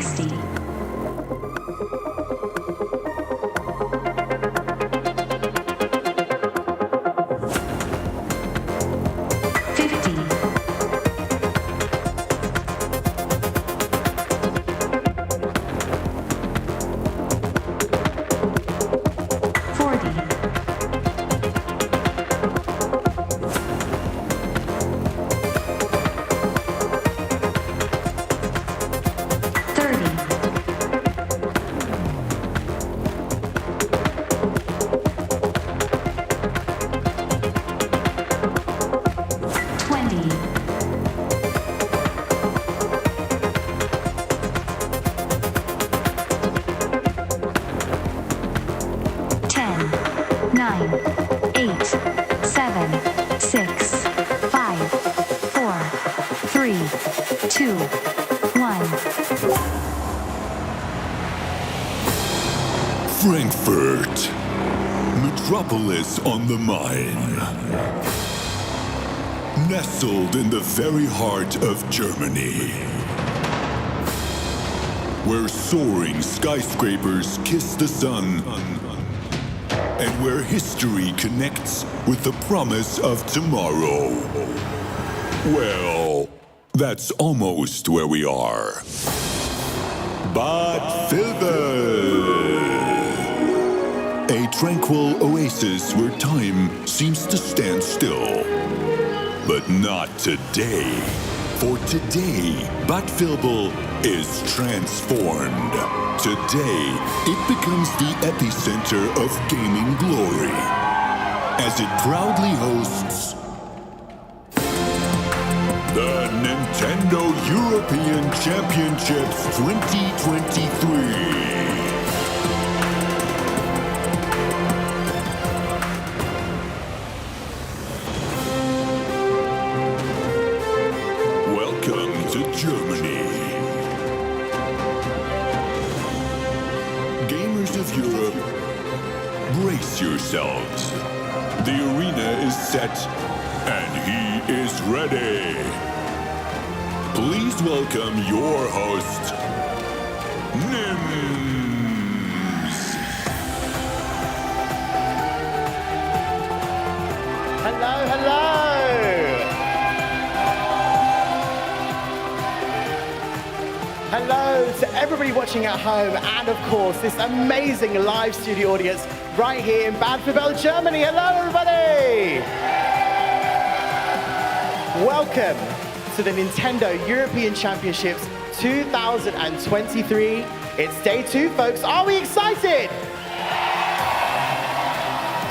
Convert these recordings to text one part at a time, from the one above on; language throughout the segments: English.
60. 2, 1. Frankfurt, metropolis on the Main. Nestled in the very heart of Germany, where soaring skyscrapers kiss the sun, and where history connects with the promise of tomorrow. Well, that's almost where we are. Bad Vilbel, a tranquil oasis where time seems to stand still. But not today. For today, Bad Vilbel is transformed. Today, it becomes the epicenter of gaming glory, as it proudly hosts the Nintendo European Championships 2023. Germany. Gamers of Europe, brace yourselves. The arena is set, and he is ready. Please welcome your host, Nims. Hello, hello. Hello to everybody watching at home, and of course, this amazing live studio audience right here in Bad Vilbel, Germany. Hello, everybody! Welcome to the Nintendo European Championships 2023. It's day 2, folks. Are we excited?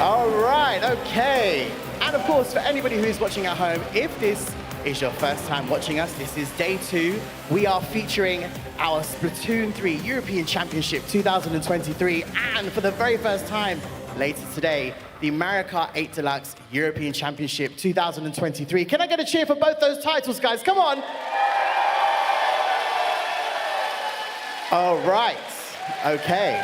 All right, okay. And of course, for anybody who's watching at home, if this is your first time watching us, this is day 2. We are featuring our Splatoon 3 European Championship 2023, and for the very first time later today, the Mario Kart 8 Deluxe European Championship 2023. Can I get a cheer for both those titles, guys? Come on. All right, okay.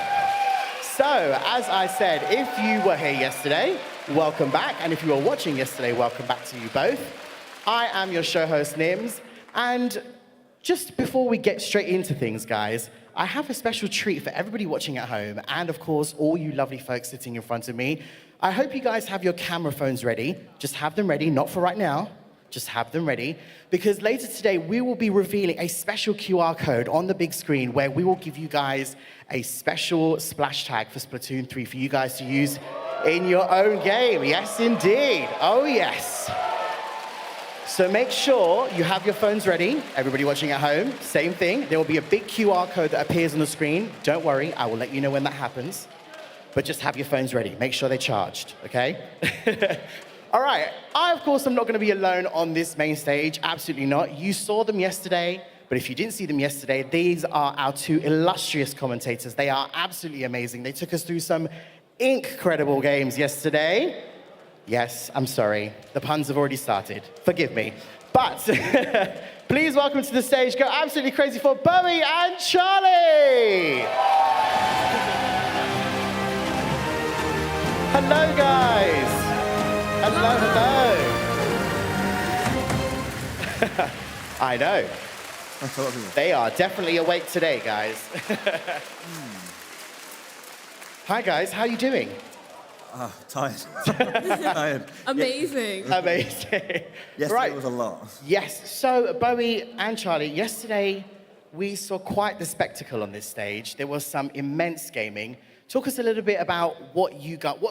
So, as I said, if you were here yesterday, welcome back. And if you were watching yesterday, welcome back to you both. I am your show host, Nims, and just before we get straight into things, guys, I have a special treat for everybody watching at home, and of course, all you lovely folks sitting in front of me. I hope you guys have your camera phones ready. Just have them ready, not for right now, just have them ready, because later today, we will be revealing a special QR code on the big screen where we will give you guys a special splash tag for Splatoon 3 for you guys to use in your own game. Yes, indeed. Oh, yes. So make sure you have your phones ready. Everybody watching at home, same thing. There will be a big QR code that appears on the screen. Don't worry, I will let you know when that happens. But just have your phones ready. Make sure they're charged, okay? All right, I, of course, am not gonna be alone on this main stage. Absolutely not. You saw them yesterday, but if you didn't see them yesterday, these are our 2 illustrious commentators. They are absolutely amazing. They took us through some incredible games yesterday. Yes, I'm sorry. The puns have already started. Forgive me. But please welcome to the stage, go absolutely crazy for Bowie and Charlie. Hello, guys. Hello, hello. I know. That's a lot of people. They are definitely awake today, guys. Hi, guys. How are you doing? Tired. Tired. Amazing. Amazing. Yesterday was a lot. Yes. So, Bowie and Charlie, yesterday we saw quite the spectacle on this stage. There was some immense gaming. Talk us a little bit about what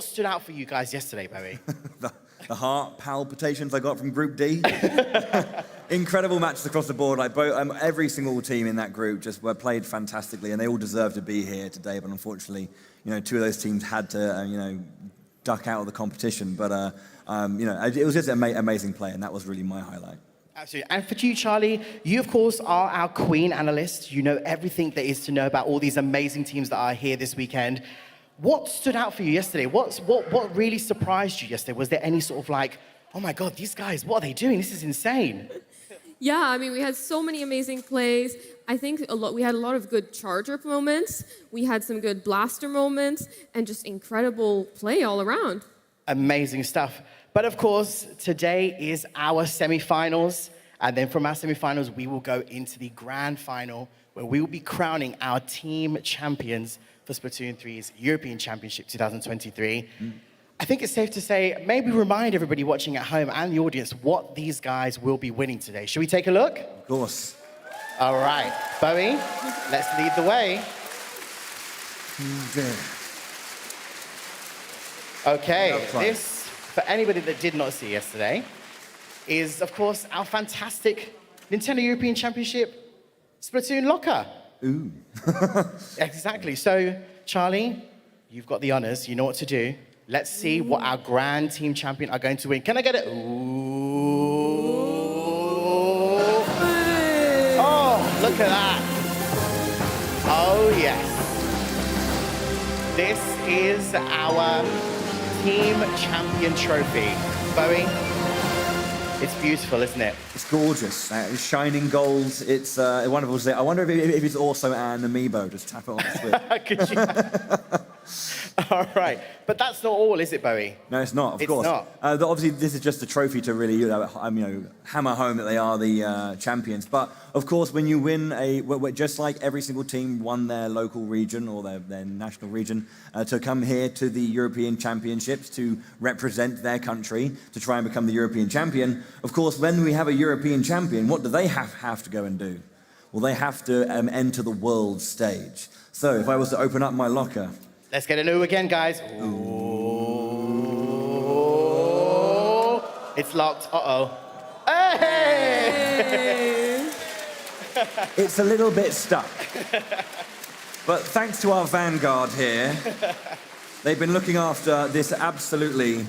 stood out for you guys yesterday, Bowie. The heart palpitations I got from Group D. Incredible matches across the board. Like every single team in that group just played fantastically, and they all deserve to be here today. But unfortunately, two of those teams had to, duck out of the competition. But it was just an amazing play, and that was really my highlight. Absolutely. And for you, Charlie, you, of course, are our Queen analyst. You know everything there is to know about all these amazing teams that are here this weekend. What stood out for you yesterday? What really surprised you yesterday? Was there any sort of like, oh my God, these guys, what are they doing? This is insane. Yeah, I mean, we had so many amazing plays. I think we had a lot of good charger moments. We had some good blaster moments, and just incredible play all around. Amazing stuff. But of course, today is our semi-finals. And then from our semi-finals, we will go into the grand final, where we will be crowning our team champions for Splatoon 3's European Championship 2023. I think it's safe to say, maybe remind everybody watching at home and the audience what these guys will be winning today. Should we take a look? Of course. All right. Bowie, let's lead the way. Okay, this, for anybody that did not see yesterday, is, of course, our fantastic Nintendo European Championship Splatoon locker. Ooh. Exactly. So, Charlie, you've got the honors. You know what to do. Let's see what our grand team champion are going to win. Can I get it? Ooh. Oh, look at that. Oh, yes. This is our team champion trophy. Bowie, it's beautiful, isn't it? It's gorgeous. It's shining gold. It's wonderful to see. I wonder if it's also an amiibo. Just tap it on the switch. All right. But that's not all, is it, Bowie? No, it's not, of course. It's not. Obviously, this is just a trophy to really, hammer home that they are the champions. But, of course, when you win just like every single team won their local region or their national region to come here to the European Championships to represent their country to try and become the European champion, of course, when we have a European champion, what do they have to go and do? Well, they have to enter the world stage. So, if I was to open up my locker... Let's get an ooh again, guys. Ooh. It's locked. Uh-oh. Hey! It's a little bit stuck. But thanks to our vanguard here, they've been looking after this absolutely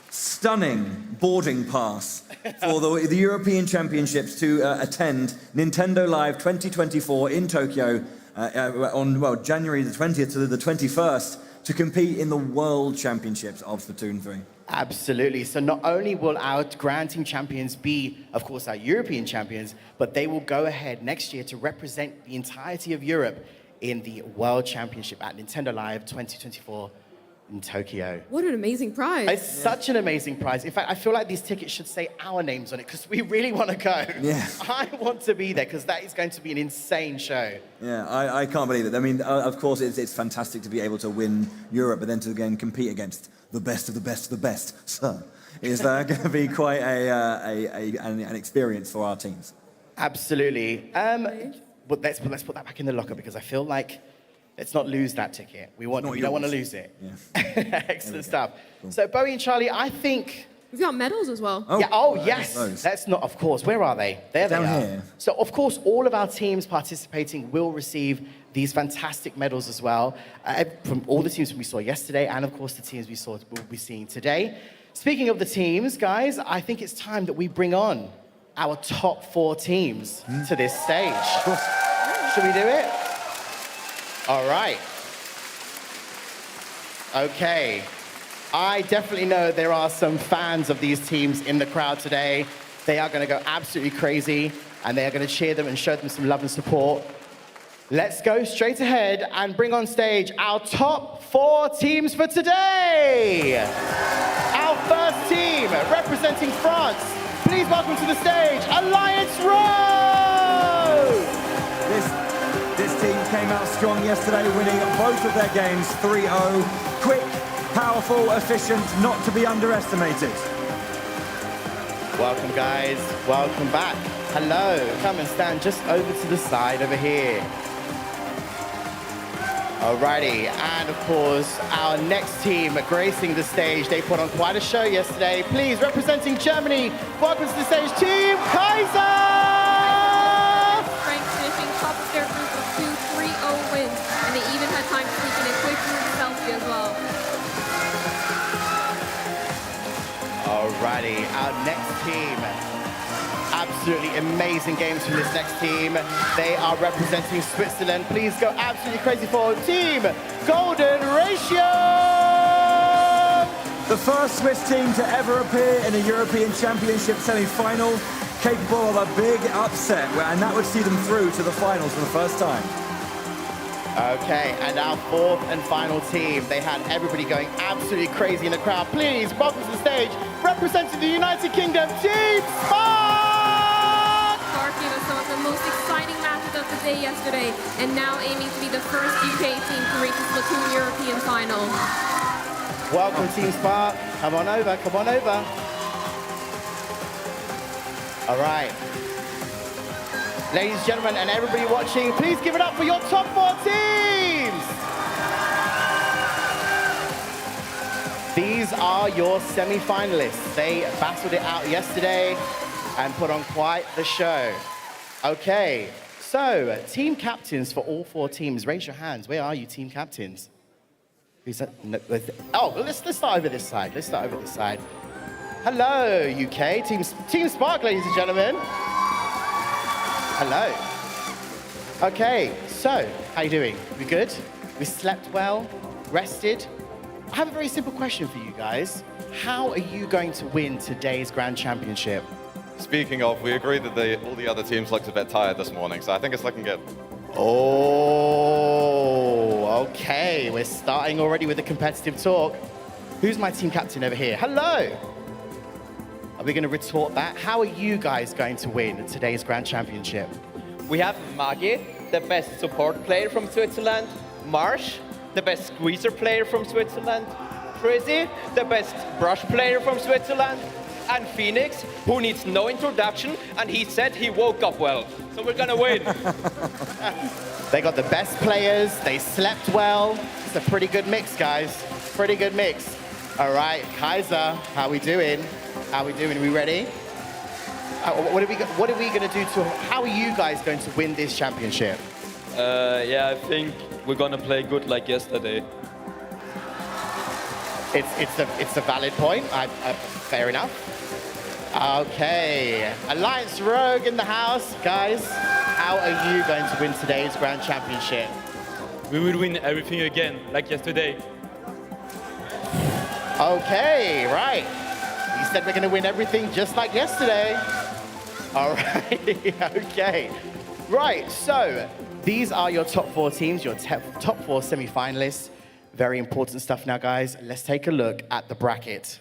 stunning boarding pass for the European Championships to attend Nintendo Live 2024 in Tokyo on January the 20th to the 21st to compete in the World Championships of Splatoon 3. Absolutely. So not only will our Grand Team champions be, of course, our European champions, but they will go ahead next year to represent the entirety of Europe in the World Championship at Nintendo Live 2024 in Tokyo. What an amazing prize. It's such an amazing prize. In fact, I feel like these tickets should say our names on it because we really want to go. Yeah. I want to be there because that is going to be an insane show. Yeah, I can't believe it. I mean, of course, it's fantastic to be able to win Europe, but then to again compete against the best of the best of the best. So, it's going to be quite an experience for our teams. Absolutely. But let's put that back in the locker because I feel like let's not lose that ticket. We don't want to lose it. Yeah. Excellent stuff. Cool. So Bowie and Charlie, I think we've got medals as well. Oh, yeah. Oh, yes. Let's not. Of course. Where are they? There they are. Down here. So of course, all of our teams participating will receive these fantastic medals as well from all the teams we saw yesterday, and of course the teams we'll be seeing today. Speaking of the teams, guys, I think it's time that we bring on our top 4 teams to this stage. Of course. Should we do it? All right. Okay. I definitely know there are some fans of these teams in the crowd today. They are going to go absolutely crazy, and they are going to cheer them and show them some love and support. Let's go straight ahead and bring on stage our top 4 teams for today. Our first team, representing France, please welcome to the stage, Alliance Row! came out strong yesterday, winning both of their games 3-0. Quick, powerful, efficient, not to be underestimated. Welcome, guys. Welcome back. Hello. Come and stand just over to the side over here. Alrighty, and of course, our next team gracing the stage. They put on quite a show yesterday. Please, representing Germany, welcome to the stage, Team Kaiser! Frank finishing top of their group with 2 3-0 wins, and they even had time to sneak in a quick move selfie as well. Alrighty, our next team. Absolutely amazing games from this next team. They are representing Switzerland. Please go absolutely crazy for Team Golden Ratio! The first Swiss team to ever appear in a European Championship semi-final, capable of a big upset, and that would see them through to the finals for the first time. Okay, and our fourth and final team. They had everybody going absolutely crazy in the crowd. Please, welcome to the stage, representing the United Kingdom, Team Spark! Spark gave us some of the most exciting matches of the day yesterday, and now aiming to be the first UK team to reach the Splatoon European final. Welcome, Team Spark. Come on over, come on over. All right. Ladies and gentlemen, and everybody watching, please give it up for your top 4 teams. These are your semi-finalists. They battled it out yesterday and put on quite the show. Okay, so team captains for all 4 teams. Raise your hands. Where are you, team captains? Who's that? No, oh, let's start over this side. Let's start over this side. Hello, UK. Team Spark, ladies and gentlemen. Hello. Okay, so how you doing? We good? We slept well? Rested? I have a very simple question for you guys. How are you going to win today's Grand Championship? Speaking of, we agreed that all the other teams looked a bit tired this morning, so I think it's looking good. Oh, okay. We're starting already with the competitive talk. Who's my team captain over here? Hello. Are we going to retort that? How are you guys going to win today's Grand Championship? We have Maggie, the best support player from Switzerland. Marsh, the best squeezer player from Switzerland. Frizzy, the best brush player from Switzerland. And Phoenix, who needs no introduction, and he said he woke up well. So we're gonna win. They got the best players, they slept well. It's a pretty good mix, guys. Pretty good mix. All right, Kaiser, how we doing? How we doing? Are we ready? What are we gonna do how are you guys going to win this championship? Yeah, I think we're gonna play good like yesterday. It's a valid point. Fair enough. Okay, Alliance Rogue in the house, guys. How are you going to win today's Grand Championship? We will win everything again like yesterday. Okay, right. You said we're going to win everything just like yesterday. All right, okay. Right, so these are your top 4 teams, your top 4 semi-finalists. Very important stuff now, guys. Let's take a look at the bracket.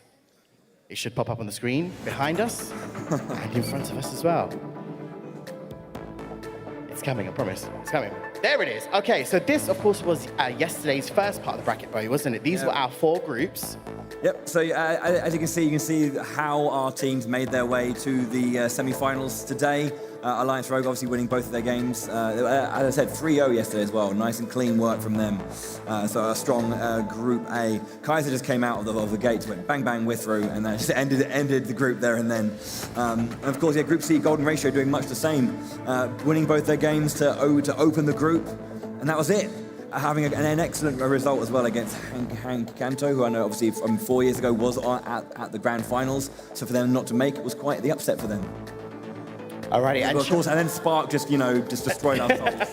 It should pop up on the screen behind us and in front of us as well. It's coming, I promise. It's coming. There it is. Okay, so this, of course, was yesterday's first part of the bracket, Bo, wasn't it? These were our 4 groups. Yep, so as you can see how our teams made their way to the semi-finals today. Alliance Rogue obviously winning both of their games. As I said, 3-0 yesterday as well. Nice and clean work from them. So a strong Group A. Kaiser just came out of the gates, went bang, bang, we're through, and that just ended the group there and then. And of course, yeah, Group C, Golden Ratio doing much the same. Winning both their games to open the group, and that was it. Having an excellent result as well against Hank Canto, who I know obviously from 4 years ago was at the grand finals. So for them not to make it was quite the upset for them. Alrighty, and of course, and then Spark just destroying our souls.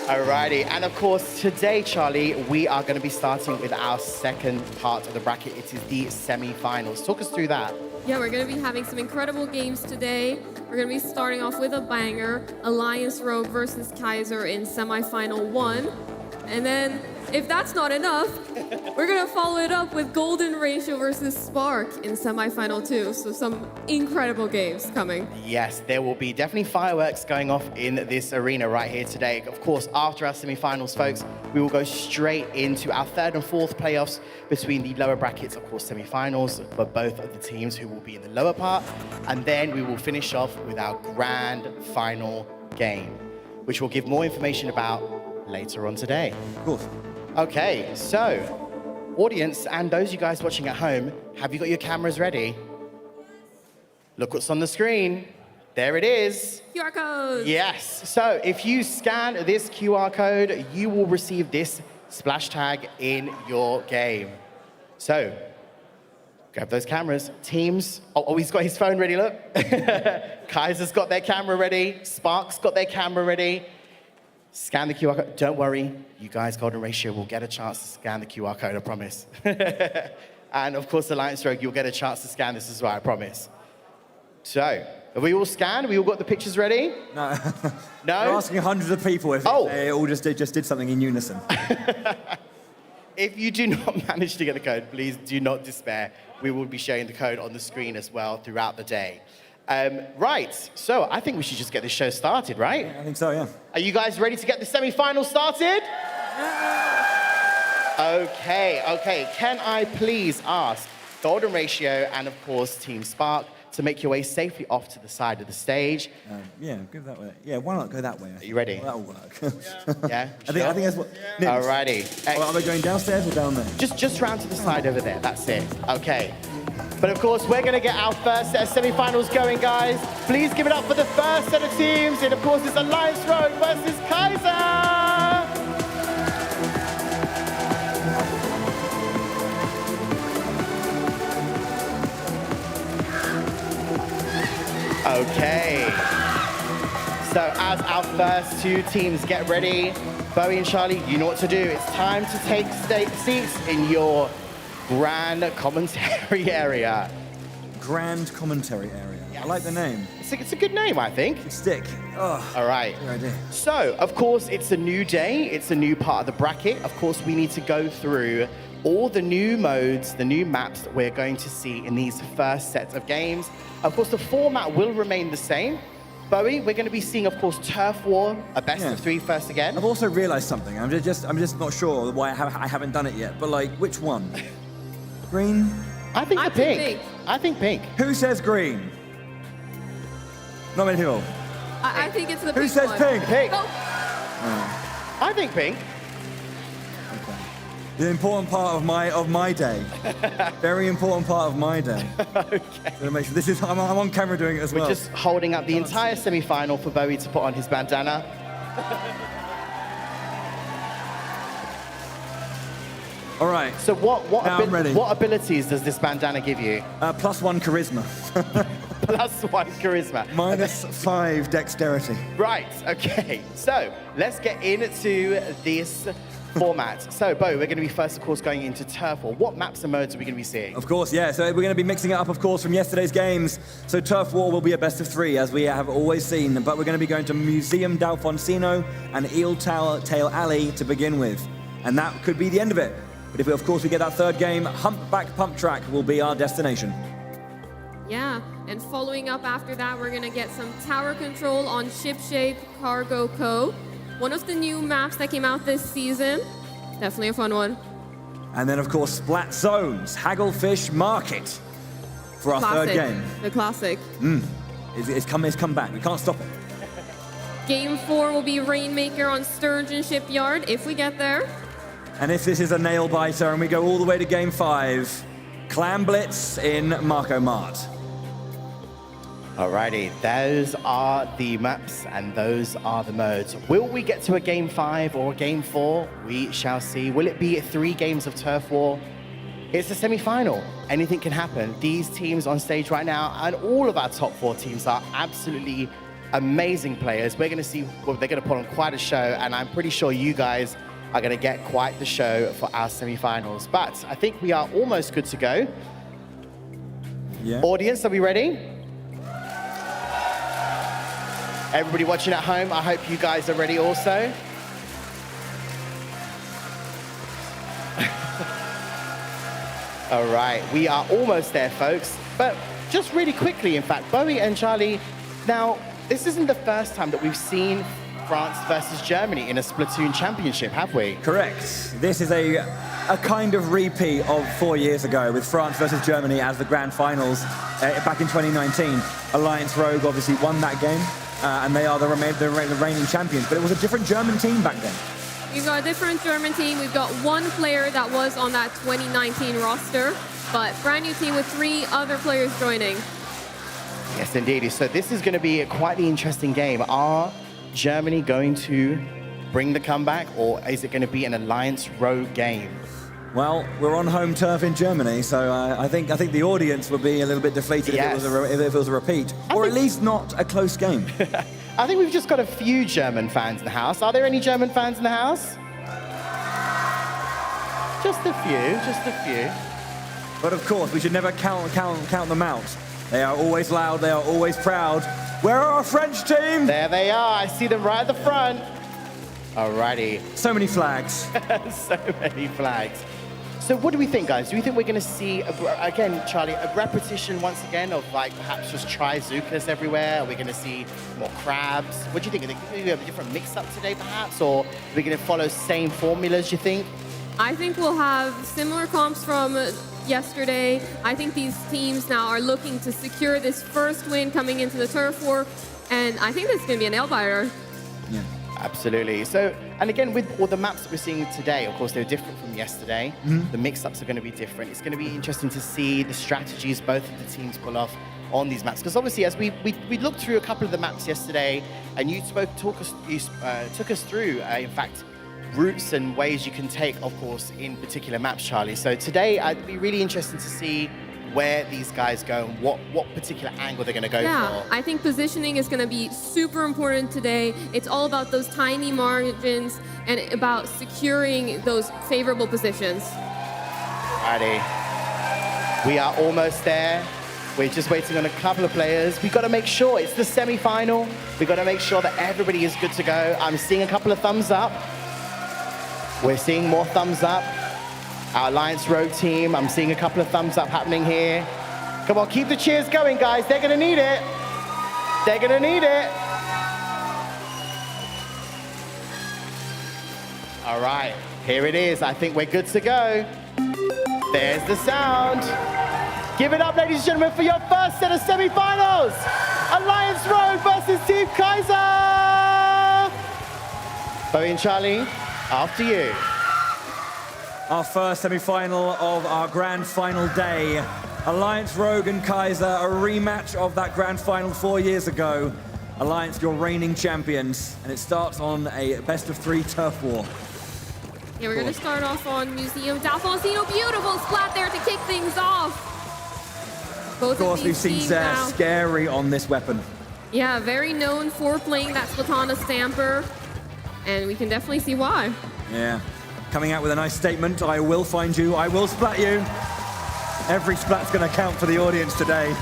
Alrighty, and of course today, Charlie, we are going to be starting with our second part of the bracket. It is the semi-finals. Talk us through that. Yeah, we're going to be having some incredible games today. We're going to be starting off with a banger, Alliance Rogue versus Kaiser in semi-final 1. And then if that's not enough, we're gonna follow it up with Golden Ratio versus Spark in semifinal 2. So some incredible games coming. Yes, there will be definitely fireworks going off in this arena right here today. Of course, after our semifinals, folks, we will go straight into our third and fourth playoffs between the lower brackets, of course, semifinals for both of the teams who will be in the lower part. And then we will finish off with our grand final game, which we'll give more information about later on today. Of course. Okay, so audience and those you guys watching at home, have you got your cameras ready? Look what's on the screen. There it is. QR code. Yes, so if you scan this QR code, you will receive this splash tag in your game. So, grab those cameras. Teams, oh, he's got his phone ready, look. Kaiser's got their camera ready. Spark's got their camera ready. Scan the QR code. Don't worry, you guys, Golden Ratio will get a chance to scan the QR code, I promise. And of course, Alliance Rogue, you'll get a chance to scan this as well, I promise. So, have we all scanned? We all got the pictures ready? No. No? We're asking hundreds of people if they all just did something in unison. If you do not manage to get the code, please do not despair. We will be showing the code on the screen as well throughout the day. Right, so I think we should just get this show started, right? I think so, yeah. Are you guys ready to get the semi-final started? Okay. Can I please ask Golden Ratio and, of course, Team Spark to make your way safely off to the side of the stage? Yeah, go that way. Yeah, why not go that way? Are you ready? Well, that'll work. Yeah? I think that's what... Alrighty. Well, are they going downstairs or down there? Just round to the side over there, that's it. Okay. But of course, we're going to get our first set of semi-finals going, guys. Please give it up for the first set of teams. And of course, it's Alliance Rogue versus Kaiser. Okay. So as our first two teams get ready, Bowie and Charlie, you know what to do. It's time to take seats in your grand commentary area. Grand commentary area. Yes. I like the name. It's a good name, I think. Stick. Oh, All right. good idea. So, of course, it's a new day. It's a new part of the bracket. Of course, we need to go through all the new modes, the new maps that we're going to see in these first sets of games. Of course, the format will remain the same. Bowie, we're going to be seeing, of course, Turf War, a best of three first again. I've also realised something. I'm just not sure why I haven't done it yet. But like, which one? Green? I think I the think pink. pink. I think pink. Who says green? Not many people. I think it's the Who pink says one. pink? Pink. Go. I think pink. The important part of my day. Very important part of my day. Okay. So make sure I'm on camera doing it as well. We're just holding up the entire semi-final for Bowie to put on his bandana. All right. So Now I'm ready. what abilities does this bandana give you? +1 charisma. +1 charisma. -5 dexterity. Right, okay. So let's get into this format. So, Bo, we're going to be first, of course, going into Turf War. What maps and modes are we going to be seeing? Of course, yeah. So we're going to be mixing it up, of course, from yesterday's games. So Turf War will be a best of 3, as we have always seen. But we're going to be going to Museum d'Alfonsino and Eel Tail Alley to begin with. And that could be the end of it. But if, of course, we get that third game, Humpback Pump Track will be our destination. Yeah, and following up after that, we're gonna get some tower control on Shipshape Cargo Co. One of the new maps that came out this season. Definitely a fun one. And then, of course, Splat Zones, Hagglefish Market for our third game. The classic. It's come back. We can't stop it. Game 4 will be Rainmaker on Sturgeon Shipyard, if we get there. And if this is a nail biter and we go all the way to game 5, Clam Blitz in Marco Mart. Alrighty, those are the maps and those are the modes. Will we get to a game 5 or a game 4? We shall see. Will it be 3 games of Turf War? It's a semi-final. Anything can happen. These teams on stage right now and all of our top 4 teams are absolutely amazing players. We're going to see, well, they're going to put on quite a show, and I'm pretty sure you guys are going to get quite the show for our semi-finals. But I think we are almost good to go. Yeah. Audience, are we ready? Everybody watching at home, I hope you guys are ready also. All right, we are almost there, folks. But just really quickly, in fact, Bowie and Charlie, now, this isn't the first time that we've seen France versus Germany in a Splatoon championship, have we? Correct. This is a kind of repeat of 4 years ago with France versus Germany as the grand finals back in 2019. Alliance Rogue obviously won that game, and they are the reigning champions, but it was a different German team back then. We've got a different German team. We've got one player that was on that 2019 roster, but brand new team with 3 other players joining. Yes, indeed. So this is going to be quite the interesting game. Are Germany going to bring the comeback, or is it going to be an Alliance Rogue game? Well, we're on home turf in Germany, so I think the audience would be a little bit deflated Yes. if it was a repeat, or at least not a close game. I think we've just got a few German fans in the house. Are there any German fans in the house? Just a few. But of course, we should never count them out. They are always loud, they are always proud. Where are our French team? There they are. I see them right at the front. Alrighty. So many flags. So many flags. So what do we think, guys? Do we think we're going to see, again, Charlie, a repetition once again of like perhaps just try-zookas everywhere? Are we going to see more crabs? What do you think? Are we going to have a different mix-up today, perhaps? Or are we going to follow same formulas, do you think? I think we'll have similar comps from yesterday. I think these teams now are looking to secure this first win coming into the turf war, and I think this is going to be a nail-biter. Yeah. Absolutely. So, and again, with all the maps that we're seeing today, of course, they're different from yesterday. The mix-ups are going to be different. It's going to be interesting to see the strategies both of the teams pull off on these maps. Because obviously, as we looked through a couple of the maps yesterday, and you took us through, in fact, routes and ways you can take, of course, in particular maps, Charlie. So today, it'd be really interesting to see where these guys go and what particular angle they're going to go for. I think positioning is going to be super important today. It's all about those tiny margins and about securing those favorable positions. Alrighty. We are almost there. We're just waiting on a couple of players. We've got to make sure it's the semi-final. We've got to make sure that everybody is good to go. I'm seeing a couple of thumbs up. We're seeing more thumbs up. Our Alliance Rogue team, I'm seeing a couple of thumbs up happening here. Come on, keep the cheers going, guys. They're gonna need it. They're gonna need it. All right, here it is. I think we're good to go. There's the sound. Give it up, ladies and gentlemen, for your first set of semi-finals. Alliance Rogue versus Team Kaiser. Bowie and Charlie, after you. Our first semi-final of our grand final day. Alliance Rogue and Kaiser, a rematch of that grand final 4 years ago. Alliance, your reigning champions, and it starts on a best-of-3 turf war. Yeah, we're going to start off on Museum d'Alfonsino. Beautiful splat there to kick things off. Of course, we've seen CEST scary on this weapon. Yeah, very known for playing that Splatana Stamper, and we can definitely see why. Yeah. Coming out with a nice statement, I will find you, I will splat you. Every splat's gonna count for the audience today.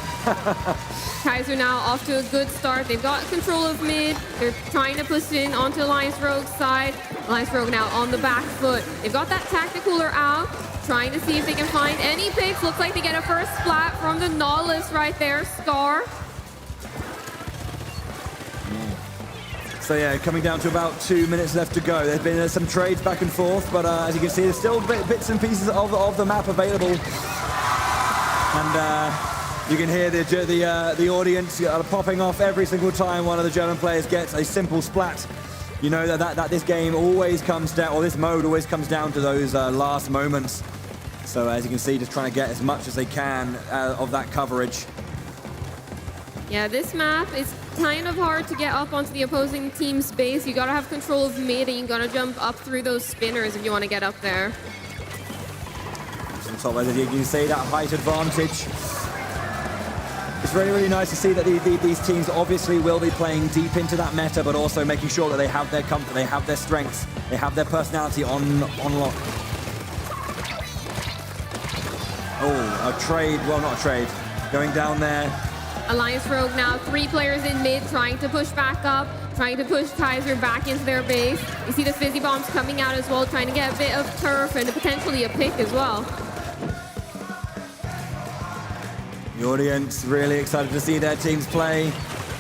Kaiser now off to a good start. They've got control of mid. They're trying to push in onto Alliance Rogue's side. Alliance Rogue now on the back foot. They've got that Tacticooler out, trying to see if they can find any picks. Looks like they get a first splat from the Nautilus right there, Scar. So yeah, coming down to about 2 minutes left to go. There's been some trades back and forth, but as you can see, there's still bits and pieces of the map available. And you can hear the audience popping off every single time one of the German players gets a simple splat. You know that this game always comes down, or this mode always comes down to those last moments. So as you can see, just trying to get as much as they can of that coverage. Yeah, this map is kind of hard to get up onto the opposing team's base. You gotta have control of mid, and you gotta jump up through those spinners if you want to get up there. So as you can see, that height advantage. It's really, really nice to see that these teams obviously will be playing deep into that meta, but also making sure that they have their comfort, they have their strengths, they have their personality on lock. Oh, a trade, well, not a trade. Going down there. Alliance Rogue now 3 players in mid, trying to push back up, trying to push Kaiser back into their base. You see the Fizzy Bombs coming out as well, trying to get a bit of turf and potentially a pick as well. The audience really excited to see their teams play,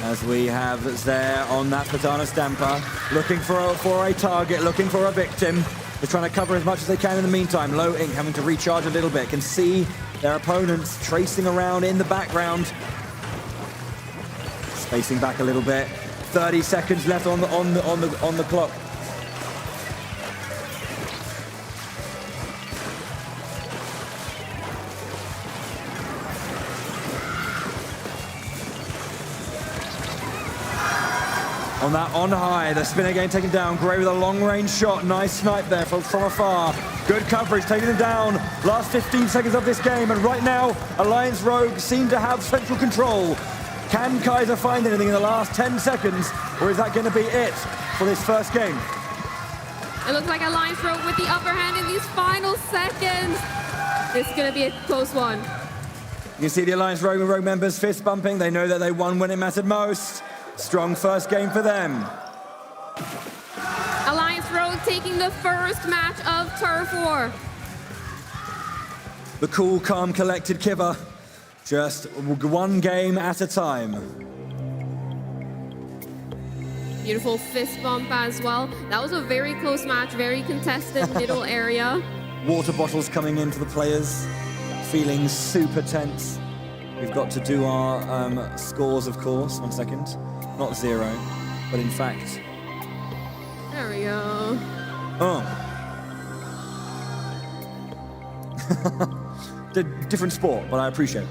as we have Zaire on that Katana Stamper, looking for a target, looking for a victim. They're trying to cover as much as they can in the meantime. Low Ink having to recharge a little bit. Can see their opponents tracing around in the background. Spacing back a little bit. 30 seconds left on the clock. On high, the spin again taken down. Gray with a long-range shot. Nice snipe there from afar. Good coverage, taking him down. Last 15 seconds of this game, and right now, Alliance Rogue seem to have central control. Can Kaiser find anything in the last 10 seconds, or is that going to be it for this first game? It looks like Alliance Rogue with the upper hand in these final seconds. This is going to be a close one. You can see the Alliance Rogue members fist bumping. They know that they won when it mattered most. Strong first game for them. Alliance Rogue taking the first match of Turf War. The cool, calm, collected Kiva. Just one game at a time. Beautiful fist bump as well. That was a very close match, very contested middle area. Water bottles coming into the players, feeling super tense. We've got to do our scores, of course. 1 second. Not 0, but in fact... There we go. Oh. Different sport, but I appreciate it.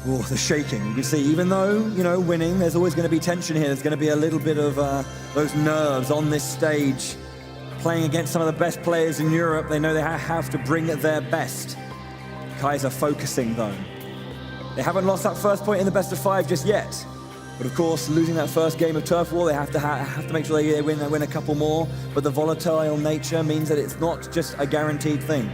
Oh, the shaking. You can see, even though, you know, winning, there's always going to be tension here. There's going to be a little bit of those nerves on this stage. Playing against some of the best players in Europe, they know they have to bring their best. Kaiser focusing, though. They haven't lost that first point in the best of 5 just yet. But of course, losing that first game of Turf War, they have to make sure they win a couple more. But the volatile nature means that it's not just a guaranteed thing.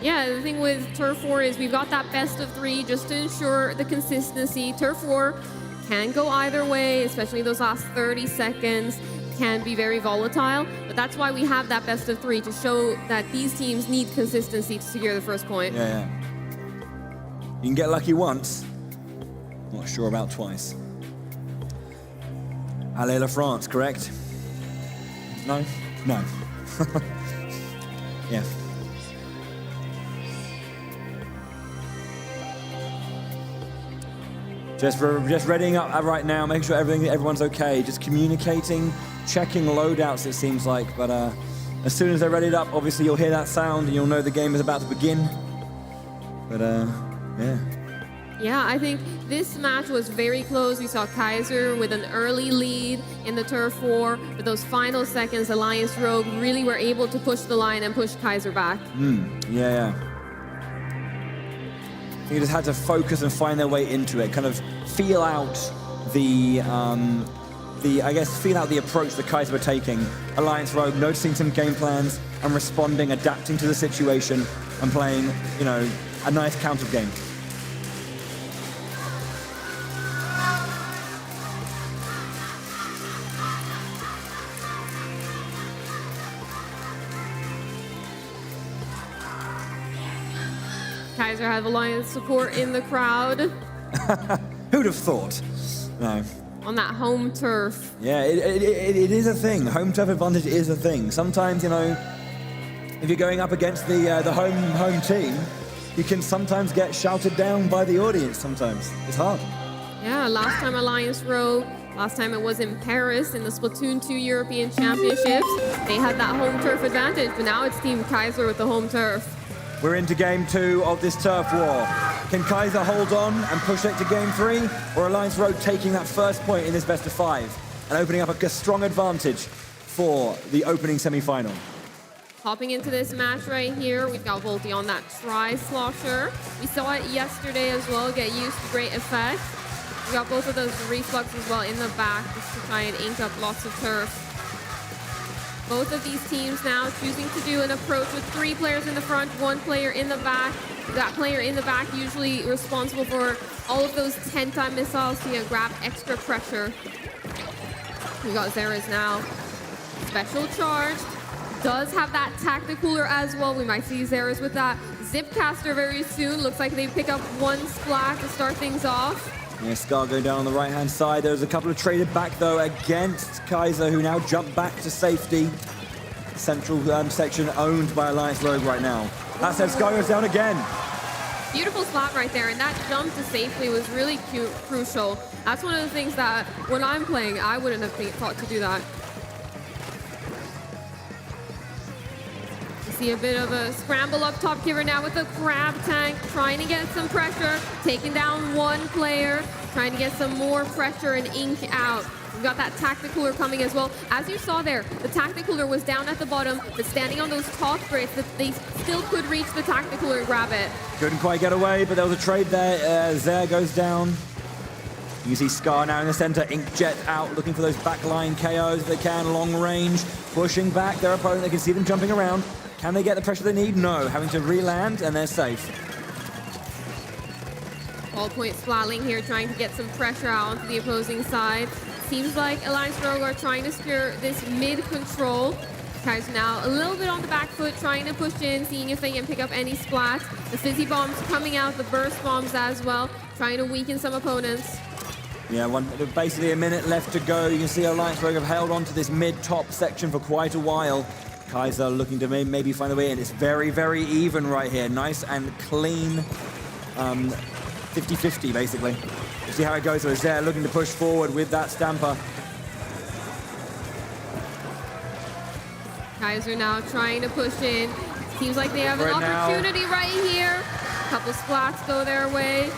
Yeah, the thing with Turf War is we've got that best of 3 just to ensure the consistency. Turf War can go either way, especially those last 30 seconds can be very volatile. But that's why we have that best of 3 to show that these teams need consistency to secure the first point. Yeah. You can get lucky once. Not sure about twice. Allez la France, correct? No? No. Yeah. Just readying up right now, making sure everyone's okay. Just communicating, checking loadouts, it seems like. But as soon as they're readied up, obviously you'll hear that sound and you'll know the game is about to begin. But yeah. Yeah, I think this match was very close. We saw Kaiser with an early lead in the Turf War. But those final seconds, Alliance Rogue really were able to push the line and push Kaiser back. Yeah. I think they just had to focus and find their way into it, kind of feel out feel out the approach that Kaiser were taking. Alliance Rogue noticing some game plans and responding, adapting to the situation and playing, you know, a nice counter game. Kaiser have Alliance support in the crowd. Who'd have thought? No. On that home turf. Yeah, it is a thing. Home turf advantage is a thing. Sometimes, you know, if you're going up against the home team, you can sometimes get shouted down by the audience sometimes. It's hard. Yeah, last time Alliance Rogue, last time it was in Paris in the Splatoon 2 European Championships. They had that home turf advantage, but now it's Team Kaiser with the home turf. We're into game 2 of this turf war. Can Kaiser hold on and push it to game 3? Or Alliance Rogue taking that first point in this best of 5 and opening up a strong advantage for the opening semi-final? Hopping into this match right here, we've got Volty on that tri-slosher. We saw it yesterday as well, get used to great effect. We got both of those reflux as well in the back just to try and ink up lots of turf. Both of these teams now choosing to do an approach with 3 players in the front, 1 player in the back. That player in the back usually responsible for all of those 10-time missiles to grab extra pressure. We got Zera's now. Special charge. does have that Tacticooler as well. We might see Zeros with that Zipcaster very soon. Looks like they pick up one splat to start things off. Yeah, Scar going down on the right-hand side. There's a couple of traded back, though, against Kaiser, who now jump back to safety. Central section owned by Alliance Rogue right now. That said, Scar goes down again. Beautiful spot right there, and that jump to safely was really crucial. That's one of the things that, when I'm playing, I wouldn't have thought to do that. You see a bit of a scramble up top here now with the Crab Tank, trying to get some pressure, taking down one player, trying to get some more pressure and ink out. We've got that Tacticooler coming as well. As you saw there, the Tacticooler was down at the bottom, but standing on those top bricks, that they still could reach the Tacticooler and grab it. Couldn't quite get away, but there was a trade there. Zare goes down. You see Scar now in the center, Inkjet out, looking for those backline KOs if they can, long range, pushing back their opponent. They can see them jumping around. Can they get the pressure they need? No, having to re-land, and they're safe. Ballpoint Splatling here, trying to get some pressure out onto the opposing side. Seems like Alliance Rogue are trying to secure this mid-control. Kaiser now a little bit on the back foot, trying to push in, seeing if they can pick up any splats. The Fizzy Bombs coming out, the Burst Bombs as well, trying to weaken some opponents. Yeah, basically a minute left to go. You can see Alliance Rogue have held on to this mid-top section for quite a while. Kaiser looking to maybe find a way in. It's very, very even right here. Nice and clean 50-50, basically. We'll see how it goes. So Zare looking to push forward with that Stamper. Kaiser now trying to push in. Seems like they have an opportunity right here. A couple splats go their way.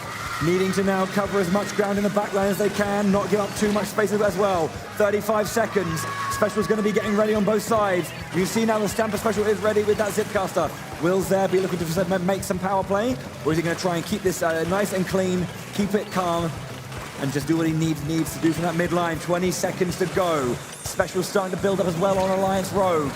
Needing to now cover as much ground in the backline as they can, not give up too much space as well. 35 seconds. Special's going to be getting ready on both sides. You see now the Stamper Special is ready with that Zipcaster. Will Zare be looking to make some power play? Or is he going to try and keep this nice and clean, keep it calm, and just do what he needs to do from that midline? 20 seconds to go. Special's starting to build up as well on Alliance Rogue.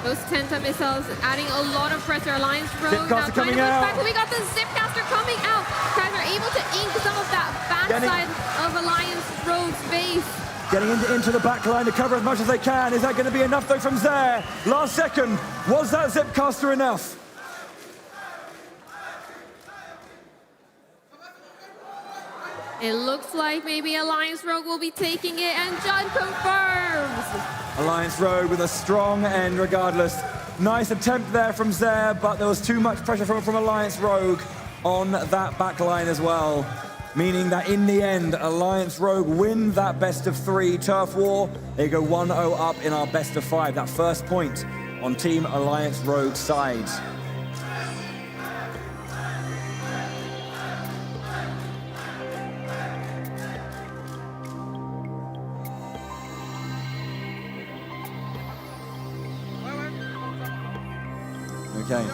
Those Tenta missiles adding a lot of pressure. Alliance Rogue now trying to push back. We got the Zipcaster coming out. Guys are able to ink some of that backside of Alliance Rogue's base. Getting into the back line to cover as much as they can. Is that going to be enough, though, from Zare? Last second. Was that Zipcaster enough? It looks like maybe Alliance Rogue will be taking it, and Judd confirms. Alliance Rogue with a strong end regardless. Nice attempt there from Zare, but there was too much pressure from Alliance Rogue on that back line as well. Meaning that in the end, Alliance Rogue win that best of 3 turf war. They go 1-0 up in our best of 5. That first point on Team Alliance Rogue side. Okay,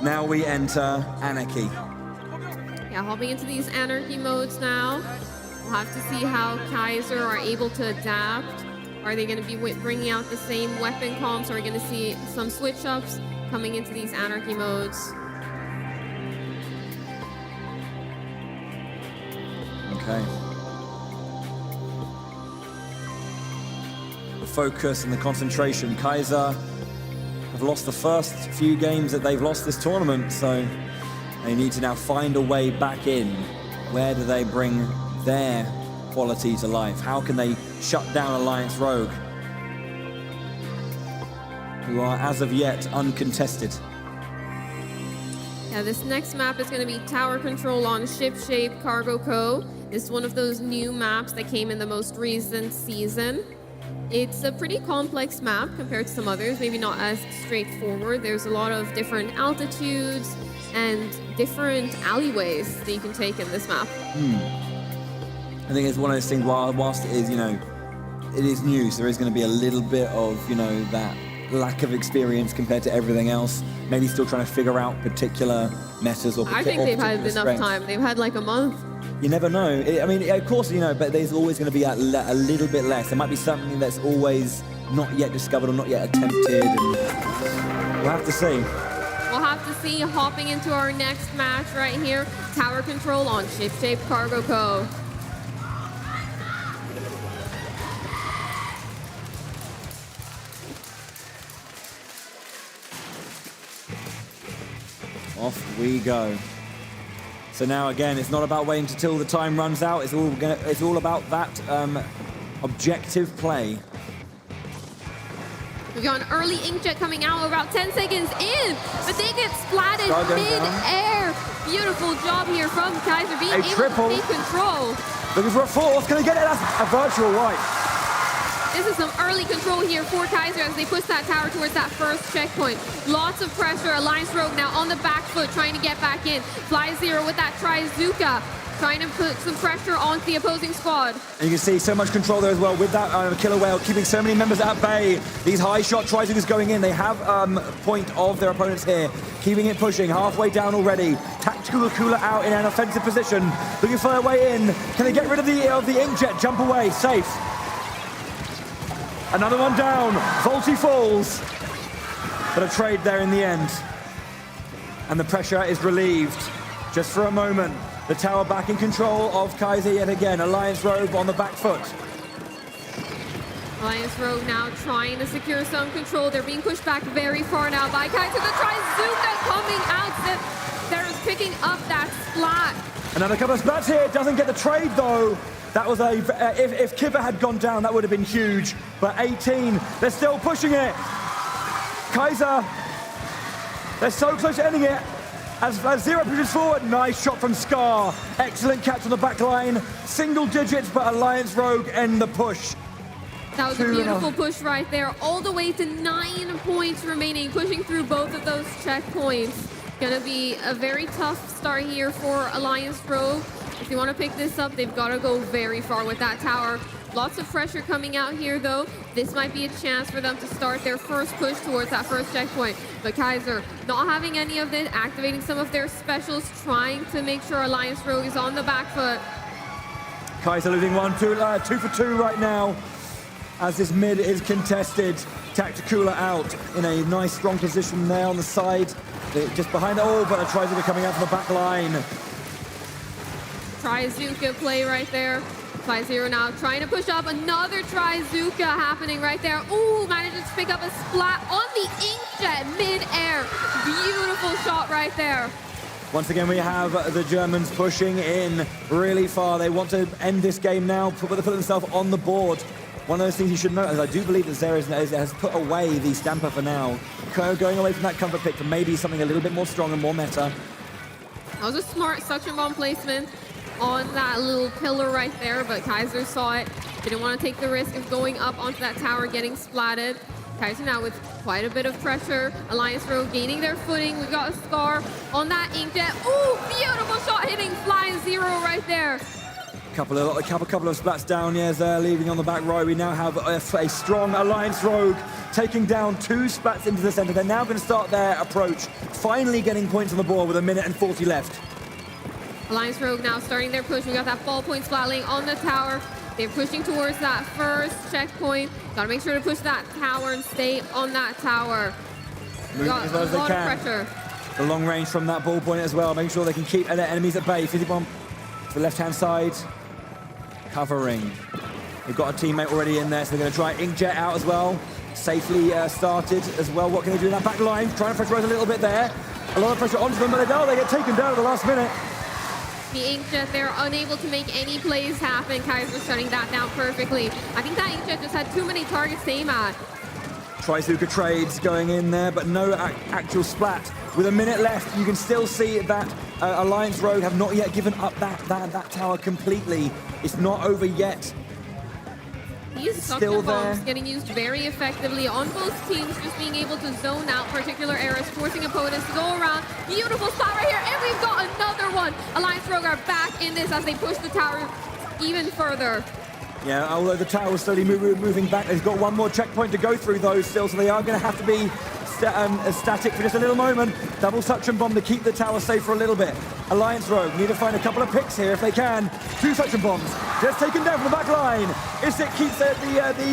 now we enter Anarchy. Yeah, hopping into these Anarchy modes now. We'll have to see how Kaiser are able to adapt. Are they going to be bringing out the same weapon comps? Are we going to see some switch-ups coming into these Anarchy modes? Okay. The focus and the concentration. Kaiser have lost the first few games that they've lost this tournament, so they need to now find a way back in. Where do they bring their quality to life? How can they shut down Alliance Rogue, who are as of yet uncontested? Yeah, this next map is going to be Tower Control on Shipshape Cargo Co. This is one of those new maps that came in the most recent season. It's a pretty complex map compared to some others, maybe not as straightforward. There's a lot of different altitudes and different alleyways that you can take in this map. I think it's one of those things, whilst it is, it is new, so there is going to be a little bit of, that lack of experience compared to everything else. Maybe still trying to figure out particular metas or I think they've had enough strengths. time. They've had like a month. You never know. Of course, but there's always going to be a little bit less. There might be something that's always not yet discovered or not yet attempted. And we'll have to see. We'll have to see. Hopping into our next match right here. Tower Control on Shipshape Cargo Co. Off we go. So now again, it's not about waiting until the time runs out. It's all about that objective play. We've got an early inkjet coming out about 10 seconds in, but they get splatted mid-air. Beautiful job here from Kaiser being able to take control. Looking for a fourth. Can they get it? That's a virtual right. This is some early control here for Kaiser as they push that tower towards that first checkpoint. Lots of pressure. Alliance Rogue now on the back foot trying to get back in. Fly Zero with that Trizuka, trying to put some pressure onto the opposing squad. And you can see so much control there as well with that Killer Whale, keeping so many members at bay. These high shot Trizukas going in. They have point of their opponents here, keeping it pushing. Halfway down already. Tactical Cooler out in an offensive position, looking for their way in. Can they get rid of the inkjet? Jump away, safe. Another one down. Volty falls. But a trade there in the end. And the pressure is relieved just for a moment. The tower back in control of Kaiser yet again. Alliance Rogue on the back foot. Alliance Rogue now trying to secure some control. They're being pushed back very far now by Kaiser. The Trizuka coming out. They're picking up that splat. Another couple of splats here. Doesn't get the trade though. That was if Kipper had gone down, that would have been huge. But 18, they're still pushing it. Kaiser, they're so close to ending it. As Zero pushes forward, nice shot from Scar. Excellent catch on the back line. Single digits, but Alliance Rogue end the push. That was a beautiful push right there. All the way to 9 points remaining, pushing through both of those checkpoints. Gonna be a very tough start here for Alliance Rogue. If they want to pick this up, they've got to go very far with that tower. Lots of pressure coming out here, though. This might be a chance for them to start their first push towards that first checkpoint. But Kaiser not having any of it, activating some of their specials, trying to make sure Alliance Rogue is on the back foot. Kaiser losing 2 for 2 right now. As this mid is contested. Tacticula out in a nice strong position there on the side. Just behind it all, but a Trizuka coming out from the back line. Trizuka play right there. Fly Zero now trying to push up. Another Trizuka happening right there. Ooh, manages to pick up a splat on the inkjet mid-air. Beautiful shot right there. Once again, we have the Germans pushing in really far. They want to end this game now, put themselves on the board. One of those things you should note is I do believe that Zero has put away the Stamper for now. Going away from that comfort pick for maybe something a little bit more strong and more meta. That was a smart suction bomb placement on that little pillar right there, but Kaiser saw it. Didn't want to take the risk of going up onto that tower, getting splatted. Kaiser now with quite a bit of pressure. Alliance Rogue gaining their footing. We've got a Scar on that inkjet. Ooh, beautiful shot hitting Fly Zero right there. Couple of splats down, yes, leaving on the back row. We now have a strong Alliance Rogue taking down 2 splats into the center. They're now going to start their approach, finally getting points on the board with 1 minute and 40 left. Alliance Rogue now starting their push. We got that ballpoint splatling on the tower. They're pushing towards that first checkpoint. Gotta make sure to push that tower and stay on that tower. Got a lot of pressure. The long range from that ballpoint as well, making sure they can keep their enemies at bay. Fizzy Bomb to the left-hand side. Covering. They've got a teammate already in there, so they're going to try Inkjet out as well. Safely started as well. What can they do in that back line? Trying to pressurize a little bit there. A lot of pressure onto them, but they get taken down at the last minute. The Inkjet, they're unable to make any plays happen. Kaiser shutting that down perfectly. I think that Inkjet just had too many targets to aim at. Trizuka trades going in there, but no actual splat. With 1 minute left, you can still see that Alliance Rogue have not yet given up that tower completely. It's not over yet. These suction bombs getting used very effectively on both teams, just being able to zone out particular areas, forcing opponents to go around. Beautiful spot right here, and we've got another one. Alliance Rogue are back in this as they push the tower even further. Yeah, although the tower is slowly moving back, they've got 1 more checkpoint to go through though still, so they are going to have to be static for just a little moment. Double suction bomb to keep the tower safe for a little bit. Alliance Rogue need to find a couple of picks here if they can. 2 suction bombs just taken down from the back line. Isik keeps the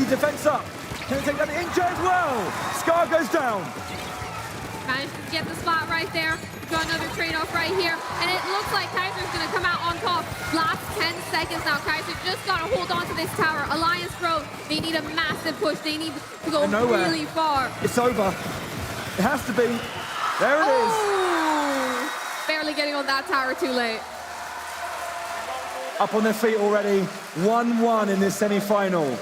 defense up. Can they take down the Inkjet as well? Scar goes down. Managed to get the spot right there. Got another trade-off right here, and it looks like Kaiser's going to come out on top. Last 10 seconds now. Kaiser just got to hold on to this tower. Alliance Rogue, they need a massive push. They need to go really far. It's over. It has to be. There it is. barely getting on that tower too late. Up on their feet already, 1-1 in this semi-final.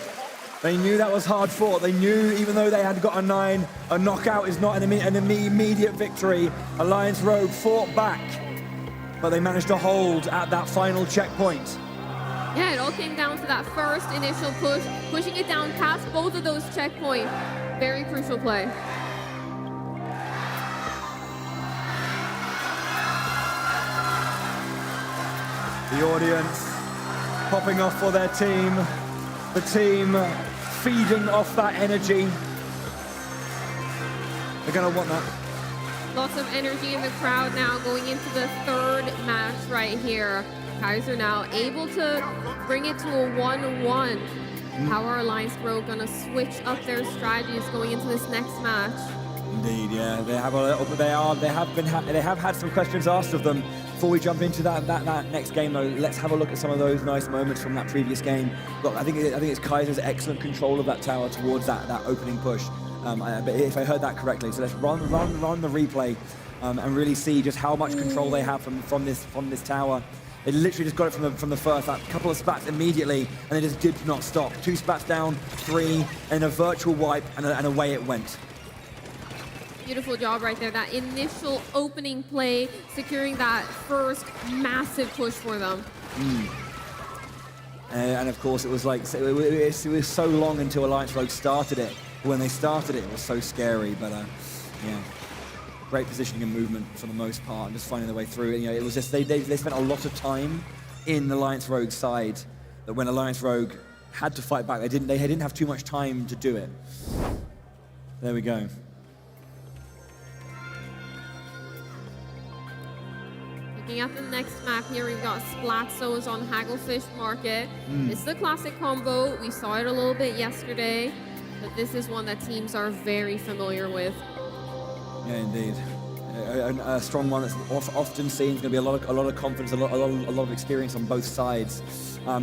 They knew that was hard fought. They knew even though they had got a 9, a knockout is not an immediate victory. Alliance Rogue fought back, but they managed to hold at that final checkpoint. Yeah, it all came down to that first initial push, pushing it down past both of those checkpoints. Very crucial play. The audience popping off for their team. The team feeding off that energy. They're gonna want that. Lots of energy in the crowd now going into the third match right here. Kaiser now able to bring it to a 1-1. How are Alliance Rogue gonna switch up their strategies going into this next match? Indeed, yeah, they have a little, but they have had some questions asked of them. Before we jump into that next game, though, let's have a look at some of those nice moments from that previous game. Look, I think it's Kaiser's excellent control of that tower towards that opening push. If I heard that correctly, so let's run the replay and really see just how much control they have from this tower. They literally just got it from the first, that couple of spats immediately, and they just did not stop. 2 spats down, 3, and a virtual wipe, and away it went. Beautiful job right there. That initial opening play, securing that first massive push for them. And of course, it was like it was so long until Alliance Rogue started it. When they started it, it was so scary. But yeah, great positioning and movement for the most part, and just finding their way through. And, it was just they spent a lot of time in Alliance Rogue's side. That when Alliance Rogue had to fight back, they didn't have too much time to do it. There we go. Looking at the next map here, we've got Splatoon on Hagglefish Market. This is a classic combo. We saw it a little bit yesterday, but this is one that teams are very familiar with. Yeah, indeed. A strong one that's often seen. It's going to be a lot of confidence, a lot of experience on both sides.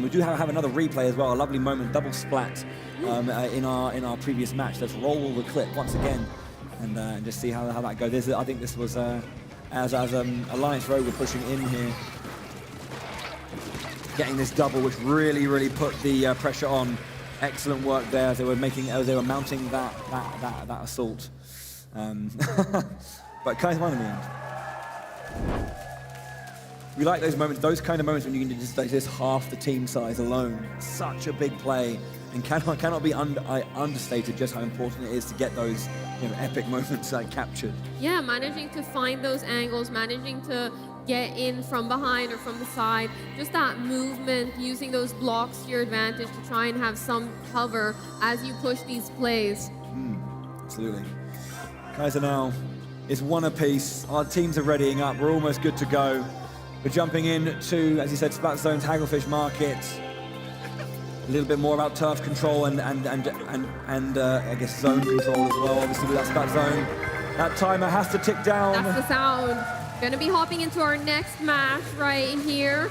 We do have another replay as well. A lovely moment, double splat in our previous match. Let's roll the clip once again and just see how that goes. I think this was. As Alliance Rogue were pushing in here, getting this double, which really put the pressure on. Excellent work there as they were mounting that assault. But Kaiser won in the end. We like those moments, those kind of moments when you can just half the team size alone. Such a big play, and cannot be understated just how important it is to get those epic moments captured. Yeah, managing to find those angles, managing to get in from behind or from the side, just that movement, using those blocks to your advantage to try and have some cover as you push these plays. Absolutely. Kaiser now is 1 apiece. Our teams are readying up. We're almost good to go. We're jumping in to, as you said, Splatoon's Hagglefish Market. A little bit more about turf control and I guess zone control as well. Obviously with that Splat zone, that timer has to tick down. That's the sound. Gonna be hopping into our next match right here.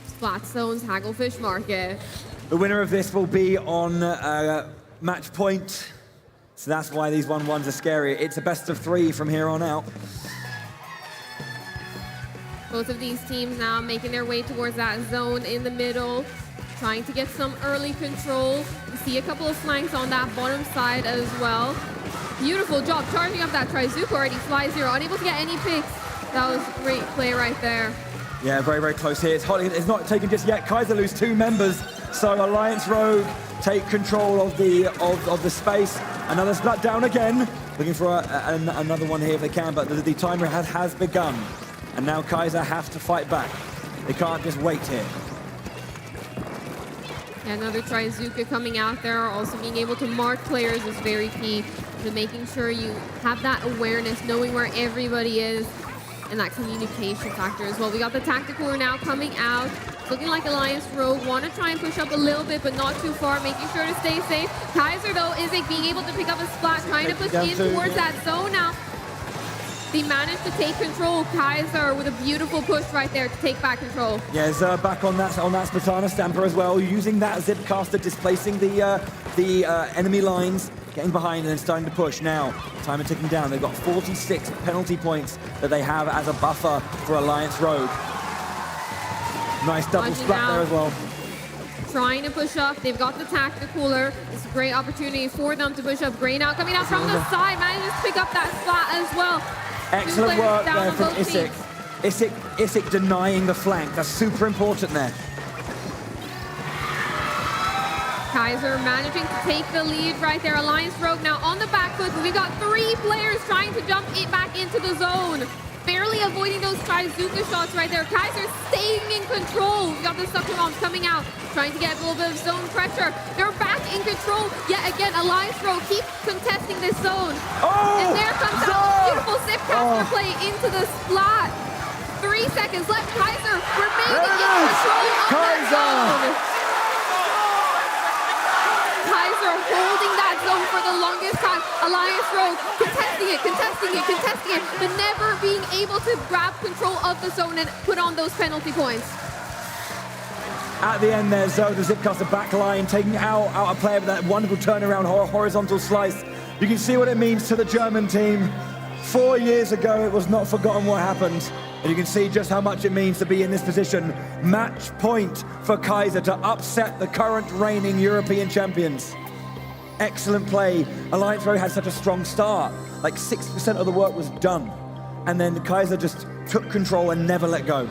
Splatzone's Hagglefish Market. The winner of this will be on match point. So that's why these 1-1s are scary. It's a best of 3 from here on out. Both of these teams now making their way towards that zone in the middle, trying to get some early control. We see a couple of flanks on that bottom side as well. Beautiful job charging up that Trizuka already. Fly 0, unable to get any picks. That was great play right there. Yeah, very close here. It's not taken just yet. Kaiser lose 2 members, so Alliance Rogue take control of the space. Another splat down again. Looking for another one here if they can, but the timer has begun. And now Kaiser have to fight back. They can't just wait here. Yeah, another Trizuka coming out there. Also being able to mark players is very key to making sure you have that awareness, knowing where everybody is, and that communication factor as well. We got the Tacticooler now coming out. It's looking like Alliance Rogue want to try and push up a little bit, but not too far, making sure to stay safe. Kaiser, though, is being able to pick up a splat, trying to push in towards that zone now. They managed to take control. Kaiser with a beautiful push right there to take back control. Yeah, Zer back on that Splatana Stamper as well, using that Zipcaster, displacing the enemy lines, getting behind and then starting to push. Now, timer ticking down. They've got 46 penalty points that they have as a buffer for Alliance Rogue. Nice double splat there as well. Trying to push up. They've got the tacticooler. It's a great opportunity for them to push up. Gray now coming out from the side. Manages to pick up that splat as well. Excellent work there from Isik. Isik denying the flank. That's super important there. Kaiser managing to take the lead right there. Alliance Rogue now on the back foot. We've got 3 players trying to jump it back into the zone. Barely avoiding those Trizuka shots right there. Kaiser staying in control. We've got the sucker bombs coming out, trying to get a little bit of zone pressure. They're back in control. Yet again, Alliance Rogue keeps contesting this zone. And there comes out the beautiful Zipcaster play into the splat. 3 seconds left. Kaiser remaining in control of that zone. Kaiser holding that zone for the longest time. Alliance Rogue contesting it, but never being able to grab control of the zone and put on those penalty points. At the end there, Zoe, the Zipcaster back line, taking out a player with that wonderful turnaround horizontal slice. You can see what it means to the German team. 4 years ago, it was not forgotten what happened. And you can see just how much it means to be in this position. Match point for Kaiser to upset the current reigning European champions. Excellent play. Alliance Rogue had such a strong start. Like 60% of the work was done. And then Kaiser just took control and never let go.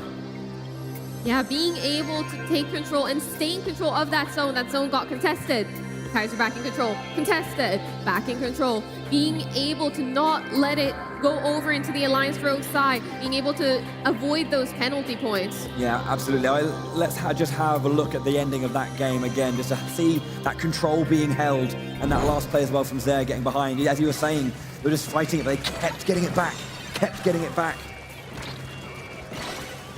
Yeah, being able to take control and stay in control of that zone got contested. Kaiser back in control, contested, back in control. Being able to not let it go over into the Alliance Rogue side, being able to avoid those penalty points. Yeah, absolutely. Let's just have a look at the ending of that game again, just to see that control being held and that last play as well from Zer getting behind. As you were saying, they were just fighting it, but they kept getting it back,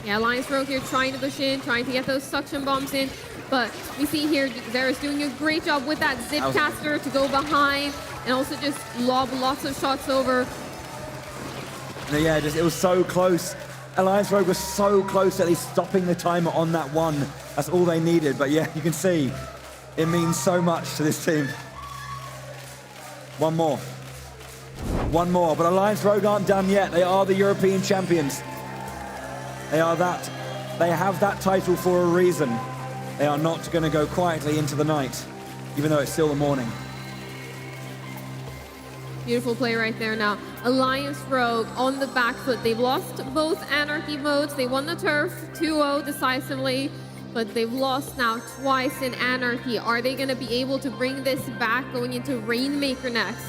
Yeah, Alliance Rogue here trying to push in, trying to get those suction bombs in. But we see here, Zera's doing a great job with that Zipcaster to go behind and also just lob lots of shots over. Yeah, it was so close. Alliance Rogue was so close at least stopping the timer on that one. That's all they needed. But yeah, you can see it means so much to this team. One more. But Alliance Rogue aren't done yet. They are the European champions. They are that. They have that title for a reason. They are not going to go quietly into the night, even though it's still the morning. Beautiful play right there now. Alliance Rogue on the back foot. They've lost both Anarchy modes. They won the turf 2-0 decisively, but they've lost now twice in Anarchy. Are they going to be able to bring this back going into Rainmaker next?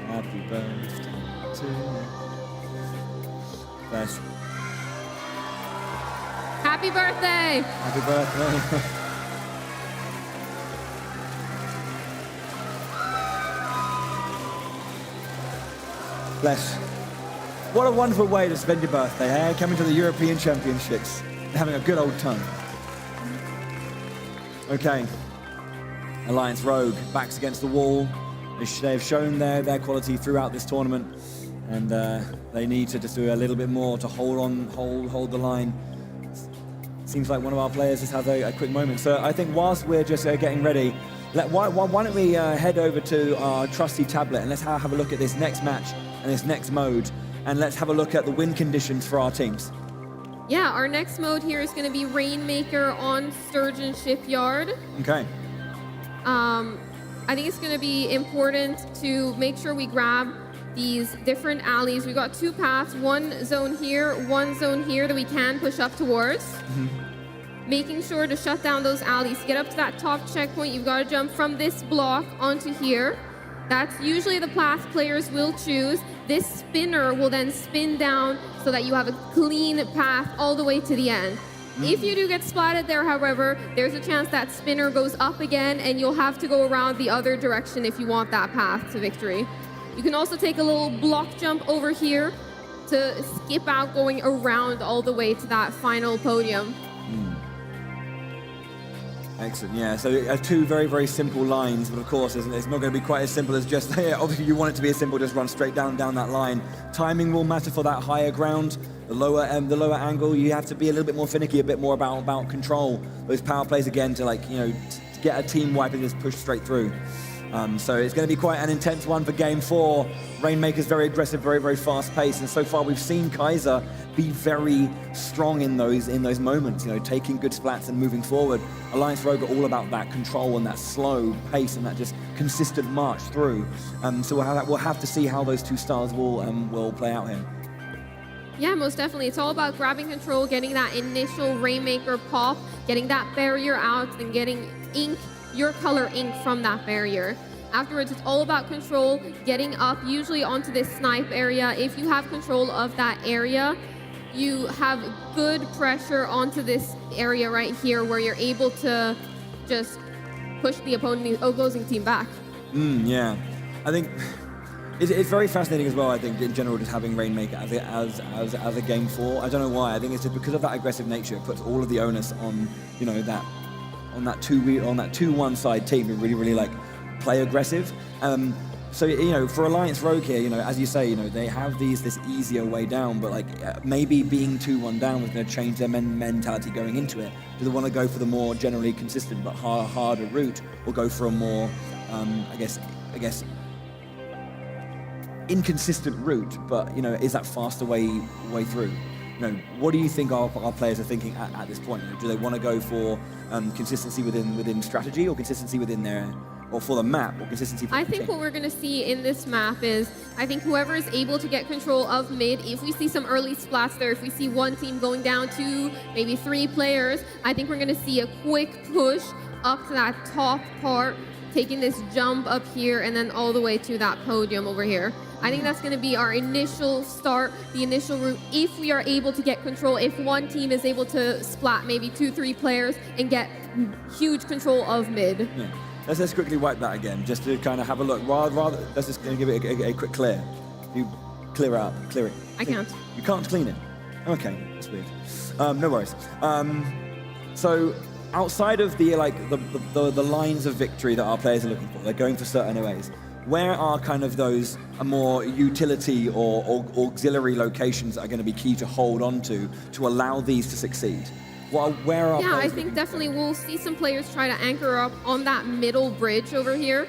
Happy birthday to you. Bless. Happy birthday! Happy birthday. Bless. What a wonderful way to spend your birthday, eh? Coming to the European Championships and having a good old time. Okay. Alliance Rogue, backs against the wall. They've shown their quality throughout this tournament, and they need to just do a little bit more to hold the line. Seems like one of our players just had a quick moment. So I think whilst we're just getting ready, why don't we head over to our trusty tablet and let's have a look at this next match and this next mode, and let's have a look at the win conditions for our teams. Yeah, our next mode here is going to be Rainmaker on Sturgeon Shipyard. Okay. I think it's going to be important to make sure we grab these different alleys. We've got 2 paths, one zone here that we can push up towards. Making sure to shut down those alleys. To get up to that top checkpoint, you've got to jump from this block onto here. That's usually the path players will choose. This spinner will then spin down so that you have a clean path all the way to the end. If you do get splatted there, however, there's a chance that spinner goes up again and you'll have to go around the other direction if you want that path to victory. You can also take a little block jump over here to skip out going around all the way to that final podium. Excellent, yeah. So two very, very simple lines, but of course it's not going to be quite as simple as just, yeah, obviously you want it to be as simple, just run straight down that line. Timing will matter for that higher ground. The lower angle, you have to be a little bit more finicky, a bit more about control. Those power plays again to to get a team wipe and just push straight through. So it's going to be quite an intense one for Game 4. Rainmaker's very aggressive, very, very fast-paced, and so far we've seen Kaiser be very strong in those moments, taking good splats and moving forward. Alliance Rogue are all about that control and that slow pace and that just consistent march through. So we'll have to see how those two styles will play out here. Yeah, most definitely. It's all about grabbing control, getting that initial Rainmaker pop, getting that barrier out, and getting your color ink from that barrier. Afterwards, it's all about control, getting up, usually onto this snipe area. If you have control of that area, you have good pressure onto this area right here where you're able to just push the opposing team back. Yeah. I think it's very fascinating as well, I think, in general, just having Rainmaker as a Game 4. I don't know why. I think it's just because of that aggressive nature. It puts all of the onus on, on that 2-1 side team to really play aggressive. So for Alliance Rogue here, as you say, they have this easier way down, but maybe being 2-1 down was going to change their mentality going into it. Do they want to go for the more generally consistent but harder route, or go for a more, I guess inconsistent route, but is that faster way through? What do you think our players are thinking at this point? Do they want to go for consistency within strategy, or consistency within or for the map, or consistency for I think what we're going to see in this map is, I think whoever is able to get control of mid, if we see some early splats there, if we see one team going down to maybe 3 players, I think we're going to see a quick push up to that top part, taking this jump up here and then all the way to that podium over here. I think that's going to be our initial start, the initial route, if we are able to get control, if one team is able to splat maybe 2-3 players and get huge control of mid. Yeah. Let's just quickly wipe that again, just to kind of have a look. Rather, let's just give it a quick clear. You clear it. I can't. You can't clean it? Okay, that's weird. No worries. So outside of the lines of victory that our players are looking for, they're going for certain OAs. Where are kind of those more utility or auxiliary locations that are going to be key to hold on to allow these to succeed? Where are I think definitely we'll see some players try to anchor up on that middle bridge over here,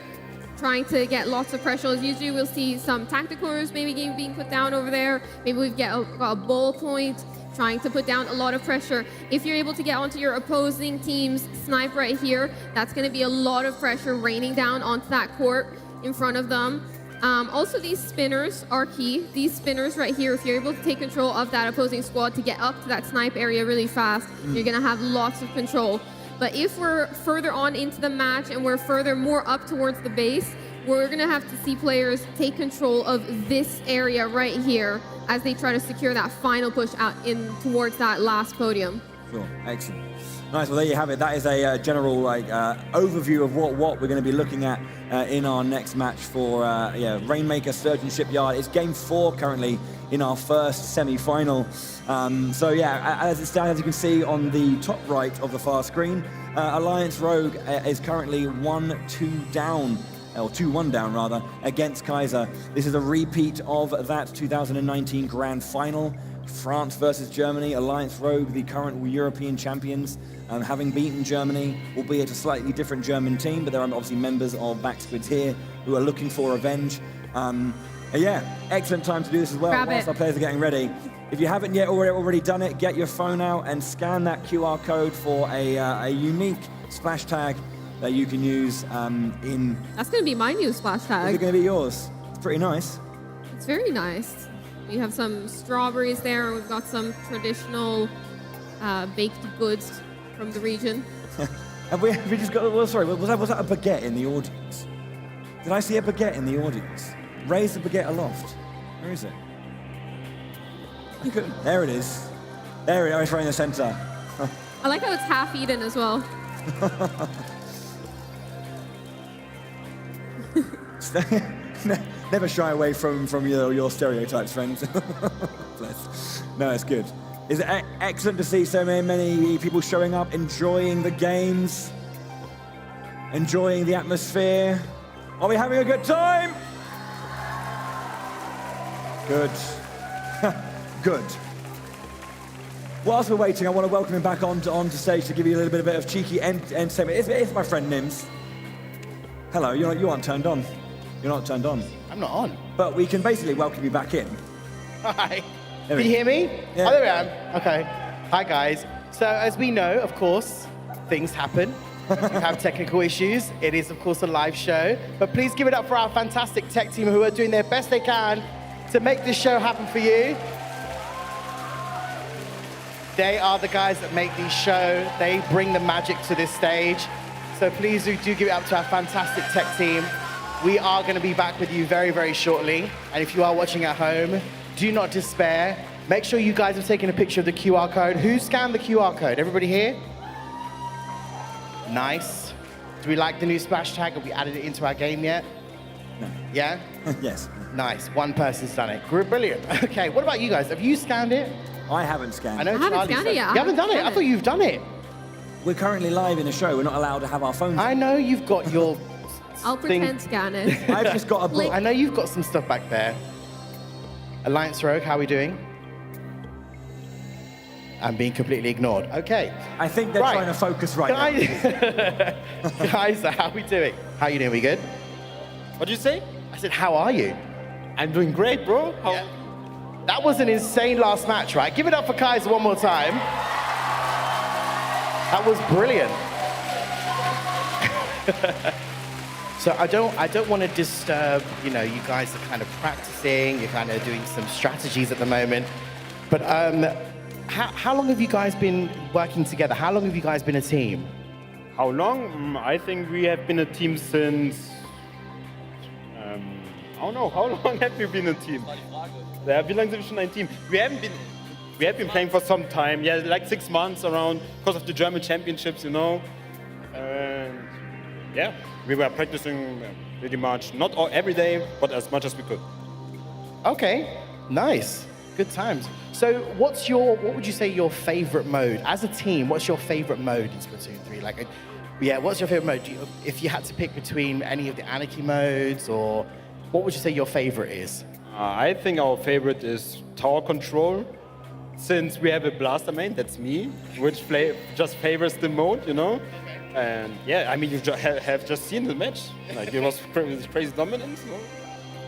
trying to get lots of pressure. Usually we'll see some tacticals maybe being put down over there. Maybe we've got a ball point, trying to put down a lot of pressure. If you're able to get onto your opposing team's snipe right here, that's going to be a lot of pressure raining down onto that court in front of them. Also, these spinners are key. These spinners right here, if you're able to take control of that opposing squad to get up to that snipe area really fast, you're going to have lots of control. But if we're further on into the match and we're further more up towards the base, we're going to have to see players take control of this area right here as they try to secure that final push out in towards that last podium. Sure, excellent. Nice, well there you have it. That is a general overview of what we're going to be looking at in our next match for Rainmaker Sturgeon Shipyard. It's Game 4 currently in our first semi-final. So yeah, as it stands, as you can see on the top right of the far screen, Alliance Rogue is currently 1-2 down, or 2-1 down rather, against Kaiser. This is a repeat of that 2019 Grand Final. France versus Germany. Alliance Rogue, the current European champions, having beaten Germany, albeit a slightly different German team, but there are obviously members of Backsquids here who are looking for revenge. Yeah, excellent time to do this as well, whilst our players are getting ready. If you haven't yet already done it, get your phone out and scan that QR code for a unique splash tag that you can use in... That's going to be my new splash tag. Is it going to be yours? It's pretty nice. It's very nice. We have some strawberries there. We've got some traditional baked goods from the region. Have we just got... Well, sorry, was that a baguette in the audience? Did I see a baguette in the audience? Raise the baguette aloft. Where is it? There it is. There it is, right in the center. I like how it's half eaten as well. Never shy away from your stereotypes, friends. Bless. No, it's good. It's excellent to see so many people showing up, enjoying the games. Enjoying the atmosphere? Are we having a good time? Good. Good. Whilst we're waiting, I want to welcome him back onto stage to give you a little bit of cheeky entertainment. It's my friend Nims. Hello, you aren't turned on. You're not turned on. I'm not on. But we can basically welcome you back in. Hi. Can you hear me? Yeah. Oh, there I am. Okay. Hi, guys. So, as we know, of course, things happen. We have technical issues. It is, of course, a live show. But please give it up for our fantastic tech team who are doing their best they can to make this show happen for you. They are the guys that make these shows. They bring the magic to this stage. So please do give it up to our fantastic tech team. We are going to be back with you very, very shortly. And if you are watching at home, do not despair. Make sure you guys have taken a picture of the QR code. Who scanned the QR code? Everybody here? Nice. Do we like the new splash tag? Have we added it into our game yet? No. Yeah? Yes. Nice. One person's done it. Brilliant. Okay, what about you guys? Have you scanned it? I haven't scanned. I know I haven't Charlie scanned said- it yet. You haven't done it? I thought you've done it. We're currently live in a show. We're not allowed to have our phones. I know you've got your I'll pretend scan it. I've just got a book. I know you've got some stuff back there. Alliance Rogue, how are we doing? I'm being completely ignored. Okay. I think they're Right. trying to focus right now. Guys, how are we doing? How are you doing? We good? What did you say? I said, how are you? I'm doing great, bro. How? Yeah. That was an insane last match, right? Give it up for Kaiser one more time. That was brilliant. So I don't want to disturb, you guys are kind of practicing, you're kind of doing some strategies at the moment. But how long have you guys been working together? How long have you guys been a team? How long? I think we have been a team since. I don't know. How long have we been a team? Ja, wie lange sind wir schon ein Team? We have been playing for some time. Yeah, like 6 months around because of the German championships, And yeah, we were practicing pretty much not every day, but as much as we could. Okay, nice. Good times. So what would you say your favorite mode? As a team, what's your favorite mode in Splatoon 3? What's your favorite mode? If you had to pick between any of the Anarchy modes, or what would you say your favorite is? I think our favorite is Tower Control, since we have a blaster main, that's me, which just favors the mode, And yeah, I mean, you have just seen the match. Like, it was crazy dominance.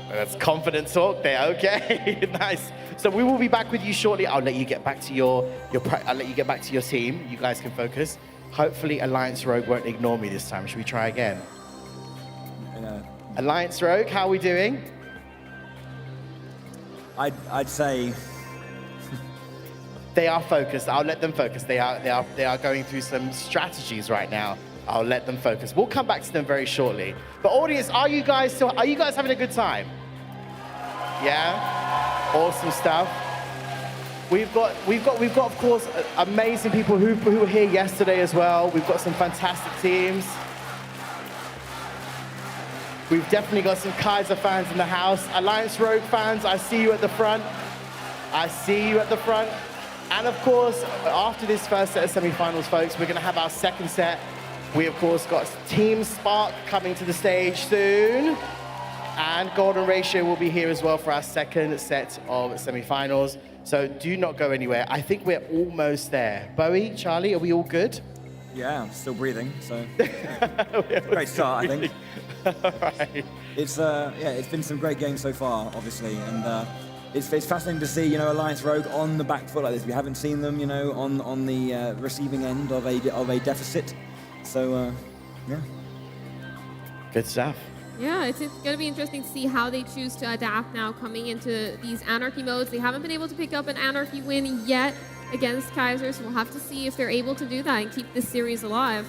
That's confident talk there. Okay, nice. So we will be back with you shortly. I'll let you get back to I'll let you get back to your team. You guys can focus. Hopefully, Alliance Rogue won't ignore me this time. Should we try again? Alliance Rogue, how are we doing? I'd say they are focused. I'll let them focus. They are going through some strategies right now. I'll let them focus. We'll come back to them very shortly. But audience, are you guys having a good time? Yeah? Awesome stuff. We've got of course amazing people who were here yesterday as well. We've got some fantastic teams. We've definitely got some Kaiser fans in the house. Alliance Rogue fans, I see you at the front. I see you at the front. And of course, after this first set of semi-finals, folks, we're going to have our second set. We, of course, got Team Spark coming to the stage soon. And Golden Ratio will be here as well for our second set of semi-finals. So do not go anywhere. I think we're almost there. Bowie, Charlie, are we all good? Yeah, I'm still breathing, so great start, I think. Right. It's been some great games so far, obviously, and it's fascinating to see Alliance Rogue on the back foot like this. We haven't seen them on the receiving end of a deficit, so yeah. Good stuff. Yeah, it's going to be interesting to see how they choose to adapt now coming into these Anarchy modes. They haven't been able to pick up an Anarchy win yet against Kaiser, so we'll have to see if they're able to do that and keep this series alive.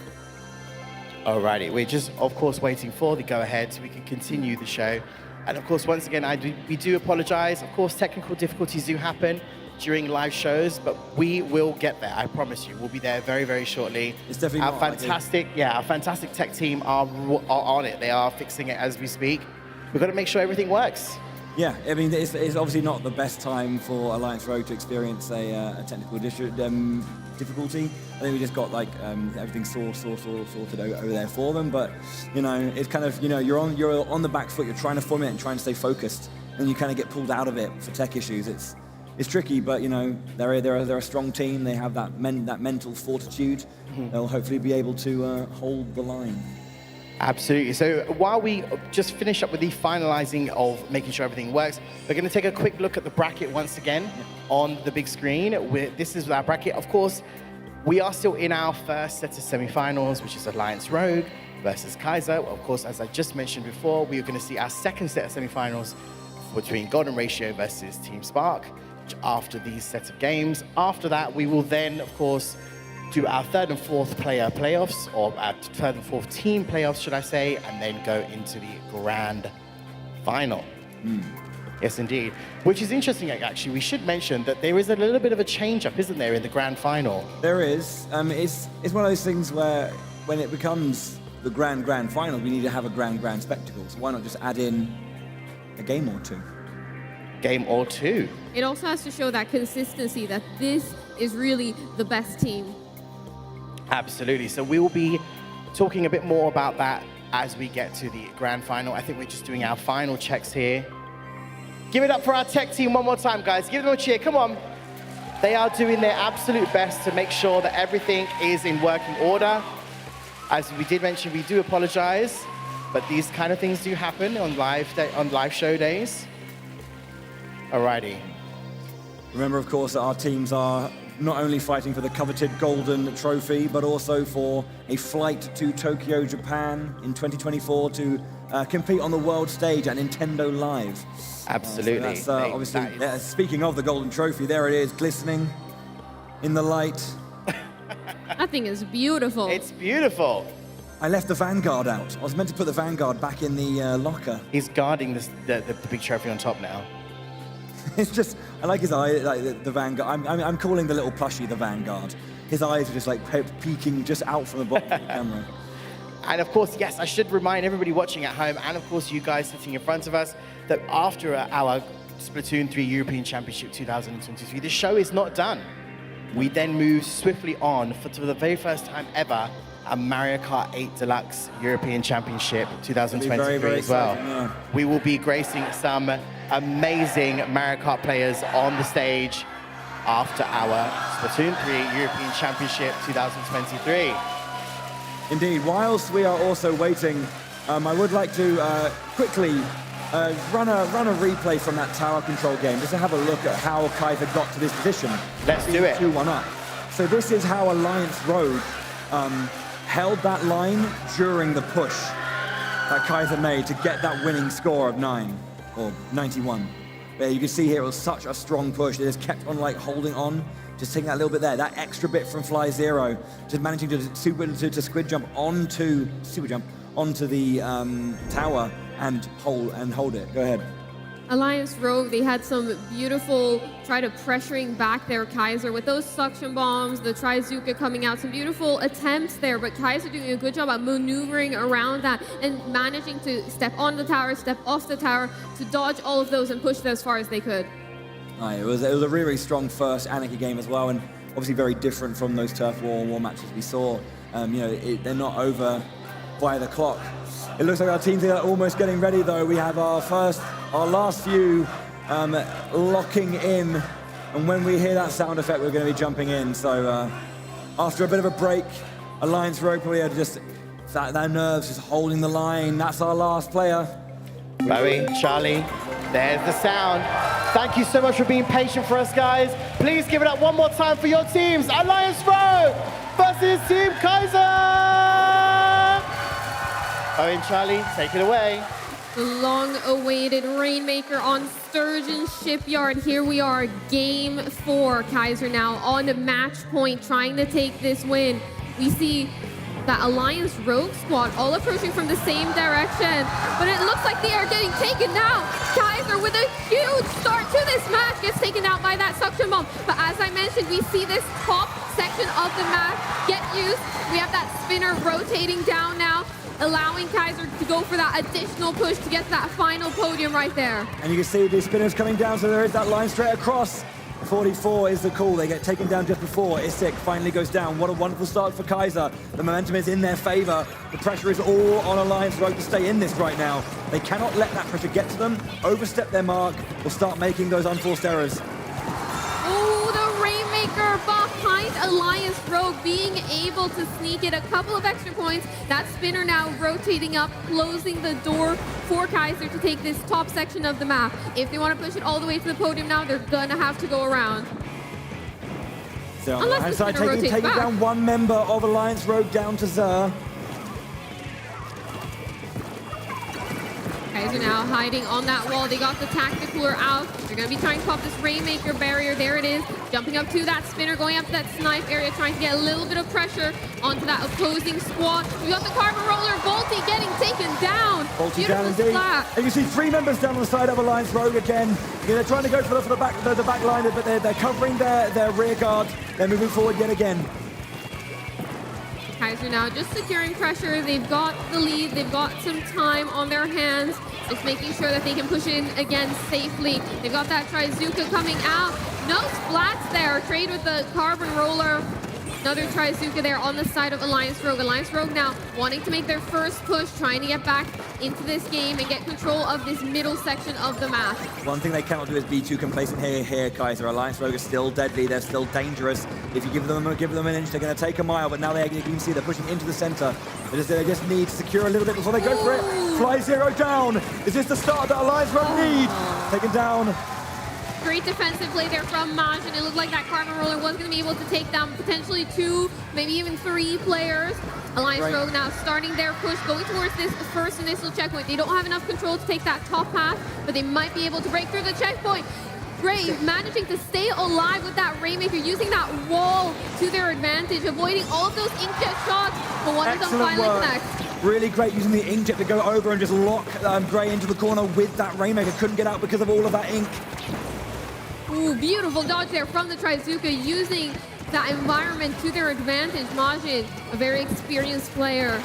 Alrighty, we're just, of course, waiting for the go-ahead so we can continue the show. And of course, once again, we do apologize. Of course, technical difficulties do happen during live shows, but we will get there. I promise you, we'll be there very, very shortly. It's definitely our not our fantastic tech team are on it. They are fixing it as we speak. We've got to make sure everything works. Yeah, I mean, it's obviously not the best time for Alliance Rogue to experience a technical difficulty. I think we just got like everything sorted over there for them. But you know, it's kind of, you know, you're on the back foot. You're trying to formulate and trying to stay focused, and you kind of get pulled out of it for tech issues. It's tricky, but you know, they're a strong team. They have that mental fortitude. They'll hopefully be able to hold the line. Absolutely. So while we just finish up with the finalizing of making sure everything works, we're going to take a quick look at the bracket once again on the big screen. This is our bracket. Of course, we are still in our first set of semifinals, which is Alliance Rogue versus Kaiser. Of course, as I just mentioned before, we are going to see our second set of semifinals between Golden Ratio versus Team Spark after these sets of games. After that, we will then, of course, do our third and fourth player playoffs, or our third and fourth team playoffs, should I say, and then go into the grand final. Yes, indeed. Which is interesting, actually. We should mention that there is a little bit of a change-up, isn't there, in the grand final? There is. It's one of those things where when it becomes the grand final, we need to have a grand spectacle. So why not just add in a game or two? Game or two. It also has to show that consistency, that this is really the best team. Absolutely. So we will be talking a bit more about that as we get to the grand final. I think we're just doing our final checks here. Give it up for our tech team one more time, guys. Give them a cheer. Come on. They are doing their absolute best to make sure that everything is in working order. As we did mention, we do apologize, but these kind of things do happen on live show days. Alrighty. Remember, of course, that our teams are not only fighting for the coveted golden trophy, but also for a flight to Tokyo, Japan in 2024 to compete on the world stage at Nintendo Live. Absolutely. So that's obviously, speaking of the golden trophy, there it is, glistening in the light. That thing is beautiful. It's beautiful. I left the Vanguard out. I was meant to put the Vanguard back in the locker. He's guarding the big trophy on top now. It's just, I like his eye, like the Vanguard. I'm calling the little plushie the Vanguard. His eyes are just like peeking just out from the bottom of the camera. And of course, yes, I should remind everybody watching at home, and of course you guys sitting in front of us, that after our Splatoon 3 European Championship 2023, the show is not done. We then move swiftly on for the very first time ever, a Mario Kart 8 Deluxe European Championship 2023 very as well. exciting, yeah. We will be gracing some amazing Mario Kart players on the stage after our Splatoon 3 European Championship 2023. Indeed, whilst we are also waiting, I would like to quickly run a replay from that tower control game, just to have a look at how Kaiser got to this position. Let's do it. 2-1 up. So this is how Alliance Rogue held that line during the push that Kaiser made to get that winning score of 9, or 91. But you can see here it was such a strong push. They just kept on like holding on, just taking that little bit there, that extra bit from Fly Zero, just managing to squid jump onto the tower and hold it. Go ahead. Alliance Rogue, they had some beautiful try to pressuring back their Kaiser with those suction bombs, the Trizuka coming out, some beautiful attempts there, but Kaiser doing a good job at maneuvering around that and managing to step on the tower, step off the tower, to dodge all of those and push them as far as they could. It was a really strong first Anarchy game as well, and obviously very different from those Turf War matches we saw. They're not over by the clock. It looks like our teams are almost getting ready though. We have our last few locking in, and when we hear that sound effect, we're going to be jumping in. So after a bit of a break, Alliance Rogue probably are just their nerves just holding the line. That's our last player. Bowie, Charlie, there's the sound. Thank you so much for being patient for us, guys. Please give it up one more time for your teams. Alliance Rogue versus Team Kaiser. Bowie and Charlie, take it away. The long-awaited Rainmaker on Sturgeon Shipyard. Here we are, Game 4. Kaiser now on the match point, trying to take this win. We see that Alliance Rogue squad all approaching from the same direction, but it looks like they are getting taken down. Kaiser with a huge start to this match gets taken out by that suction bomb. But as I mentioned, we see this top section of the map get used. We have that spinner rotating down now. allowing Kaiser to go for that additional push to get to that final podium right there. And you can see the spinners coming down, so there is that line straight across. 44 is the call. They get taken down just before. Isik finally goes down. What a wonderful start for Kaiser. The momentum is in their favor. The pressure is all on Alliance Rogue to stay in this right now. They cannot let that pressure get to them, overstep their mark, or start making those unforced errors. Oh, the Rainmaker behind Alliance Rogue being able to sneak in a couple of extra points. That spinner now rotating up, closing the door for Kaiser to take this top section of the map. If they want to push it all the way to the podium now, they're gonna have to go around. So on the hand side, taking down one member of Alliance Rogue down to Zer. Kaiser now hiding on that wall. They got the Tacticooler out. They're going to be trying to pop this Rainmaker barrier. There it is. Jumping up to that spinner, going up to that snipe area, trying to get a little bit of pressure onto that opposing squad. We got the Carbon Roller. Volty getting taken down. Volty down indeed. And you see 3 members down on the side of Alliance Rogue again. They're trying to go for the back line, but they're covering their rear guard. They're moving forward yet again. Kaiser now just securing pressure. They've got the lead. They've got some time on their hands. Just making sure that they can push in again safely. They've got that Trizuka coming out. No splats there. Trade with the Carbon Roller. Another Trizuka there on the side of Alliance Rogue. Alliance Rogue now wanting to make their first push, trying to get back into this game and get control of this middle section of the map. One thing they cannot do is be too complacent here, Kaiser. Alliance Rogue is still deadly. They're still dangerous. If you give them an inch, they're going to take a mile. But now you can see they're pushing into the center. They just need to secure a little bit before they go for it. Fly Zero down. Is this the start that Alliance Rogue need? Taken down. Great defensive play there from Maj, and it looked like that Carbon Roller was going to be able to take down potentially 2, maybe even 3 players. Alliance Rogue now starting their push, going towards this first initial checkpoint. They don't have enough control to take that top path, but they might be able to break through the checkpoint. Great, managing to stay alive with that Rainmaker, using that wall to their advantage, avoiding all of those inkjet shots, but one of them finally connects. Really great using the inkjet to go over and just lock Gray into the corner with that Rainmaker. Couldn't get out because of all of that ink. Ooh, beautiful dodge there from the Trizuka, using that environment to their advantage. Majid, a very experienced player.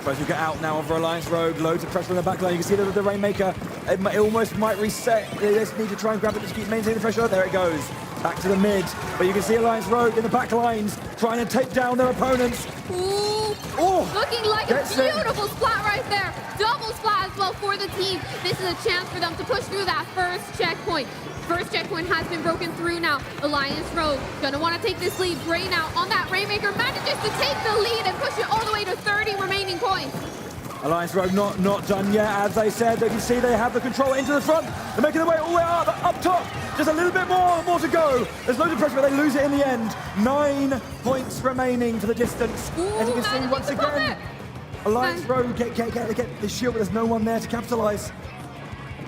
Trizuka out now over Alliance Rogue. Loads of pressure on the back line. You can see the Rainmaker, it almost might reset. They just need to try and grab it to keep maintaining the pressure. There it goes. Back to the mid. But you can see Alliance Rogue in the back lines trying to take down their opponents. Ooh, looking like a beautiful splat right there. Double splat as well for the team. This is a chance for them to push through that first checkpoint. First checkpoint has been broken through now. Alliance Rogue gonna want to take this lead. Gray now on that Rainmaker manages to take the lead and push it all the way to 30 remaining points. Alliance Rogue not done yet. As I said, you can see they have the control into the front. They're making their way all the way up top. Just a little bit more to go. There's loads of pressure, but they lose it in the end. 9 points remaining for the distance. Ooh, and you can see once again, Alliance Rogue get the shield, but there's no one there to capitalize.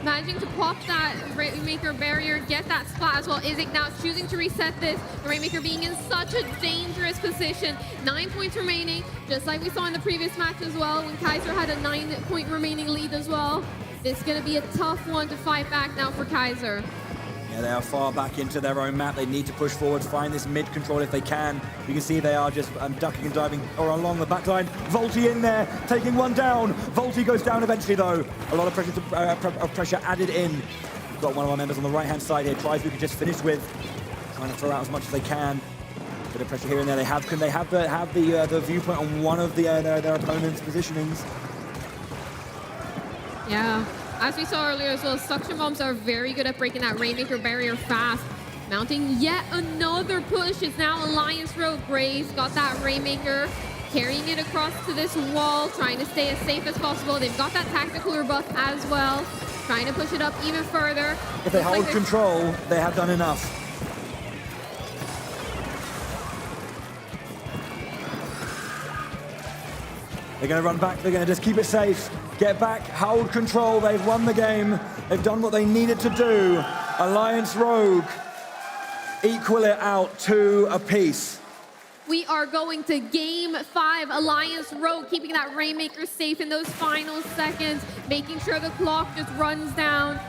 Managing to pop that Rainmaker barrier, get that spot as well. Isaac now choosing to reset this. The Rainmaker being in such a dangerous position. 9 points remaining, just like we saw in the previous match as well, when Kaiser had a 9-point remaining lead as well. This is going to be a tough one to fight back now for Kaiser. Yeah, they are far back into their own map. They need to push forward, find this mid control if they can. You can see they are just ducking and diving or along the back line. Volty in there, taking one down. Volty goes down eventually, though. A lot of pressure added in. We've got one of our members on the right-hand side here. Trizuka just finished with, trying to throw out as much as they can. Bit of pressure here and there. They have the viewpoint on one of their opponent's positionings. Yeah. As we saw earlier as well, suction bombs are very good at breaking that Rainmaker barrier fast. Mounting yet another push. It's now Alliance Rogue. Gray's got that Rainmaker, carrying it across to this wall, trying to stay as safe as possible. They've got that Tacticooler buff as well, trying to push it up even further. If they hold control, they have done enough. They're going to run back. They're going to just keep it safe. Get back, hold control. They've won the game. They've done what they needed to do. Alliance Rogue equal it out 2 apiece. We are going to Game 5. Alliance Rogue keeping that Rainmaker safe in those final seconds, making sure the clock just runs down,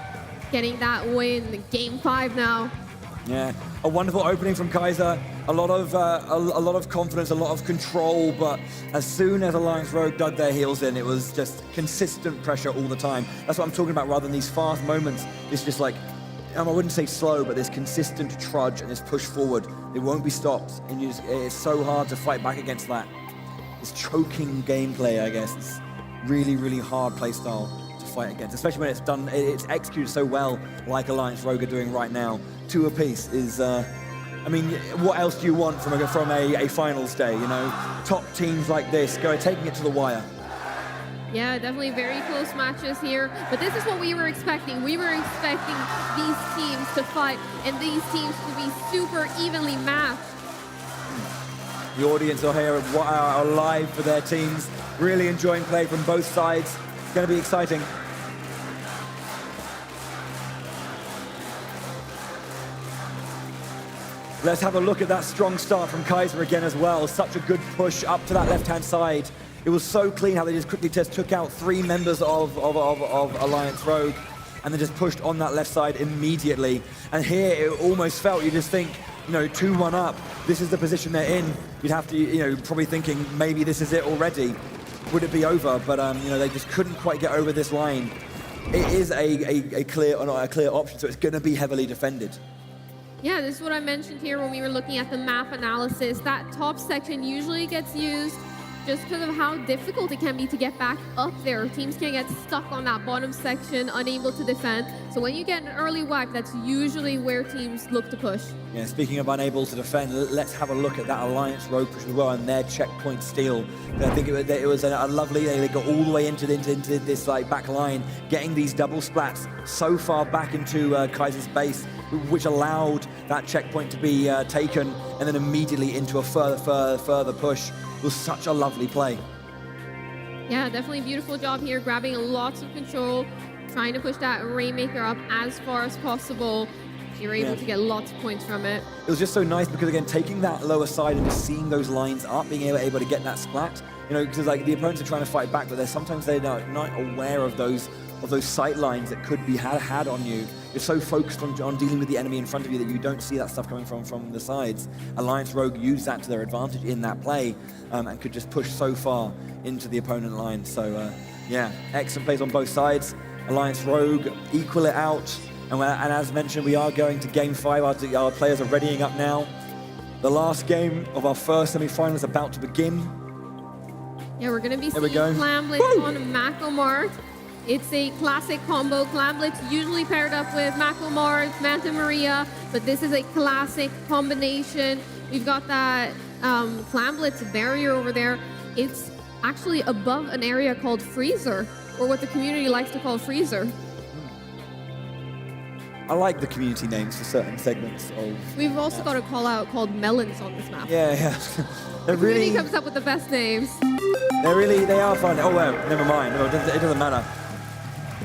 getting that win. Game 5 now. Yeah, a wonderful opening from Kaiser. A lot of confidence, a lot of control. But as soon as Alliance Rogue dug their heels in, it was just consistent pressure all the time. That's what I'm talking about. Rather than these fast moments, it's just like, I wouldn't say slow, but this consistent trudge and this push forward. It won't be stopped, and it's so hard to fight back against that. This choking gameplay, I guess. It's really, really hard play style to fight against, especially when it's executed so well, like Alliance Rogue are doing right now. 2 apiece is, I mean, what else do you want from a finals day, you know? Top teams like this, taking it to the wire. Yeah, definitely very close matches here. But this is what we were expecting. We were expecting these teams to fight and these teams to be super evenly matched. The audience are here are live for their teams, really enjoying play from both sides. It's going to be exciting. Let's have a look at that strong start from Kaiser again as well. Such a good push up to that left-hand side. It was so clean how they just quickly took out 3 members of Alliance Rogue and then just pushed on that left side immediately. And here it almost felt, you just think, you know, 2-1 up. This is the position they're in. You'd have to, you know, probably thinking maybe this is it already. Would it be over? But, you know, they just couldn't quite get over this line. It is a clear option, so it's going to be heavily defended. Yeah, this is what I mentioned here when we were looking at the map analysis. That top section usually gets used just because of how difficult it can be to get back up there. Teams can get stuck on that bottom section, unable to defend. So when you get an early wipe, that's usually where teams look to push. Yeah, speaking of unable to defend, let's have a look at that Alliance Rogue push as well and their checkpoint steal. I think it was a lovely, they got all the way into this like back line, getting these double splats so far back into Kaiser's base, which allowed that checkpoint to be taken and then immediately into a further push. It was such a lovely play. Yeah, definitely beautiful job here, grabbing lots of control, trying to push that Rainmaker up as far as possible. You're able to get lots of points from it. It was just so nice because, again, taking that lower side and just seeing those lines up, being able to get that splat, you know, because like the opponents are trying to fight back, but sometimes they're not aware of those sight lines that could be had on you. You're so focused on dealing with the enemy in front of you that you don't see that stuff coming from the sides. Alliance Rogue used that to their advantage in that play and could just push so far into the opponent line. So, yeah, excellent plays on both sides. Alliance Rogue equal it out. And as mentioned, we are going to Game 5. Our players are readying up now. The last game of our first semi-final is about to begin. Yeah, we're going to be seeing Clamblitz on Macomart. It's a classic combo. Clamblitz usually paired up with Macomart, Manta Maria, but this is a classic combination. We've got that Clamblitz barrier over there. It's actually above an area called Freezer, or what the community likes to call Freezer. I like the community names for certain segments of... We've also got a call out called Melons on this map. Yeah. The community comes up with the best names. They are fun. Oh, well, never mind. No, it doesn't matter.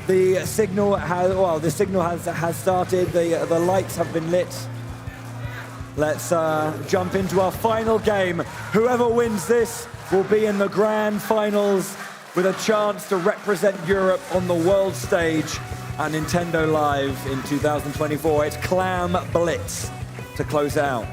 The signal has started. The lights have been lit. Let's jump into our final game. Whoever wins this will be in the grand finals with a chance to represent Europe on the world stage at Nintendo Live in 2024. It's Clam Blitz to close out.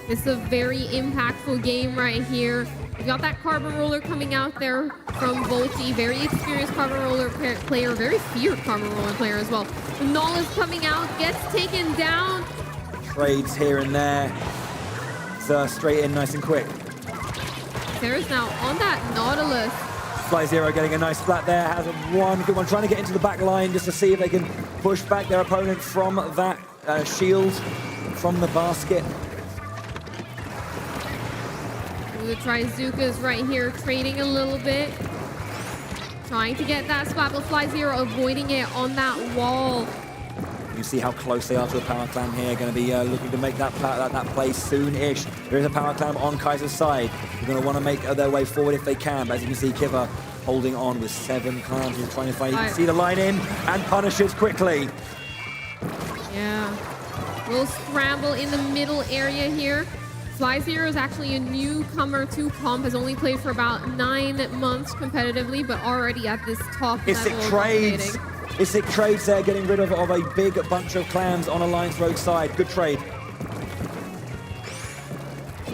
This is a very impactful game right here. We got that Carbon Roller coming out there from Volti, very experienced Carbon Roller player, very feared Carbon Roller player as well. The Nola's coming out, gets taken down. Trades here and there. It's straight in nice and quick. Sarah's now on that Nautilus. Fly Zero getting a nice splat there, has one good one, trying to get into the back line just to see if they can push back their opponent from that shield, from the basket. The Trizuka's right here, trading a little bit. Trying to get that splat, but Fly Zero avoiding it on that wall. You see how close they are to the Power Clam here. Going to be looking to make that play soon-ish. There is a Power Clam on Kaiser's side. They're going to want to make their way forward if they can. But as you can see, Kiva holding on with 7 clams. He's trying to fight. You can see the line in and punishes quickly. Yeah. Little scramble in the middle area here. Fly Zero is actually a newcomer to comp, has only played for about 9 months competitively, but already at this top level. Isik trades there, getting rid of a big bunch of clams on Alliance Rogue side. Good trade.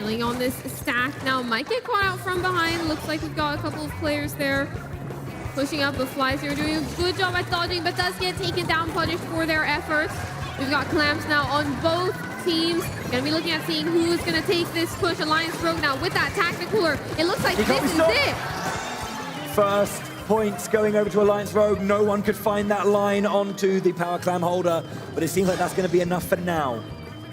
Chilling on this stack now. Might get caught out from behind. Looks like we've got a couple of players there. Pushing up, but Flyzero doing a good job at dodging, but does get taken down, punished for their efforts. We've got clamps now on both teams. Gonna be looking at seeing who's gonna take this push. Alliance Rogue now with that Tacticooler. It looks like this is it. First points going over to Alliance Rogue. No one could find that line onto the power clam holder, but it seems like that's going to be enough for now.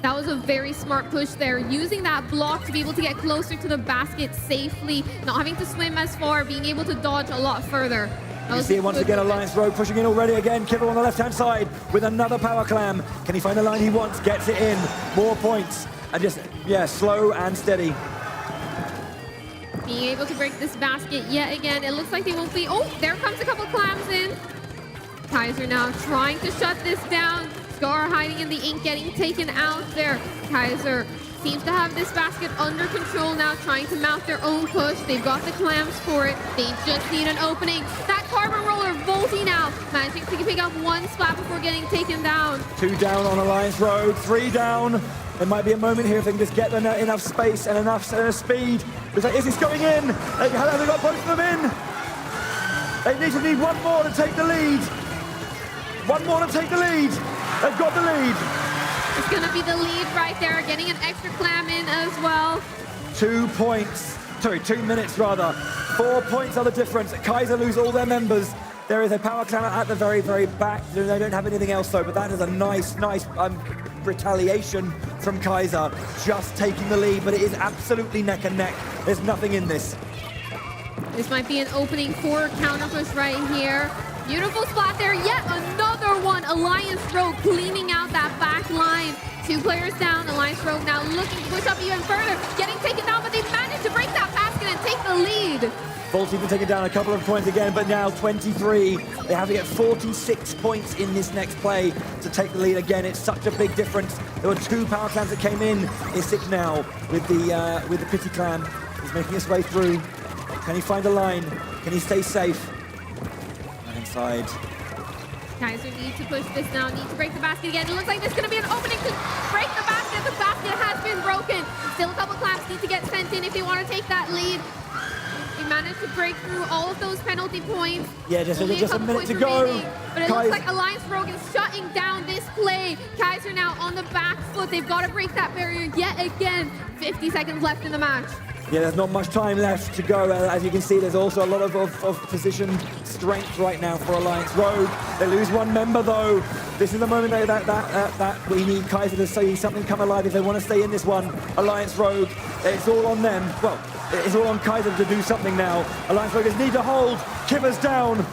That was a very smart push there, using that block to be able to get closer to the basket safely, not having to swim as far, being able to dodge a lot further. You see it once again, Alliance Rogue pushing in already again. Kibble on the left-hand side with another power clam. Can he find the line he wants? Gets it in. More points. And just, yeah, slow and steady. Being able to break this basket yet again. It looks like they won't be... Oh, there comes a couple clams in. Kaiser now trying to shut this down. Scar hiding in the ink, getting taken out there. Kaiser seems to have this basket under control now, trying to mount their own push. They've got the clamps for it. They just need an opening. That carbon roller, Volty now, managing to pick up one splat before getting taken down. 2 down on Alliance Rogue, 3 down. There might be a moment here if they can just get enough space and enough speed. It's like, is this going in? They've got both of them in. They need one more to take the lead. One more to take the lead. They've got the lead. It's going to be the lead right there, getting an extra clam in as well. 2 points. Sorry, 2 minutes rather. 4 points are the difference. Kaiser lose all their members. There is a power clam at the very, very back. They don't have anything else though, but that is a nice retaliation from Kaiser. Just taking the lead, but it is absolutely neck and neck. There's nothing in this. This might be an opening for counter push right here. Beautiful spot there, yet another one. Alliance Rogue cleaning out that back line. 2 players down, Alliance Rogue now looking to push up even further. Getting taken down, but they've managed to break that basket and take the lead. Volty been taken down a couple of points again, but now 23. They have to get 46 points in this next play to take the lead again. It's such a big difference. There were 2 power clams that came in. It's 6 now with the pity clam. He's making his way through. Can he find a line? Can he stay safe? Inside. Kaiser needs to push this now, need to break the basket again. It looks like there's going to be an opening to break the basket. The basket has been broken. Still a couple clamps need to get sent in if they want to take that lead. They managed to break through all of those penalty points. Yeah, just a minute to go. Remaining. But it looks like Alliance Rogue is shutting down this play. Kaiser now on the back foot. They've got to break that barrier yet again. 50 seconds left in the match. Yeah, there's not much time left to go. As you can see, there's also a lot of position strength right now for Alliance Rogue. They lose 1 member, though. This is the moment that we need Kaiser to see something come alive if they want to stay in this one. Alliance Rogue, it's all on them. Well, it's all on Kaiser to do something now. Alliance Rogue just need to hold. Kivers down.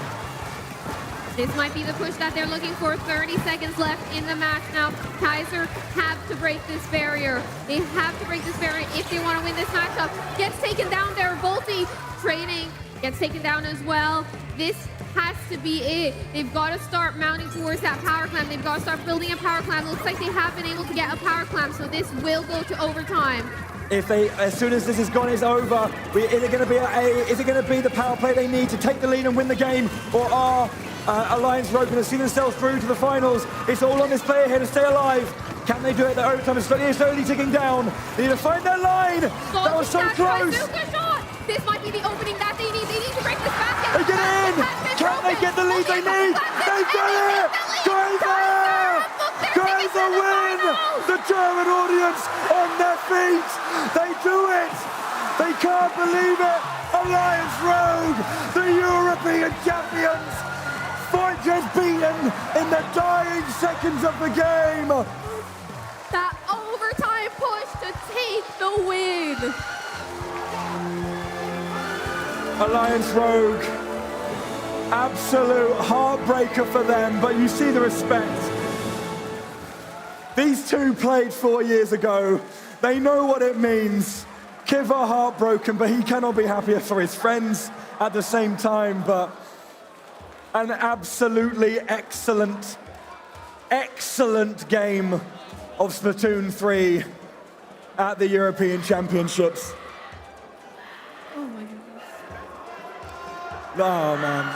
This might be the push that they're looking for. 30 seconds left in the match now. Kaiser have to break this barrier. They have to break this barrier if they want to win this matchup. Gets taken down there. Volty trading. Gets taken down as well. This has to be it. They've got to start mounting towards that power clam. They've got to start building a power clam. Looks like they have been able to get a power clam, so this will go to overtime. As soon as this is gone, it's over. Is it going to be the power play they need to take the lead and win the game, or are Alliance Rogue going to see themselves through to the finals? It's all on this player here to stay alive. Can they do it? The overtime is slowly ticking down. They need to find their line. That was so close. This might be the opening that they need. They need to break this basket. They get in. Can they get the lead they need? They get it. Kaiser win. The German audience on their feet. They do it. They can't believe it. Alliance Rogue, the European champions. Fight just beaten in the dying seconds of the game. That overtime push to take the win. Alliance Rogue, absolute heartbreaker for them, but you see the respect. These 2 played 4 years ago. They know what it means. Kiva heartbroken, but he cannot be happier for his friends at the same time, but an absolutely excellent game of Splatoon 3 at the European Championships. Oh my goodness. Oh man.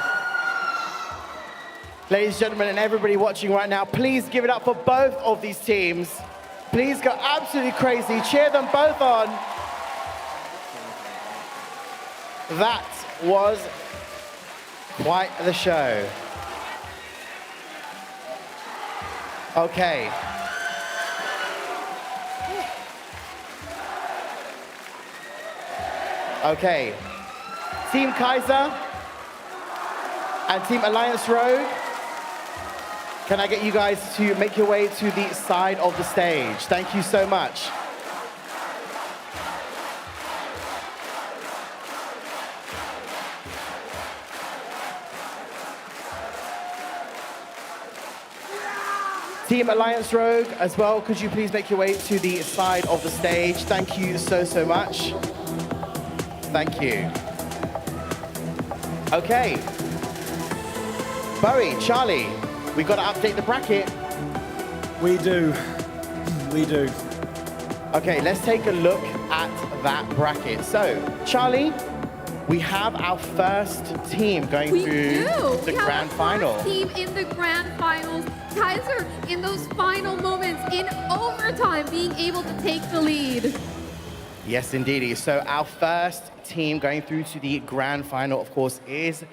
Ladies and gentlemen, and everybody watching right now, please give it up for both of these teams. Please go absolutely crazy. Cheer them both on. That was quite the show. Okay. Okay. Team Kaiser and Team Alliance Rogue, can I get you guys to make your way to the side of the stage? Thank you so much. Team Alliance Rogue as well, could you please make your way to the side of the stage? Thank you so, so much. Thank you. Okay. Bowie, Charlie, we've got to update the bracket. We do. We do. Okay, let's take a look at that bracket. So, Charlie, we have our first team going through the grand final. First team in the grand finals. Kaiser in those final moments in overtime being able to take the lead. Yes, indeedy. So our first team going through to the grand final, of course, is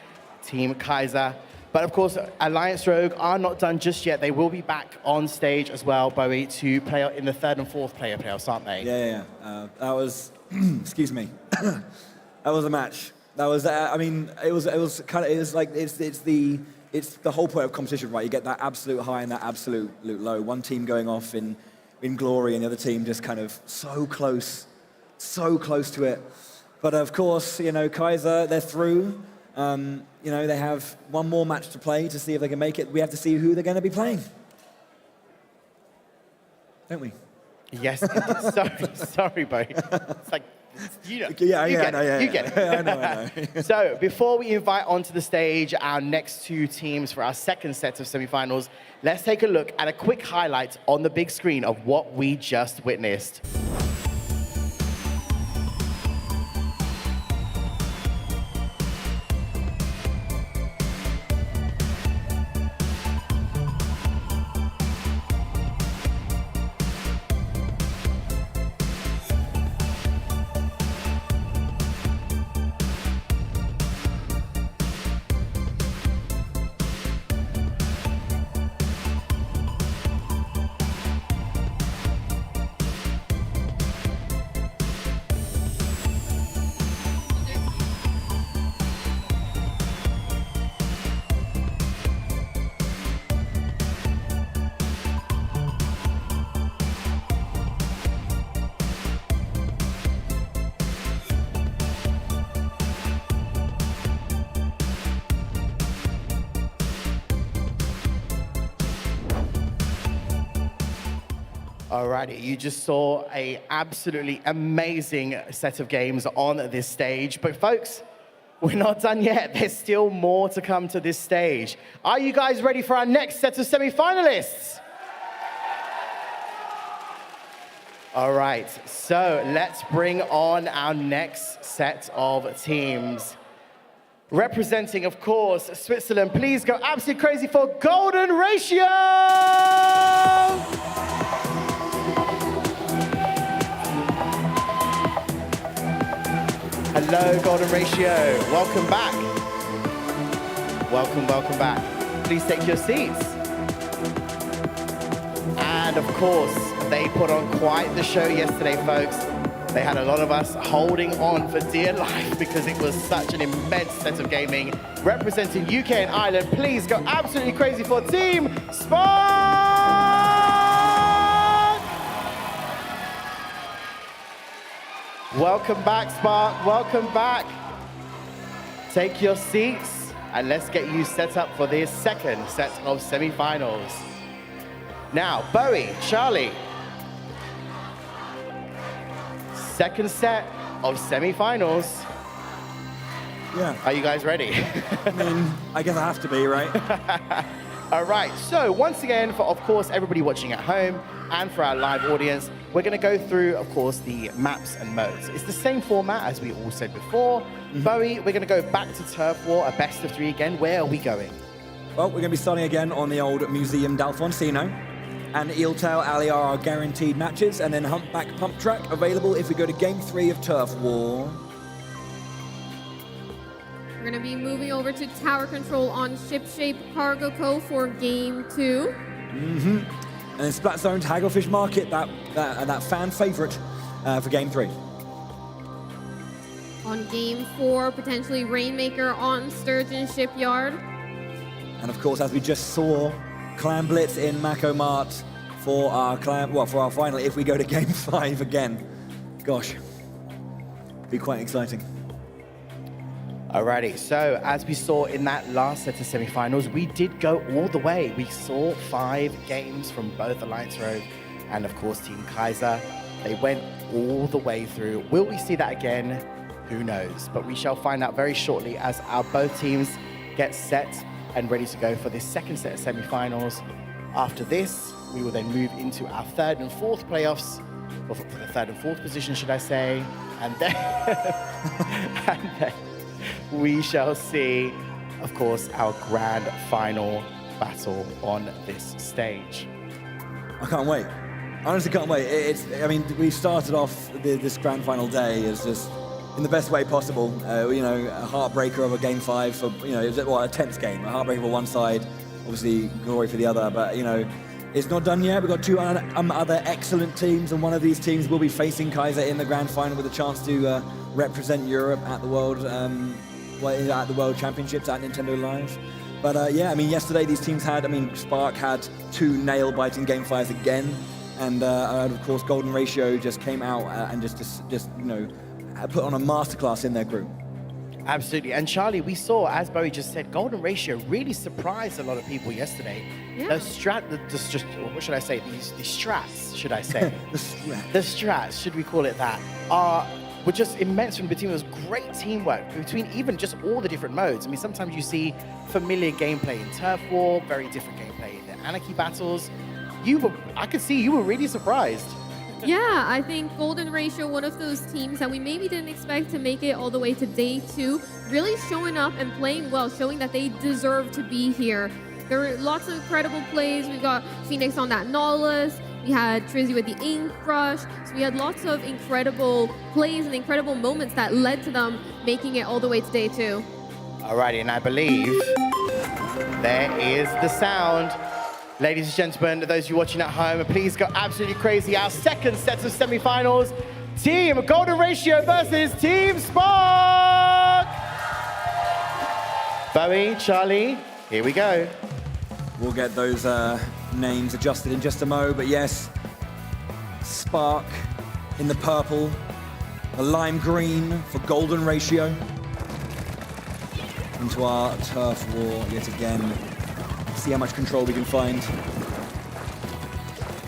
Team Kaiser. But of course, Alliance Rogue are not done just yet. They will be back on stage as well, Bowie, to play in the third and fourth player playoffs, aren't they? Yeah. That was, excuse me, that was a match. That was, I mean, it's the whole point of competition, right? You get that absolute high and that absolute low. One team going off in glory and the other team just kind of so close to it. But of course, you know, Kaiser, they're through. You know, they have one more match to play to see if they can make it. We have to see who they're going to be playing. Don't we? Yes. sorry, Bo. It's like, you know, Yeah, you I get it. I know. So before we invite onto the stage our next two teams for our second set of semifinals, let's take a look at a quick highlight on the big screen of what we just witnessed. Alrighty, you just saw an absolutely amazing set of games on this stage. But folks, we're not done yet. There's still more to come to this stage. Are you guys ready for our next set of semi-finalists? All right, so let's bring on our next set of teams. Representing, of course, Switzerland, please go absolutely crazy for Golden Ratio! Hello, Golden Ratio. Welcome back. Welcome back. Please take your seats. And of course, they put on quite the show yesterday, folks. They had a lot of us holding on for dear life because it was such an immense set of gaming. Representing UK and Ireland, please go absolutely crazy for Team Spark! Welcome back, Spark. Welcome back. Take your seats and let's get you set up for this second set of semi-finals. Now, Bowie, Charlie. Second set of semi-finals. Yeah. Are you guys ready? I mean, I guess I have to be, right? All right, so once again, for, of course, everybody watching at home and for our live audience, we're going to go through, of course, the maps and modes. It's the same format as we all said before. Bowie, we're going to go back to Turf War, a best of 3 again. Where are we going? Well, we're going to be starting again on the old Museum d'Alfonsino. And Eeltail Alley are our guaranteed matches, and then Humpback Pump Track available if we go to Game 3 of Turf War. We're going to be moving over to tower control on Shipshape Cargo Co. for Game 2. And then Splatzone's Hagglefish Market, that fan favorite for Game 3. On Game 4, potentially Rainmaker on Sturgeon Shipyard. And of course, as we just saw, Clan Blitz in Mako Mart for our final. If we go to Game 5 again, gosh, be quite exciting. Alrighty, so as we saw in that last set of semifinals, we did go all the way. We saw 5 games from both Alliance Rogue and of course Team Kaiser. They went all the way through. Will we see that again? Who knows? But we shall find out very shortly as our both teams get set and ready to go for this second set of semifinals. After this, we will then move into our third and fourth playoffs, or for the third and fourth position, should I say, and then, and then we shall see, of course, our grand final battle on this stage. I can't wait. I honestly can't wait. I mean, we started off this grand final day as just in the best way possible. You know, a heartbreaker of a Game 5 for, you know, it was a tense game. A heartbreaker for one side, obviously glory for the other. But, you know, it's not done yet. We've got 2 other excellent teams, and one of these teams will be facing Kaiser in the grand final with a chance to represent Europe at the World Championships at Nintendo Live. But yeah, I mean, yesterday these teams had, Spark had 2 nail-biting Game 5s again, and of course Golden Ratio just came out and just you know, put on a masterclass in their group. Absolutely. And Charlie, we saw, as Bowie just said, Golden Ratio really surprised a lot of people yesterday. Yeah. What should I say? These strats, should I say? The strats, should we call it that, were just immense from the team. It was great teamwork between even just all the different modes. I mean, sometimes you see familiar gameplay in Turf War, very different gameplay in the Anarchy battles. I could see you were really surprised. Yeah, I think Golden Ratio, one of those teams that we maybe didn't expect to make it all the way to day 2, really showing up and playing well, showing that they deserve to be here. There were lots of incredible plays. We got Phoenix on that Nautilus. We had Trizzy with the Ink Brush. So we had lots of incredible plays and incredible moments that led to them making it all the way to day 2. Alrighty, and I believe there is the sound. Ladies and gentlemen, those of you watching at home, please go absolutely crazy. Our second set of semifinals, Team Golden Ratio versus Team Spark. Bowie, Charlie, here we go. We'll get those names adjusted in just a mo, but yes, Spark in the purple, a lime green for Golden Ratio. Into our turf war yet again. See how much control we can find.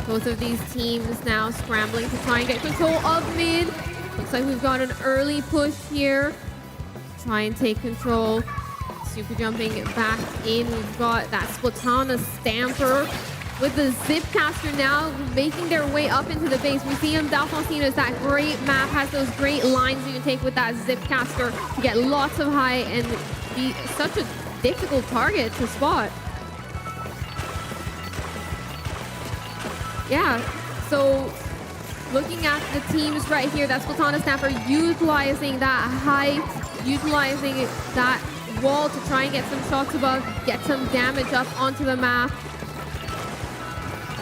Both of these teams now scrambling to try and get control of mid. Looks like we've got an early push here. Try and take control. Super jumping back in. We've got that Splatana Stamper with the Zipcaster now making their way up into the base. Museum d'Alfonsina is that great map, has those great lines you can take with that Zipcaster to get lots of height and be such a difficult target to spot. Yeah, so looking at the teams right here, that Splatana Snapper utilizing that height, utilizing that wall to try and get some shots above, get some damage up onto the map.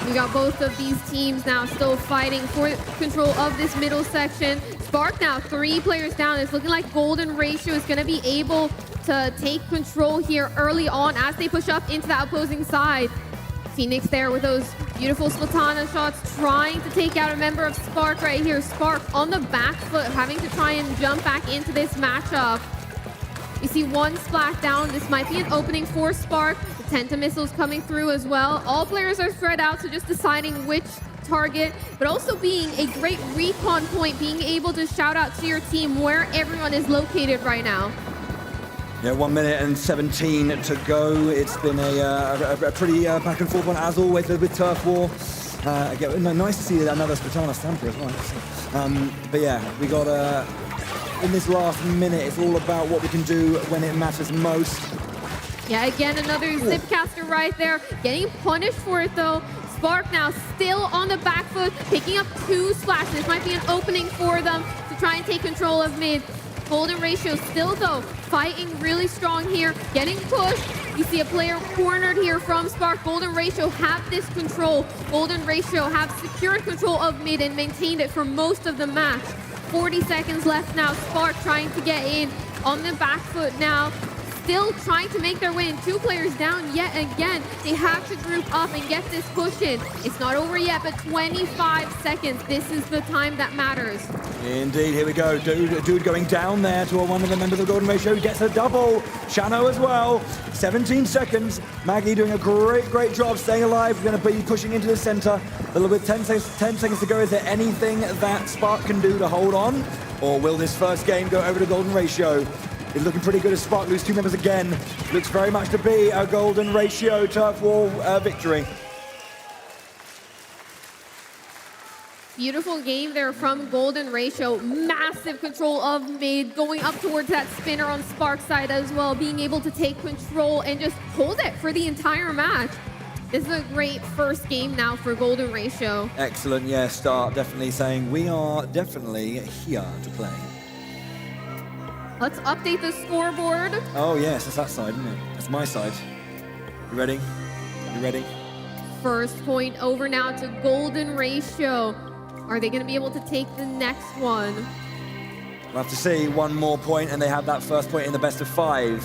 We got both of these teams now still fighting for control of this middle section. Spark now 3 players down. It's looking like Golden Ratio is going to be able to take control here early on as they push up into that opposing side. Phoenix there with those beautiful Splatana shots, trying to take out a member of Spark right here. Spark on the back foot, having to try and jump back into this matchup. We see 1 splat down. This might be an opening for Spark. The Tenta missiles coming through as well. All players are spread out, so just deciding which target, but also being a great recon point, being able to shout out to your team where everyone is located right now. Yeah, 1 minute and 17 to go. It's been a pretty back and forth one, as always, with Turf War. Again, nice to see another Splatana Stamper as well. But yeah, we got, in this last minute, it's all about what we can do when it matters most. Yeah, again, another Zipcaster right there. Getting punished for it, though. Spark now still on the back foot, picking up 2 splashes. This might be an opening for them to try and take control of mid. Golden Ratio still, though, fighting really strong here, getting pushed. You see a player cornered here from Spark. Golden Ratio have this control. Golden Ratio have secured control of mid and maintained it for most of the match. 40 seconds left now. Spark trying to get in on the back foot now. Still trying to make their win. 2 players down yet again. They have to group up and get this push in. It's not over yet, but 25 seconds. This is the time that matters. Indeed, here we go. Dude going down there to one of the members of the Golden Ratio. Gets a double. Shano as well. 17 seconds. Maggie doing a great job staying alive. We're going to be pushing into the center. A little bit, 10 seconds to go. Is there anything that Spark can do to hold on? Or will this first game go over to Golden Ratio? It's looking pretty good as Spark lose 2 members again. Looks very much to be a Golden Ratio turf war victory. Beautiful game there from Golden Ratio. Massive control of mid, going up towards that spinner on Spark's side as well, being able to take control and just hold it for the entire match. This is a great first game now for Golden Ratio. Excellent, yeah, Start definitely saying we are definitely here to play. Let's update the scoreboard. Oh yes, it's that side, isn't it? That's my side. You ready? You ready? First point over now to Golden Ratio. Are they going to be able to take the next one? We'll have to see. One more point and they have that first point in the best of 5.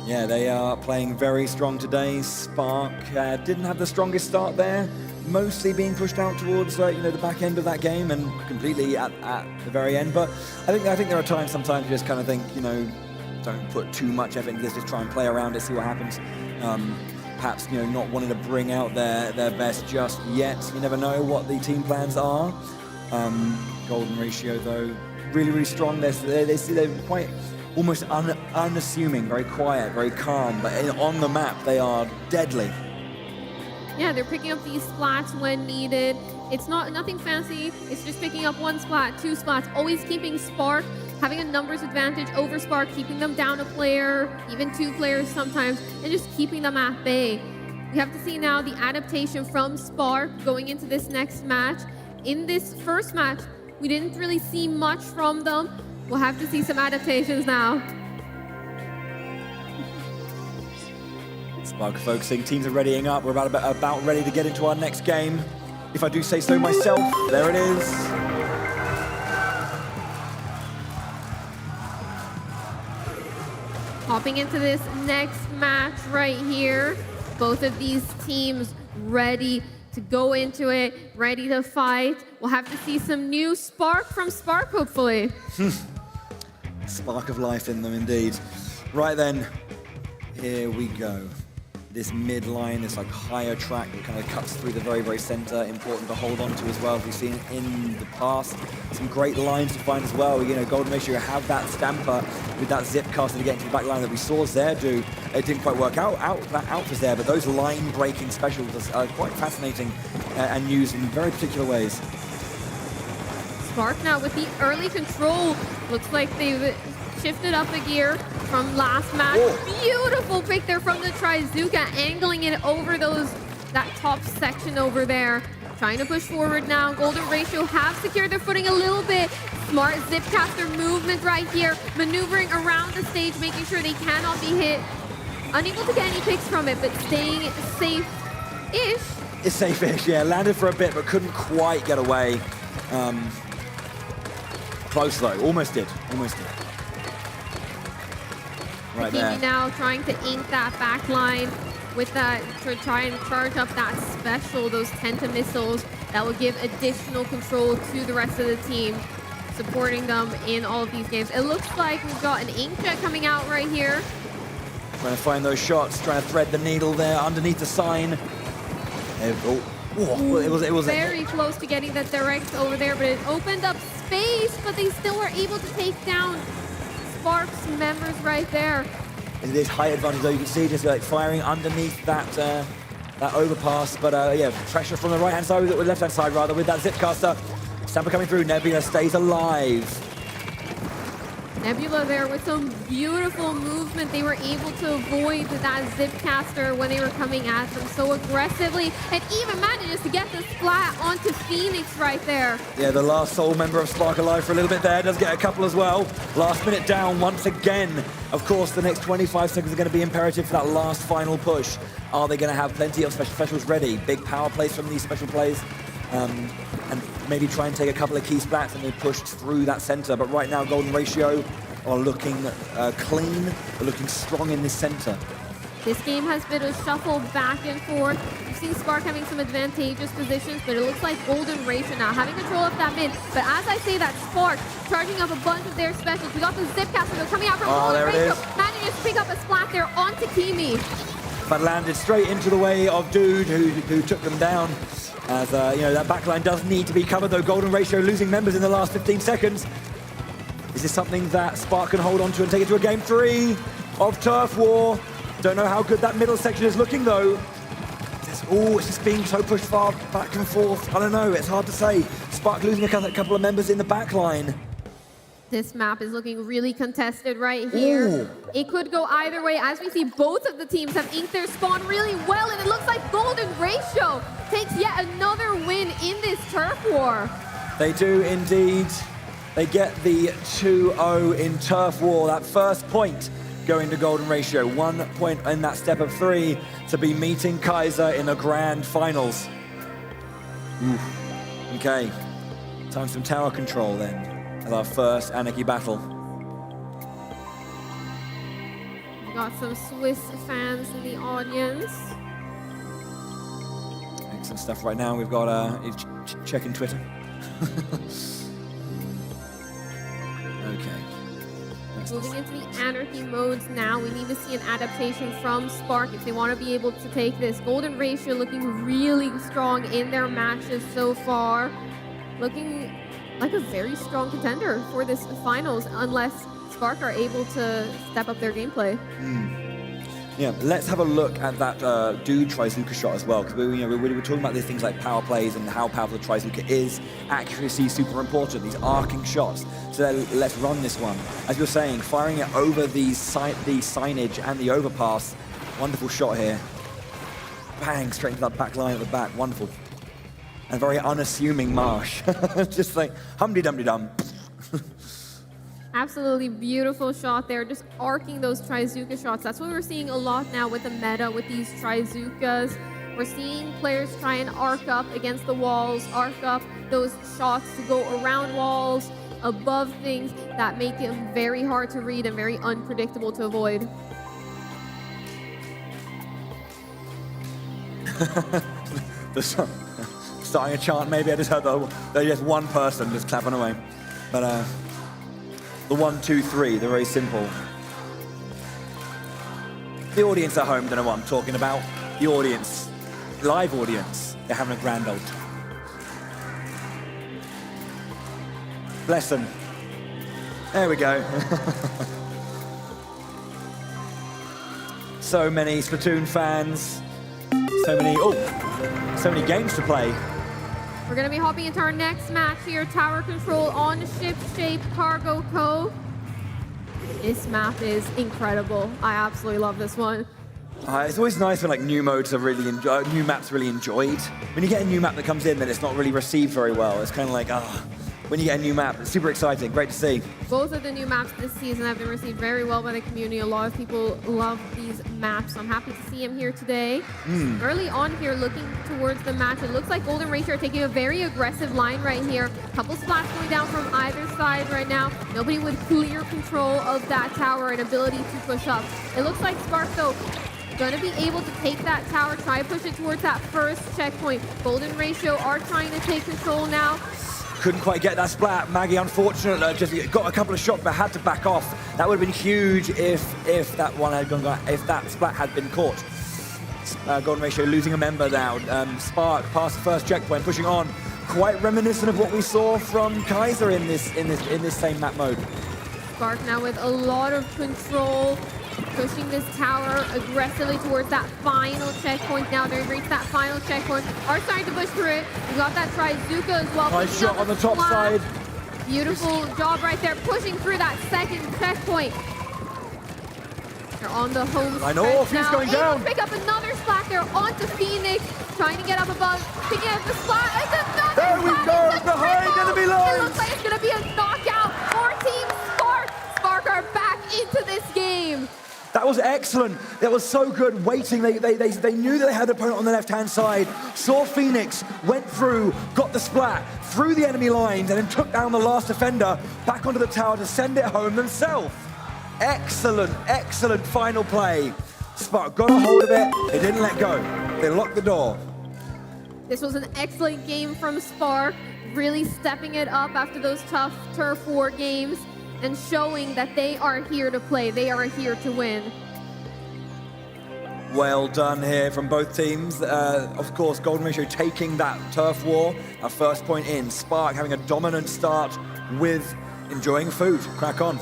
Yeah, they are playing very strong today. Spark didn't have the strongest start there, mostly being pushed out towards the back end of that game and completely at the very end. But I think there are times sometimes you just kind of think, don't put too much effort into this, just try and play around it, see what happens. Perhaps not wanting to bring out their best just yet. You never know what the team plans are. Golden Ratio though, really strong. They're quite almost unassuming, very quiet, very calm, but on the map they are deadly. Yeah, they're picking up these splats when needed. It's nothing fancy. It's just picking up 1 splat, 2 splats, always keeping Spark, having a numbers advantage over Spark, keeping them down a player, even 2 players sometimes, and just keeping them at bay. We have to see now the adaptation from Spark going into this next match. In this first match, we didn't really see much from them. We'll have to see some adaptations now. Spark focusing, teams are readying up. We're about ready to get into our next game. If I do say so myself, there it is. Hopping into this next match right here. Both of these teams ready to go into it, ready to fight. We'll have to see some new spark from Spark, hopefully. Spark of life in them, indeed. Right then, here we go. This mid line, this higher track that kind of cuts through the very center, important to hold on to as well. We've seen in the past some great lines to find as well. Golden Ratio have that stamper with that zip caster to get into the back line that we saw Zaire do. It didn't quite work out for Zaire, but those line breaking specials are quite fascinating and used in very particular ways. Spark now with the early control. Looks like they've shifted up a gear from last match. Oh. Beautiful pick there from the Trizuka, angling it over that top section over there. Trying to push forward now. Golden Ratio have secured their footing a little bit. Smart zipcaster movement right here. Maneuvering around the stage, making sure they cannot be hit. Unable to get any picks from it, but staying safe-ish. It's safe-ish, yeah. Landed for a bit, but couldn't quite get away. Close though, almost did. Right there. Now trying to ink that back line with that to try and charge up that special, those Tenta missiles that will give additional control to the rest of the team, supporting them in all of these games. It looks like we've got an inkjet coming out right here. Trying to find those shots, trying to thread the needle there underneath the sign. It was very close to getting that direct over there, but it opened up space, but they still were able to take down Spark's members right there. It is high advantage though, you can see just firing underneath that overpass, but yeah, pressure from the right-hand side, with left-hand side rather, with that zipcaster. Stamper coming through, Nebula stays alive. Nebula there with some beautiful movement. They were able to avoid that zip caster when they were coming at them so aggressively, and even manages to get the splat onto Phoenix right there. Yeah, the last sole member of Spark alive for a little bit there. Does get a couple as well. Last minute down once again. Of course, the next 25 seconds are going to be imperative for that last final push. Are they going to have plenty of specials ready? Big power plays from these special plays. And maybe try and take a couple of key splats and they pushed through that center. But right now, Golden Ratio are looking clean, they're looking strong in this center. This game has been a shuffle back and forth. You've seen Spark having some advantageous positions, but it looks like Golden Ratio now having control of that mid. But as I say that, Spark charging up a bunch of their specials. We got the zip caster though coming out from Golden Ratio. Manages to pick up a splat there onto Kimi. But landed straight into the way of Dude, who took them down. As you know, that backline does need to be covered, though. Golden Ratio losing members in the last 15 seconds. Is this something that Spark can hold on to and take it to a game 3 of Turf War? Don't know how good that middle section is looking, though. It's just being so pushed far back and forth. I don't know, it's hard to say. Spark losing a couple of members in the backline. This map is looking really contested right here. Ooh. It could go either way. As we see, both of the teams have inked their spawn really well, and it looks like Golden Ratio takes yet another win in this turf war. They do indeed. They get the 2-0 in Turf War. That first point going to Golden Ratio. 1 point in that step of 3 to be meeting Kaiser in the grand finals. Ooh. Okay, time for some tower control then. As our first Anarchy battle. We got some Swiss fans in the audience. Excellent stuff right now. We've got checking Twitter. Okay. Moving into the Anarchy modes now, we need to see an adaptation from Spark if they want to be able to take this. Golden Ratio looking really strong in their matches so far. Looking like a very strong contender for this finals, unless Spark are able to step up their gameplay. Yeah, let's have a look at that Dude Trizuka shot as well, because we were talking about these things like power plays and how powerful the Trizuka is. Accuracy is super important, these arcing shots. So let's run this one. As you're saying, firing it over the signage and the overpass. Wonderful shot here. Bang, straight into that back line at the back, wonderful. And very unassuming Marsh. Just like hum-de-dum-de-dum. Absolutely beautiful shot there, just arcing those Trizuka shots. That's what we're seeing a lot now with the meta, with these Trizukas. We're seeing players try and arc up against the walls, arc up those shots to go around walls, above things that make them very hard to read and very unpredictable to avoid. Starting a chant, maybe I just heard just one person just clapping away. But the 1, 2, 3, they're very simple. The audience at home don't know what I'm talking about. The audience, live audience, they're having a grand old time. Bless them. There we go. So many Splatoon fans, so many games to play. We're going to be hopping into our next match here, Tower Control on Ship Shape Cargo Co. This map is incredible. I absolutely love this one. It's always nice when new modes are really new maps really enjoyed. When you get a new map that comes in, then it's not really received very well. It's kind of like, when you get a new map, it's super exciting. Great to see. Both of the new maps this season have been received very well by the community. A lot of people love these maps, so I'm happy to see him here today. Early on here, looking towards the match, it looks like Golden Ratio are taking a very aggressive line right here. Couple splats going down from either side right now. Nobody with clear control of that tower and ability to push up. It looks like Spark, though, going to be able to take that tower, try to push it towards that first checkpoint. Golden Ratio are trying to take control now. Couldn't quite get that splat. Maggie, unfortunately, just got a couple of shots, but had to back off. That would have been huge if that one had gone, if that splat had been caught. Golden Ratio losing a member now. Spark past the first checkpoint, pushing on. Quite reminiscent of what we saw from Kaiser in this same map mode. Spark now with a lot of control, pushing this tower aggressively towards that final checkpoint. Now they've reached that final checkpoint, are starting to push through it. We got that Trizuka as well. Nice shot on the top side. Beautiful job right there, pushing through that second checkpoint. They're on the home I know, stretch Phoenix now. going Able down. to pick up another splat there onto Phoenix, trying to get up above, picking up the splat. It's another There we splat. go, It's a behind triple. enemy It lines. looks like it's going to be a knockout for Team Spark. Spark are back into this game. That was excellent. That was so good. Waiting, they knew that they had an opponent on the left-hand side. Saw Phoenix, went through, got the splat, through the enemy lines, and then took down the last defender back onto the tower to send it home themselves. Excellent, excellent final play. Spark got a hold of it. They didn't let go. They locked the door. This was an excellent game from Spark, really stepping it up after those tough Turf War games and showing that they are here to play. They are here to win. Well done here from both teams. Of course, Golden Ratio taking that turf war, our first point in. Spark having a dominant start with enjoying food. Crack on.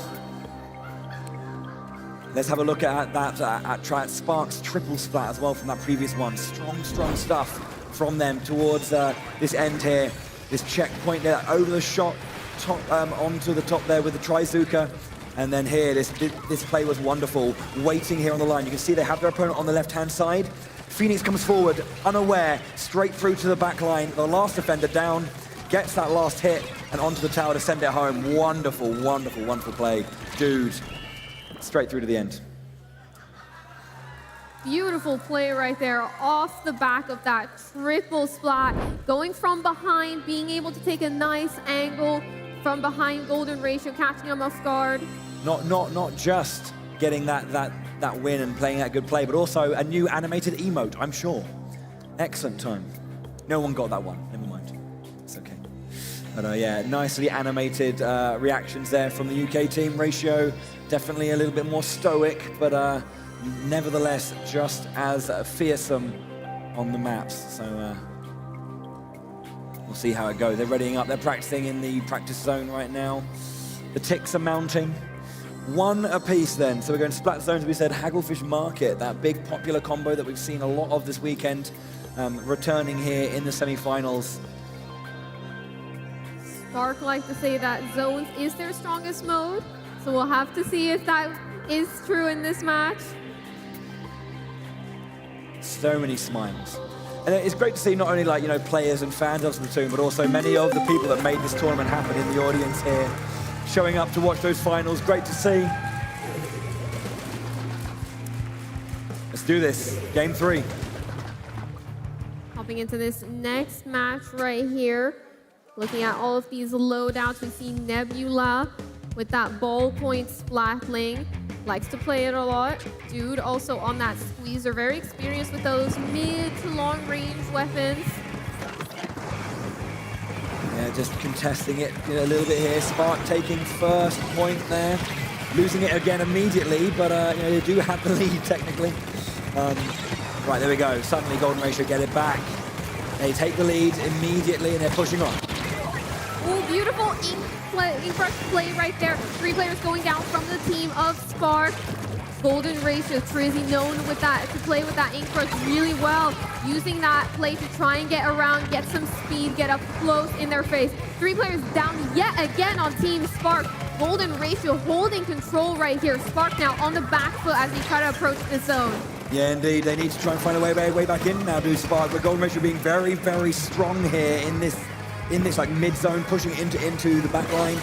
Let's have a look at that, at Spark's triple splat as well from that previous one. Strong stuff from them towards this end here. This checkpoint there, over the shot, top onto the top there with the Trizuka. And then here, this play was wonderful. Waiting here on the line. You can see they have their opponent on the left-hand side. Phoenix comes forward, unaware, straight through to the back line. The last defender down, gets that last hit, and onto the tower to send it home. Wonderful, wonderful, wonderful play. Dude, straight through to the end. Beautiful play right there off the back of that triple splat. Going from behind, being able to take a nice angle from behind Golden Ratio, catching him off guard. Not just getting that win and playing that good play, but also a new animated emote, I'm sure. Excellent time. No one got that one, never mind. It's okay. But yeah, nicely animated reactions there from the UK team. Ratio, definitely a little bit more stoic, but nevertheless, just as fearsome on the maps. So we'll see how it goes. They're readying up. They're practicing in the practice zone right now. The ticks are mounting. One apiece then. So we're going to Splat Zones, we said Hagglefish Market, that big popular combo that we've seen a lot of this weekend, returning here in the semi-finals. Spark like to say that Zones is their strongest mode, so we'll have to see if that is true in this match. So many smiles. And it's great to see not only players and fans of Splatoon, but also many of the people that made this tournament happen in the audience here, showing up to watch those finals. Great to see. Let's do this. Game 3. Hopping into this next match right here. Looking at all of these loadouts, we see Nebula with that ballpoint splatling. Likes to play it a lot. Dude also on that squeezer, very experienced with those mid to long range weapons. Yeah, just contesting it a little bit here. Spark taking first point there. Losing it again immediately, but they do have the lead technically. Right, there we go. Suddenly Golden Ratio get it back. They take the lead immediately and they're pushing on. Ooh, beautiful ink brush play right there. 3 players going down from the team of Spark. Golden Ratio, Trizzy known with that, to play with that ink brush really well. Using that play to try and get around, get some speed, get up close in their face. 3 players down yet again on Team Spark. Golden Ratio holding control right here. Spark now on the back foot as they try to approach the zone. Yeah, indeed. They need to try and find a way back in now, do Spark. But Golden Ratio being very, very strong here in this like mid-zone, pushing into the back line.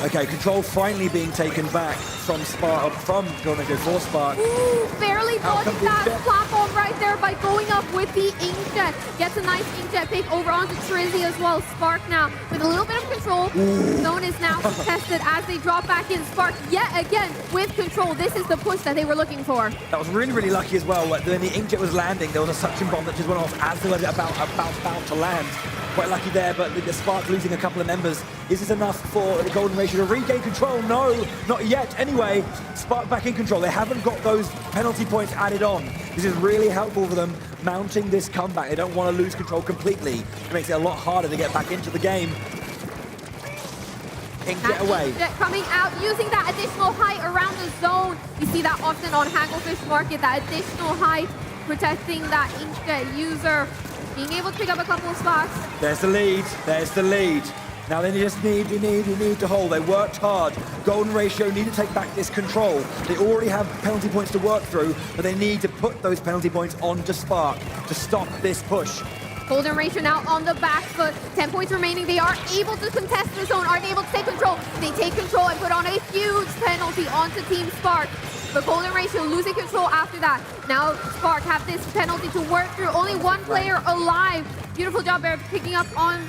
Okay, control finally being taken back from Spark, from Golden Ratio for Spark. Ooh, barely dodging that platform right there by going up with the inkjet. Gets a nice inkjet pick over onto Trizzy as well. Spark now with a little bit of control. Zone is now contested as they drop back in. Spark yet again with control. This is the push that they were looking for. That was really, really lucky as well. When the inkjet was landing, there was a suction bomb that just went off as they were about to land. Quite lucky there, but the Spark losing a couple of members. Is this enough for the Golden Ratio to regain control? No, not yet. Anyway, Spark back in control. They haven't got those penalty points added on. This is really helpful for them mounting this comeback. They don't want to lose control completely. It makes it a lot harder to get back into the game. Inkjet away. Inkjet coming out, using that additional height around the zone. You see that often on Hagglefish Market, that additional height protecting that inkjet user. Being able to pick up a couple of spots. There's the lead. There's the lead. Now they just need to hold. They worked hard. Golden Ratio need to take back this control. They already have penalty points to work through, but they need to put those penalty points onto Spark to stop this push. Golden Ratio now on the back foot. 10 points remaining. They are able to contest the zone. Are they able to take control? They take control and put on a huge penalty onto Team Spark. But Golden Ratio losing control after that. Now Spark have this penalty to work through. Only one player alive. Beautiful job there picking up on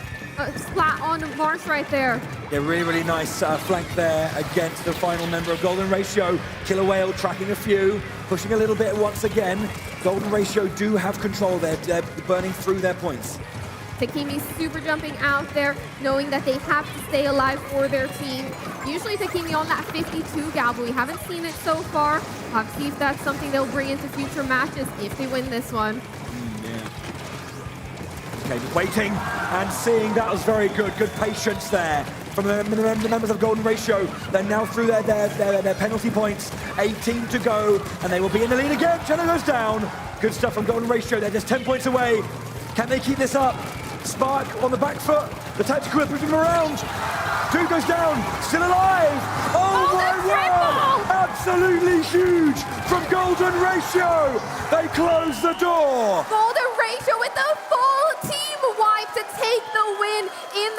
Splat on Marsh right there. Yeah, really nice flank there against the final member of Golden Ratio. Killer Whale tracking a few, pushing a little bit once again. Golden Ratio do have control there. They're burning through their points. Takemi's super jumping out there, knowing that they have to stay alive for their team. Usually Takemi on that 52 gal, but we haven't seen it so far. We'll have to see if that's something they'll bring into future matches if they win this one. Okay, just waiting and seeing. That was very good. Good patience there from the members of Golden Ratio. They're now through their penalty points. 18 to go, and they will be in the lead again. Cello goes down. Good stuff from Golden Ratio. They're just 10 points away. Can they keep this up? Spark on the back foot. The tactical are pushing him around. Dude goes down. Still alive. Oh my word! Absolutely huge from Golden Ratio. They close the door. Golden Ratio with the full team wipe to take the win in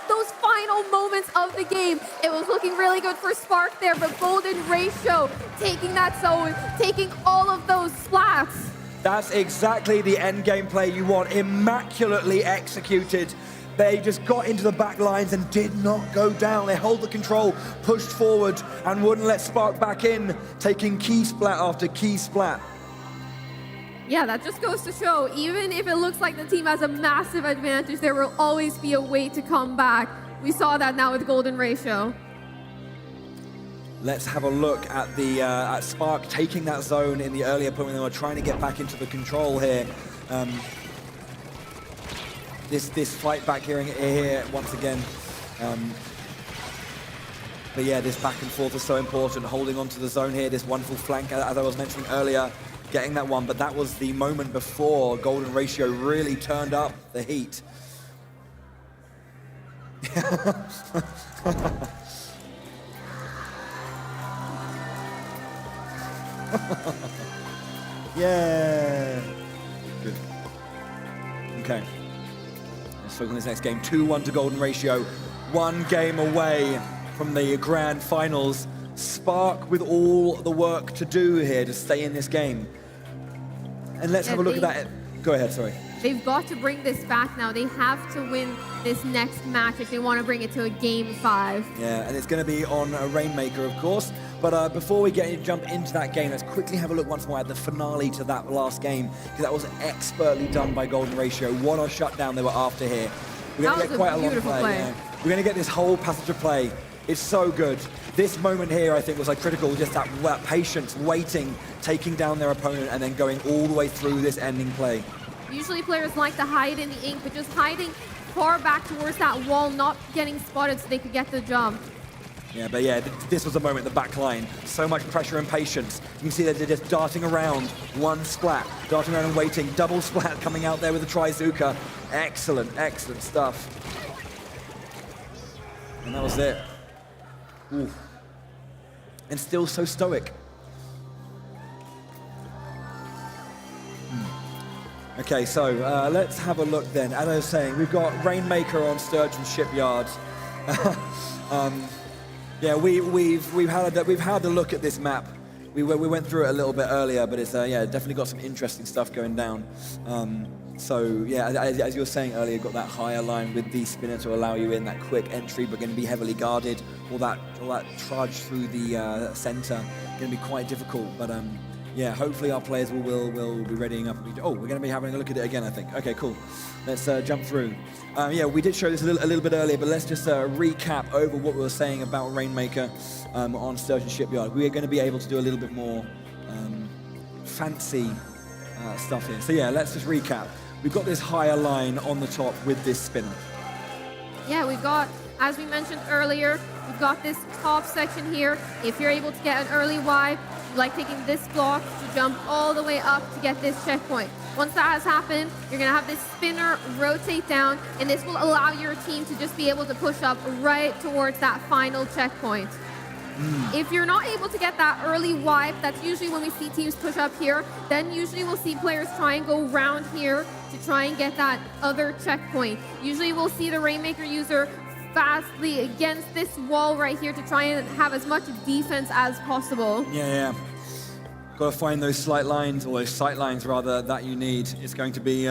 those final moments of the game. It was looking really good for Spark there, but Golden Ratio taking that zone, taking all of those splats. That's exactly the end game play you want. Immaculately executed. They just got into the back lines and did not go down. They held the control, pushed forward, and wouldn't let Spark back in, taking key splat after key splat. Yeah, that just goes to show, even if it looks like the team has a massive advantage, there will always be a way to come back. We saw that now with Golden Ratio. Let's have a look at the at Spark taking that zone in the earlier point when they were trying to get back into the control here. This fight back here once again. But yeah, this back and forth is so important. Holding on to the zone here, this wonderful flank, as I was mentioning earlier, getting that one. But that was the moment before Golden Ratio really turned up the heat. Yeah. Good. Okay. Let's focus on this next game. 2-1 to Golden Ratio. One game away from the grand finals. Spark with all the work to do here to stay in this game. And let's have a look at that. Go ahead, sorry. They've got to bring this back now. They have to win this next match if they want to bring it to a game 5. Yeah, and it's going to be on a Rainmaker, of course. But before we jump into that game, let's quickly have a look once more at the finale to that last game, because that was expertly done by Golden Ratio. What a shutdown they were after here. We're going to get quite a long play. Yeah. We're going to get this whole passage of play. It's so good. This moment here, I think, was like critical. Just that patience, waiting, taking down their opponent, and then going all the way through this ending play. Usually players like to hide in the ink, but just hiding far back towards that wall, not getting spotted so they could get the jump. Yeah, but yeah, this was the moment, the back line. So much pressure and patience. You can see that they're just darting around. One splat, darting around and waiting. Double splat coming out there with the Trizuka. Excellent, excellent stuff. And that was it. Ooh. And still so stoic. Okay, so let's have a look then. As I was saying, we've got Rainmaker on Sturgeon Shipyard. Yeah, we've had a look at this map. We went through it a little bit earlier, but it's yeah, definitely got some interesting stuff going down. So yeah, as you were saying earlier, you've got that higher line with the spinner to allow you in that quick entry, but going to be heavily guarded. All that trudge through the center going to be quite difficult. But yeah, hopefully our players will be readying up. Oh, we're going to be having a look at it again, I think. Okay, cool. Let's jump through. Yeah, we did show this a little bit earlier, but let's just recap over what we were saying about Rainmaker on Sturgeon Shipyard. We are going to be able to do a little bit more fancy stuff here. So yeah, let's just recap. We've got this higher line on the top with this spinner. Yeah, we've got, as we mentioned earlier, We've got this top section here. If you're able to get an early wipe, like taking this block to jump all the way up to get this checkpoint. Once that has happened, you're gonna have this spinner rotate down, and this will allow your team to just be able to push up right towards that final checkpoint. If you're not able to get that early wipe, that's usually when we see teams push up here, then usually we'll see players try and go round here to try and get that other checkpoint. Usually we'll see the Rainmaker user fastly against this wall right here to try and have as much defense as possible. Yeah. Got to find those slight lines, or those sight lines rather, that you need. It's going to be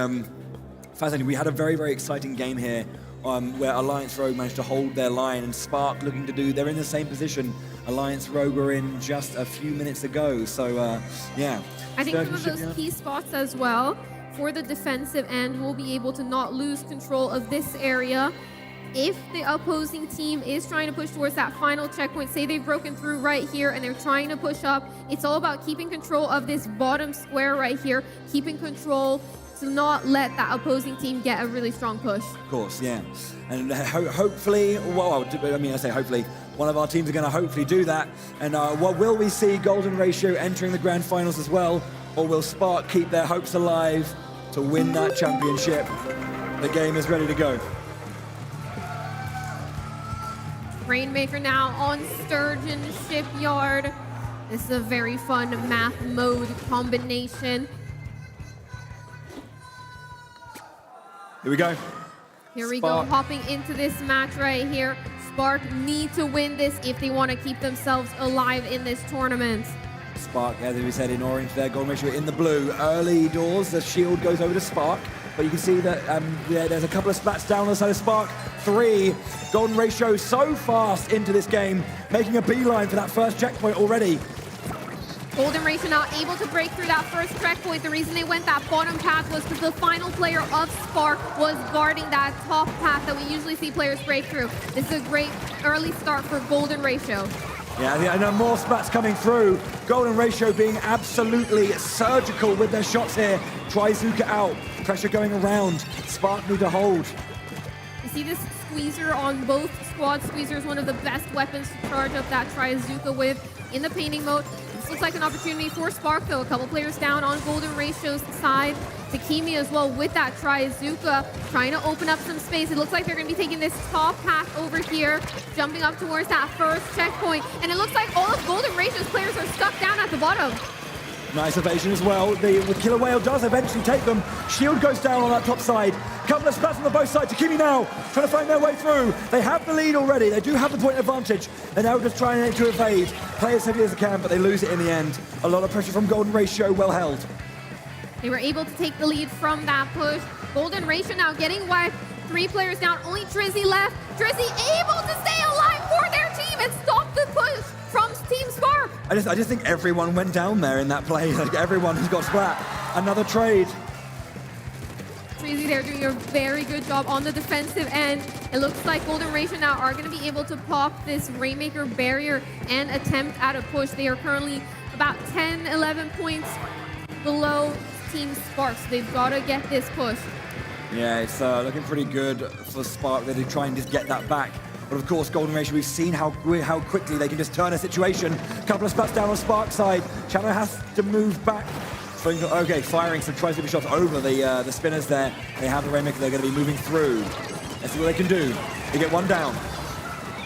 fascinating. We had a very, very exciting game here where Alliance Rogue managed to hold their line, and Spark looking to do, they're in the same position Alliance Rogue were in just a few minutes ago. So, yeah. I think some of those key spots as well for the defensive end will be able to not lose control of this area. If the opposing team is trying to push towards that final checkpoint, say they've broken through right here and they're trying to push up, it's all about keeping control of this bottom square right here, keeping control to not let that opposing team get a really strong push. Of course, yeah. And hopefully, well, I mean, I say hopefully, one of our teams are going to hopefully do that. And what will we see Golden Ratio entering the grand finals as well? Or will Spark keep their hopes alive to win that championship? The game is ready to go. Rainmaker now on Sturgeon Shipyard. This is a very fun math mode combination. Here we go. Here we go, hopping into this match right here. Spark need to win this if they want to keep themselves alive in this tournament. Spark, as we said, in orange there, Golden Ratio in the blue. Early doors, the shield goes over to Spark, but you can see that there's a couple of splats down on the side of Spark. 3, Golden Ratio so fast into this game, making a beeline for that first checkpoint already. Golden Ratio now able to break through that first checkpoint. The reason they went that bottom path was because the final player of Spark was guarding that top path that we usually see players break through. This is a great early start for Golden Ratio. Yeah, and more splats coming through. Golden Ratio being absolutely surgical with their shots here. Tryzuka out, pressure going around. Spark need to hold. You see this squeezer on both squads. Squeezer is one of the best weapons to charge up that Tryzuka with in the painting mode. This looks like an opportunity for Spark, though. A couple players down on Golden Ratio's side. Takimi as well with that Tryzuka, trying to open up some space. It looks like they're going to be taking this top path over here, jumping up towards that first checkpoint. And it looks like all of Golden Ratio's players are stuck down at the bottom. Nice evasion as well. The Killer Whale does eventually take them. Shield goes down on that top side. Couple of splats on the both sides. Takimi now trying to find their way through. They have the lead already. They do have the point advantage. They're now just trying to evade. Play as heavy as they can, but they lose it in the end. A lot of pressure from Golden Ratio, well held. They were able to take the lead from that push. Golden Ratio now getting wiped. 3 players down, only Drizzy left. Drizzy able to stay alive for their team and stop the push from Team Spark. I just think everyone went down there in that play. Like everyone has got splat. Another trade. Drizzy there doing a very good job on the defensive end. It looks like Golden Ratio now are going to be able to pop this Rainmaker barrier and attempt at a push. They are currently about 10, 11 points below Team Spark, so they've got to get this push. Yeah, it's looking pretty good for Spark. They're trying to just get that back. But of course, Golden Ratio, we've seen how quickly they can just turn a situation. Couple of splats down on Spark's side. Chano has to move back. Okay, firing some Tryzuka shots over the spinners there. They have the Rainmaker, they're going to be moving through. Let's see what they can do. They get one down.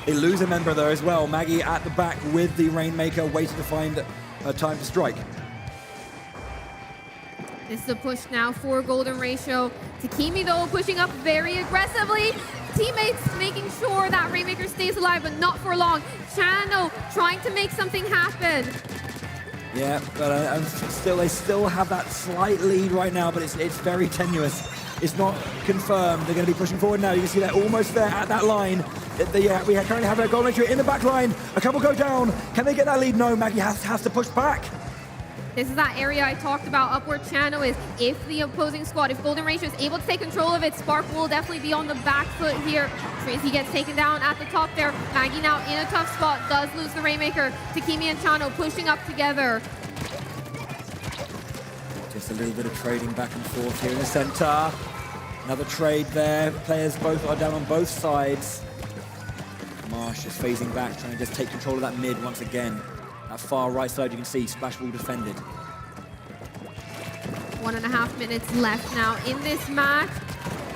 They lose a member there as well. Maggie at the back with the Rainmaker, waiting to find a time to strike. This is a push now for Golden Ratio. Takimi, though, pushing up very aggressively. Teammates making sure that Rainmaker stays alive, but not for long. Chano trying to make something happen. Yeah, but they still have that slight lead right now, but it's very tenuous. It's not confirmed. They're going to be pushing forward now. You can see they're almost there at that line. We currently have a Golden Ratio in the back line. A couple go down. Can they get that lead? No, Maggie has to push back. This is that area I talked about up where Chano is. If the opposing squad, if Golden Ratio is able to take control of it, Spark will definitely be on the back foot here. Tracy gets taken down at the top there. Maggie now in a tough spot, does lose the Rainmaker. Takimi and Chano pushing up together. Just a little bit of trading back and forth here in the center. Another trade there. Players both are down on both sides. Come Marsh just phasing back, trying to just take control of that mid once again. That far right side, you can see Splashball defended. 1.5 minutes left now in this match.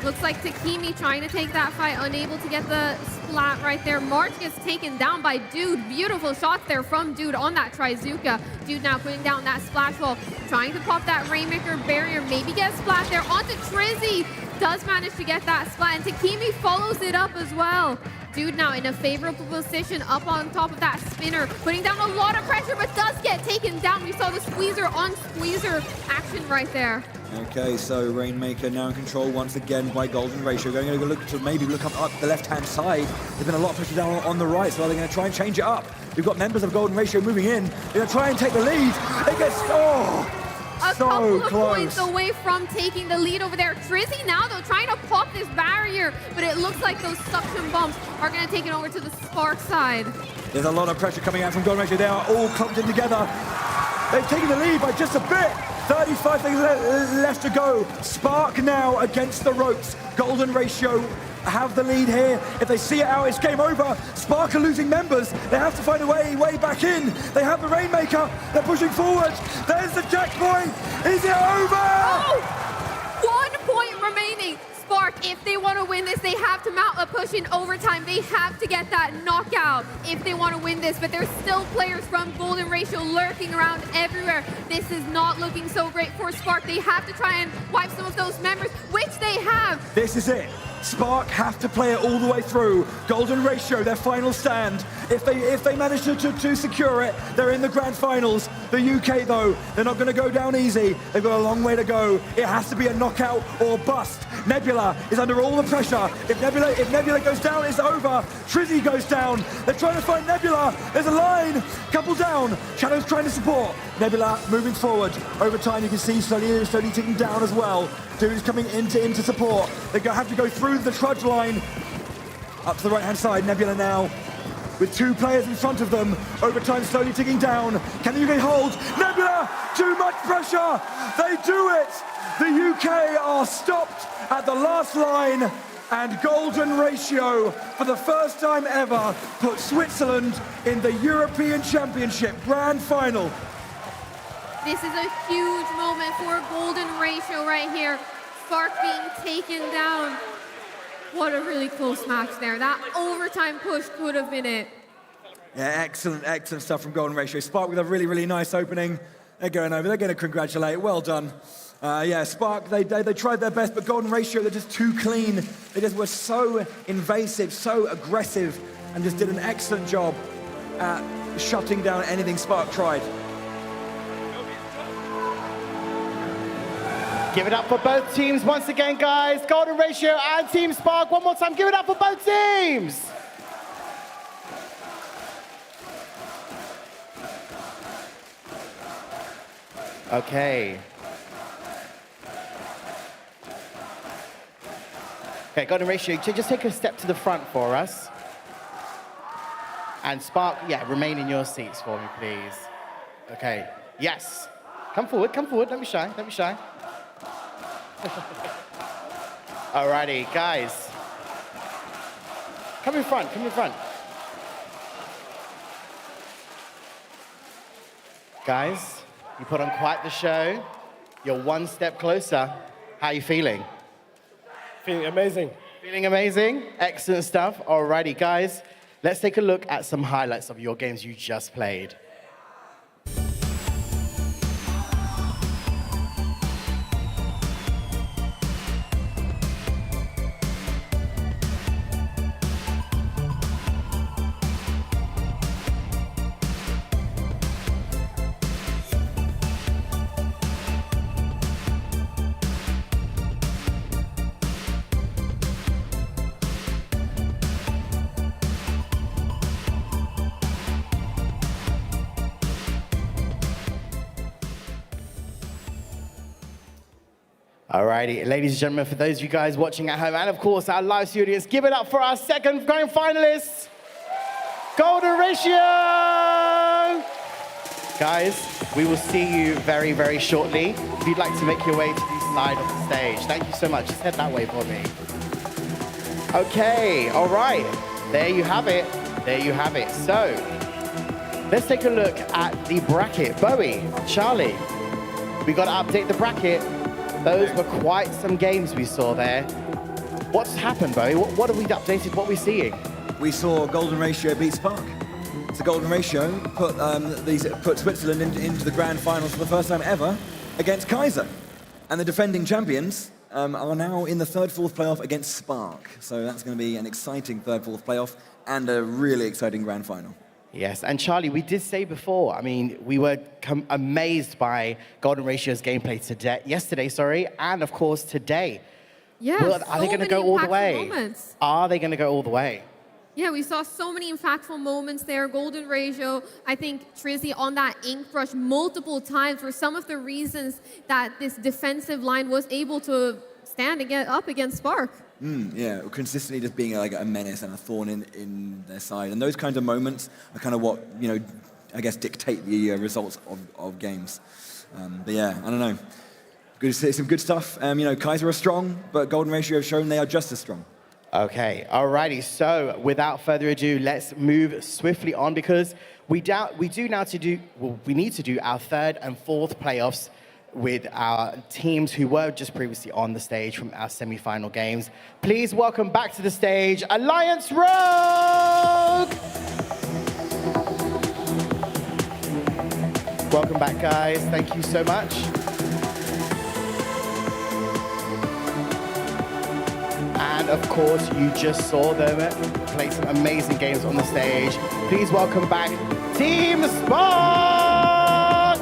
Looks like Takimi trying to take that fight, unable to get the splat right there. March gets taken down by Dude. Beautiful shots there from Dude on that Trizuka. Dude now putting down that splash wall, trying to pop that Rainmaker barrier, maybe get splat there onto Trizzy. Does manage to get that splat, and Takimi follows it up as well. Dude now in a favorable position up on top of that spinner, putting down a lot of pressure, but does get taken down. We saw the squeezer on squeezer action right there. Okay, so Rainmaker now in control once again by Golden Ratio. Going to look to maybe look up the left-hand side. There's been a lot of pressure down on the right, so they're going to try and change it up. We've got members of Golden Ratio moving in. They're going to try and take the lead. It gets A so couple of close. points away from taking the lead over there. Trizzy now, though, trying to pop this barrier, but it looks like those suction bumps are going to take it over to the Spark side. There's a lot of pressure coming out from Golden Ratio. They are all clumped in together. They've taken the lead by just a bit. 35 seconds left to go. Spark now against the ropes. Golden Ratio have the lead here. If they see it out, it's game over. Spark are losing members. They have to find a way back in. They have the Rainmaker. They're pushing forward. There's the checkpoint. Is it over? Oh! 1 point remaining. Spark, if they want to win this, they have to mount a push in overtime. They have to get that knockout if they want to win this, but there's still players from Golden Ratio lurking around everywhere. This is not looking so great for Spark. They have to try and wipe some of those members, which they have. This is it. Spark have to play it all the way through. Golden Ratio, their final stand. If they manage to secure it, they're in the grand finals. The UK, though, they're not going to go down easy. They've got a long way to go. It has to be a knockout or bust. Nebula is under all the pressure. If Nebula goes down, it's over. Trizzy goes down. They're trying to find Nebula. There's a line. Couple down. Shadow's trying to support. Nebula moving forward. Over time, you can see slowly ticking down as well. Dude is coming into support. They have to go through the trudge line. Up to the right-hand side, Nebula now with 2 players in front of them. Overtime slowly ticking down. Can the UK hold? Nebula, too much pressure. They do it. The UK are stopped at the last line, and Golden Ratio, for the first time ever, put Switzerland in the European Championship Grand Final. This is a huge moment for Golden Ratio right here. Spark being taken down. What a really close match there. That overtime push could have been it. Yeah, excellent stuff from Golden Ratio. Spark with a really nice opening. They're going over. They're going to congratulate. Well done. Yeah, Spark, they tried their best, but Golden Ratio, they're just too clean. They just were so invasive, so aggressive, and just did an excellent job at shutting down anything Spark tried. Give it up for both teams once again, guys. Golden Ratio and Team Spark. One more time, give it up for both teams. Okay. Okay, Golden Ratio, just take a step to the front for us. And Spark, yeah, remain in your seats for me, please. Okay, yes. Come forward, don't be shy. Alrighty, guys. Come in front. Guys, you put on quite the show. You're one step closer. How are you feeling? Feeling amazing. Feeling amazing? Excellent stuff. Alrighty, guys. Let's take a look at some highlights of your games you just played. Alrighty, ladies and gentlemen, for those of you guys watching at home, and of course our live audience, give it up for our second grand finalists, Golden Ratio! Guys, we will see you very shortly. If you'd like to make your way to the side of the stage. Thank you so much. Just head that way for me. Okay, all right. There you have it. There you have it. So, let's take a look at the bracket. Bowie, Charlie, we got to update the bracket. Those were quite some games we saw there. What's happened, Bowie? What have we updated? What are we seeing? We saw Golden Ratio beat Spark. So Golden Ratio put Switzerland into the grand finals for the first time ever against Kaiser. And the defending champions are now in the third-fourth playoff against Spark. So that's going to be an exciting third-fourth playoff and a really exciting grand final. Yes, and Charlie, we did say before, I mean, we were amazed by Golden Ratio's gameplay yesterday, and of course today. Yeah, Well, are they going to go all the way? Moments. Are they going to go all the way? Yeah, we saw so many impactful moments there. Golden Ratio, I think Trizzy on that ink brush multiple times were some of the reasons that this defensive line was able to stand up against Spark. Yeah, consistently just being like a menace and a thorn in their side. And those kinds of moments are kind of what, I guess dictate the results of games. But yeah, I don't know. Good to see some good stuff. Kaiser are strong, but Golden Ratio have shown they are just as strong. Okay, alrighty. So without further ado, let's move swiftly on because we need to do our third and fourth playoffs with our teams who were just previously on the stage from our semi-final games. Please welcome back to the stage, Alliance Rogue! Welcome back, guys. Thank you so much. And of course, you just saw them play some amazing games on the stage. Please welcome back Team Spark!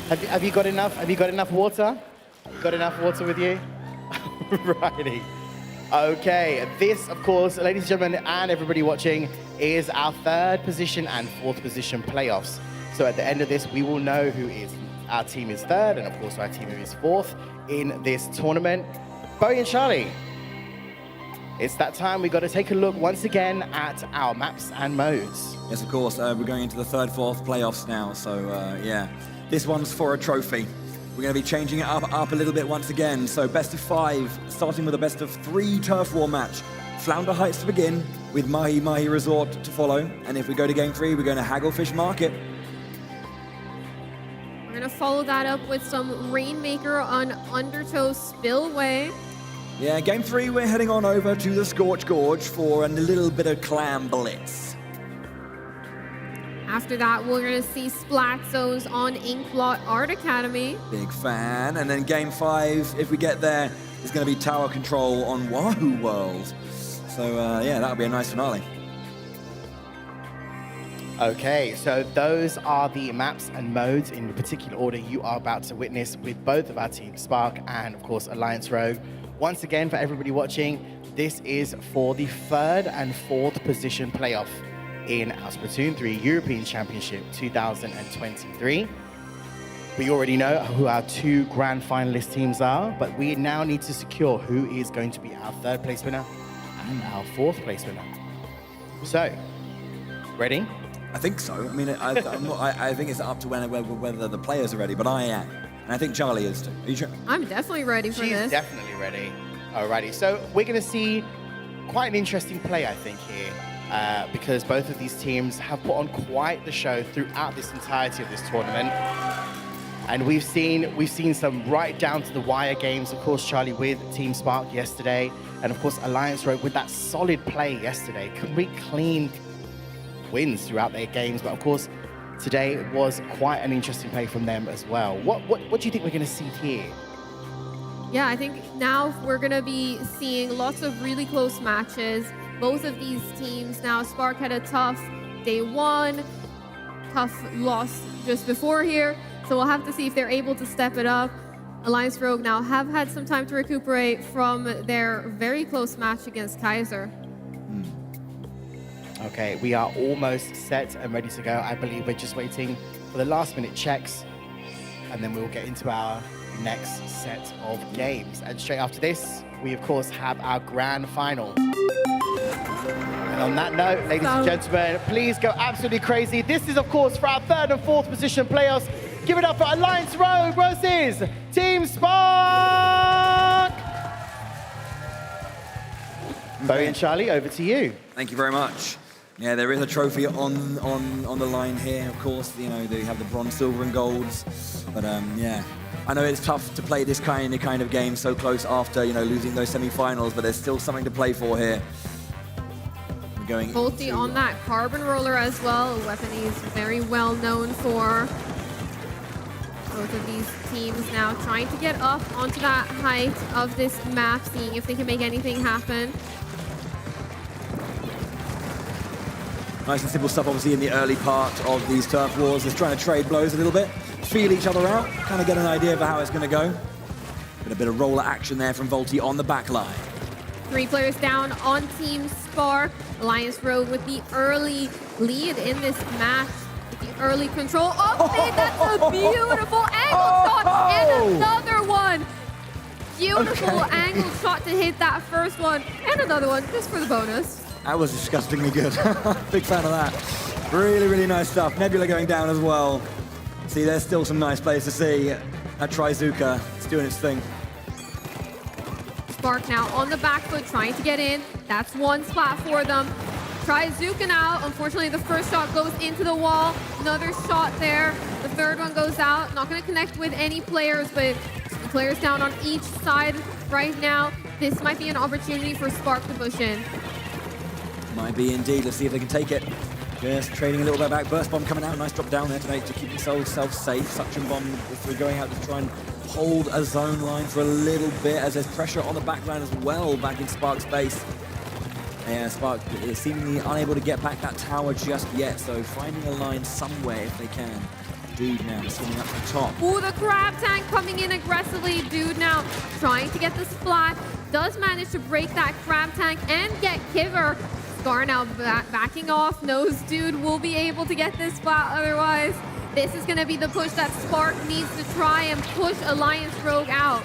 Have you got enough? Have you got enough water? Got enough water with you? Righty. Okay, this, of course, ladies and gentlemen, and everybody watching, is our third position and fourth position playoffs. So at the end of this, we will know our team is third, and of course our team is fourth in this tournament. Bowie and Charlie, it's that time. We've got to take a look once again at our maps and modes. Yes, of course. We're going into the third, fourth playoffs now. So yeah, this one's for a trophy. We're going to be changing it up a little bit once again. So best of 5, starting with a best of 3 turf war match. Flounder Heights to begin, with Mahi Mahi Resort to follow. And if we go to game 3, we're going to Hagglefish Market. We're going to follow that up with some Rainmaker on Undertow Spillway. Yeah, game 3, we're heading on over to the Scorch Gorge for a little bit of Clam Blitz. After that, we're going to see Splat Zones on Inkblot Art Academy. Big fan. And then game 5, if we get there, is going to be Tower Control on Wahoo World. So yeah, that'll be a nice finale. Okay, so those are the maps and modes in the particular order you are about to witness with both of our teams, Spark and, of course, Alliance Rogue. Once again, for everybody watching, this is for the third and fourth position playoff in our Splatoon 3 European Championship 2023. We already know who our 2 grand finalist teams are, but we now need to secure who is going to be our third place winner and our fourth place winner. So, ready? I think so. I mean, I think it's up to whether the players are ready, but I am. And I think Charlie is too. Are you sure? I'm definitely ready for this. She's definitely ready. Alrighty, so we're going to see quite an interesting play, I think, here. Because both of these teams have put on quite the show throughout this entirety of this tournament. And we've seen some right down to the wire games, of course, Charlie, with Team Spark yesterday. And of course, Alliance Rogue with that solid play yesterday. Complete clean wins throughout their games. But of course, today was quite an interesting play from them as well. What do you think we're going to see here? Yeah, I think now we're going to be seeing lots of really close matches. Both of these teams now, Spark had a tough day 1, tough loss just before here. So we'll have to see if they're able to step it up. Alliance Rogue now have had some time to recuperate from their very close match against Kaiser. Okay, we are almost set and ready to go. I believe we're just waiting for the last minute checks, and then we'll get into our next set of games. And straight after this, we of course have our grand final. And on that note, ladies and gentlemen, please go absolutely crazy. This is, of course, for our third and fourth position players. Give it up for Alliance Rogue versus Team Spark. Bowie and Charlie, over to you. Thank you very much. Yeah, there is a trophy on the line here, of course. You know, they have the bronze, silver, and golds. But yeah, I know it's tough to play this kind of game so close after, you know, losing those semi-finals, but there's still something to play for here. We're going Volty on that carbon roller as well, a weapon he's very well known for. Both of these teams now trying to get up onto that height of this map, seeing if they can make anything happen. Nice and simple stuff, obviously, in the early part of these turf wars. Just trying to trade blows a little bit, feel each other out, kind of get an idea of how it's going to go. But a bit of roller action there from Volty on the back line. 3 players down on Team Spark. Alliance Rogue with the early lead in this match. With the early control. Oh, man, that's a beautiful angled shot. And another one. Beautiful angled shot to hit that first one. And another one just for the bonus. That was disgustingly good. Big fan of that. Really, really nice stuff. Nebula going down as well. See, there's still some nice plays to see. That Trizuka, it's doing its thing. Spark now on the back foot, trying to get in. That's one spot for them. Trizuka now. Unfortunately, the first shot goes into the wall. Another shot there. The third one goes out. Not going to connect with any players, but the players down on each side right now. This might be an opportunity for Spark to push in. Might be indeed. Let's see if they can take it. Just trading a little bit back. Burst bomb coming out. Nice drop down there to keep themselves safe. Suction bomb if we're going out to try and hold a zone line for a little bit as there's pressure on the back line as well back in Spark's base. Yeah, Spark is seemingly unable to get back that tower just yet, so finding a line somewhere if they can. Dude now swimming up to the top. Ooh, the crab tank coming in aggressively. Dude now trying to get the splat. Does manage to break that crab tank and get Kiver. Scar now backing off. Knows Dude will be able to get this splat otherwise. This is going to be the push that Spark needs to try and push Alliance Rogue out.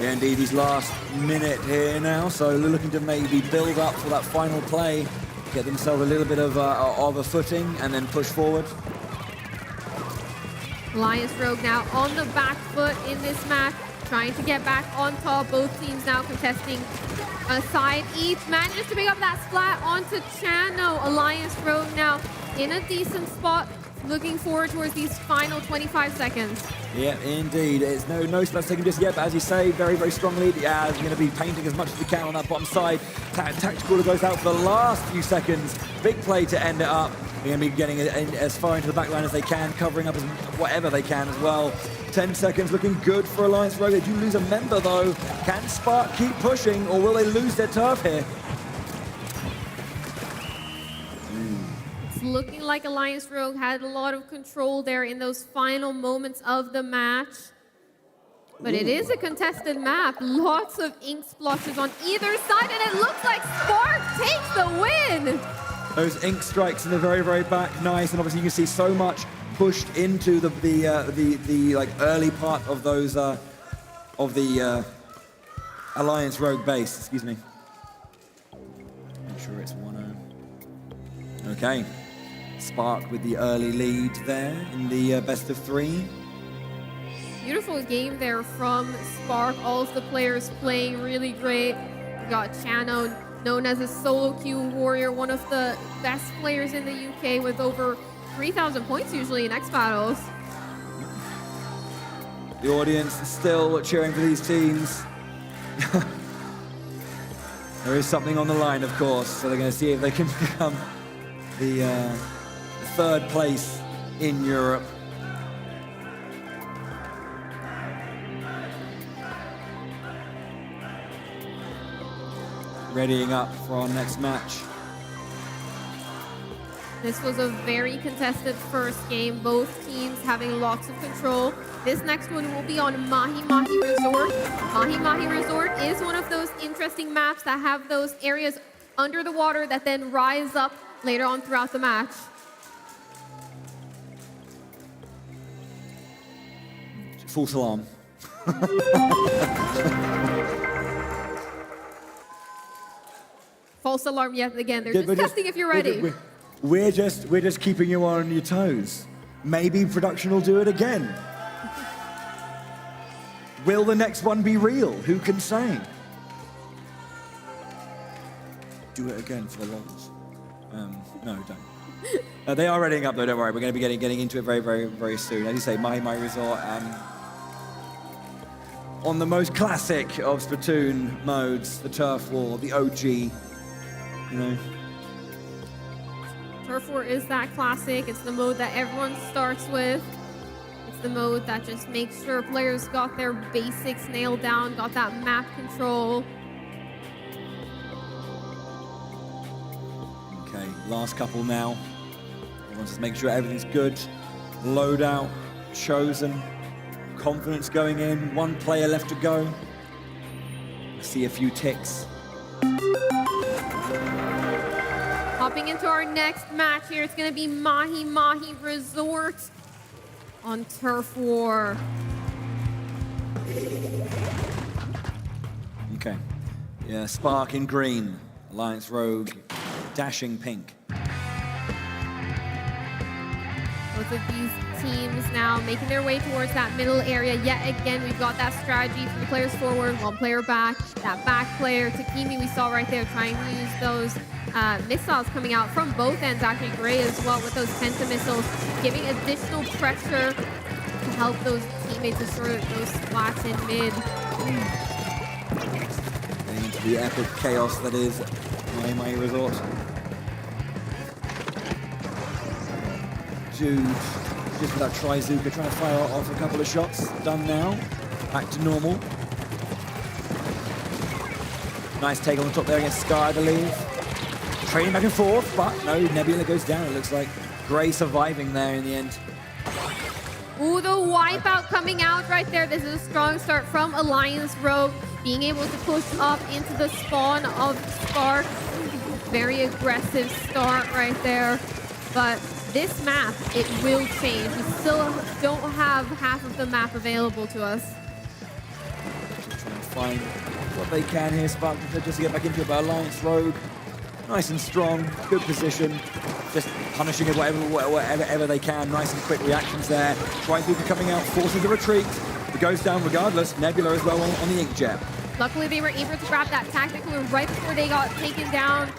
Yeah, indeed, these last minute here now, so they're looking to maybe build up for that final play, get themselves a little bit of a footing, and then push forward. Alliance Rogue now on the back foot in this match, trying to get back on top. Both teams now contesting a side each. Manages to pick up that splat onto Chano. Alliance Rogue now in a decent spot. Looking forward towards these final 25 seconds. Yeah, indeed. It's no splats taken just yet, but as you say, very, very strong lead. Yeah, we're going to be painting as much as we can on that bottom side. Tactical goes out for the last few seconds. Big play to end it up. They're going to be getting as far into the back line as they can, covering up as whatever they can as well. 10 seconds looking good for Alliance Rogue. They do lose a member though. Can Spark keep pushing, or will they lose their turf here? Looking like Alliance Rogue had a lot of control there in those final moments of the match. But it is a contested map. Lots of ink splotches on either side, and it looks like Spark takes the win. Those ink strikes in the very, very back, nice. And obviously you can see so much pushed into the like early part of those of the Alliance Rogue base. Excuse me. Make sure it's 1-0. Okay. Spark with the early lead there in the best of 3. Beautiful game there from Spark. All of the players playing really great. We got Chano, known as a solo queue warrior, one of the best players in the UK with over 3,000 points usually in X Battles. The audience is still cheering for these teams. There is something on the line, of course, so they're going to see if they can become the third place in Europe. Readying up for our next match. This was a very contested first game, both teams having lots of control. This next one will be on Mahi Mahi Resort. Mahi Mahi Resort is one of those interesting maps that have those areas under the water that then rise up later on throughout the match. False alarm. False false alarm yet again. They're just testing if you're ready. We're just keeping you on your toes. Maybe production will do it again. Will the next one be real? Who can say? Do it again for the lols. No, don't. They are readying up though, don't worry. We're going to be getting into it very, very, very soon. As you say, My Resort, on the most classic of Splatoon modes, the Turf War, the OG, you know. Turf War is that classic. It's the mode that everyone starts with. It's the mode that just makes sure players got their basics nailed down, got that map control. Okay, last couple now. Everyone's just making sure everything's good. Loadout chosen. Confidence going in. One player left to go. I see a few ticks. Hopping into our next match here, it's going to be Mahi Resort on Turf War. Okay. Yeah, Spark in green. Alliance Rogue dashing pink. Both of these teams now making their way towards that middle area. Yet again, we've got that strategy. 3 players forward, 1 player back. That back player, Takimi, we saw right there, trying to use those missiles coming out from both ends. Actually, Gray as well with those Penta missiles, giving additional pressure to help those teammates assert those splats in mid. Getting into the epic chaos that is My Resort. Jude, just with that Trizuka, trying to fire off a couple of shots. Done now. Back to normal. Nice take on the top there against Sky, I believe. Trading back and forth, but no, Nebula goes down. It looks like Gray surviving there in the end. Ooh, the wipeout coming out right there. This is a strong start from Alliance Rogue, being able to push up into the spawn of Spark. Very aggressive start right there. But this map, it will change. We still don't have half of the map available to us. Just trying to find what they can here. Spark just to get back into it, but Alliance Rogue, nice and strong, good position. Just punishing it whatever they can. Nice and quick reactions there. Trizuka coming out, forces the retreat. It goes down regardless. Nebula as well on the Inkjet. Luckily, they were able to grab that tactical right before they got taken down.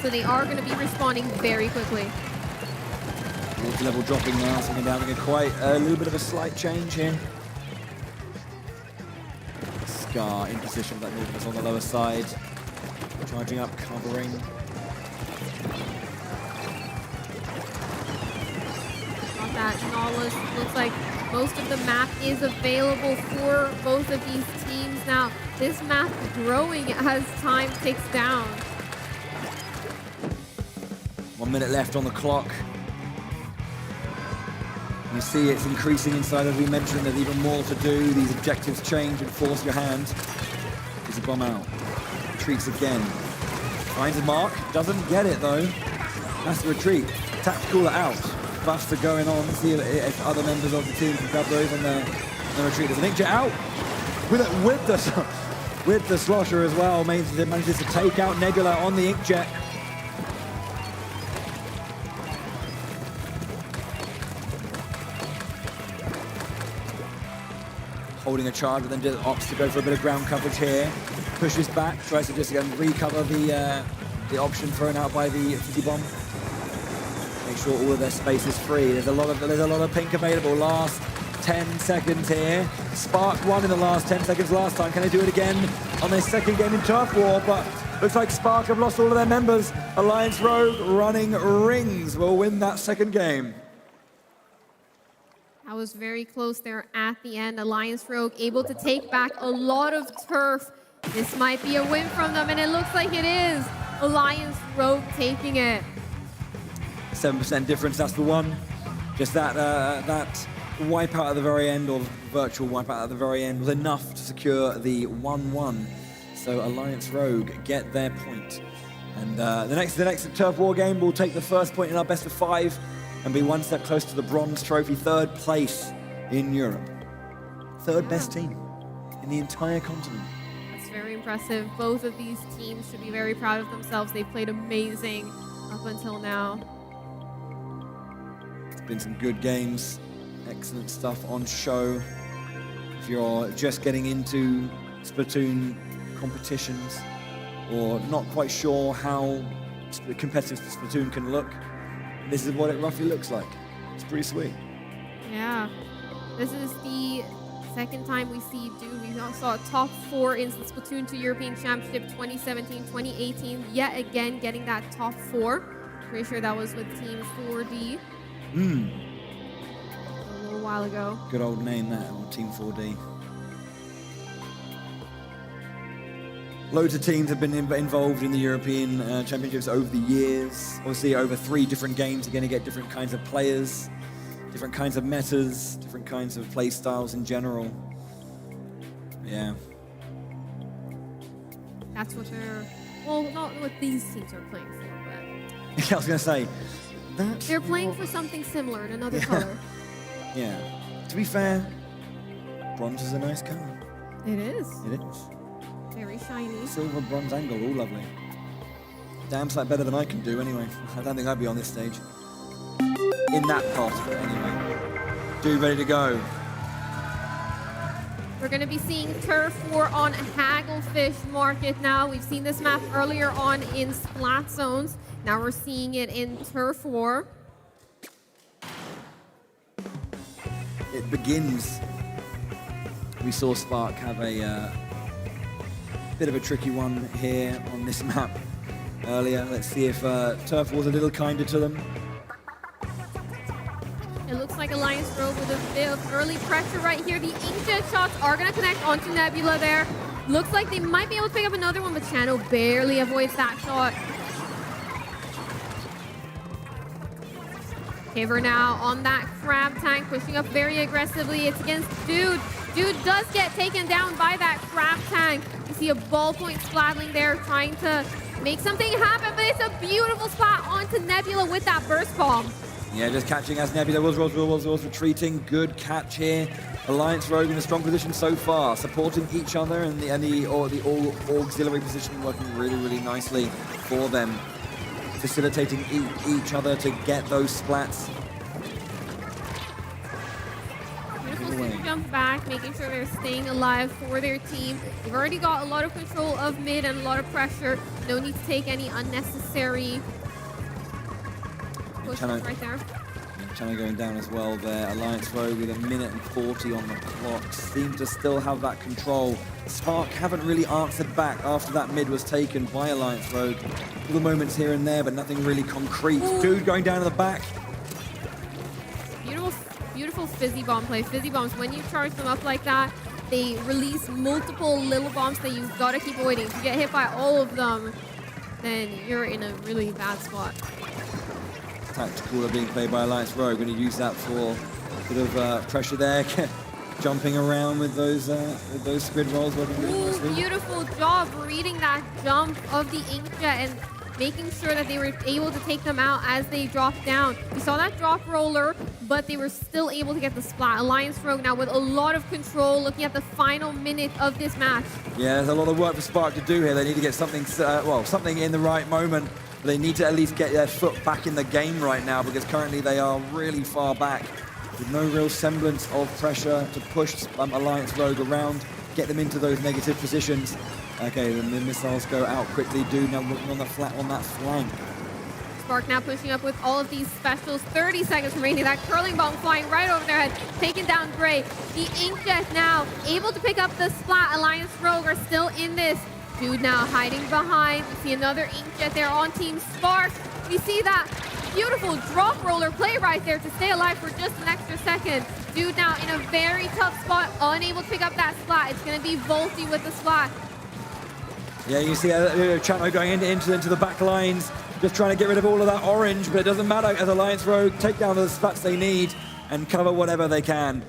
So they are going to be responding very quickly. Water level dropping now, so we're down quite a little bit of a slight change here. Scar in position with that Nautilus on the lower side. Charging up, covering. Got that Nautilus. Looks like most of the map is available for both of these teams now. This map growing as time ticks down. 1 minute left on the clock. You see it's increasing inside, as we mentioned. There's even more to do. These objectives change and force your hand. Is a bomb out. Retreats again. Finds a mark. Doesn't get it though. Has to retreat. Tactical out. Buffs are going on. See if other members of the team can grab those on their retreat. There's an Inkjet out with the slosher as well. Manages to take out Nebula on the Inkjet. Holding a charge, but then just opts to go for a bit of ground coverage here. Pushes back, tries to just recover the option thrown out by the Fizzy Bomb. Make sure all of their space is free. There's a lot of pink available. Last 10 seconds here. Spark won in the last 10 seconds last time. Can they do it again on their second game in Turf War? But looks like Spark have lost all of their members. Alliance Rogue running rings will win that second game. That was very close there at the end. Alliance Rogue able to take back a lot of turf. This might be a win from them, and it looks like it is. Alliance Rogue taking it. 7% difference, that's the one. Just that wipeout at the very end, or virtual wipeout at the very end, was enough to secure the 1-1. So Alliance Rogue get their point. And the next Turf War game will take the first point in our best of 5 and be one step closer to the bronze trophy, 3rd place in Europe. 3rd best team in the entire continent. That's very impressive. Both of these teams should be very proud of themselves. They've played amazing up until now. It's been some good games, excellent stuff on show. If you're just getting into Splatoon competitions or not quite sure how competitive Splatoon can look, this is what it roughly looks like. It's pretty sweet. Yeah, this is the second time we see Dude. We saw top 4 in the Splatoon 2 European Championship 2017, 2018. Yet again, getting that top 4. Pretty sure that was with Team 4D. A little while ago. Good old name that, on Team 4D. Loads of teams have been involved in the European Championships over the years. Obviously, over 3 different games, you're going to get different kinds of players, different kinds of metas, different kinds of play styles in general. Yeah. That's what they're, well, not what these teams are playing for, but I was going to say, they're playing for something similar in another color. Yeah. To be fair, bronze is a nice color. It is. It is. Very shiny. Silver, bronze, and gold, all lovely. Damn sight better than I can do anyway. I don't think I'd be on this stage. In that part of it anyway. Dude, ready to go. We're going to be seeing Turf War on Hagglefish Market now. We've seen this map earlier on in Splat Zones. Now we're seeing it in Turf War. It begins. We saw Spark have a bit of a tricky one here on this map earlier. Let's see if Turf was a little kinder to them. It looks like Alliance Rogue with a bit of early pressure right here. The inkjet shots are going to connect onto Nebula there. Looks like they might be able to pick up another one, but Chano barely avoids that shot. Kiver now on that crab tank, pushing up very aggressively. It's against Dude. Dude does get taken down by that crab tank. You see a ballpoint Splatling there trying to make something happen, but it's a beautiful spot onto Nebula with that burst bomb. Yeah, just catching as Nebula was retreating. Good catch here. Alliance Rogue in a strong position so far, supporting each other and the all auxiliary position working really, really nicely for them, facilitating each other to get those splats. Beautiful jump back, making sure they're staying alive for their team. They've already got a lot of control of mid and a lot of pressure. No need to take any unnecessary pushes right there. Channel going down as well there. Alliance Rogue with 1:40 on the clock. Seem to still have that control. Spark haven't really answered back after that mid was taken by Alliance Rogue. Little moments here and there, but nothing really concrete. Ooh. Dude going down to the back. Beautiful fizzy bomb play. Fizzy bombs, when you charge them up like that, they release multiple little bombs that you've got to keep avoiding. If you get hit by all of them, then you're in a really bad spot. Tactical being played by Alliance Rogue. Going to use that for a bit of pressure there. Jumping around with those squid rolls. Ooh, beautiful job reading that jump of the inkjet and making sure that they were able to take them out as they dropped down. We saw that drop roller, but they were still able to get the splat. Alliance Rogue now with a lot of control, looking at the final minute of this match. Yeah, there's a lot of work for Spark to do here. They need to get something, something in the right moment. They need to at least get their foot back in the game right now, because currently they are really far back with no real semblance of pressure to push Alliance Rogue around, get them into those negative positions. Okay, the missiles go out quickly. Dude now working on that flank. Spark now pushing up with all of these specials. 30 seconds remaining. That curling bomb flying right over their head, taking down Gray. The inkjet now able to pick up the splat. Alliance Rogue are still in this. Dude now hiding behind. We see another inkjet there on Team Spark. We see that beautiful drop roller play right there to stay alive for just an extra second. Dude now in a very tough spot, unable to pick up that splat. It's going to be Volty with the splat. Yeah, you see Chano going into the back lines, just trying to get rid of all of that orange, but it doesn't matter as Alliance Rogue take down the splats they need and cover whatever they can.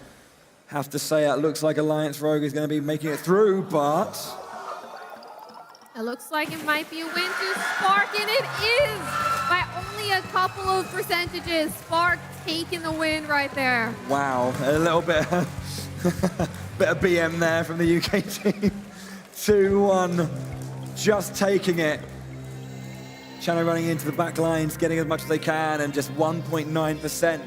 Have to say, it looks like Alliance Rogue is going to be making it through, but it looks like it might be a win to Spark, and it is by only a couple of percentages. Spark taking the win right there. Wow, a little bit, bit of BM there from the UK team. 2-1. Just taking it. Chano running into the back lines, getting as much as they can, and just 1.9%.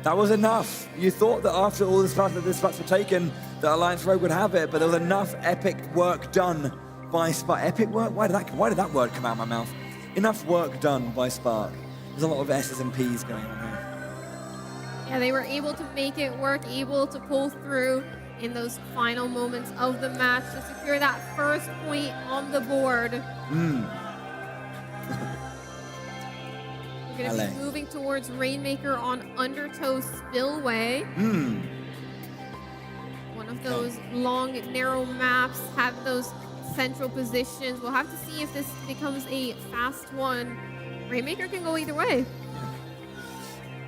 That was enough. You thought that after all the spots were taken, that Alliance Rogue would have it, but there was enough epic work done by Spark. Epic work? Why did that word come out of my mouth? Enough work done by Spark. There's a lot of S's and P's going on here. Yeah, they were able to make it work, able to pull through in those final moments of the match to secure that first point on the board. We're going to be moving towards Rainmaker on Undertow Spillway. One of those long, narrow maps, have those central positions. We'll have to see if this becomes a fast one. Rainmaker can go either way.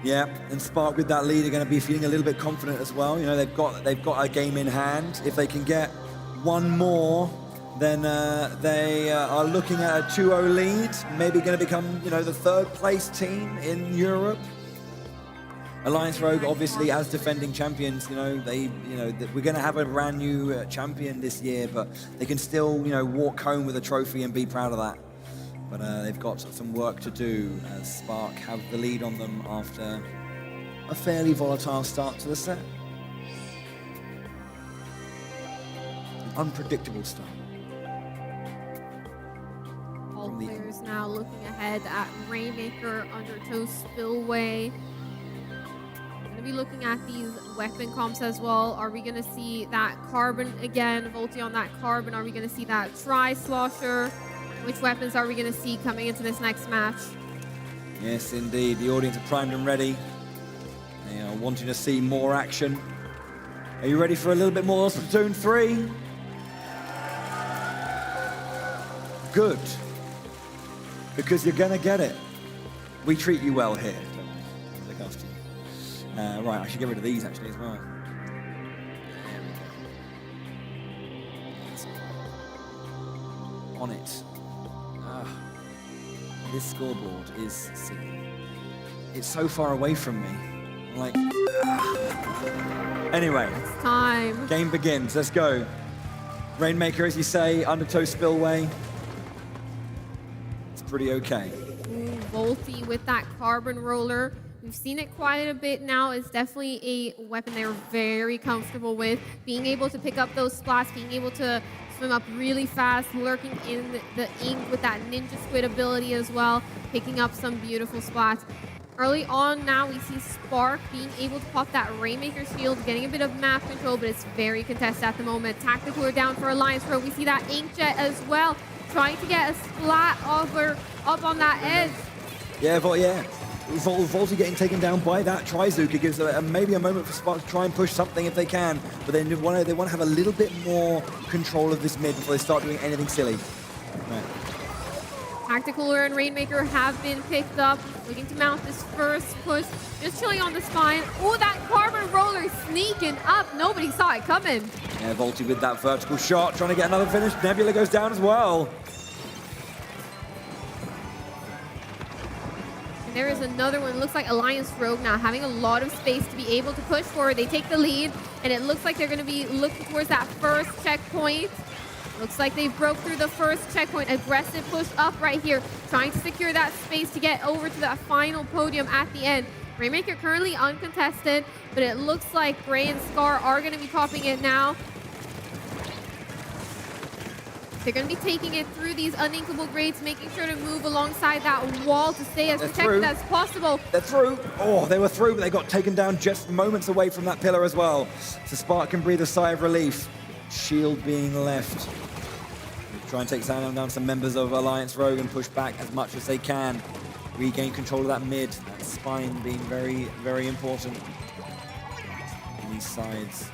Yeah, and Spark with that lead are going to be feeling a little bit confident as well. You know, they've got a game in hand. If they can get one more, then they are looking at a 2-0 lead. Maybe going to become, you know, the third place team in Europe. Alliance Rogue, obviously, as defending champions, you know, we're going to have a brand new champion this year, but they can still, you know, walk home with a trophy and be proud of that. But they've got some work to do as Spark have the lead on them after a fairly volatile start to the set. An unpredictable start. All players now looking ahead at Rainmaker, Undertow Spillway. Going to be looking at these weapon comps as well. Are we going to see that Carbon again, Volty on that Carbon? Are we going to see that Tri-Slosher? Which weapons are we going to see coming into this next match? Yes, indeed. The audience are primed and ready. They are wanting to see more action. Are you ready for a little bit more Splatoon 3? Good. Because you're going to get it. We treat you well here. Look after you. Right, I should get rid of these actually as well. On it. This scoreboard is silly. It's so far away from me. I'm like, Anyway. It's time. Game begins. Let's go. Rainmaker, as you say, Undertow Spillway. It's pretty okay. Volty with that Carbon Roller. We've seen it quite a bit now. It's definitely a weapon they're very comfortable with. Being able to pick up those splats, being able to swim up really fast, lurking in the ink with that Ninja Squid ability as well, picking up some beautiful splats. Early on now, we see Spark being able to pop that Rainmaker shield, getting a bit of map control, but it's very contested at the moment. Tactical are down for Alliance Rogue. We see that Inkjet as well, trying to get a splat over up on that edge. Yeah, Volty getting taken down by that Trizuka gives maybe a moment for Spark to try and push something if they can, but they want to have a little bit more control of this mid before they start doing anything silly. Right. Tacticooler and Rainmaker have been picked up, looking to mount this first push, just chilling on the spine. Oh, that Carbon Roller sneaking up. Nobody saw it coming. Yeah, Volty with that vertical shot, trying to get another finish. Nebula goes down as well. There is another one. It looks like Alliance Rogue now having a lot of space to be able to push forward. They take the lead, and it looks like they're going to be looking towards that first checkpoint. Looks like they broke through the first checkpoint. Aggressive push up right here, trying to secure that space to get over to that final podium at the end. Rainmaker currently uncontested, but it looks like Gray and Scar are going to be popping it now. They're going to be taking it through these uninkable grades, making sure to move alongside that wall to stay as protected as possible. They're through. Oh, they were through, but they got taken down just moments away from that pillar as well. So Spark can breathe a sigh of relief. Shield being left. Try and take down some members of Alliance Rogue and push back as much as they can. Regain control of that mid. That spine being very, very important in these sides.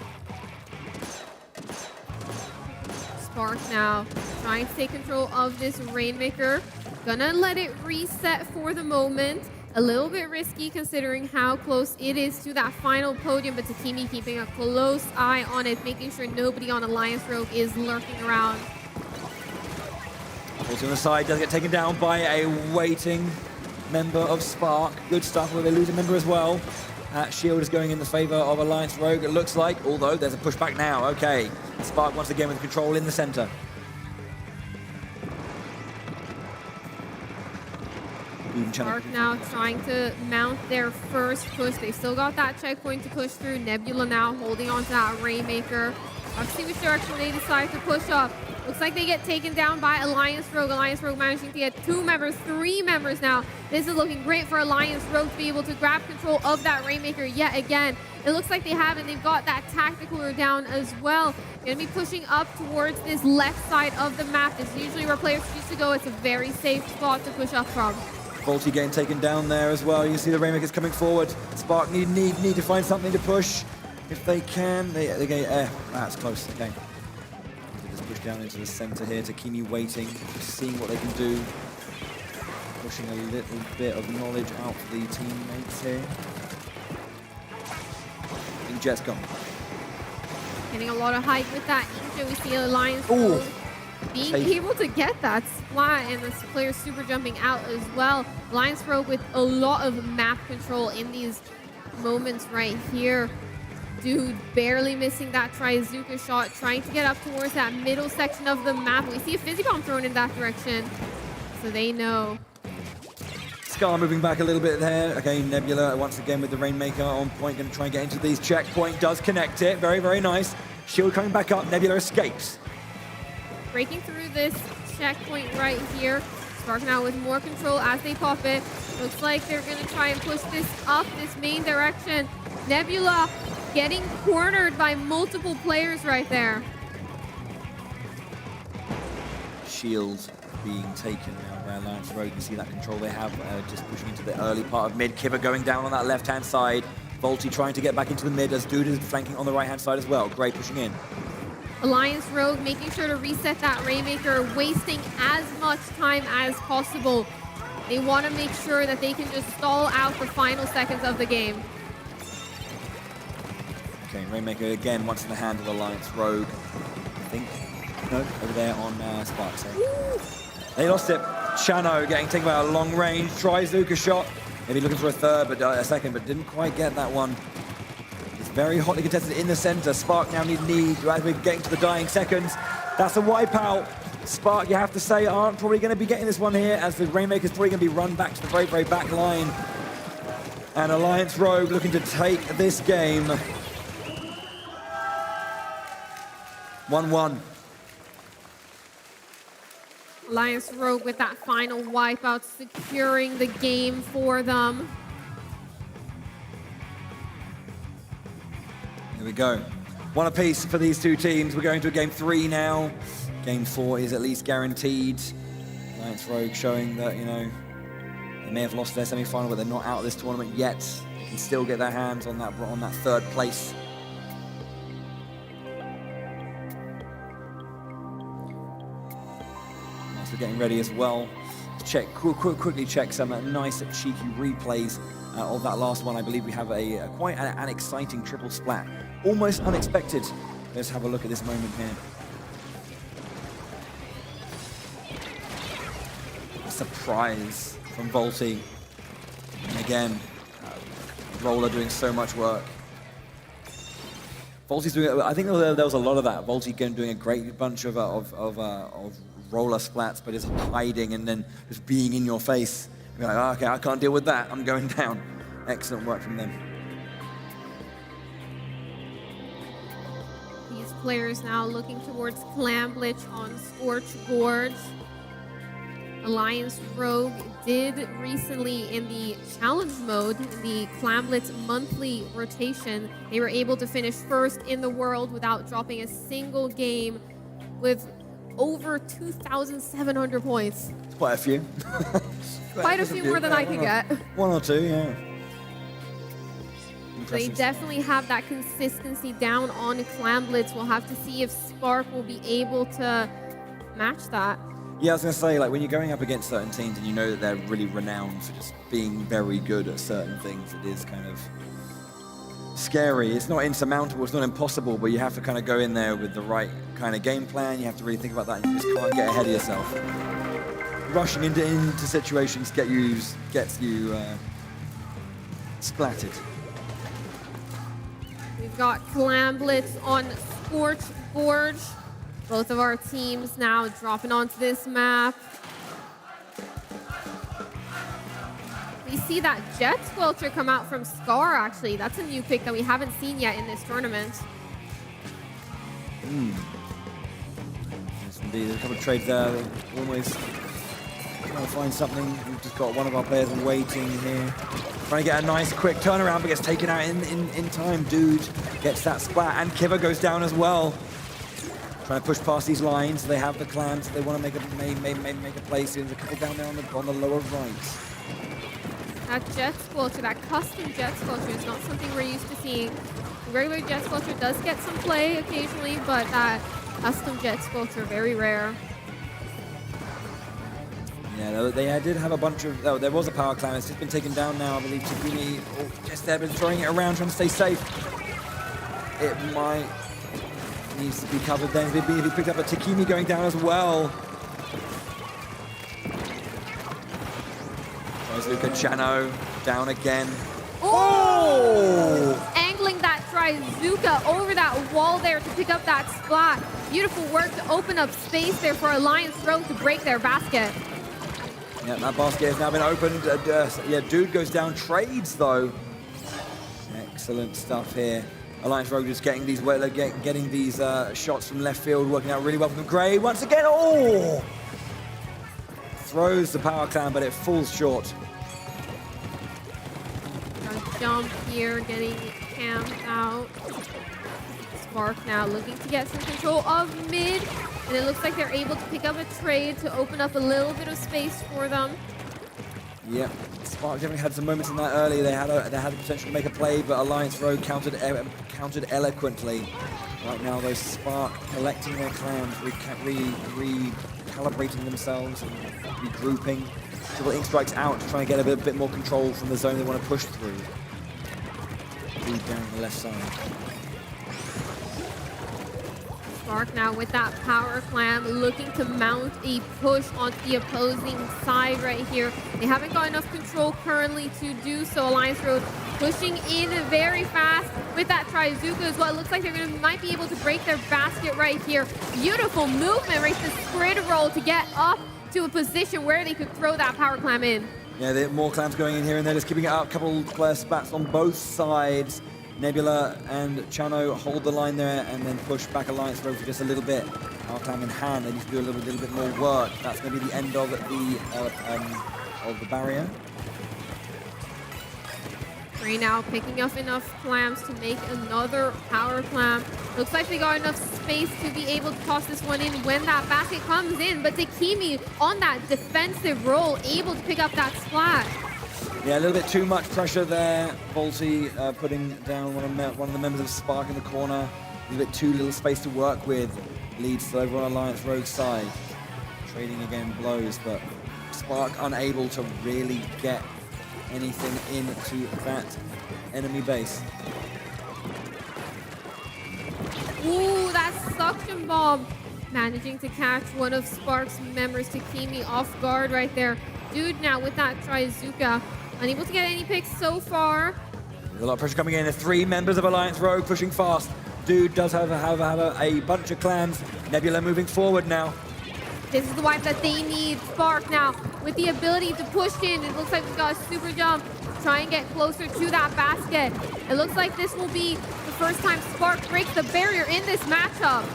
Spark now trying to take control of this Rainmaker. Gonna let it reset for the moment. A little bit risky considering how close it is to that final podium, but Takimi keeping a close eye on it, making sure nobody on Alliance Rogue is lurking around. Also on the side, does get taken down by a waiting member of Spark. Good stuff, where they lose a member as well. Shield is going in the favor of Alliance Rogue, it looks like, although there's a pushback now. Okay, Spark once again with control in the center. Even Spark now trying to mount their first push. They've still got that checkpoint to push through. Nebula now holding on to that Rainmaker. Let's see which direction they decide to push up. Looks like they get taken down by Alliance Rogue. Alliance Rogue managing to get 2 members, 3 members now. This is looking great for Alliance Rogue to be able to grab control of that Rainmaker yet again. It looks like they have, and they've got that Tacticaler down as well. Gonna be pushing up towards this left side of the map. This is usually where players choose to go. It's a very safe spot to push up from. Volty getting taken down there as well. You see the Rainmakers coming forward. Spark need to find something to push. If they can, they get that's close. Okay. They just push down into the center here. Takimi waiting, just seeing what they can do. Pushing a little bit of knowledge out for the teammates here. And Jet's gone. Getting a lot of hype with that Inja. We see Alliance Ooh. being able to get that splat, and this player super jumping out as well. Alliance Rogue with a lot of map control in these moments right here. Dude barely missing that Trizuka shot, trying to get up towards that middle section of the map. We see a Fizzy Bomb thrown in that direction, so they know. Scar moving back a little bit there. Okay, Nebula once again with the Rainmaker on point, going to try and get into these. Checkpoint does connect it. Very, very nice. Shield coming back up. Nebula escapes. Breaking through this checkpoint right here. Spark now with more control as they pop it. Looks like they're going to try and push this up this main direction. Nebula getting cornered by multiple players right there. Shields being taken now by Alliance Rogue. You see that control they have, just pushing into the early part of mid. Kibber going down on that left-hand side. Volty trying to get back into the mid as Dude is flanking on the right-hand side as well. Gray pushing in. Alliance Rogue making sure to reset that Rainmaker, wasting as much time as possible. They want to make sure that they can just stall out the final seconds of the game. Okay, Rainmaker again once in the hand of Alliance Rogue. I think, no, over there on Spark, sorry. They lost it. Shano getting taken by a long range. Trizuka shot. Maybe looking for a third, but a second, but didn't quite get that one. It's very hotly contested in the center. Spark now need as we're getting to the dying seconds. That's a wipeout. Spark, you have to say, aren't probably going to be getting this one here, as the Rainmaker's probably going to be run back to the very, very back line. And Alliance Rogue looking to take this game. 1-1. Alliance Rogue with that final wipeout, securing the game for them. Here we go. One apiece for these two teams. We're going to game 3 now. Game 4 is at least guaranteed. Alliance Rogue showing that, you know, they may have lost their semi-final, but they're not out of this tournament yet. They can still get their hands on that third place. We're getting ready as well. Quickly check some nice cheeky replays of that last one. I believe we have quite an exciting triple splat. Almost unexpected. Let's have a look at this moment here. A surprise from Volty. And again, Roller doing so much work. Volty's doing, I think there was a lot of that. Volty doing a great bunch of roller splats, but is hiding and then just being in your face. You're like, oh, okay, I can't deal with that. I'm going down. Excellent work from them. These players now looking towards Clamblitch on Scorch Gorge. Alliance Rogue did recently in the challenge mode, the Clamblitz monthly rotation, they were able to finish first in the world without dropping a single game with over 2,700 points. Quite a few. Quite a few more than I could get. One or two, yeah. They definitely have that consistency down on Clamblitz. We'll have to see if Spark will be able to match that. Yeah, I was going to say, like, when you're going up against certain teams and you know that they're really renowned for just being very good at certain things, it is kind of scary. It's not insurmountable, it's not impossible, but you have to kind of go in there with the right kind of game plan. You have to really think about that, and you just can't get ahead of yourself. Rushing into situations gets you splattered. We've got Clamblitz on Scorch Gorge. Both of our teams now dropping onto this map. We see that Jet Squelcher come out from Scar, actually. That's a new pick that we haven't seen yet in this tournament. Yes, indeed. There's a couple of trades there. They're always trying to find something. We've just got one of our players waiting here. Trying to get a nice quick turnaround, but gets taken out in time. Dude gets that splat, and Kiva goes down as well. Trying to push past these lines. They have the clans. They want to make a play soon. There's a couple down there on the lower right. That Jet Squelcher, that custom Jet Squelcher is not something we're used to seeing. The regular Jet Squelcher does get some play occasionally, but that custom Jet Squelcher, very rare. Yeah, they did have a bunch of... Oh, there was a power clan. It's just been taken down now. I believe Takumi just there, been throwing it around, trying to stay safe. It might... Needs to be covered then. If he picked up a Takumi going down as well. Luca Chano down again. Oh! Angling that Trizuka over that wall there to pick up that splat. Beautiful work to open up space there for Alliance Rogue to break their basket. Yeah, that basket has now been opened. Yeah, Dude goes down. Trades, though. Excellent stuff here. Alliance Rogue just getting these shots from left field, working out really well from Gray. Once again, oh! Throws the power clan, but it falls short. Jump here, getting camped out. Spark now looking to get some control of mid, and it looks like they're able to pick up a trade to open up a little bit of space for them. Yep, Spark definitely had some moments in that early. They had the potential to make a play, but Alliance Rogue countered eloquently. Right now, though, Spark collecting their clans, recalibrating themselves and regrouping. Triple Ink strikes out to try and get a bit more control from the zone they want to push through. Deep down the left side. Spark now with that power clam looking to mount a push onto the opposing side right here. They haven't got enough control currently to do so. Alliance Road pushing in very fast with that Trizuka as well. It looks like they're might be able to break their basket right here. Beautiful movement, right? The squid roll to get up to a position where they could throw that power clam in. Yeah, there are more clams going in here, and they're just keeping it up. A couple player spats on both sides. Nebula and Chano hold the line there and then push back Alliance Rogue for just a little bit. Power clam in hand, they need to do a little bit more work. That's going to be the end of the barrier. Right now picking up enough clams to make another power clam. Looks like they got enough space to be able to toss this one in when that basket comes in, but Takimi on that defensive roll, able to pick up that splat. Yeah, a little bit too much pressure there. Volty putting down one of the members of Spark in the corner. A little bit too little space to work with. Leads to over on Alliance Rogue side. Trading again blows, but Spark unable to really get anything into that enemy base. Ooh, that suction bomb. Managing to catch one of Spark's members, Takimi, off guard right there. Dude now with that Trizuka. Unable to get any picks so far. There's a lot of pressure coming in. There's 3 members of Alliance Rogue pushing fast. Dude does have a bunch of clans. Nebula moving forward now. This is the wipe that they need. Spark now with the ability to push in. It looks like we've got a super jump. Try and get closer to that basket. It looks like this will be the first time Spark breaks the barrier in this matchup.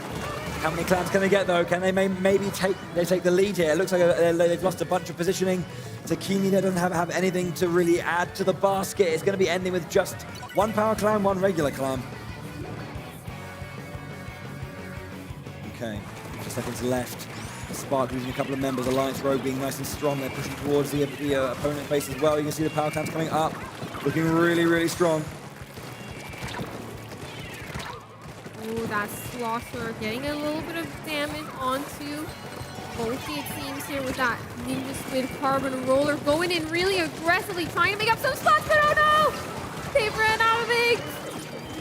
How many clans can they get though? Can they maybe take the lead here? It looks like they've lost a bunch of positioning. Takimi doesn't have anything to really add to the basket. It's going to be ending with just 1 power clan, 1 regular clan. Okay, 2 seconds left. Spark losing a couple of members. Alliance Rogue being nice and strong. They're pushing towards the opponent base as well. You can see the power clans coming up, looking really, really strong. Ooh, that Slosher getting a little bit of damage onto Volty, it seems, here with that Ninja Squid Carbon Roller going in really aggressively, trying to make up some spots, but oh no! They've ran out of eggs!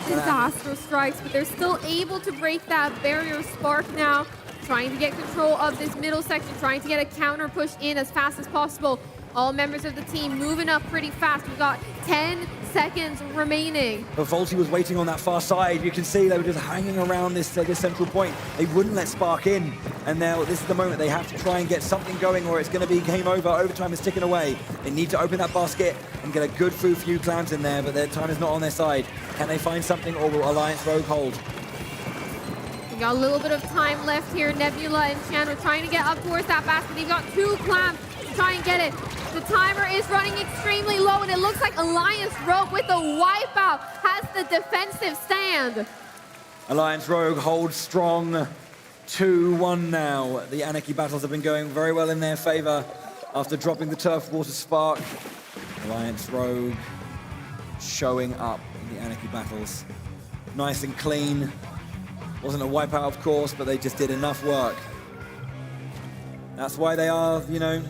Disaster strikes, but they're still able to break that barrier. Spark now trying to get control of this middle section, trying to get a counter push in as fast as possible. All members of the team moving up pretty fast. We've got 10 seconds remaining. But Volty was waiting on that far side. You can see they were just hanging around this central point. They wouldn't let Spark in. And now this is the moment they have to try and get something going or it's going to be game over. Overtime is ticking away. They need to open that basket and get a good few clams in there, but their time is not on their side. Can they find something or will Alliance Rogue hold? We got a little bit of time left here. Nebula and Chan are trying to get up towards that basket. They've got 2 clams to try and get it. The timer is running extremely low, and it looks like Alliance Rogue with the wipeout has the defensive stand. Alliance Rogue holds strong. 2-1 now. The Anarchy battles have been going very well in their favor after dropping the Turf Water Spark. Alliance Rogue showing up in the Anarchy battles. Nice and clean. Wasn't a wipeout, of course, but they just did enough work. That's why they are, you know,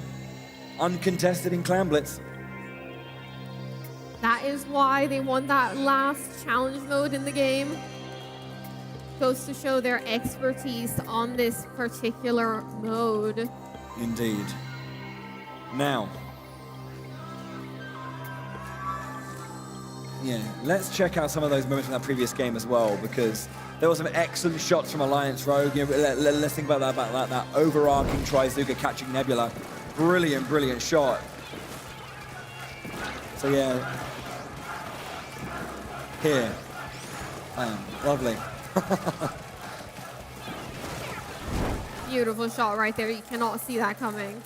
uncontested in Clan Blitz. That is why they won that last challenge mode in the game. Goes to show their expertise on this particular mode. Indeed. Now, yeah, let's check out some of those moments from that previous game as well, because there were some excellent shots from Alliance Rogue. You know, let's think about that overarching Trizuka catching Nebula. Brilliant shot. So yeah, here, lovely. Beautiful shot right there. You cannot see that coming.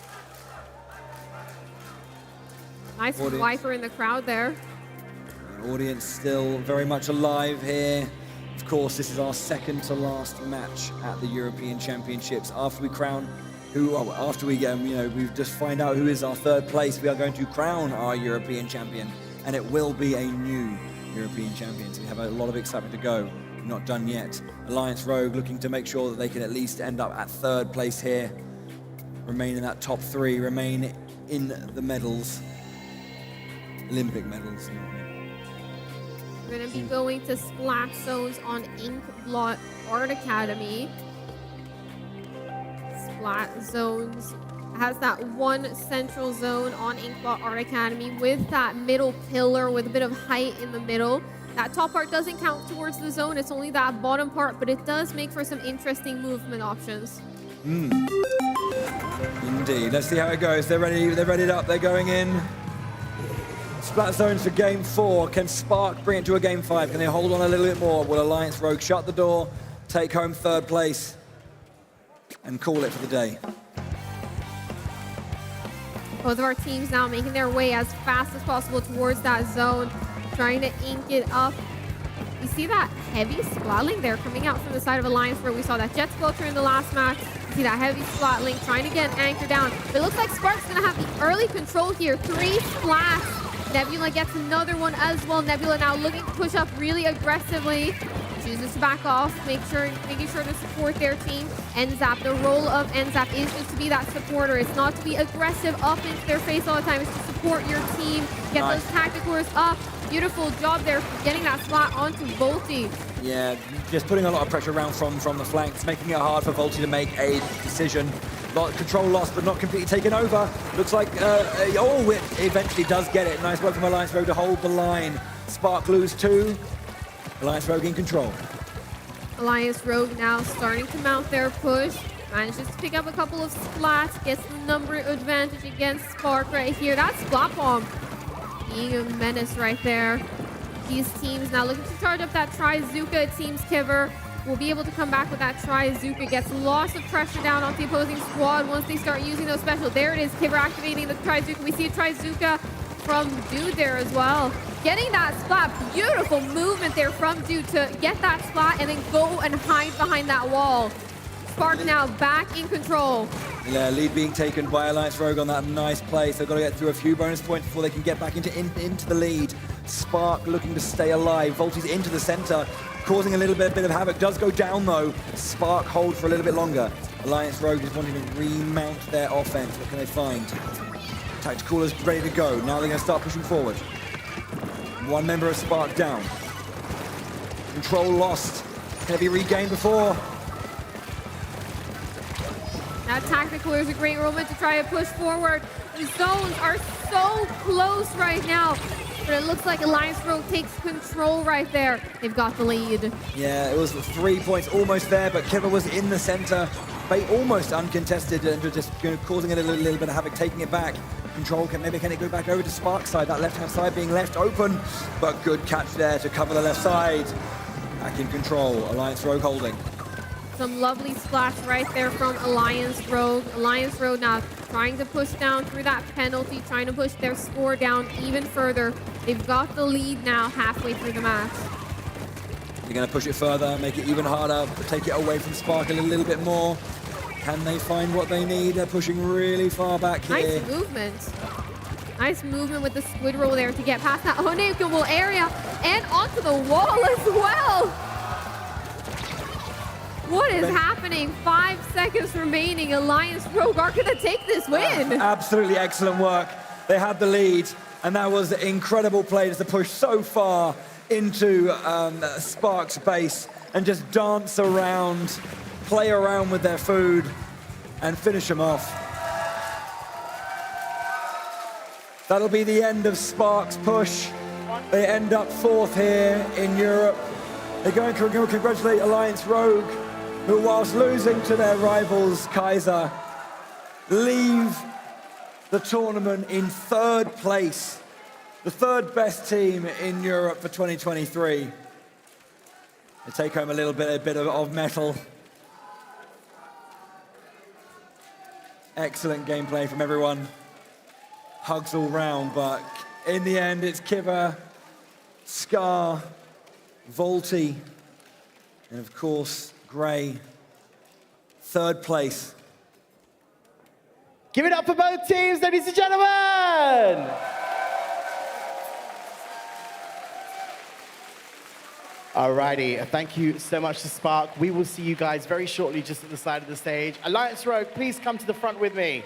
Nice wiper in the crowd there. The audience still very much alive here. Of course, this is our second to last match at the European Championships. After we crown we just find out who is our third place, we are going to crown our European champion, and it will be a new European champion. So we have a lot of excitement to go. We're not done yet. Alliance Rogue looking to make sure that they can at least end up at third place here, remain in that top 3, remain in the medals, Olympic medals. We're going to be going to Splat Zones on Inkblot Art Academy. Splat Zones has that one central zone on Inkblot Art Academy with that middle pillar with a bit of height in the middle. That top part doesn't count towards the zone, it's only that bottom part, but it does make for some interesting movement options. Indeed. Let's see how it goes. They're readied up, they're going in. Splat Zones for game 4. Can Spark bring it to a game 5? Can they hold on a little bit more? Will Alliance Rogue shut the door, take home third place, and call it for the day? Both of our teams now making their way as fast as possible towards that zone, trying to ink it up. You see that heavy splatling there coming out from the side of Alliance Rogue. We saw that Jet Sculpture in the last match. You see that heavy splatling trying to get an anchor down. But it looks like Spark's going to have the early control here. 3 splats. Nebula gets another one as well. Nebula now looking to push up really aggressively. Chooses to back off, making sure to support their team. NZAP, the role of NZAP is just to be that supporter. It's not to be aggressive up into their face all the time. It's to support your team, get those tacticals up. Beautiful job there for getting that splat onto Volty. Yeah, just putting a lot of pressure around from the flanks, making it hard for Volty to make a decision. Control lost, but not completely taken over. Looks like, it eventually does get it. Nice work from Alliance Rogue to hold the line. Spark lose 2. Alliance Rogue in control. Alliance Rogue now starting to mount their push. Manages to pick up a couple of splats, gets the number advantage against Spark right here. That splat bomb being a menace right there. These teams now looking to charge up that Trizuka. It seems Kiver will be able to come back with that Trizuka. Gets lots of pressure down off the opposing squad once they start using those special. There it is, Kiver activating the Trizuka. We see a Trizuka from Dude there as well. Getting that splat, beautiful movement there from Dude to get that splat and then go and hide behind that wall. Spark now back in control. Yeah, lead being taken by Alliance Rogue on that nice play. So they've got to get through a few bonus points before they can get back into the lead. Spark looking to stay alive. Volty's into the center, causing a little bit of havoc. Does go down though. Spark hold for a little bit longer. Alliance Rogue is wanting to remount their offense. What can they find? Tactical is ready to go. Now they're going to start pushing forward. One member of Spark down. Control lost. Can it be regained before? That tactical is a great moment to try to push forward. The zones are so close right now. But it looks like Alliance Rogue takes control right there. They've got the lead. Yeah, it was 3 points almost there, but Kiva was in the center, almost uncontested, and just causing it a little bit of havoc, taking it back. Control, can it go back over to Spark's side? That left-hand side being left open, but good catch there to cover the left side. Back in control, Alliance Rogue holding. Some lovely splash right there from Alliance Rogue. Alliance Rogue now trying to push down through that penalty, trying to push their score down even further. They've got the lead now halfway through the match. They're going to push it further, make it even harder, take it away from Spark a little bit more. Can they find what they need? They're pushing really far back here. Nice movement. Nice movement with the squid roll there to get past that unequal area and onto the wall as well. What is happening? 5 seconds remaining. Alliance Rogue are going to take this win. Absolutely excellent work. They had the lead, and that was incredible play to push so far into Spark's base and just dance around, play around with their food, and finish them off. That'll be the end of Spark's push. They end up 4th here in Europe. They're going to congratulate Alliance Rogue, who, whilst losing to their rivals, Kaiser, leave the tournament in 3rd place, the 3rd best team in Europe for 2023. They take home a bit of medal. Excellent gameplay from everyone. Hugs all round, but in the end, it's Kiva, Scar, Volty, and of course, Gray, 3rd place. Give it up for both teams, ladies and gentlemen! Alrighty, thank you so much to Spark. We will see you guys very shortly just at the side of the stage. Alliance Rogue, please come to the front with me.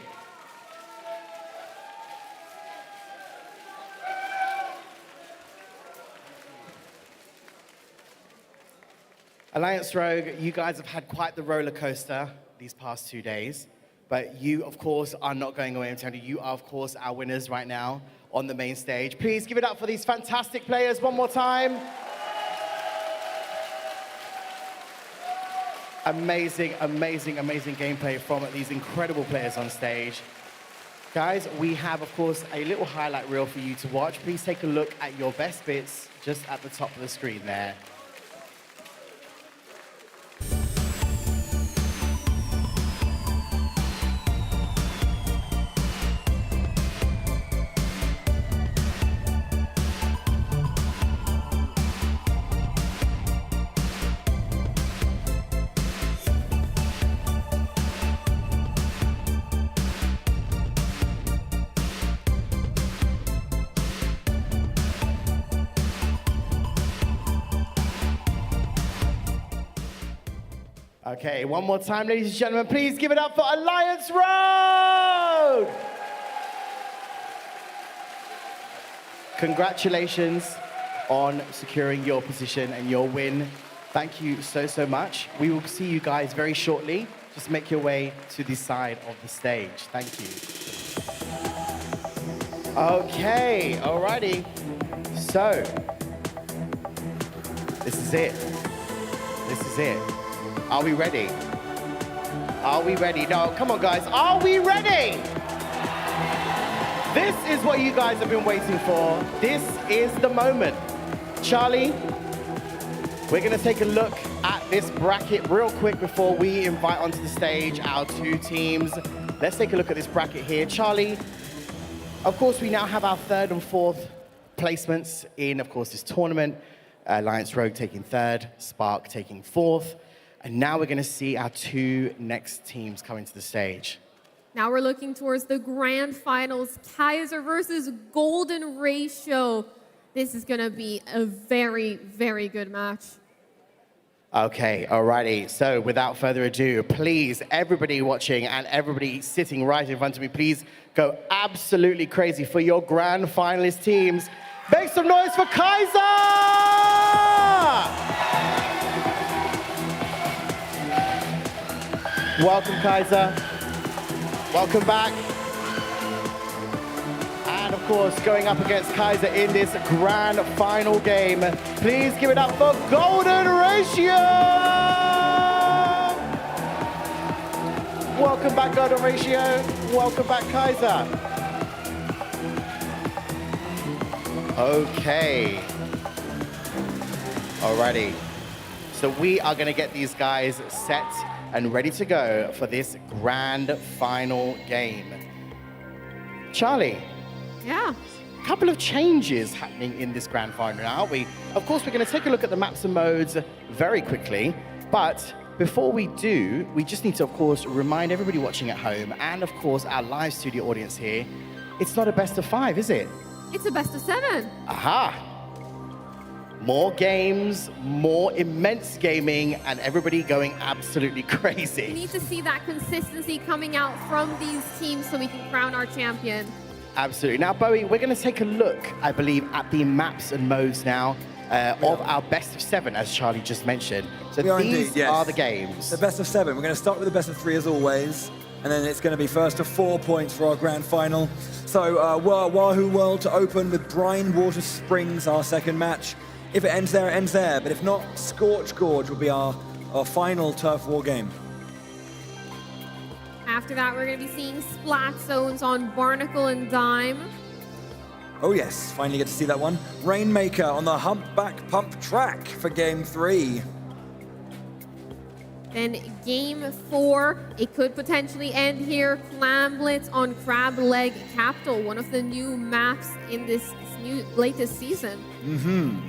Alliance Rogue, you guys have had quite the roller coaster these past 2 days, but you, of course, are not going away. I'm telling you, you are, of course, our winners right now on the main stage. Please give it up for these fantastic players one more time. Amazing, amazing, amazing gameplay from these incredible players on stage. Guys, we have, of course, a little highlight reel for you to watch. Please take a look at your best bits just at the top of the screen there. Okay, one more time, ladies and gentlemen. Please give it up for Alliance Rogue! Congratulations on securing your position and your win. Thank you so, so much. We will see you guys very shortly. Just make your way to the side of the stage. Thank you. Okay, alrighty. So, this is it. This is it. Are we ready? Are we ready? No, come on, guys. Are we ready? This is what you guys have been waiting for. This is the moment. Charlie, we're going to take a look at this bracket real quick before we invite onto the stage our 2 teams. Let's take a look at this bracket here. Charlie, of course, we now have our 3rd and 4th placements in, of course, this tournament. Alliance Rogue taking 3rd, Spark taking 4th. And now we're going to see our 2 next teams coming to the stage. Now we're looking towards the grand finals, Kaiser versus Golden Ratio. This is going to be a very, very good match. Okay, alrighty. So without further ado, please, everybody watching and everybody sitting right in front of me, please go absolutely crazy for your grand finalist teams. Make some noise for Kaiser! Welcome, Kaiser. Welcome back. And of course, going up against Kaiser in this grand final game. Please give it up for Golden Ratio! Welcome back, Golden Ratio. Welcome back, Kaiser. Okay. Alrighty. So we are going to get these guys set and ready to go for this grand final game. Charlie. Yeah. A couple of changes happening in this grand final now, aren't we? Of course, we're going to take a look at the maps and modes very quickly, but before we do, we just need to, of course, remind everybody watching at home and, of course, our live studio audience here, it's not a best of 5, is it? It's a best of 7. Aha! More games, more immense gaming, and everybody going absolutely crazy. We need to see that consistency coming out from these teams so we can crown our champion. Absolutely. Now, Bowie, we're going to take a look, I believe, at the maps and modes now of our best of 7, as Charlie just mentioned. So these are the games. The best of 7. We're going to start with the best of 3 as always, and then it's going to be first of 4 points for our grand final. So Wahoo World to open with Brine Water Springs, our second match. If it ends there, it ends there. But if not, Scorch Gorge will be our final turf war game. After that, we're going to be seeing splat zones on Barnacle and Dime. Oh yes, finally get to see that one. Rainmaker on the Humpback Pump track for game 3. Then game 4, it could potentially end here. Clamblitz on Crab Leg Capital, one of the new maps in this latest season.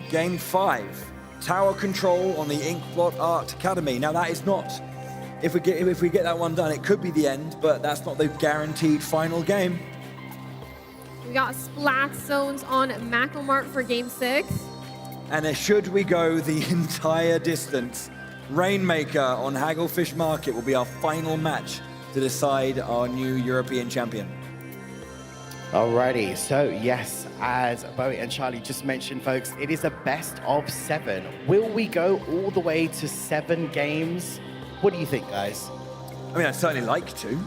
Game 5, Tower Control on the Inkblot Art Academy. Now that is not, if we get that one done, it could be the end, but that's not the guaranteed final game. We got splat zones on Macklemart for game 6. And should we go the entire distance, Rainmaker on Hagglefish Market will be our final match to decide our new European champion. Alrighty, so yes, as Bowie and Charlie just mentioned, folks, it is a best of 7. Will we go all the way to 7 games? What do you think, guys? I mean, I'd certainly like to.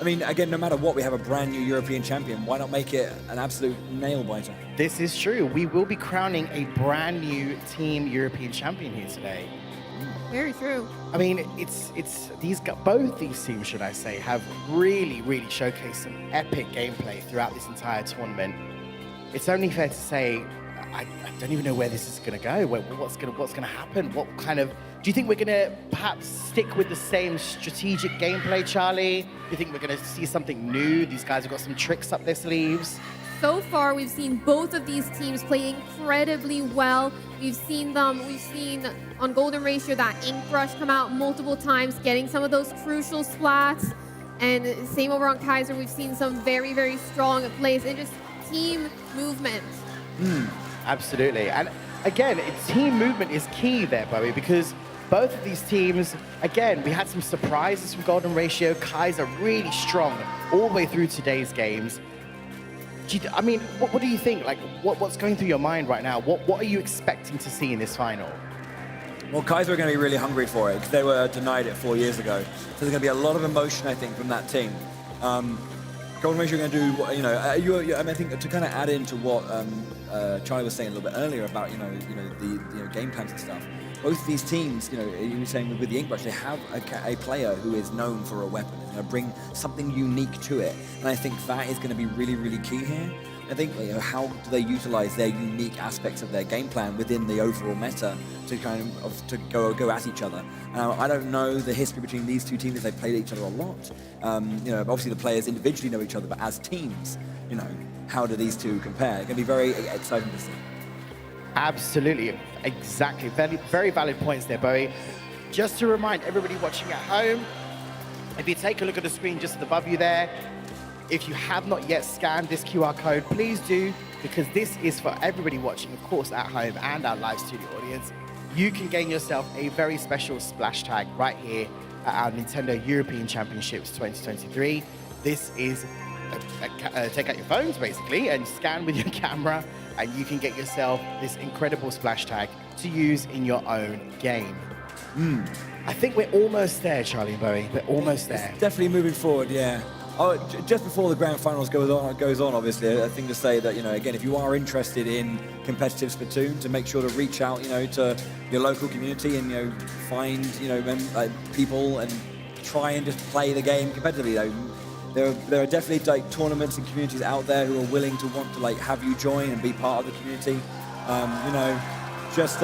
I mean, again, no matter what, we have a brand new European champion. Why not make it an absolute nail-biter? This is true. We will be crowning a brand new team European champion here today. Very true. I mean, both these teams, should I say, have really showcased some epic gameplay throughout this entire tournament. It's only fair to say, I don't even know where this is going to go. What's going to happen? What kind of? Do you think we're going to perhaps stick with the same strategic gameplay, Charlie? Do you think we're going to see something new? These guys have got some tricks up their sleeves. So far, we've seen both of these teams play incredibly well. We've seen on Golden Ratio that Ink Brush come out multiple times, getting some of those crucial splats. And same over on Kaiser, we've seen some very strong plays and just team movement. Absolutely. And again, team movement is key there, Bowie, because both of these teams, again, we had some surprises from Golden Ratio. Kaiser really strong all the way through today's games. I mean, what do you think? Like, what's going through your mind right now? What are you expecting to see in this final? Well, Kaiser are going to be really hungry for it because they were denied it 4 years ago. So there's going to be a lot of emotion, I think, from that team. Golden Ratio are going to do, I think, to kind of add into what Charlie was saying a little bit earlier about, the game plans and stuff. Both of these teams, you were saying with the Ink Brush, they have a player who is known for a weapon and going to bring something unique to it. And I think that is going to be really key here. I think, how do they utilize their unique aspects of their game plan within the overall meta to to go at each other? I don't know the history between these two teams. They've played each other a lot. Obviously the players individually know each other, but as teams, how do these two compare? It's going to be very exciting to see. Absolutely, exactly. Very valid points there, Bowie. Just to remind everybody watching at home, if you take a look at the screen just above you there, if you have not yet scanned this QR code, please do, because this is for everybody watching, of course, at home and our live studio audience. You can gain yourself a very special splash tag right here at our Nintendo European Championships 2023. This is, take out your phones, basically, and scan with your camera, and you can get yourself this incredible splash tag to use in your own game. I think we're almost there, Charlie and Bowie. We're almost there. It's definitely moving forward, yeah. Oh, just before the grand finals goes on, obviously, I think to say that, again, if you are interested in competitive Splatoon, to make sure to reach out, to your local community and, find, people and try and just play the game competitively. There are definitely tournaments and communities out there who are willing to want to have you join and be part of the community. Just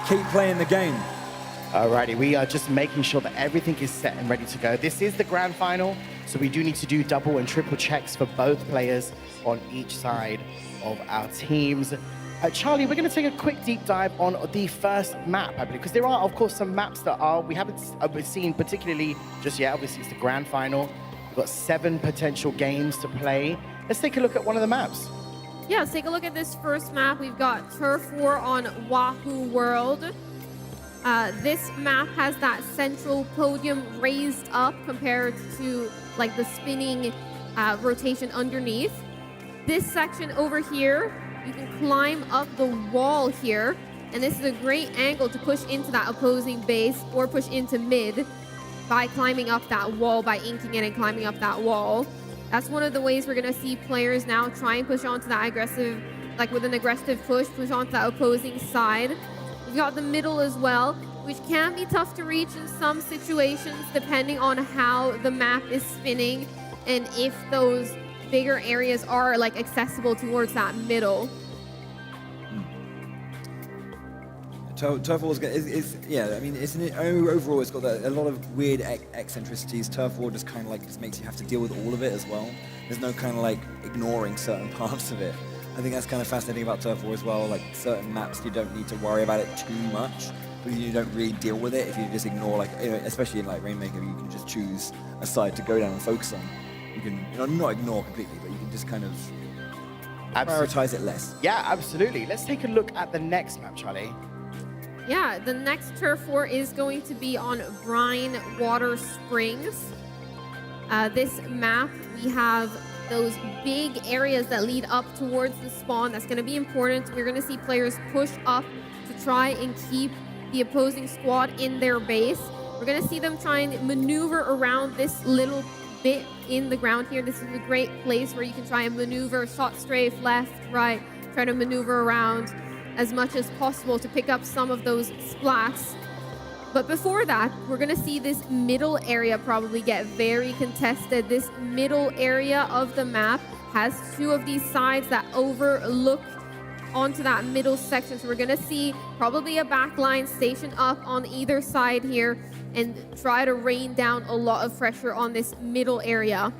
keep playing the game. Alrighty, we are just making sure that everything is set and ready to go. This is the grand final, so we do need to do double and triple checks for both players on each side of our teams. Charlie, we're going to take a quick deep dive on the first map, I believe, because there are, of course, some maps that we haven't seen particularly just yet. Obviously, it's the grand final. We've got 7 potential games to play. Let's take a look at one of the maps. Yeah, let's take a look at this first map. We've got Turf War on Wahoo World. This map has that central podium raised up compared to the spinning rotation underneath. This section over here, you can climb up the wall here, and this is a great angle to push into that opposing base or push into mid by climbing up that wall, by inking it and climbing up that wall. That's one of the ways we're going to see players now try and push onto that aggressive, with an aggressive push onto that opposing side. We've got the middle as well, which can be tough to reach in some situations depending on how the map is spinning and if those bigger areas are accessible towards that middle. Turf War overall it's got a lot of weird eccentricities. Turf War just kind of just makes you have to deal with all of it as well. There's no kind of ignoring certain parts of it. I think that's kind of fascinating about Turf War as well. Certain maps you don't need to worry about it too much. You don't really deal with it if you just ignore, especially in Rainmaker, you can just choose a side to go down and focus on. You can not ignore completely, but you can just kind of prioritize it less. Yeah, absolutely. Let's take a look at the next map, Charlie. Yeah, the next Turf War is going to be on Brine Water Springs. This map, we have those big areas that lead up towards the spawn. That's going to be important. We're going to see players push up to try and keep the opposing squad in their base. We're going to see them try and maneuver around this little bit in the ground here. This is a great place where you can try and maneuver, shot strafe, left, right, try to maneuver around as much as possible to pick up some of those splats. But before that, we're going to see this middle area probably get very contested. This middle area of the map has 2 of these sides that overlook onto that middle section. So we're going to see probably a backline station up on either side here and try to rain down a lot of pressure on this middle area.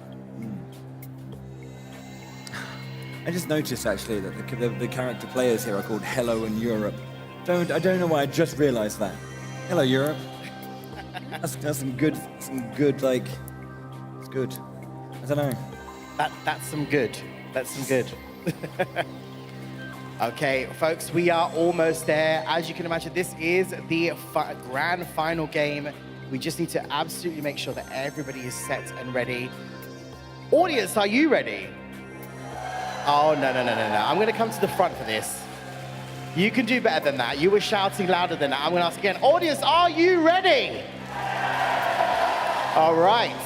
I just noticed actually that the character players here are called Hello and Europe. I don't know why I just realized that. Hello Europe. That's some good it's good. I don't know. That's some good. That's some good. Okay, folks, we are almost there. As you can imagine, this is the grand final game. We just need to absolutely make sure that everybody is set and ready. Audience, are you ready? Oh, no. I'm going to come to the front for this. You can do better than that. You were shouting louder than that. I'm going to ask again. Audience, are you ready? All right.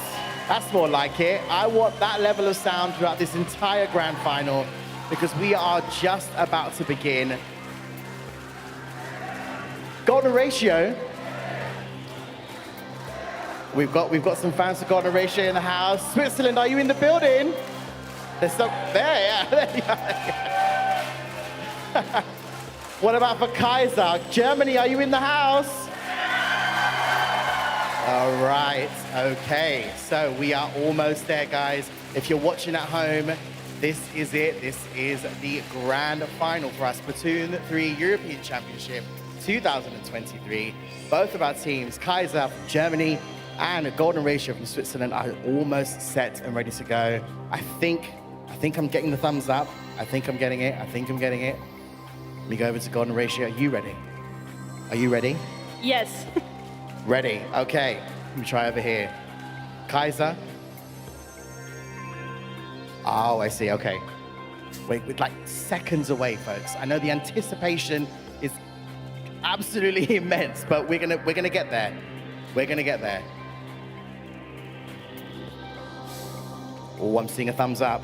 That's more like it. I want that level of sound throughout this entire grand final because we are just about to begin. Golden Ratio. We've got some fans for Golden Ratio in the house. Switzerland, are you in the building? There's some there, yeah. What about for Kaiser? Germany, are you in the house? All right, okay. So we are almost there, guys. If you're watching at home, this is it. This is the grand final for our Splatoon 3 European Championship 2023. Both of our teams, Kaiser from Germany and Golden Ratio from Switzerland, are almost set and ready to go. I think I'm getting the thumbs up. I think I'm getting it. Let me go over to Golden Ratio. Are you ready? Are you ready? Yes. Ready. Okay. Let me try over here. Kaiser. Oh, I see. Okay. Wait, we're like seconds away, folks. I know the anticipation is absolutely immense, but we're gonna get there. We're gonna get there. Oh, I'm seeing a thumbs up.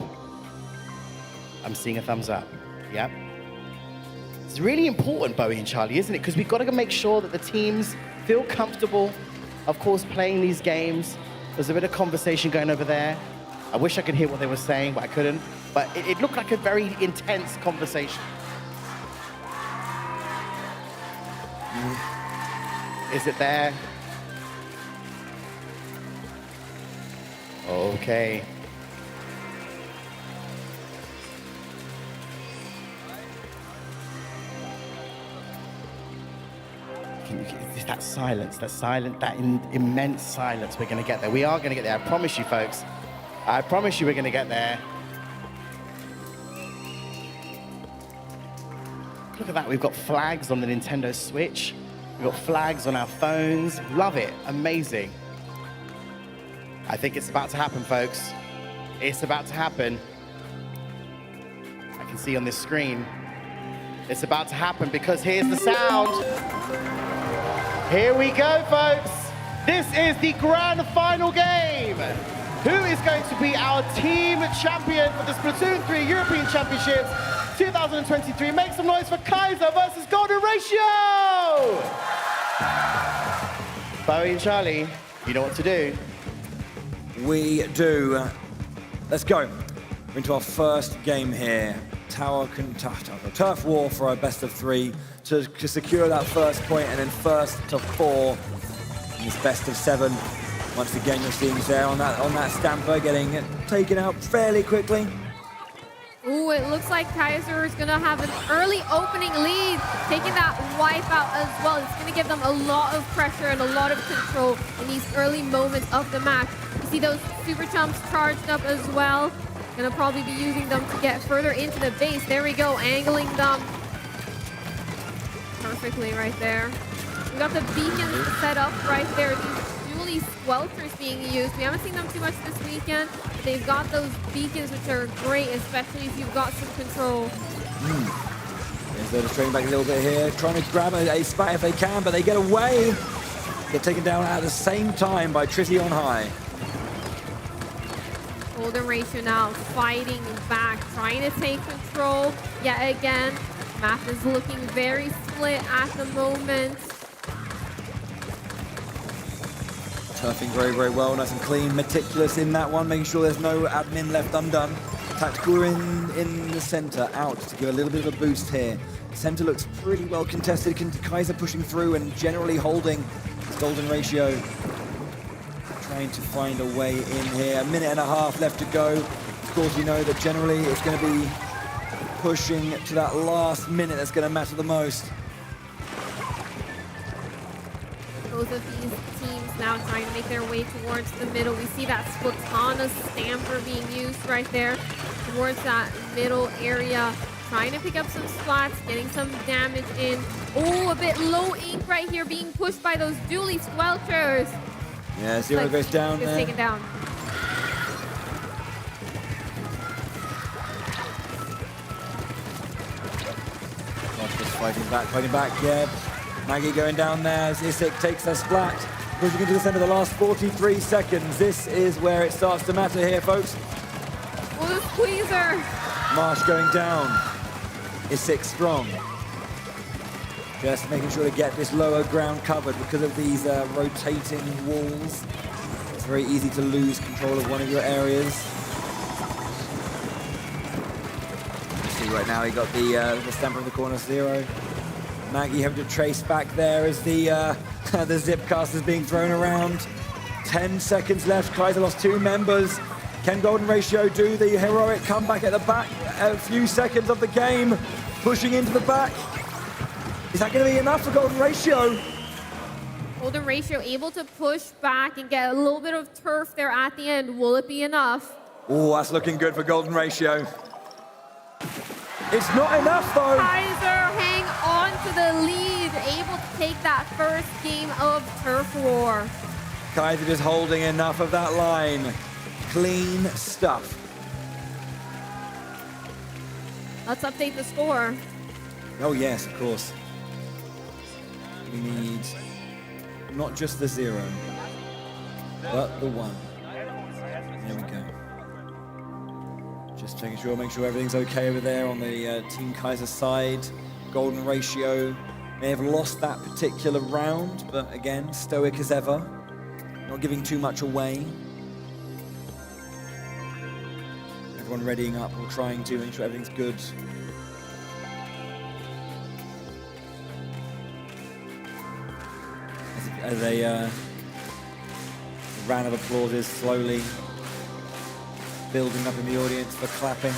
I'm seeing a thumbs up. Yep. It's really important, Bowie and Charlie, isn't it? Because we've got to make sure that the teams feel comfortable, of course, playing these games. There's a bit of conversation going over there. I wish I could hear what they were saying, but I couldn't. But it looked like a very intense conversation. Is it there? Okay. That silence, that immense silence, we're going to get there. We are going to get there. I promise you, folks. I promise you we're going to get there. Look at that. We've got flags on the Nintendo Switch. We've got flags on our phones. Love it. Amazing. I think it's about to happen, folks. It's about to happen. I can see on this screen. It's about to happen because here's the sound. Here we go, folks. This is the grand final game. Who is going to be our team champion for the Splatoon 3 European Championships 2023? Make some noise for Kaiser versus Golden Ratio. Bowie and Charlie, you know what to do. We do. Let's go. We're into our first game here. Turf war for our best of 3 to secure that first point, and then first to 4 in this best of 7. Once again, you're seeing there on that stamper getting taken out fairly quickly. Ooh, it looks like Kaiser is going to have an early opening lead, taking that wipeout as well. It's going to give them a lot of pressure and a lot of control in these early moments of the match. You see those super chumps charged up as well. Gonna probably be using them to get further into the base. There we go, angling them perfectly right there. We got the beacons set up right there. These dually squelchers being used. We haven't seen them too much this weekend. But they've got those beacons, which are great, especially if you've got some control. They're just trading back a little bit here, trying to grab a spot if they can, but they get away. Get taken down at the same time by Trizzy on high. Golden Ratio now fighting back, trying to take control yet again. Map is looking very split at the moment. Turfing very, very well, nice and clean, meticulous in that one, making sure there's no admin left undone. Tactical in the center, out to give a little bit of a boost here. Center looks pretty well contested. Kaiser pushing through and generally holding his Golden Ratio. Trying to find a way in here. 1.5 minutes left to go. Of course, you know that generally it's going to be pushing to that last minute that's going to matter the most. Both of these teams now trying to make their way towards the middle. We see that Splatana stamper being used right there towards that middle area. Trying to pick up some splats, getting some damage in. Oh, a bit low ink right here, being pushed by those dually squelchers. Yeah, Zero goes down there. Taken down. Just fighting back, yeah. Maggie going down there as Isik takes a splat. Pushing into the center of the last 43 seconds. This is where it starts to matter here, folks. Oh, the squeezer. Marsh going down. Isik strong. Just making sure to get this lower ground covered because of these rotating walls. It's very easy to lose control of one of your areas. You see right now he got the stamper in the corner, Zero. Maggie having to trace back there as the zip cast is being thrown around. 10 seconds left. Kaiser lost 2 members. Can Golden Ratio do the heroic comeback at the back? A few seconds of the game. Pushing into the back. Is that going to be enough for Golden Ratio? Golden Ratio able to push back and get a little bit of turf there at the end. Will it be enough? Oh, that's looking good for Golden Ratio. It's not enough, though. Kaiser hang on to the lead, able to take that first game of Turf War. Kaiser just holding enough of that line. Clean stuff. Let's update the score. Oh, yes, of course. We need not just the 0, but the 1. There we go. Just making sure, make sure everything's okay over there on the Team Kaiser side. Golden ratio may have lost that particular round, but again, stoic as ever. Not giving too much away. Everyone readying up or trying to make sure everything's good. As a round of applause is slowly building up in the audience for clapping.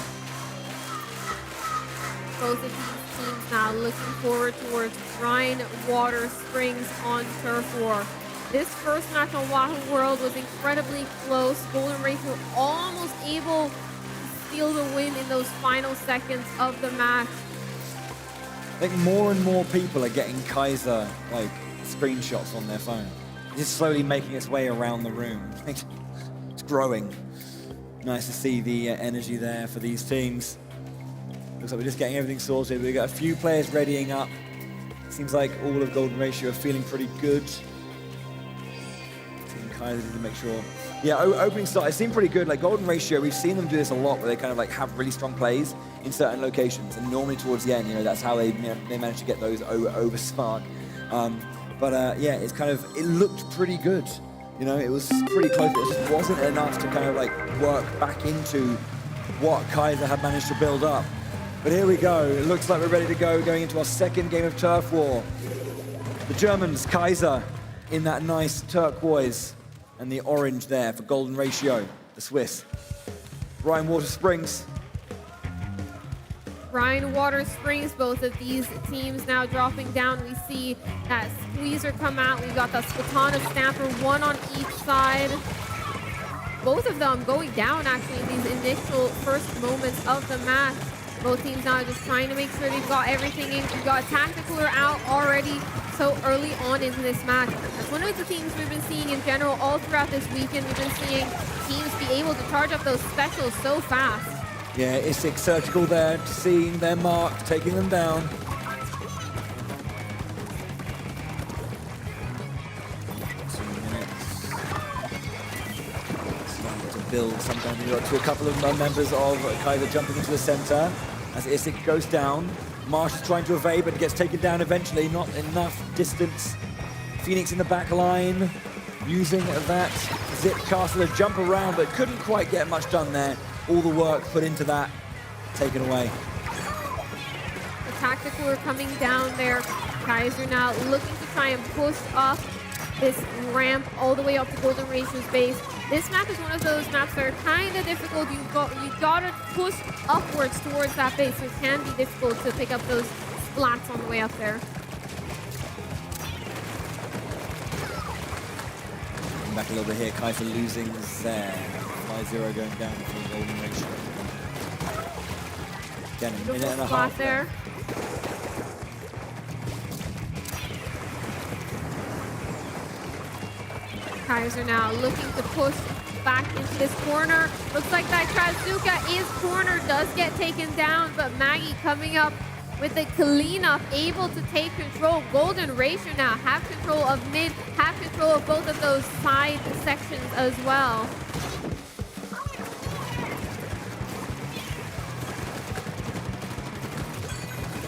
Both of these teams now looking forward towards Rhine Water Springs on Turf War. This first match on Wahoo World was incredibly close. Golden Ratio almost able to steal the win in those final seconds of the match. I think more and more people are getting Kaiser like screenshots on their phone. It's slowly making its way around the room. It's growing. Nice to see the energy there for these teams. Looks like we're just getting everything sorted. We've got a few players readying up. Seems like all of Golden Ratio are feeling pretty good. Team Kaiser to make sure. Yeah, opening start, it seemed pretty good. Like Golden Ratio, we've seen them do this a lot, where they kind of like have really strong plays in certain locations, and normally towards the end, you know, that's how they manage to get those over spark. Yeah, it's kind of, it looked pretty good. You know, it was pretty close, but it just wasn't enough to kind of like work back into what Kaiser had managed to build up. But here we go. It looks like we're ready to go, going into our second game of Turf War. The Germans, Kaiser, in that nice turquoise and the orange there for Golden Ratio. The Swiss, Rhine Water Springs. Rhine Water Springs, both of these teams now dropping down. We see that Squeezer come out. We've got the Splatana Stamper, one on each side. Both of them going down actually in these initial first moments of the match. Both teams now just trying to make sure they've got everything in. We've got Tacticooler out already so early on in this match. That's one of the things we've been seeing in general all throughout this weekend. We've been seeing teams be able to charge up those specials so fast. Yeah, Isik Surgical there, seeing their mark, taking them down. Build sometimes you got to a couple of members of Kaiser jumping into the center as Isik goes down. Marsh is trying to evade, but gets taken down eventually. Not enough distance. Phoenix in the back line, using that zip caster to jump around, but couldn't quite get much done there. All the work put into that, taken away. The Tacticooler coming down there. Kaiser now looking to try and push up this ramp all the way up to Golden Ratio's base. This map is one of those maps that are kind of difficult. You gotta push upwards towards that base, so it can be difficult to pick up those splats on the way up there. Back a little bit here, Kaiser losing there. 5-0 going down for Golden Ratio. Again, a minute and a half there. Kaiser now looking to push back into this corner. Looks like that Trazuka is cornered, does get taken down, but Maggie coming up with the cleanup, able to take control. Golden Ratio now have control of mid, have control of both of those side sections as well.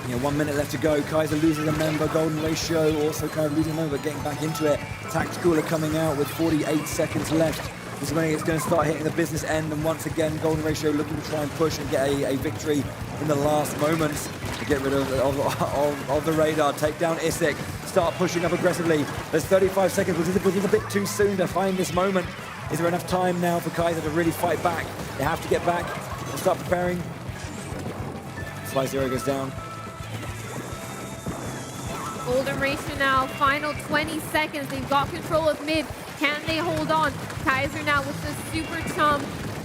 Yeah, 1 minute left to go. Kaiser loses a member. Golden Ratio also kind of losing a member, but getting back into it. Tacticooler coming out with 48 seconds left. This is when it's going to start hitting the business end, and once again, Golden Ratio looking to try and push and get a victory in the last moments to get rid of the radar. Take down Isik. Start pushing up aggressively. There's 35 seconds, which is a bit too soon to find this moment. Is there enough time now for Kaiser to really fight back? They have to get back and start preparing. 5-0 goes down. Golden Ratio now, final 20 seconds. They've got control of mid. Can they hold on? Kaiser now with the super chum,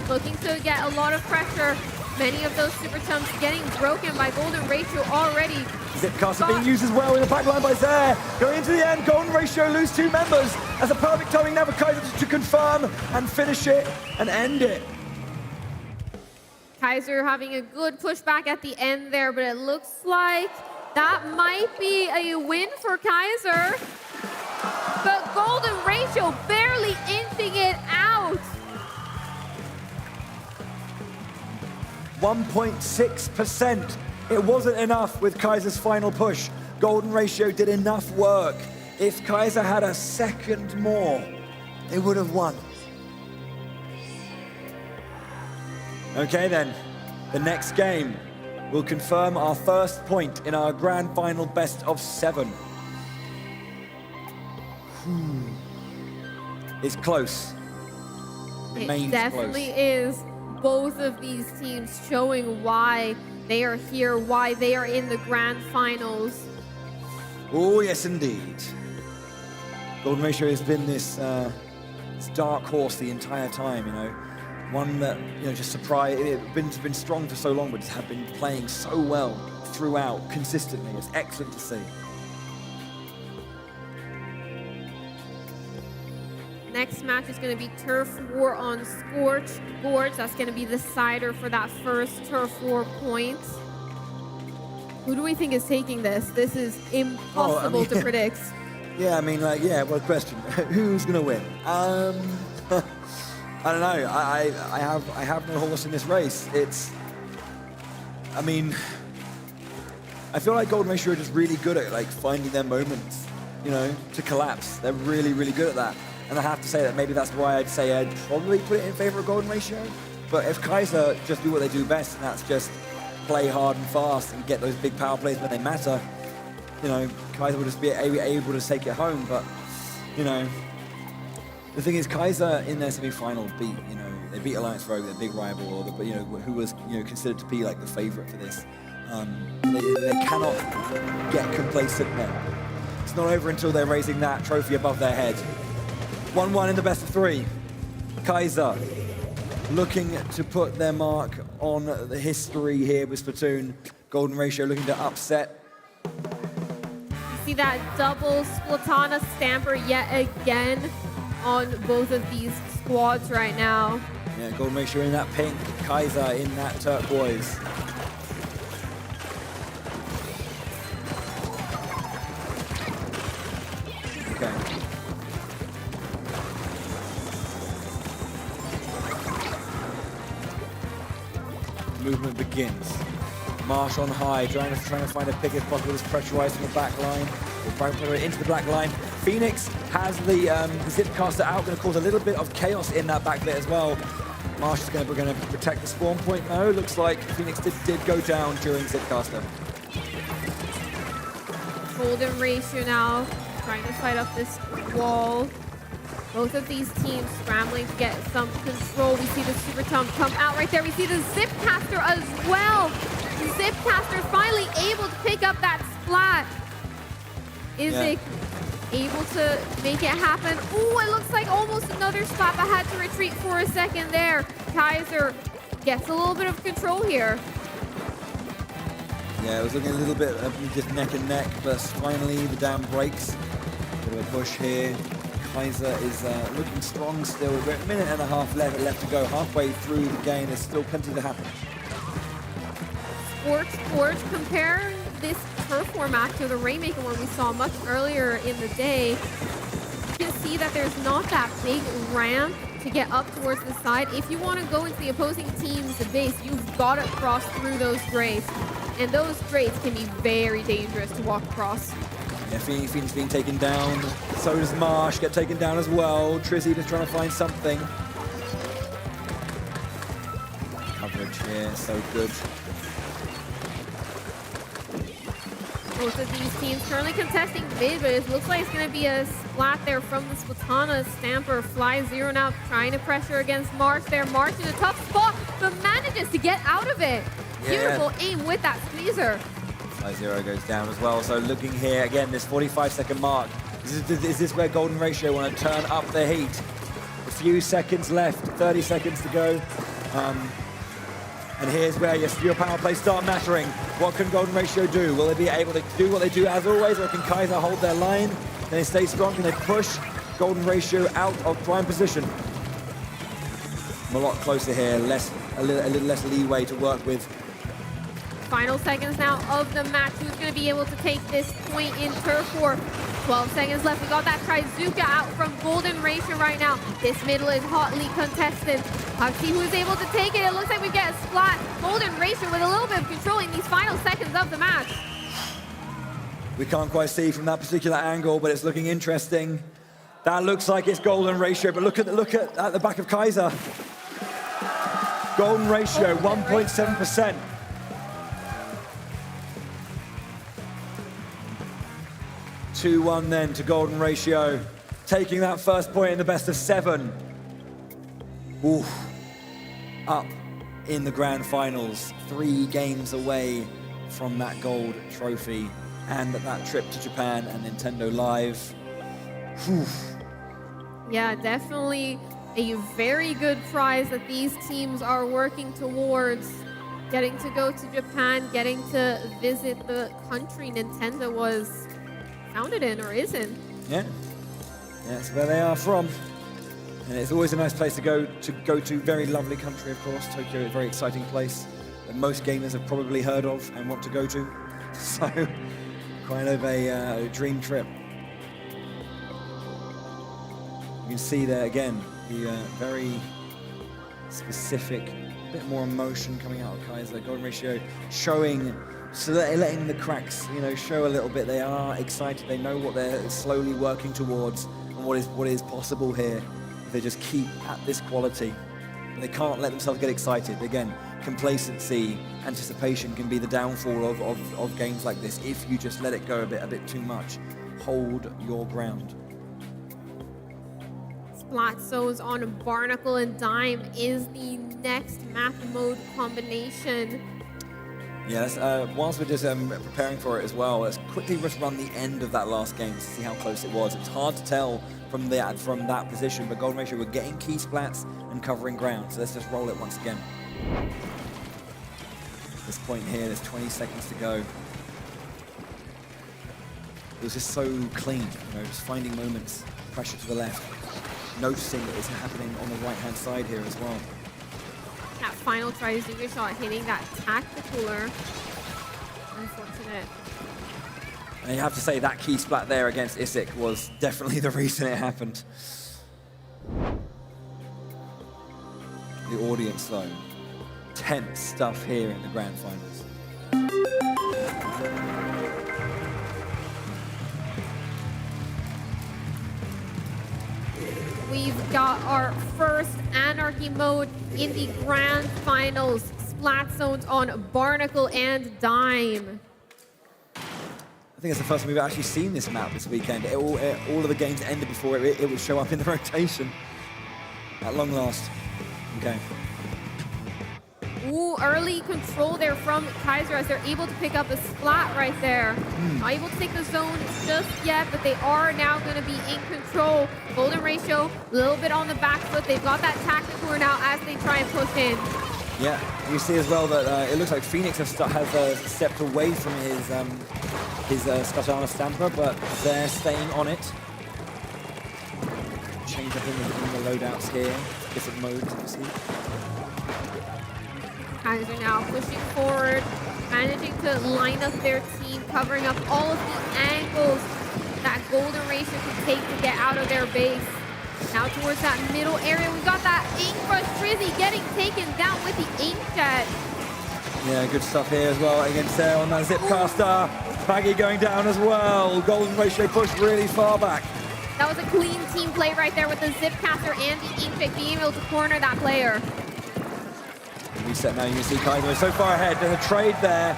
looking to get a lot of pressure. Many of those super chums getting broken by Golden Ratio already. Zipcaster being used as well in the back line by Zaire. Going into the end, Golden Ratio lose 2 members. That's a perfect timing now for Kaiser to confirm and finish it and end it. Kaiser having a good pushback at the end there, but it looks like That might be a win for Kaiser. But Golden Ratio barely inching it out. 1.6%. It wasn't enough with Kaiser's final push. Golden Ratio did enough work. If Kaiser had a second more, they would have won. Okay then, the next game will confirm our first point in our grand final best of 7. It's close. It definitely is. Both of these teams showing why they are here, why they are in the grand finals. Oh, yes, indeed. Golden Ratio has been this dark horse the entire time, you know. One that, you know, just surprised. It's been strong for so long, but have been playing so well throughout, consistently. It's excellent to see. Next match is going to be Turf War on Scorched Gorge. That's going to be the decider for that first Turf War point. Who do we think is taking this? This is impossible to predict. Yeah, I mean, like, yeah, well, question. Who's going to win? I don't know. I have no horse in this race. I mean, I feel like Golden Ratio are just really good at, like, finding their moments, you know, to collapse. They're really, really good at that. And I have to say that maybe that's why I'd say I'd probably put it in favor of Golden Ratio. But if Kaiser just do what they do best, and that's just play hard and fast and get those big power plays when they matter, you know, Kaiser will just be able to take it home. But, you know, the thing is, Kaiser in their semi-final they beat Alliance Rogue, their big rival, or you know, who was, you know, considered to be like the favorite for this. They cannot get complacent now. It's not over until they're raising that trophy above their head. 1-1 in the best of 3. Kaiser looking to put their mark on the history here with Splatoon. Golden Ratio looking to upset. You see that double Splatana stamper yet again on both of these squads right now. Yeah, Golden Ratio in that pink, Kaiser in that turquoise. Okay. Movement begins. Marsh on high, trying to find a pick if possible. Is pressurized from the back line. We're trying to into the black line. Phoenix has the Zipcaster out, going to cause a little bit of chaos in that back bit as well. Marsh is going to protect the spawn point. No, looks like Phoenix did go down during Zipcaster. Golden Ratio now trying to fight up this wall. Both of these teams scrambling to get some control. We see the Super Tongue come out right there. We see the Zipcaster as well. The Zipcaster finally able to pick up that splat. Is it able to make it happen? Ooh, it looks like almost another splat, but had to retreat for a second there. Kaiser gets a little bit of control here. Yeah, it was looking a little bit just neck and neck, but finally the dam breaks. Bit of a push here. Kaiser is looking strong still. We're at a minute and a half left to go. Halfway through the game, there's still plenty to happen. Sports, compare this turf war match to the Rainmaker one we saw much earlier in the day. You can see that there's not that big ramp to get up towards the side. If you want to go into the opposing team's base, you've got to cross through those grates. And those grates can be very dangerous to walk across. Yeah, Phoenix being taken down. So does Marsh get taken down as well. Trizzy just trying to find something. Coverage here, so good. Both of these teams currently contesting mid, but it looks like it's going to be a splat there from the Splatana Stamper. Fly Zero now trying to pressure against March there. March in a tough spot, but manages to get out of it. Yeah. Beautiful aim with that squeezer. Fly Zero goes down as well. So looking here, again, this 45-second mark. Is this where Golden Ratio want to turn up the heat? A few seconds left, 30 seconds to go. And here's where your power plays start mattering. What can Golden Ratio do? Will they be able to do what they do as always, or can Kaiser hold their line? Can they stay strong? Can they push Golden Ratio out of prime position? I'm a lot closer here, a little less leeway to work with. Final seconds now of the match. Who's going to be able to take this point in turf war? 12 seconds left. We got that Trizuka out from Golden Ratio right now. This middle is hotly contested. Let's see who's able to take it. It looks like we get a Splat. Golden Ratio with a little bit of control in these final seconds of the match. We can't quite see from that particular angle, but it's looking interesting. That looks like it's Golden Ratio, but look at the back of Kaiser. Golden Ratio, 1.7%. 2-1 then to Golden Ratio, taking that first point in the best of 7. Ooh, up in the grand finals, 3 games away from that gold trophy and that trip to Japan and Nintendo Live. Whew. Yeah, definitely a very good prize that these teams are working towards. Getting to go to Japan, getting to visit the country Nintendo was founded in or is in. Yeah, that's where they are from. And it's always a nice place to go to. Very lovely country, of course. Tokyo, a very exciting place that most gamers have probably heard of and want to go to. So, kind of a dream trip. You can see there again the very specific, bit more emotion coming out of Kaiser. Golden Ratio showing, so letting the cracks, show a little bit. They are excited. They know what they're slowly working towards and what is possible here if they just keep at this quality. But they can't let themselves get excited. Again, complacency, anticipation can be the downfall of games like this if you just let it go a bit too much. Hold your ground. Splatzones on Barnacle and Dime is the next map mode combination. Yes, whilst we're just preparing for it as well, let's quickly just run the end of that last game to see how close it was. It was hard to tell from that position, but Golden Ratio were getting key splats and covering ground. So let's just roll it once again. This point here, there's 20 seconds to go. It was just so clean, just finding moments, pressure to the left, noticing that it's happening on the right-hand side here as well. That final Trizuka shot hitting that tacticooler. Unfortunate. And you have to say that key splat there against Isik was definitely the reason it happened. The audience though, tense stuff here in the grand finals. We've got our first Anarchy mode in the grand finals. Splat zones on Barnacle and Dime. I think it's the first time we've actually seen this map this weekend. All of the games ended before it would show up in the rotation. At long last. Okay. Ooh, early control there from Kaiser as they're able to pick up a Splat right there. Not able to take the zone just yet, but they are now going to be in control. Golden Ratio, a little bit on the back foot. They've got that tactical now as they try and push in. Yeah, you see as well that it looks like Phoenix has stepped away from his Skatana Stamper, but they're staying on it. Change up in the loadouts here. Different modes, obviously. Kaiser now pushing forward, managing to line up their team, covering up all of the angles that Golden Ratio can take to get out of their base. Now towards that middle area, we've got that Ink Rush Trizzy getting taken down with the Ink Jet. Yeah, good stuff here as well against there on that Zipcaster. Baggy going down as well. Golden Ratio pushed really far back. That was a clean team play right there with the Zipcaster and the Ink Jet being able to corner that player. Reset now, you can see Kaiser is so far ahead. There's a trade there.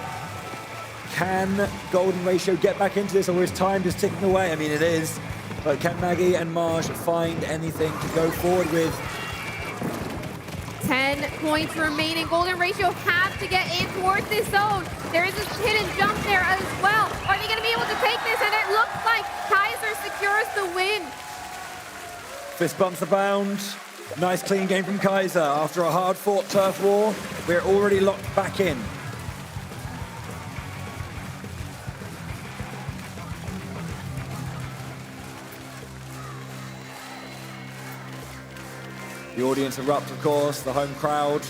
Can Golden Ratio get back into this, or is time just ticking away? I mean, it is. But can Maggie and Marge find anything to go forward with? 10 points remaining. Golden Ratio have to get in towards this zone. There is this hidden jump there as well. Are they going to be able to take this? And it looks like Kaiser secures the win. Fist bumps abound. Nice clean game from Kaiser. After a hard-fought turf war, we're already locked back in. The audience erupt, of course, the home crowd.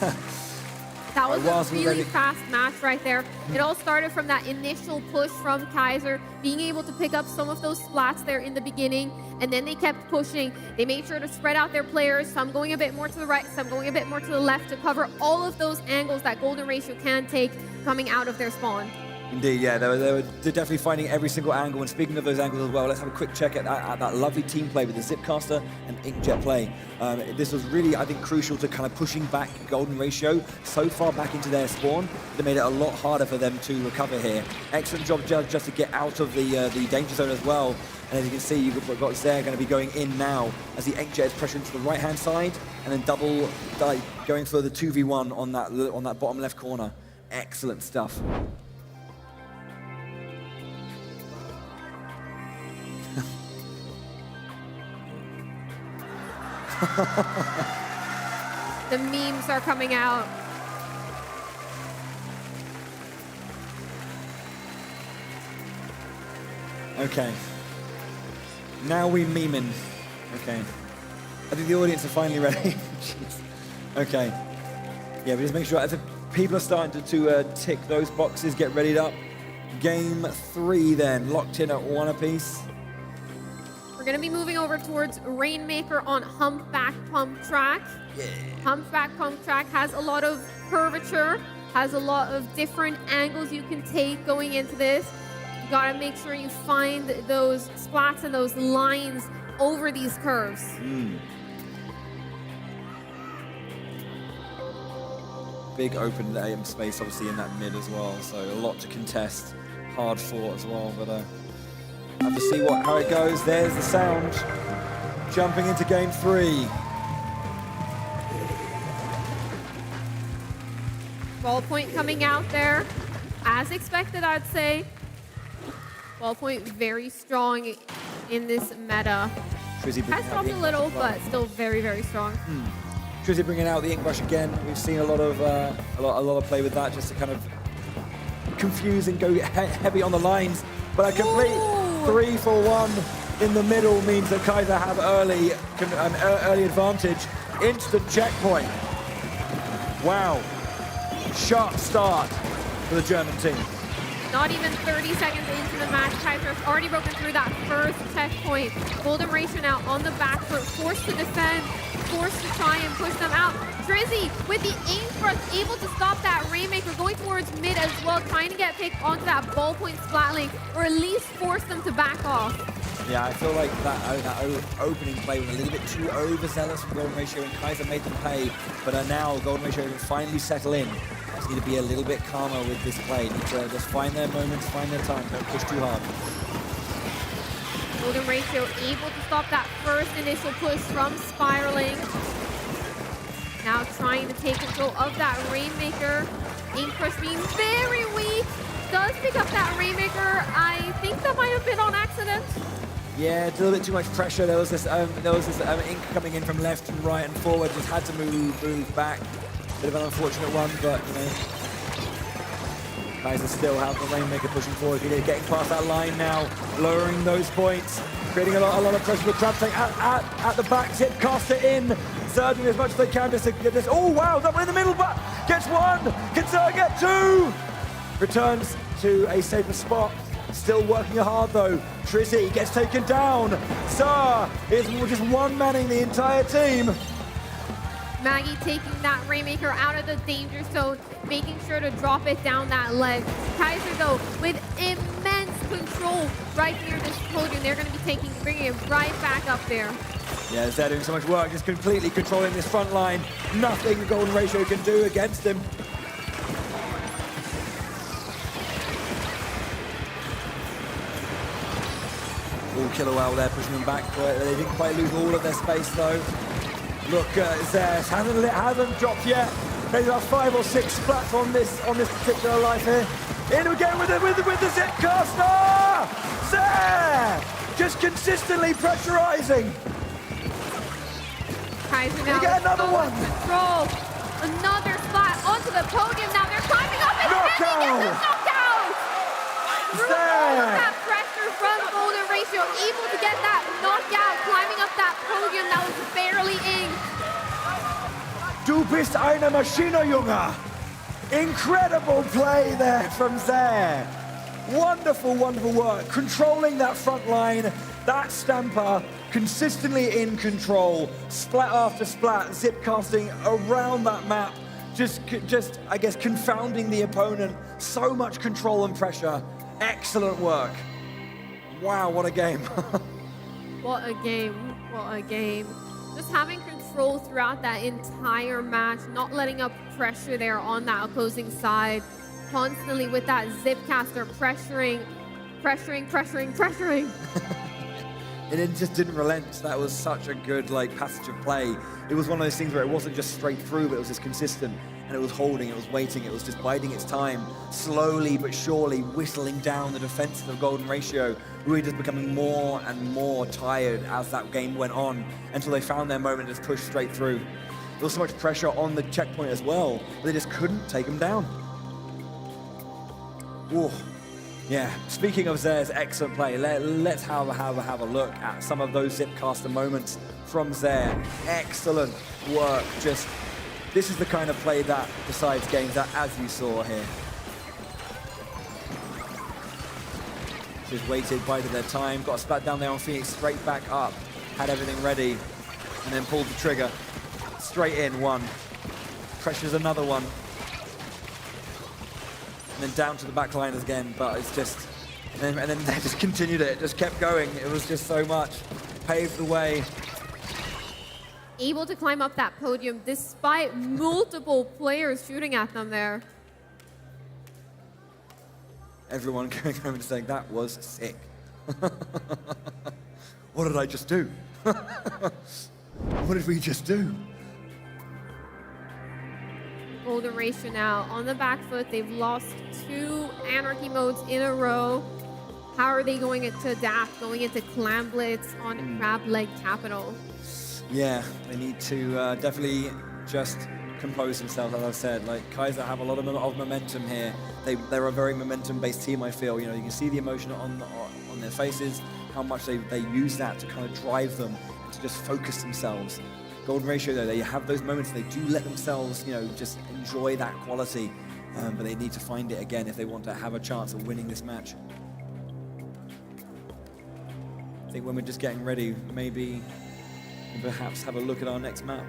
That was Whilst a we really ready- fast match right there. It all started from that initial push from Kaiser, being able to pick up some of those splats there in the beginning, and then they kept pushing. They made sure to spread out their players, some going a bit more to the right, some going a bit more to the left, to cover all of those angles that Golden Ratio can take coming out of their spawn. Indeed, yeah, they're definitely finding every single angle. And speaking of those angles as well, let's have a quick check at that lovely team play with the Zipcaster and Inkjet play. This was really, I think, crucial to kind of pushing back Golden Ratio so far back into their spawn. They made it a lot harder for them to recover here. Excellent job just to get out of the danger zone as well. And as you can see, you've got Zare going to be going in now as the Inkjet is pressuring to the right-hand side, and then double going for the 2v1 on that bottom left corner. Excellent stuff. The memes are coming out. Okay. Now we memeing. Okay. I think the audience are finally ready. Jeez. Okay. Yeah, but just make sure as people are starting to tick those boxes, get readied up. Game 3 then, locked in at 1 apiece. We're going to be moving over towards Rainmaker on Humpback Pump Track. Yeah. Humpback Pump Track has a lot of curvature, has a lot of different angles you can take going into this. You got to make sure you find those splats and those lines over these curves. Big open AM space obviously in that mid as well, so a lot to contest. Hard fought as well, but have to see how it goes. There's the sound. Jumping into game 3. Ballpoint coming out there, as expected, I'd say. Ballpoint very strong in this meta. Has dropped a little, but still very, very strong. Trizzy bringing out the ink brush again. We've seen a lot of play with that, just to kind of confuse and go heavy on the lines. But a complete 3-for-1 in the middle means that Kaiser have an early advantage. Instant checkpoint. Wow. Sharp start for the German team. Not even 30 seconds into the match, Kaiser has already broken through that first checkpoint. Golden Ratio now on the back foot, forced to defend, forced to try and push them out. Drizzy with the aim thrust, able to stop that Rainmaker, going towards mid as well, trying to get picked onto that ballpoint splat lane, or at least force them to back off. Yeah, I feel like that opening play was a little bit too overzealous from Golden Ratio, and Kaiser made them pay. But now Golden Ratio can finally settle in. Just need to be a little bit calmer with this play. Need to just find their moments, find their time. Don't push too hard. Golden Ratio able to stop that first initial push from spiraling. Now trying to take control of that Rainmaker. Ink Crush being very weak. Does pick up that Rainmaker. I think that might have been on accident. Yeah, it's a little bit too much pressure. There was this ink coming in from left and right and forward. Just had to move back. Bit of an unfortunate one, but you know, Kaiser still have the Rainmaker pushing forward. They're getting past that line now, lowering those points, creating a lot of pressure. The Crab tank at the back, Zipcaster in, surging as much as they can just to get this. Oh wow, double in the middle, but gets one. Can Zar get two? Returns to a safer spot. Still working hard though. Trizzy gets taken down. Zar is just one-manning the entire team. Maggie taking that Rainmaker out of the danger zone, making sure to drop it down that ledge. Kaiser, though, with immense control right near this podium. They're going to be bringing it right back up there. Yeah, they're doing so much work, just completely controlling this front line. Nothing the Golden Ratio can do against him. All Kilowell there pushing them back. They didn't quite lose all of their space, though. Look, Zest hasn't dropped yet. Maybe about 5 or 6 splats on this particular life here. In again with the Zipcaster! Zest just consistently pressurizing. Kaiser now get another one. Control. Another splat onto the podium. Now they're climbing up and Knockout! getting the knockout. Through all of that pressure from Golden Ratio, able to get that knockout, climbing up that podium that was barely inked. Du bist eine Maschine, Junge. Incredible play there from Zare. Wonderful, wonderful work. Controlling that front line, that stamper, consistently in control. Splat after splat, zip casting around that map. Just, I guess, confounding the opponent. So much control and pressure. Excellent work. Wow, what a game. What a game. What a game. Just having control throughout that entire match, not letting up pressure there on that opposing side. Constantly with that zip caster pressuring. And it just didn't relent. That was such a good passage of play. It was one of those things where it wasn't just straight through, but it was just consistent. And it was holding, it was waiting, it was just biding its time, slowly but surely whistling down the defense of Golden Ratio, really just becoming more and more tired as that game went on, until they found their moment to just push straight through. There was so much pressure on the checkpoint as well, but they just couldn't take them down. Ooh. Yeah, speaking of Zare's excellent play, let's have a look at some of those zipcaster moments from Zare. Excellent work. Just, this is the kind of play that decides games, that as you saw here. Just waited, bided their time, got a splat down there on Phoenix, straight back up, had everything ready, and then pulled the trigger. Straight in, one. Pressures another one. And then down to the back line again, but it's just, and then they just continued it, just kept going. It was just so much, paved the way. Able to climb up that podium despite multiple players shooting at them there. Everyone going home and saying, that was sick. What did I just do? What did we just do? Golden Ratio now on the back foot. They've lost 2 Anarchy modes in a row. How are they going to adapt going into Clam Blitz on Crab Leg Capital? Yeah, they need to definitely just compose themselves, as I've said. Like, Kaiser have a lot of momentum here. They're a very momentum-based team, I feel. You know, you can see the emotion on their faces, how much they use that to kind of drive them, to just focus themselves. Golden Ratio, though, they have those moments, they do let themselves, you know, just enjoy that quality, but they need to find it again if they want to have a chance of winning this match. I think when we're just getting ready, maybe perhaps have a look at our next map.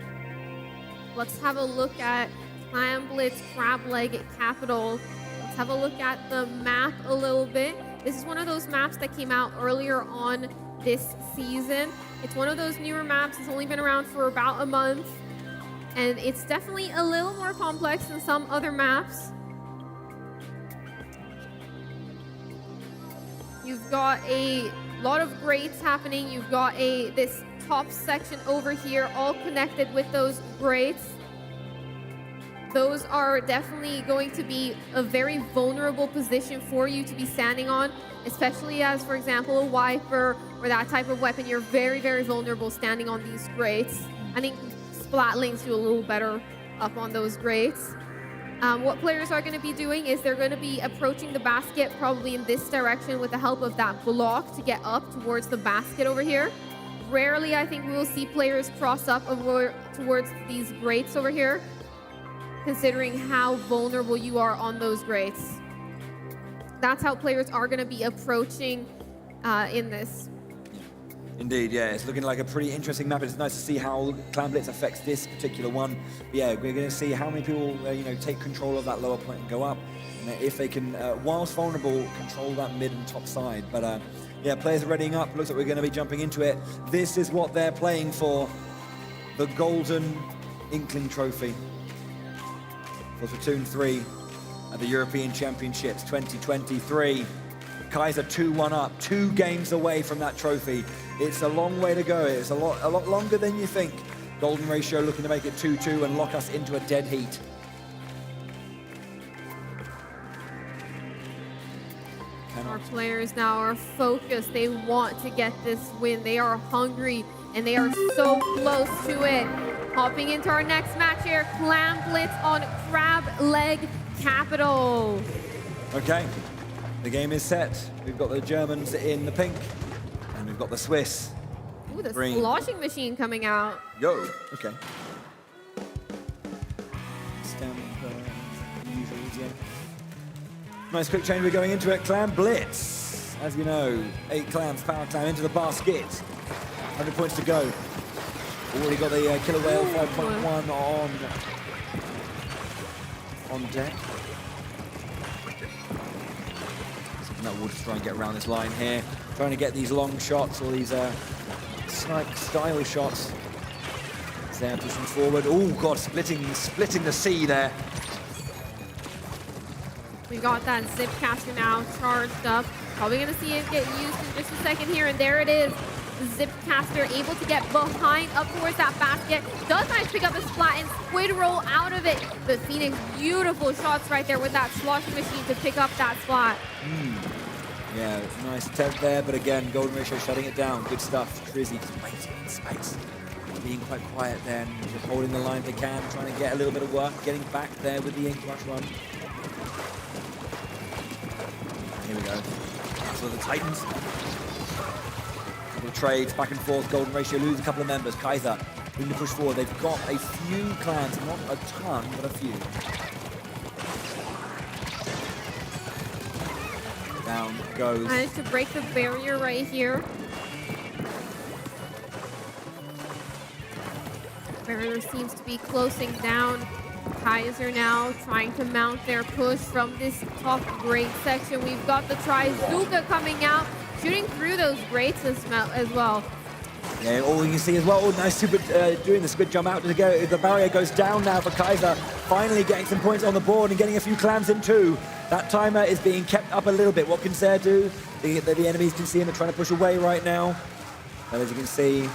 Let's have a look at Clam Blitz Crab Leg Capital. Let's have a look at the map a little bit. This is one of those maps that came out earlier on this season. It's one of those newer maps. It's only been around for about a month, and it's definitely a little more complex than some other maps. You've got a lot of grates happening. You've got this top section over here, all connected with those grates. Those are definitely going to be a very vulnerable position for you to be standing on, especially as, for example, a wiper or that type of weapon. You're very, very vulnerable standing on these grates. I think Splatlings do a little better up on those grates. What players are going to be doing is they're going to be approaching the basket probably in this direction with the help of that block to get up towards the basket over here. Rarely, I think we will see players cross up over towards these grates over here, considering how vulnerable you are on those grates. That's how players are going to be approaching in this. Indeed, yeah, it's looking like a pretty interesting map. It's nice to see how Clam Blitz affects this particular one. But yeah, we're going to see how many people, take control of that lower point and go up. And if they can, whilst vulnerable, control that mid and top side. But yeah, players are readying up. Looks like we're going to be jumping into it. This is what they're playing for: the Golden Inkling Trophy for Splatoon 3 at the European Championships 2023. Kaiser 2-1 up, 2 games away from that trophy. It's a long way to go. It's a lot longer than you think. Golden Ratio looking to make it 2-2 and lock us into a dead heat. Our players now are focused. They want to get this win. They are hungry, and they are so close to it. Hopping into our next match here, Clam Blitz on Crab Leg Capital. Okay, the game is set. We've got the Germans in the pink, and we've got the Swiss. Ooh, the green. sloshing machine coming out. Yo, okay. down usual, yeah. Nice quick change, we're going into it. Clam Blitz. As you know, 8 clams, power clam into the basket. 100 points to go. Already got the Killer Whale 5.1 on deck. That will just try and get around this line here. Trying to get these long shots or these snipe style shots. They're pushing forward. Oh God, splitting the sea there. We got that zip caster now charged up. Probably gonna see it get used in just a second here, and there it is. The zip caster able to get behind up towards that basket. Does manage to pick up a splat and squid roll out of it. But Phoenix, beautiful shots right there with that sloshing machine to pick up that splat. Yeah, nice attempt there, but again, Golden Ratio shutting it down. Good stuff. Trizzy just waiting in space. Being quite quiet then, just holding the line they can, trying to get a little bit of work, getting back there with the ink rush run. Here we go. So the Titans. Couple of trades back and forth. Golden Ratio lose a couple of members. Kaiser looking to push forward. They've got a few clans, not a ton, but a few. Down goes. Managed to break the barrier right here. Barrier seems to be closing down. Kaiser now trying to mount their push from this top grate section. We've got the Trizuka coming out, shooting through those grates as well. Yeah, all you can see as well, nice super doing the squid jump out to go. The barrier goes down now for Kaiser, finally getting some points on the board and getting a few clams in too. That timer is being kept up a little bit. What can Zare do? The enemies can see him, they're trying to push away right now. And as you can see,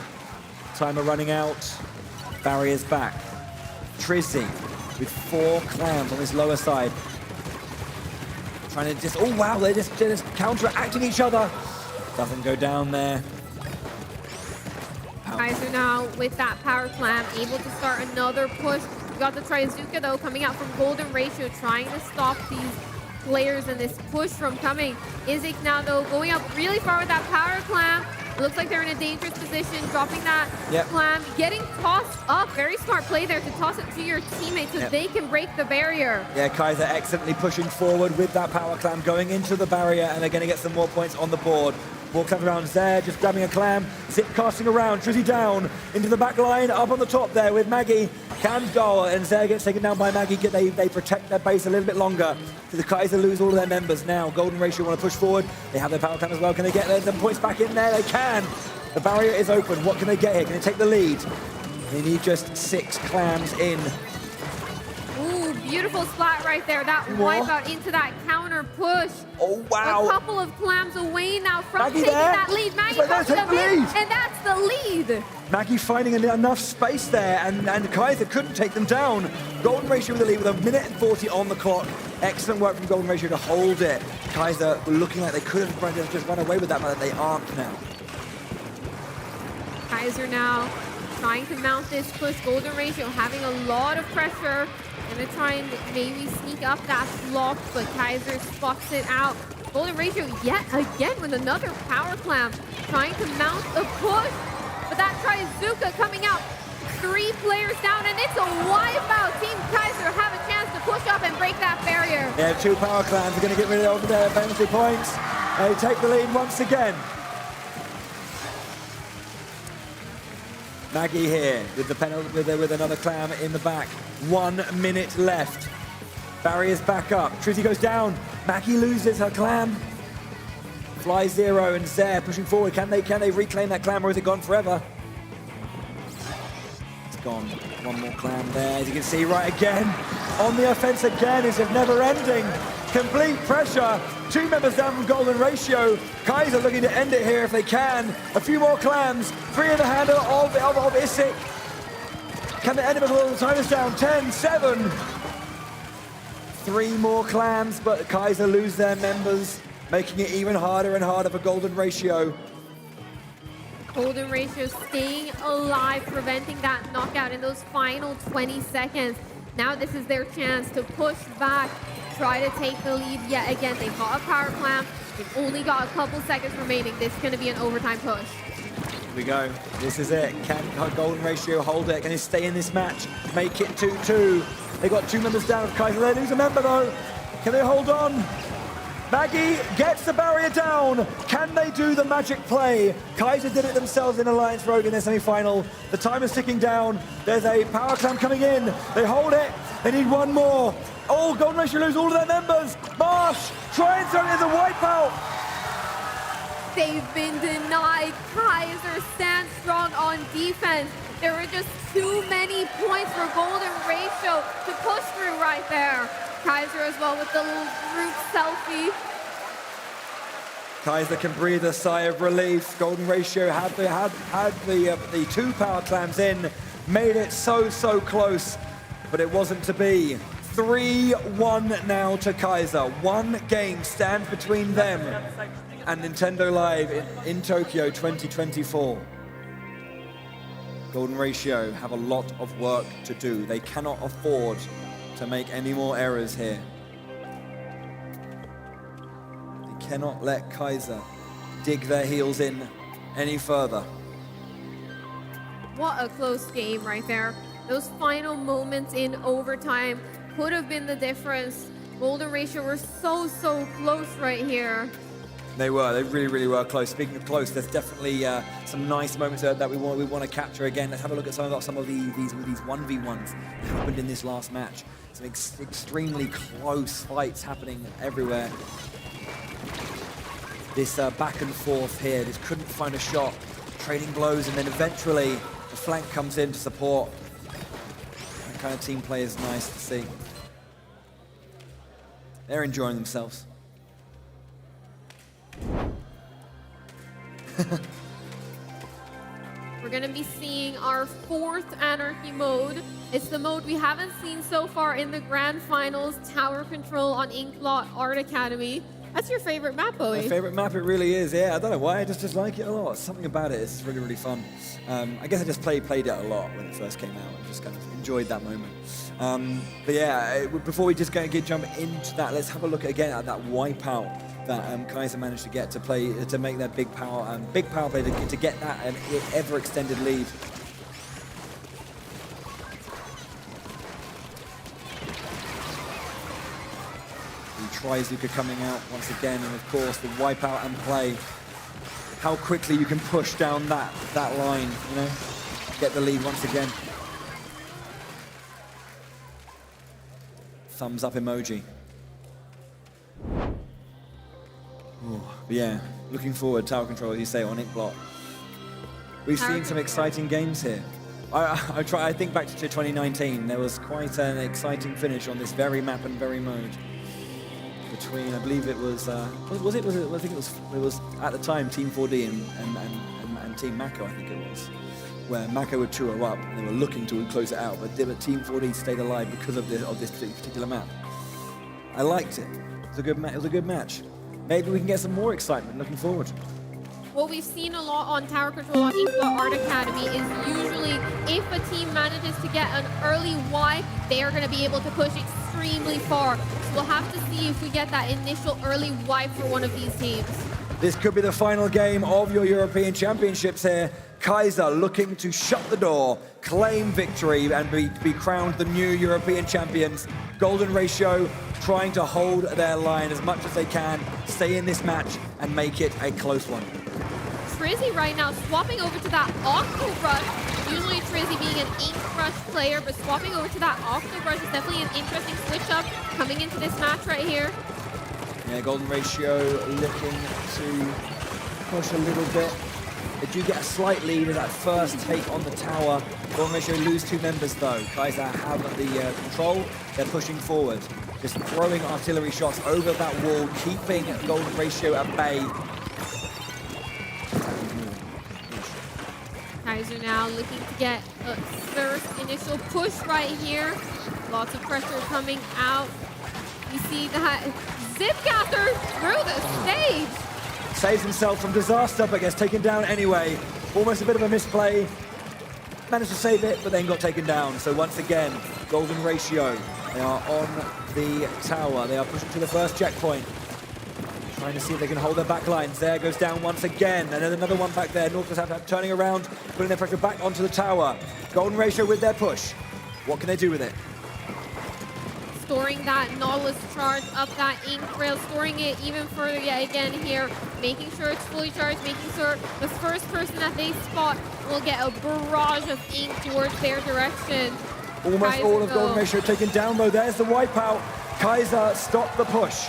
timer running out. Barrier's back. Trizzy with 4 clams on this lower side. Trying to just, oh wow, they're just counteracting each other. Doesn't go down there. Kaiser now with that power clam, able to start another push. We got the Trizuka though coming out from Golden Ratio, trying to stop these players and this push from coming. Izik now though going up really far with that power clam. It looks like they're in a dangerous position, dropping that clam, getting tossed up. Very smart play there to toss it to your teammate so they can break the barrier. Yeah, Kaiser excellently pushing forward with that power clam, going into the barrier, and they're going to get some more points on the board. More clams around there, just grabbing a clam, zip casting around, Trizzy down into the back line, up on the top there with Maggie. Cam's goal, and Zare gets taken down by Maggie. They protect their base a little bit longer. So the Kaiser lose all of their members now. Golden Ratio want to push forward. They have their power clam as well. Can they get some points back in there? They can. The barrier is open. What can they get here? Can they take the lead? They need just 6 clams in. Ooh, beautiful splat right there. That wipeout into that counter push. Oh, wow. A couple of clams away now from Maggie taking there. that lead. Maggie But comes take up the in, lead. and that's the lead. Maggie finding enough space there, and Kaiser couldn't take them down. Golden Ratio with the lead with 1 minute and 40 on the clock. Excellent work from Golden Ratio to hold it. Kaiser looking like they could have just run away with that, but they aren't now. Kaiser now trying to mount this push. Golden Ratio having a lot of pressure. Gonna try and maybe sneak up that block, but Kaiser spots it out. Golden Ratio yet again with another power clam, trying to mount a push. But that Trizuka coming out. 3 players down, and it's a wipeout. Team Kaiser have a chance to push up and break that barrier. Yeah, 2 power clams are going to get rid of their penalty points. They take the lead once again. Maggie here with the penalty with another clam in the back. 1 minute left. Barrier's back up. Trizzy goes down. Maggie loses her clam. Fly 0 and Zare pushing forward. Can they reclaim that clam, or is it gone forever? It's gone. 1 more clam there. As you can see, right again on the offense again. It's just never ending. Complete pressure. 2 members down from Golden Ratio. Kaiser looking to end it here if they can. A few more clams. 3 in the handle of Isik. Can they end it before the time is down? 10, 7. 3 more clams, but Kaiser lose their members, making it even harder and harder for Golden Ratio. Golden Ratio staying alive, preventing that knockout in those final 20 seconds. Now this is their chance to push back, try to take the lead yet again. They've got a power clam. They've only got a couple seconds remaining. This is going to be an overtime push. Here we go. This is it. Can Golden Ratio hold it? Can he stay in this match? Make it 2-2. They got 2 members down of Kaiser. They lose a member though. Can they hold on? Maggie gets the barrier down. Can they do the magic play? Kaiser did it themselves in Alliance Rogue in their semi-final. The time is ticking down. There's a power clamp coming in. They hold it. They need one more. Oh, Golden Ratio lose all of their members. Marsh trying to throw in the wipeout. They've been denied. Kaiser stands strong on defense. There were just too many points for Golden Ratio to push through right there. Kaiser as well with the little group selfie. Kaiser can breathe a sigh of relief. Golden Ratio had the 2 power clams in, made it so close, but it wasn't to be. 3-1 now to Kaiser. 1 game stands between them and Nintendo Live in Tokyo 2024. Golden Ratio have a lot of work to do. They cannot afford to make any more errors here. They cannot let Kaiser dig their heels in any further. What a close game right there. Those final moments in overtime could have been the difference. Golden Ratio were so close right here. They really were close. Speaking of close, there's definitely some nice moments that we want to capture again. Let's have a look at some of these 1v1s that happened in this last match. Some extremely close fights happening everywhere. This back and forth here, just couldn't find a shot. Trading blows, and then eventually the flank comes in to support. That kind of team play is nice to see. They're enjoying themselves. We're going to be seeing our 4th Anarchy mode. It's the mode we haven't seen so far in the Grand Finals, Tower Control on Inkblot Art Academy. That's your favorite map, Bowie. My favorite map, it really is, yeah. I don't know why, I just like it a lot. Something about it is really fun. I guess I just played it a lot when it first came out and just kind of enjoyed that moment. But yeah, before we just jump into that, let's have a look again at that wipeout that Kaiser managed to get to play, to make their big power play to get that an ever extended lead. Tryzuka coming out once again, and of course the wipeout and play. How quickly you can push down that line, you know, get the lead once again. Thumbs up emoji. Ooh, but yeah, looking forward, Tower Control, as you say, on Inkblot. We've seen some exciting games here. I think back to 2019, there was quite an exciting finish on this very map and very mode. Between, I believe it was, I think it was at the time Team 4D and Team Mako, I think it was, where Mako would 2-0 up and they were looking to close it out, but Team 4D stayed alive because of this particular map. I liked it. It was a good match. Maybe we can get some more excitement. Looking forward. What we've seen a lot on Tower Control on Inkblot Art Academy is usually if a team manages to get an early wipe, they are going to be able to push extremely far. So we'll have to see if we get that initial early wipe for one of these teams. This could be the final game of your European Championships here. Kaiser looking to shut the door, claim victory, and be crowned the new European champions. Golden Ratio trying to hold their line as much as they can, stay in this match, and make it a close one. Trizzy right now swapping over to that Octo Rush. Usually Trizzy being an Ink Rush player, but swapping over to that Octo Rush is definitely an interesting switch up coming into this match right here. Yeah, Golden Ratio looking to push a little bit. They do get a slight lead in that first take on the tower. Golden Ratio lose 2 members though. Kaiser have the control. They're pushing forward. Just throwing artillery shots over that wall, keeping Golden Ratio at bay. Kaiser now looking to get a first initial push right here. Lots of pressure coming out. We see that Zipcaster through the stage. Saves himself from disaster, but gets taken down anyway. Almost a bit of a misplay. Managed to save it, but then got taken down. So once again, Golden Ratio. They are on the tower. They are pushing to the first checkpoint. Trying to see if they can hold their back lines. There goes down once again. And then another one back there. Northwest have turning around, putting their pressure back onto the tower. Golden Ratio with their push. What can they do with it? storing that Nautilus charge up that ink rail, storing it even further yet again here, making sure it's fully charged, making sure the first person that they spot will get a barrage of ink towards their direction. Almost Kaiser all of Golden though, Ratio taken down though. There's the wipeout. Kaiser stopped the push.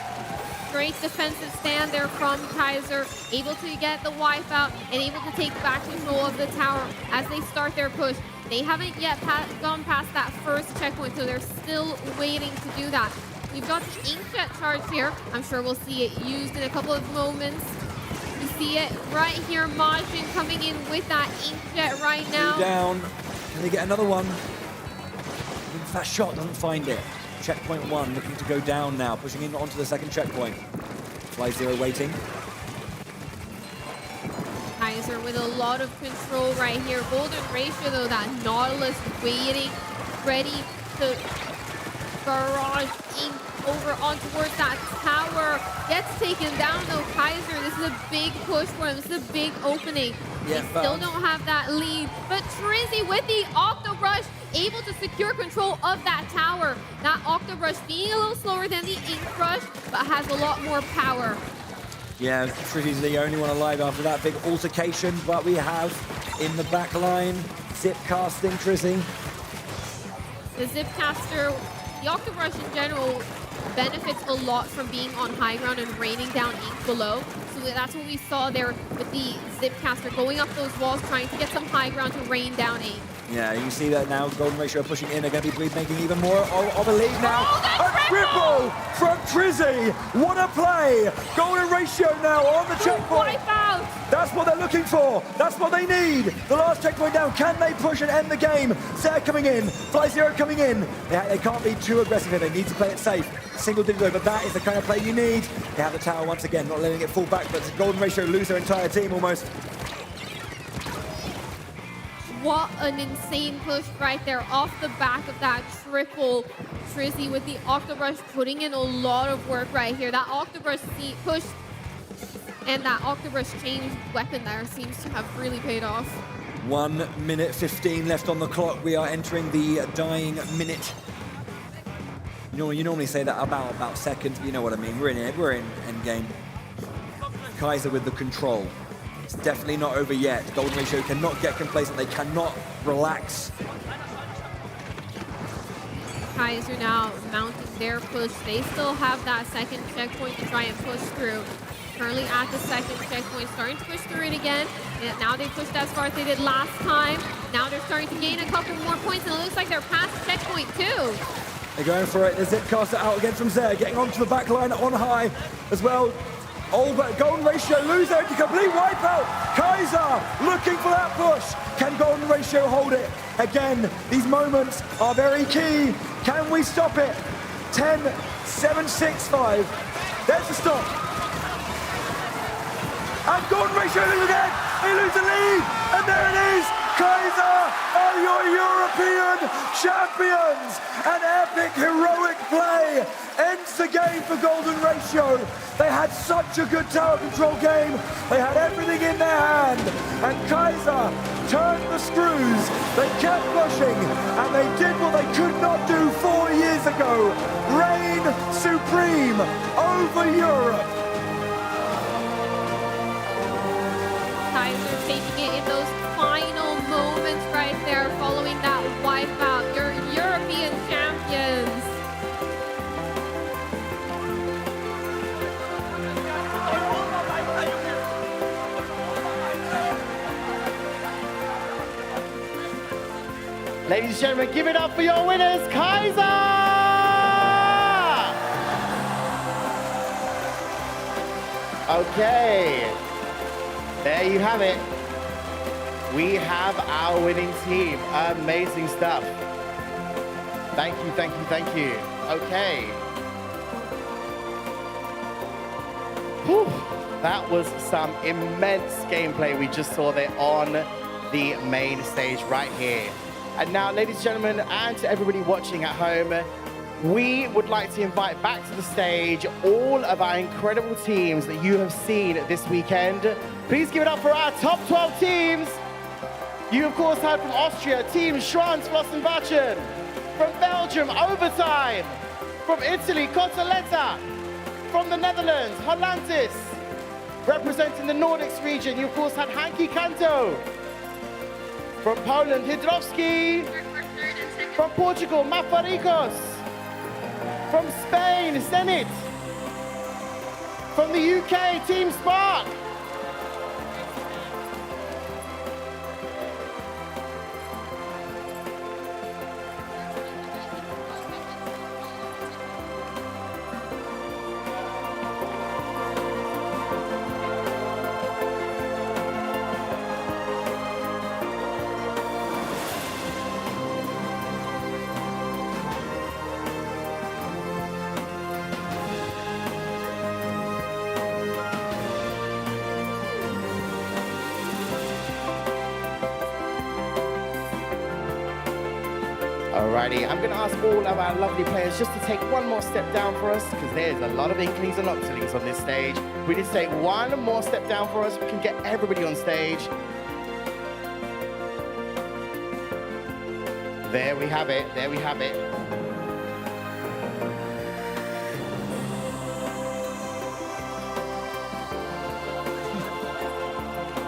great defensive stand there from Kaiser, able to get the wipeout and able to take back control of the tower as they start their push. They haven't yet gone past that first checkpoint, so they're still waiting to do that. We've got the inkjet charge here. I'm sure we'll see it used in a couple of moments. You see it right here, Majin coming in with that inkjet right now. Down. Can they get another one? That shot doesn't find it. Checkpoint 1 looking to go down now, pushing in onto the second checkpoint. Fly Zero waiting. Kaiser with a lot of control right here. Golden Ratio though, that Nautilus waiting, ready to barrage ink over on towards that tower. Gets taken down though, Kaiser. This is a big push for him. This is a big opening. Yeah, they still don't have that lead. But Trizzy with the Octo Rush, able to secure control of that tower. That Octo Rush being a little slower than the Ink Rush, but has a lot more power. Yeah, Trizzy's the only one alive after that big altercation, but we have in the back line, zip casting Trizzy. The Zip Caster, the Octo Rush in general, benefits a lot from being on high ground and raining down ink below. So that's what we saw there with the Zip Caster, going up those walls, trying to get some high ground to rain down ink. Yeah, you can see that now. Golden Ratio pushing in. They're going to be making even more of a lead now. Oh, a triple from Trizzy. What a play. Golden Ratio now on the checkpoint. Wipe out. That's what they're looking for. That's what they need. The last checkpoint down. Can they push and end the game? Zed coming in. Fly Zero coming in. They can't be too aggressive here. They need to play it safe. Single digit, but that is the kind of play you need. They have the tower once again, not letting it fall back, but Golden Ratio lose their entire team almost. What an insane push right there off the back of that triple. Trizzy with the Octobrush putting in a lot of work right here. That Octobrush push and that Octobrush change weapon there seems to have really paid off. 1 minute 15 left on the clock. We are entering the dying minute. You normally say that about seconds, but you know what I mean. We're in end game. Kaiser with the control. It's definitely not over yet. Golden Ratio cannot get complacent. They cannot relax. Kaiser now mounting their push. They still have that second checkpoint to try and push through. Currently at the second checkpoint, starting to push through it again. And now they pushed as far as they did last time. Now they're starting to gain a couple more points, and it looks like they're past checkpoint 2. They're going for it. The zip caster out again from Zed, getting onto the back line on high as well. Oh, but Golden Ratio lose there to complete wipeout. Kaiser looking for that push. Can Golden Ratio hold it? Again, these moments are very key. Can we stop it? 10, 7, 6, 5. There's the stop. And Golden Ratio lose again. They lose the lead. And there it is. Kaiser are your European champions. An epic, heroic play ends the game for Golden Ratio. They had such a good tower control game. They had everything in their hand. And Kaiser turned the screws. They kept pushing. And they did what they could not do 4 years ago. Reign supreme over Europe. Kaiser taking it in those final moments right there, following that wipeout. Your European champions. Ladies and gentlemen, give it up for your winners, Kaiser! Okay, there you have it. We have our winning team. Amazing stuff. Thank you, thank you, thank you. Okay. Whew. That was some immense gameplay we just saw there on the main stage right here. And now, ladies and gentlemen, and to everybody watching at home, we would like to invite back to the stage all of our incredible teams that you have seen this weekend. Please give it up for our top 12 teams. You, of course, heard from Austria, Team Schwanz, Flossenbachen. From Belgium, Overtime. From Italy, Cotoletta. From the Netherlands, Hollantis. Representing the Nordics region, you of course had Hanky Kanto. From Poland, Hidrowski. From Portugal, Mafarikos. From Spain, Zenit. From the UK, Team Spark. Alrighty, I'm going to ask all of our lovely players just to take one more step down for us, because there's a lot of Inklings and Octolings on this stage. We just take one more step down for us, we can get everybody on stage. There we have it, there we have it.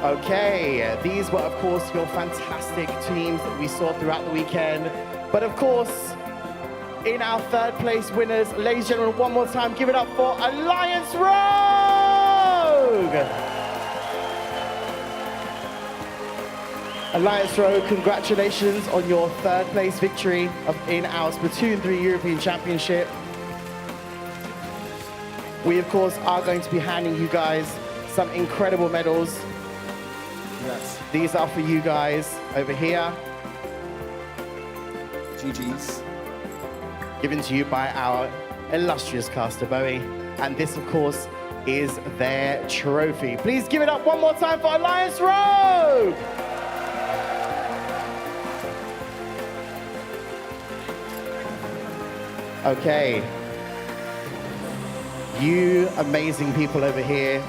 Okay, these were of course your fantastic teams that we saw throughout the weekend. But of course, in our third place winners, ladies and gentlemen, one more time, give it up for Alliance Rogue! Alliance Rogue, congratulations on your third place victory in our Splatoon 3 European Championship. We of course are going to be handing you guys some incredible medals. Yes. These are for you guys over here. GG's. Given to you by our illustrious caster, Bowie. And this, of course, is their trophy. Please give it up one more time for Alliance Rogue! Okay. You amazing people over here.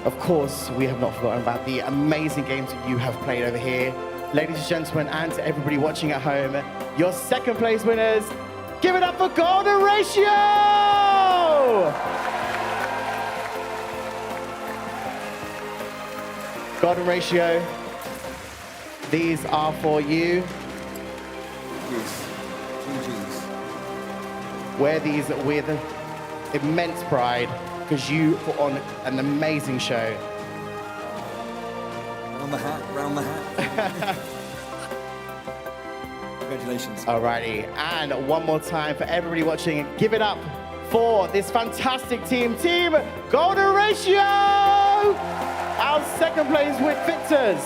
Of course, we have not forgotten about the amazing games that you have played over here. Ladies and gentlemen, and to everybody watching at home, your second place winners, give it up for Golden Ratio! Golden Ratio, these are for you. Yes. GG's. Wear these with immense pride, because you put on an amazing show. Round the hat, round the hat. Congratulations. Alrighty, and one more time for everybody watching, give it up for this fantastic team, Team Golden Ratio! Our second place with victors.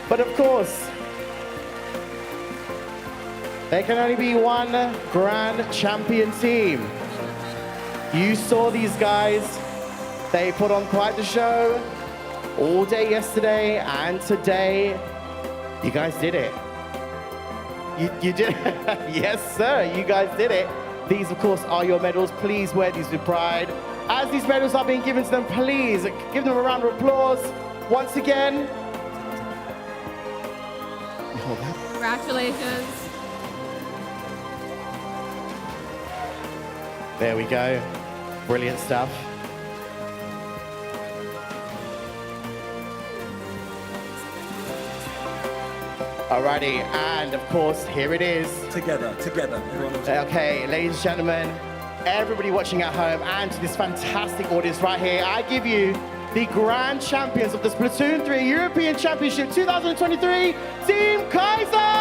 But of course, there can only be one grand champion team. You saw these guys. They put on quite the show all day yesterday and today. You guys did it. You did. Yes, sir. You guys did it. These, of course, are your medals. Please wear these with pride. As these medals are being given to them, please give them a round of applause once again. Congratulations. There we go. Brilliant stuff. Alrighty, and of course, here it is. Together. Okay, ladies and gentlemen, everybody watching at home, and to this fantastic audience right here, I give you the grand champions of the Splatoon 3 European Championship 2023, Team Kaiser!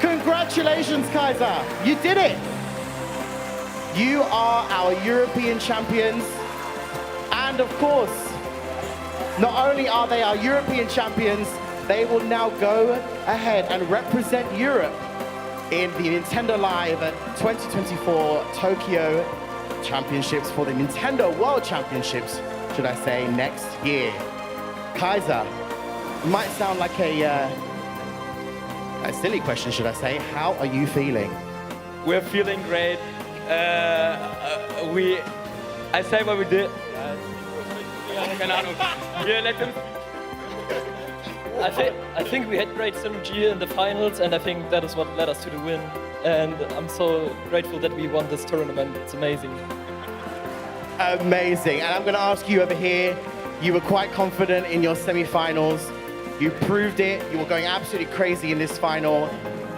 Congratulations, Kaiser. You did it. You are our European champions. And of course, not only are they our European champions, they will now go ahead and represent Europe in the Nintendo Live 2024 Tokyo Championships for the Nintendo World Championships, should I say, next year. Kaiser, might sound like a silly question, should I say. How are you feeling? We're feeling great. I say what we did. Keine Ahnung. Wir I think we had great synergy in the finals, and I think that is what led us to the win. And I'm so grateful that we won this tournament. It's amazing. Amazing. And I'm going to ask you over here, you were quite confident in your semi-finals. You proved it. You were going absolutely crazy in this final.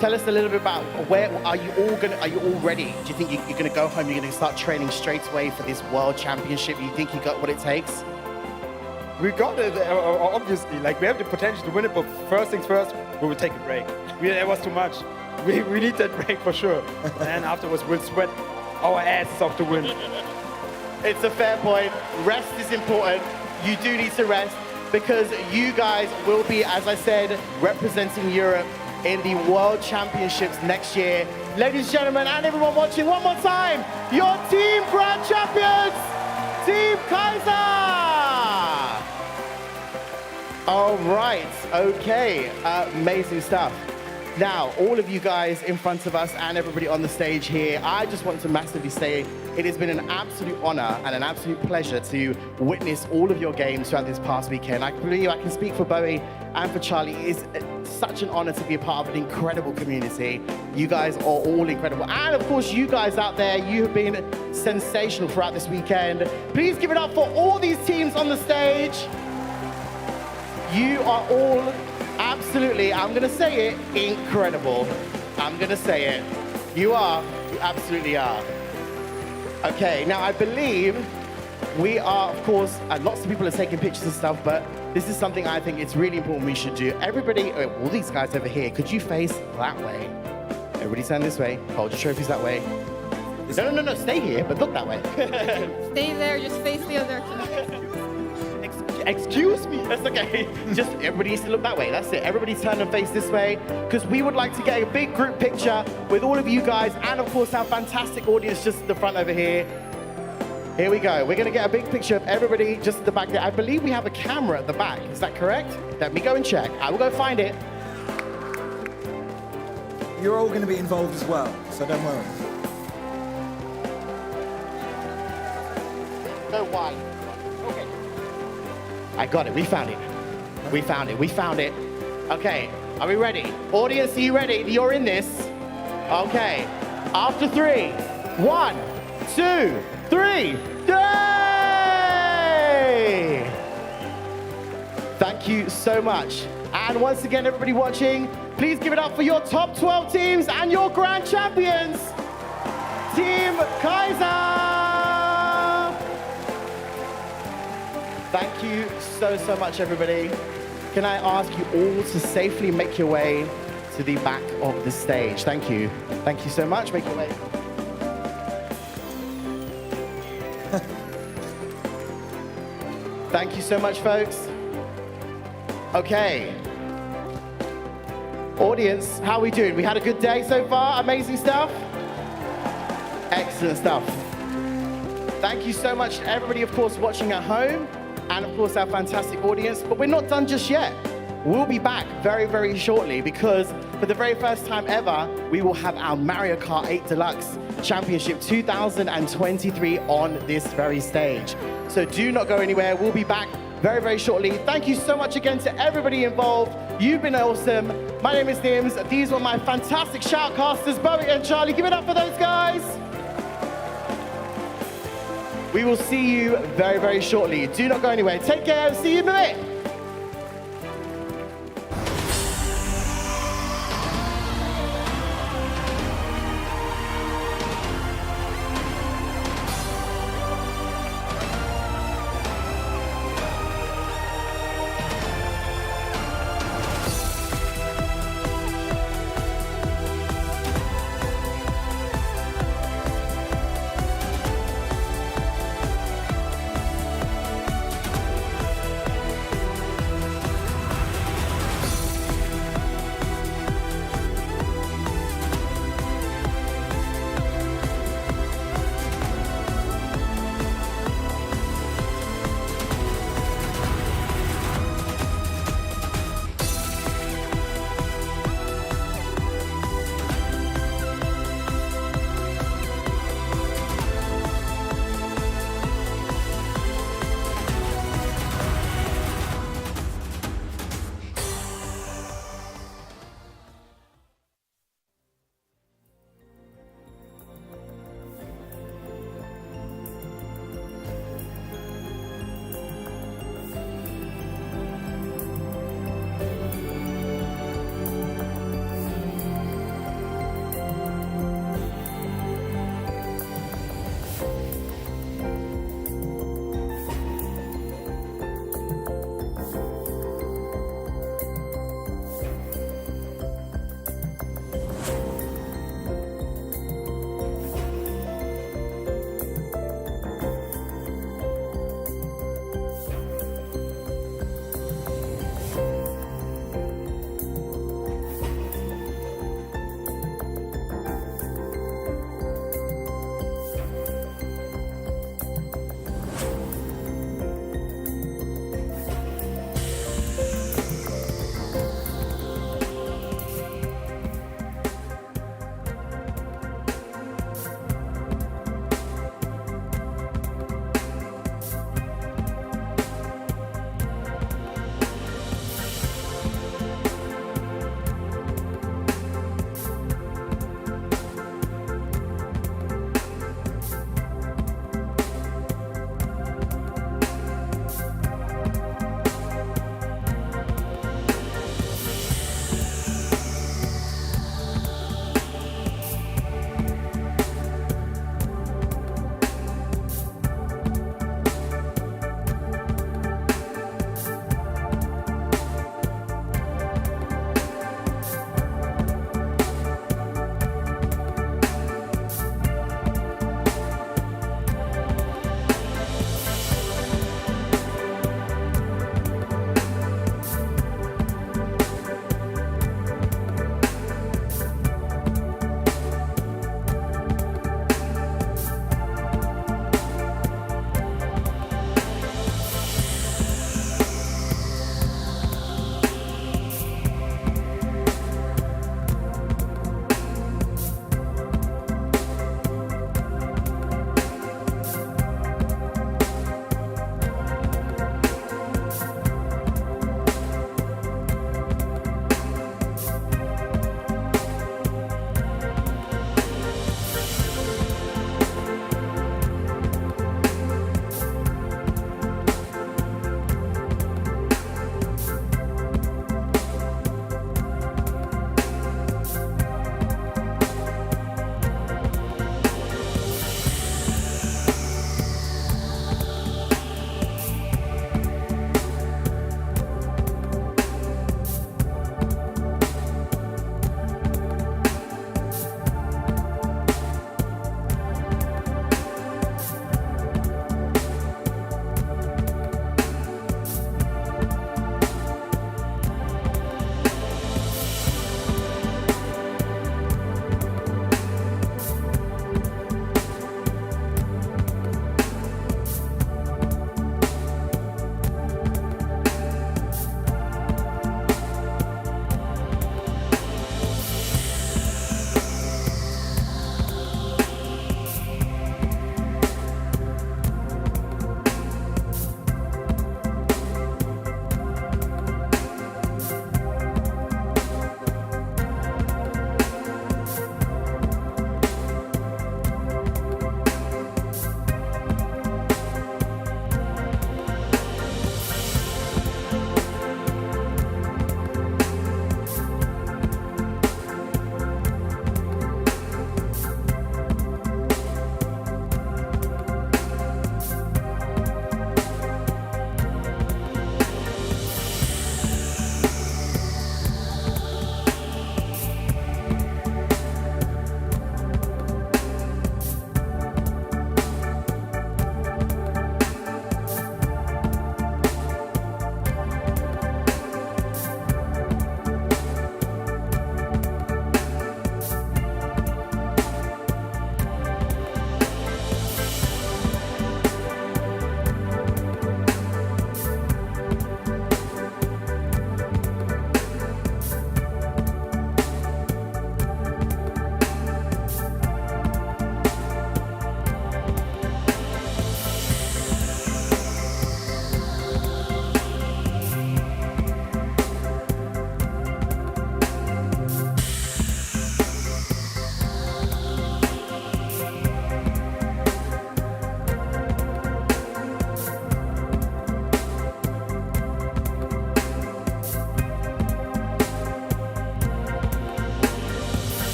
Tell us a little bit about where are you all ready? Do you think you're going to go home, you're going to start training straight away for this World Championship? You think you got what it takes? We got it, obviously. Like, we have the potential to win it, but first things first, we will take a break. It was too much. We need that break for sure. And afterwards, we'll sweat our asses off to win. It's a fair point. Rest is important. You do need to rest because you guys will be, as I said, representing Europe in the World Championships next year. Ladies and gentlemen, and everyone watching, one more time, your team grand champions, Team Kaiser! All right, okay, amazing stuff. Now, all of you guys in front of us and everybody on the stage here, I just want to massively say it has been an absolute honor and an absolute pleasure to witness all of your games throughout this past weekend. I believe I can speak for Bowie and for Charlie. It is such an honor to be a part of an incredible community. You guys are all incredible. And of course, you guys out there, you have been sensational throughout this weekend. Please give it up for all these teams on the stage. You are all absolutely, I'm going to say it, incredible. I'm going to say it. You absolutely are. Okay, now I believe we are, of course, lots of people are taking pictures and stuff, but this is something I think it's really important we should do. Everybody, all these guys over here, could you face that way? Everybody stand this way. Hold your trophies that way. No, stay here, but look that way. Stay there, just face the other direction. Excuse me. That's okay. Just everybody needs to look that way. That's it. Everybody turn and face this way because we would like to get a big group picture with all of you guys and, of course, our fantastic audience just at the front over here. Here we go. We're going to get a big picture of everybody just at the back there. I believe we have a camera at the back. Is that correct? Let me go and check. I will go find it. You're all going to be involved as well, so don't worry. No, why? Okay. I got it. We found it. We found it. We found it. Okay. Are we ready? Audience, are you ready? You're in this. Okay. After 3. 1, 2, 3. Yay! Thank you so much. And once again, everybody watching, please give it up for your top 12 teams and your grand champions, Team Kaiser! Thank you so much, everybody. Can I ask you all to safely make your way to the back of the stage? Thank you. Thank you so much. Make your way. Thank you so much, folks. Okay. Audience, how are we doing? We had a good day so far? Amazing stuff? Excellent stuff. Thank you so much to everybody, of course, watching at home. And of course, our fantastic audience. But we're not done just yet. We'll be back very shortly because for the very first time ever, we will have our Mario Kart 8 Deluxe Championship 2023 on this very stage. So do not go anywhere. We'll be back very shortly. Thank you so much again to everybody involved. You've been awesome. My name is Nims. These were my fantastic shoutcasters, Bowie and Charlie. Give it up for those guys. We will see you very shortly. Do not go anywhere. Take care. See you in a bit.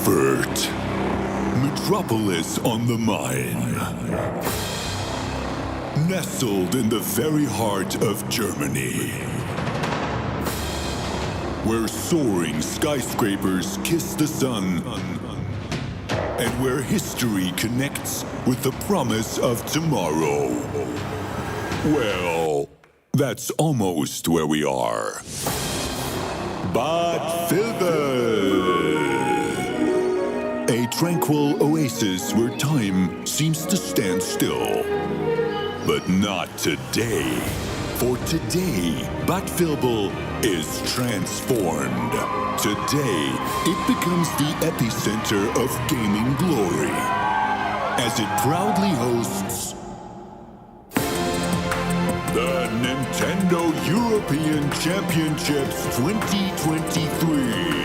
Frankfurt, metropolis on the Main. Nestled in the very heart of Germany, where soaring skyscrapers kiss the sun, and where history connects with the promise of tomorrow. Well, that's almost where we are. Bad Vilbel, a tranquil oasis where time seems to stand still. But not today. For today, Bad Vilbel is transformed. Today, it becomes the epicenter of gaming glory, as it proudly hosts the Nintendo European Championships 2023.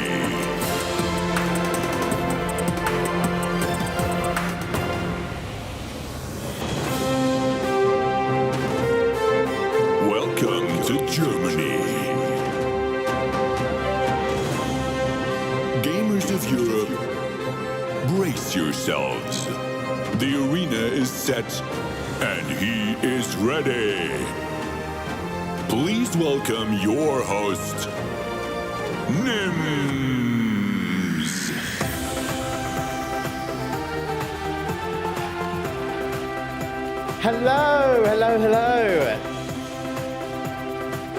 Welcome to Germany. Gamers of Europe, brace yourselves. The arena is set, and he is ready. Please welcome your host, Nims. Hello, hello, hello.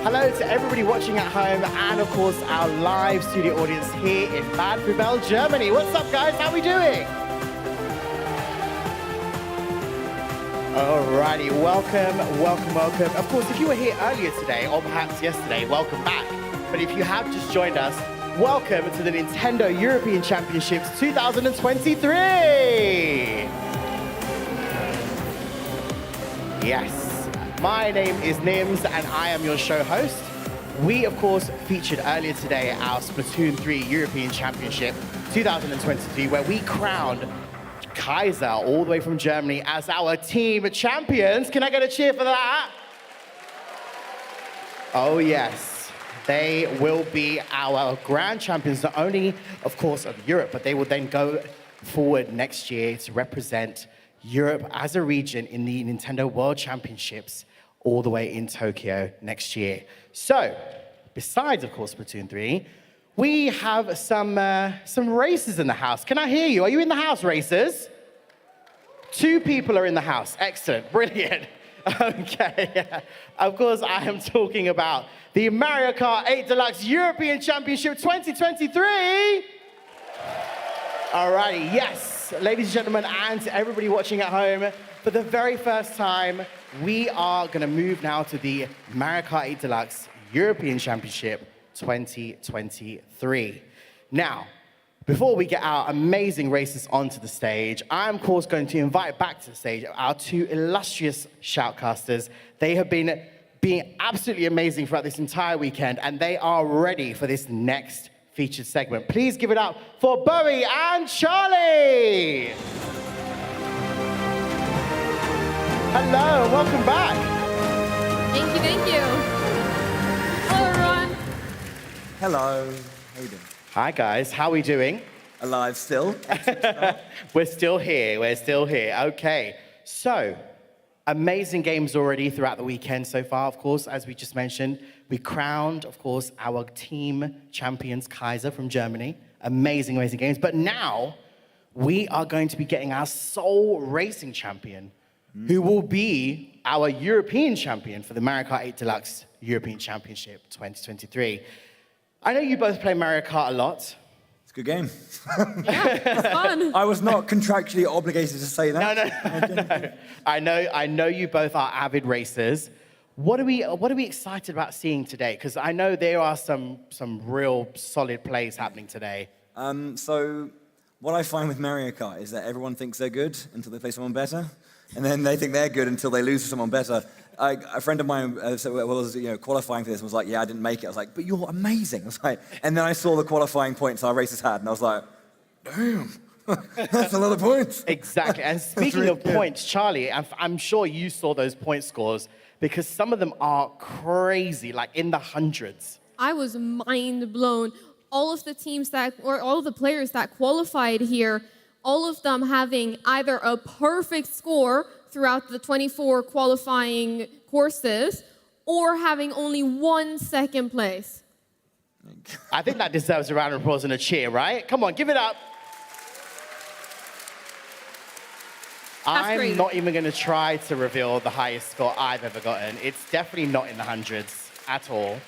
Hello to everybody watching at home and, of course, our live studio audience here in Bad Vilbel, Germany. What's up, guys? How are we doing? Alrighty, welcome, welcome, welcome. Of course, if you were here earlier today, or perhaps yesterday, welcome back. But if you have just joined us, welcome to the Nintendo European Championships 2023. Yes. My name is Nims, and I am your show host. We, of course, featured earlier today our Splatoon 3 European Championship 2023, where we crowned Kaiser, all the way from Germany, as our team champions. Can I get a cheer for that? Oh, yes. They will be our grand champions, not only, of course, of Europe, but they will then go forward next year to represent Europe as a region in the Nintendo World Championships all the way in Tokyo next year. So, besides, of course, Splatoon 3, we have some racers in the house. Can I hear you? Are you in the house, racers? 2 people are in the house. Excellent. Brilliant. Okay. Of course, I am talking about the Mario Kart 8 Deluxe European Championship 2023. Alrighty, yes, ladies and gentlemen, and to everybody watching at home, for the very first time, we are going to move now to the Mario Kart 8 Deluxe European Championship 2023. Now, before we get our amazing racers onto the stage, I'm, of course, going to invite back to the stage our 2 illustrious shoutcasters. They have been being absolutely amazing throughout this entire weekend, and they are ready for this next featured segment. Please give it up for Bowie and Charlie. Hello, welcome back. Thank you, thank you. Hello, everyone. Hello. How you doing? Hi, guys. How are we doing? Alive still. We're still here. We're still here. Okay. So, amazing games already throughout the weekend so far, of course, as we just mentioned. We crowned, of course, our team champions, Kaiser from Germany. Amazing, amazing games. But now, we are going to be getting our sole racing champion, who will be our European champion for the Mario Kart 8 Deluxe European Championship 2023. I know you both play Mario Kart a lot. It's a good game. Yeah, it's fun. I was not contractually obligated to say that. No. I know you both are avid racers. What are we excited about seeing today? Because I know there are some real solid plays happening today. So what I find with Mario Kart is that everyone thinks they're good until they play someone better, and then they think they're good until they lose to someone better. A friend of mine was qualifying for this and was like, yeah, I didn't make it. I was like, but you're amazing. I was like, and then I saw the qualifying points our racers had, and I was like, damn, that's a lot of points. Exactly. And speaking of points, Charlie, I'm sure you saw those point scores, because some of them are crazy, like in the hundreds. I was mind blown. all of the teams that, or all of the players that qualified here, all of them having either a perfect score throughout the 24 qualifying courses, or having only 1 second place. I think that deserves a round of applause and a cheer, right? Come on, give it up. I'm great. not even going to try to reveal the highest score I've ever gotten. It's definitely not in the hundreds at all.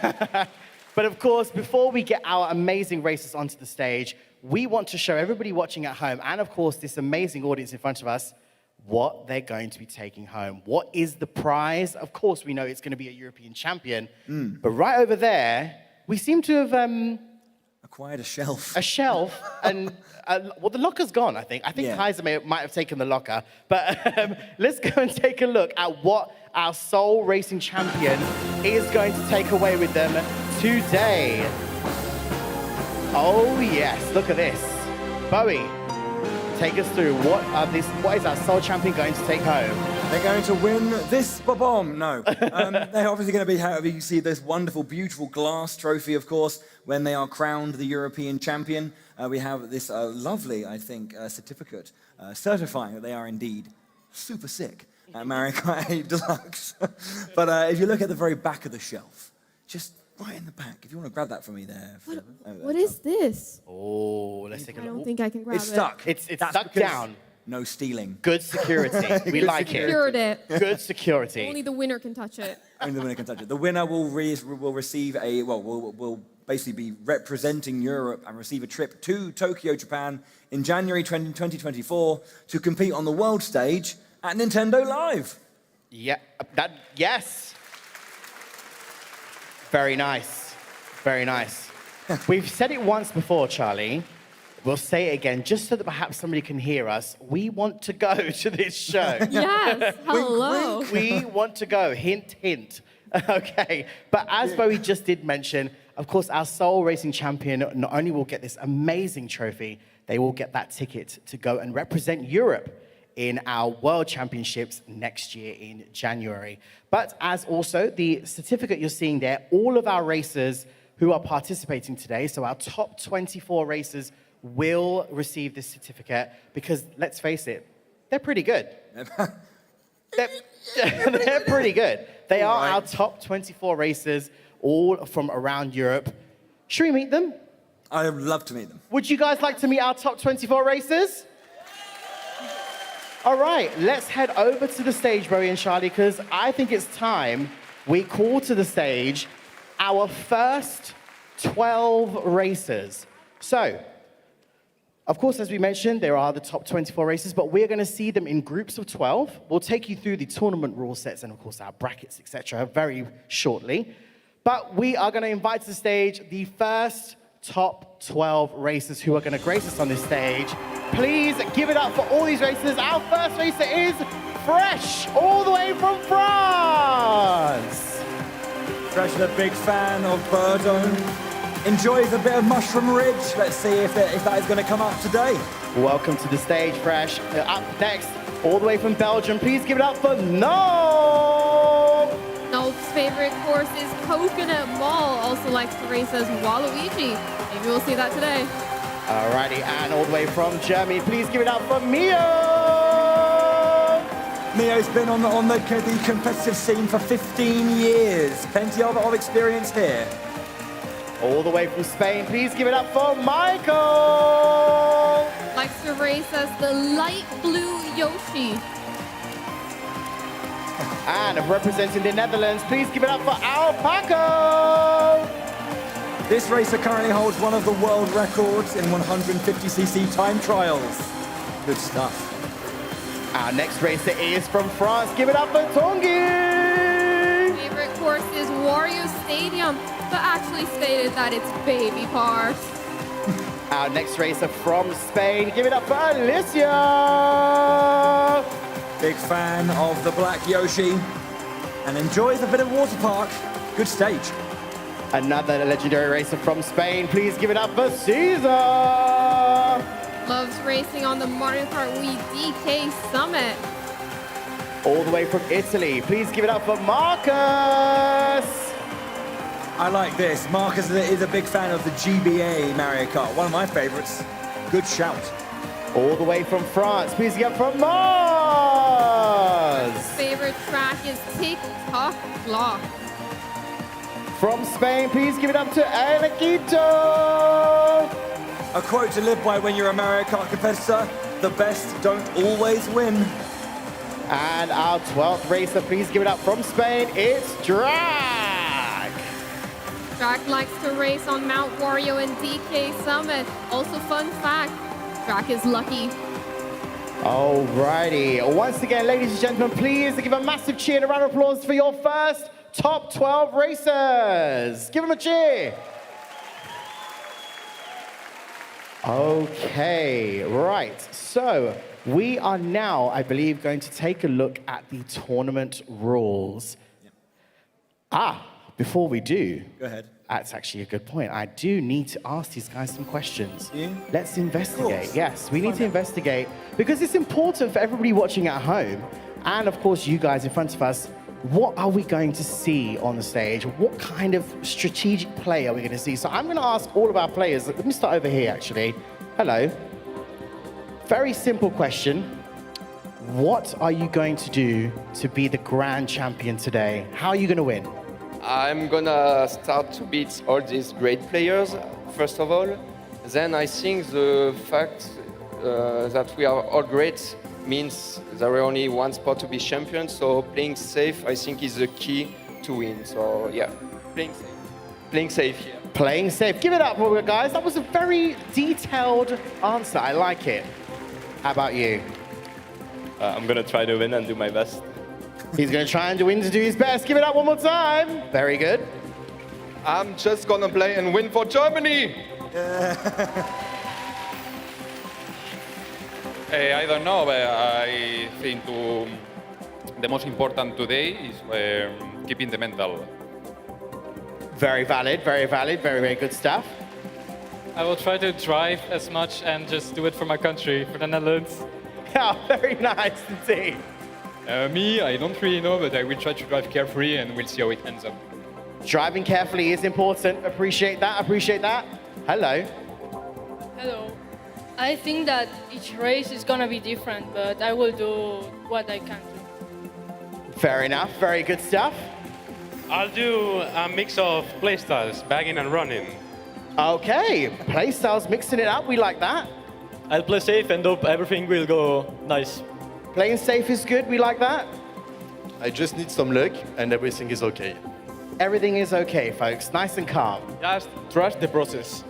But of course, before we get our amazing racers onto the stage, we want to show everybody watching at home, and of course this amazing audience in front of us, what they're going to be taking home. What is the prize? Of course, we know it's going to be a European champion. But right over there, we seem to have... acquired a shelf. A shelf, and well, the locker's gone, I think. I think Kaiser might have taken the locker. But let's go and take a look at what our Seoul Racing champion is going to take away with them today. Oh yes, look at this. Bowie, take us through what is our Seoul champion going to take home? They're going to win this bomb. No, they're obviously going to be happy. You see this wonderful, beautiful glass trophy, of course, when they are crowned the European champion. We have this lovely, I think, certificate certifying that they are indeed super sick at Mario Kart 8 Deluxe. But if you look at the very back of the shelf, just right in the back, if you want to grab that for me there. What is this? Oh, let's take a I look. don't think I can grab It's it. stuck. It's That's stuck because down. No stealing. Good security. We like it. Secured it. Good security. Only the winner can touch it. Only the winner can touch it. The winner will receive a, will basically be representing Europe and receive a trip to Tokyo, Japan in January 2024 to compete on the world stage at Nintendo Live. Yeah, yes. Very nice. Very nice. We've said it once before, Charlie. We'll say it again, just so that perhaps somebody can hear us. We want to go to this show. Yes, hello. We want to go. Hint, hint. Okay. But as Bowie just did mention, of course, our Seoul Racing champion not only will get this amazing trophy, they will get that ticket to go and represent Europe in our World Championships next year in January. But as also the certificate you're seeing there, all of our racers who are participating today, so our top 24 racers will receive this certificate because, let's face it, they're pretty good. They're pretty good. They are our top 24 racers, all from around Europe. Should we meet them? I would love to meet them. Would you guys like to meet our top 24 racers? All right, let's head over to the stage, Bowie and Charlie, because I think it's time we call to the stage our first 12 racers. So, of course, as we mentioned, there are the top 24 racers, but we're going to see them in groups of 12. We'll take you through the tournament rule sets and, of course, our brackets, etc., very shortly. But we are going to invite to the stage the first top 12 racers who are going to grace us on this stage. Please give it up for all these racers. Our first racer is Fresh, all the way from France. Fresh is a big fan of Bordeaux. Enjoys a bit of Mushroom Ridge. Let's see if that is going to come up today. Welcome to the stage, Fresh. Up next, all the way from Belgium, please give it up for Noel. Noel's favorite course is Coconut Mall. Also likes to race as Waluigi. Maybe we'll see that today. Alrighty, and all the way from Germany, please give it up for Mio. Mio's been on the competitive scene for 15 years. Plenty of experience here. All the way from Spain, please give it up for Michael. Likes to race as the light blue Yoshi. And representing the Netherlands, please give it up for Alpaco. This racer currently holds one of the world records in 150cc time trials. Good stuff. Our next racer is from France. Give it up for Tanguy. Favorite course is Wario Stadium, but actually stated that it's Baby Park. Our next racer from Spain. Give it up for Alicia. Big fan of the Black Yoshi and enjoys a bit of water park. Good stage. Another legendary racer from Spain. Please give it up for Caesar. Loves racing on the Mario Kart Wii DK Summit. All the way from Italy. Please give it up for Marcus. I like this. Marcus is a big fan of the GBA Mario Kart, one of my favorites. Good shout. All the way from France, please get from Mars. Favorite track is Tick Tock Clock. From Spain, please give it up to El Quito. A quote to live by when you're a Mario Kart competitor, the best don't always win. And our 12th racer, please give it up from Spain, it's Drag. Drag likes to race on Mount Wario and DK Summit. Also, fun fact, Drag is lucky. Alrighty, once again, ladies and gentlemen, please give a massive cheer and a round of applause for your first top 12 racers. Give them a cheer. Okay, right. So we are now, I believe, going to take a look at the tournament rules. Before we do, go ahead. That's actually a good point. I do need to ask these guys some questions. Yeah? Let's investigate. Yes, we need to investigate because it's important for everybody watching at home and, of course, you guys in front of us. What are we going to see on the stage? What kind of strategic play are we going to see? So I'm going to ask all of our players. Let me start over here, actually. Hello. Very simple question. What are you going to do to be the grand champion today? How are you going to win? I'm gonna start to beat all these great players, first of all. Then I think the fact that we are all great means there are only one spot to be champion, so playing safe, I think, is the key to win. So yeah, playing safe. Playing safe here. Playing safe. Give it up, guys. That was a very detailed answer. I like it. How about you? I'm gonna try to win and do my best. He's going to try and win to do his best. Give it up one more time. Very good. I'm just gonna play and win for Germany. I don't know, but I think the most important today is keeping the mental. Very valid, very valid, very, very good stuff. I will try to drive as much and just do it for my country, for the Netherlands. Yeah, very nice indeed. Me, I don't really know, but I will try to drive carefully and we'll see how it ends up. Driving carefully is important. Appreciate that, appreciate that. Hello. Hello. I think that each race is going to be different, but I will do what I can do. Fair enough, very good stuff. I'll do a mix of playstyles, bagging and running. Okay, playstyles, mixing it up, we like that. I'll play safe and hope everything will go nice. Playing safe is good, we like that. I just need some luck and everything is okay. Everything is okay, folks, nice and calm. Just trust the process.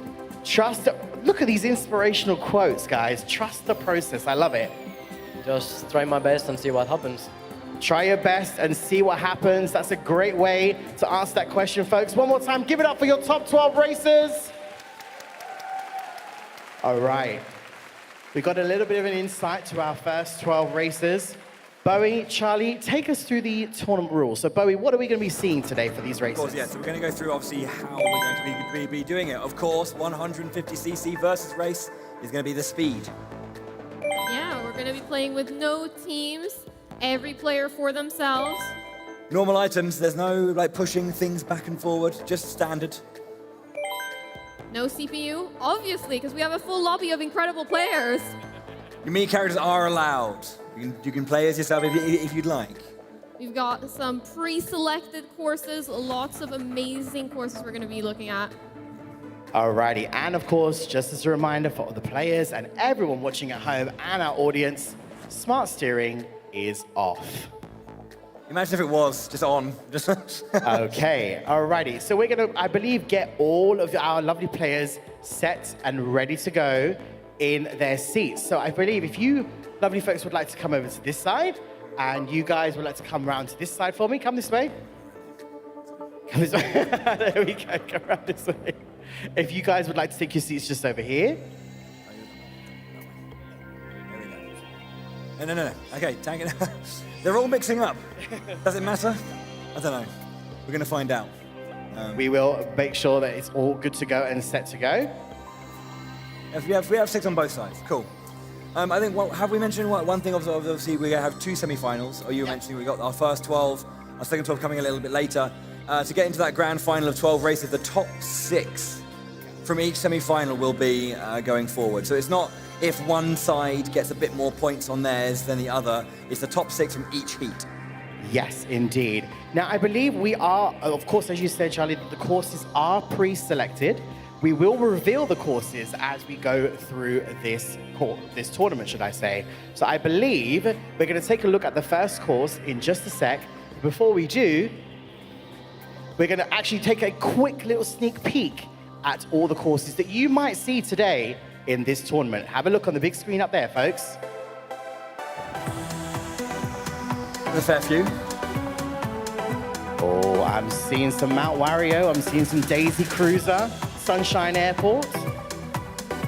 Look at these inspirational quotes, guys. Trust the process, I love it. Just try my best and see what happens. Try your best and see what happens. That's a great way to answer that question, folks. One more time, give it up for your top 12 racers. All right. We got a little bit of an insight to our first 12 racers. Bowie, Charlie, take us through the tournament rules. So, Bowie, what are we going to be seeing today for these races? Of course, yeah. So we're going to go through, obviously, how we're going to be doing it. Of course, 150cc versus race is going to be the speed. Yeah, we're going to be playing with no teams, every player for themselves. Normal items, there's no pushing things back and forward, just standard. No CPU, obviously, because we have a full lobby of incredible players. Your Mii characters are allowed. You can play as yourself if you'd like. We've got some pre-selected courses, lots of amazing courses we're going to be looking at. Alrighty, and of course, just as a reminder for the players and everyone watching at home and our audience, smart steering is off. Imagine if it was just on. Okay, alrighty. So we're gonna, I believe, get all of our lovely players set and ready to go in their seats. So I believe if you lovely folks would like to come over to this side, and you guys would like to come around to this side for me, come this way. Come this way. There we go, come around this way. If you guys would like to take your seats just over here. No. Okay, tank it. They're all mixing up. Does it matter? I don't know. We're going to find out. We will make sure that it's all good to go and set to go. We have 6 on both sides. Cool. I think, have we mentioned one thing? Obviously, we're going to have 2 semi-finals. Or you were mentioning we got our first 12, our second 12 coming a little bit later. to get into that grand final of 12 races, the top 6 from each semi-final will be going forward. So it's not if one side gets a bit more points on theirs than the other. It's the top 6 from each heat. Yes, indeed. Now, I believe we are, of course, as you said, Charlie, the courses are pre-selected. We will reveal the courses as we go through this tournament, should I say. So I believe we're going to take a look at the first course in just a sec. Before we do, we're going to actually take a quick little sneak peek at all the courses that you might see today in this tournament. Have a look on the big screen up there, folks. A fair few. Oh, I'm seeing some Mount Wario. I'm seeing some Daisy Cruiser, Sunshine Airport.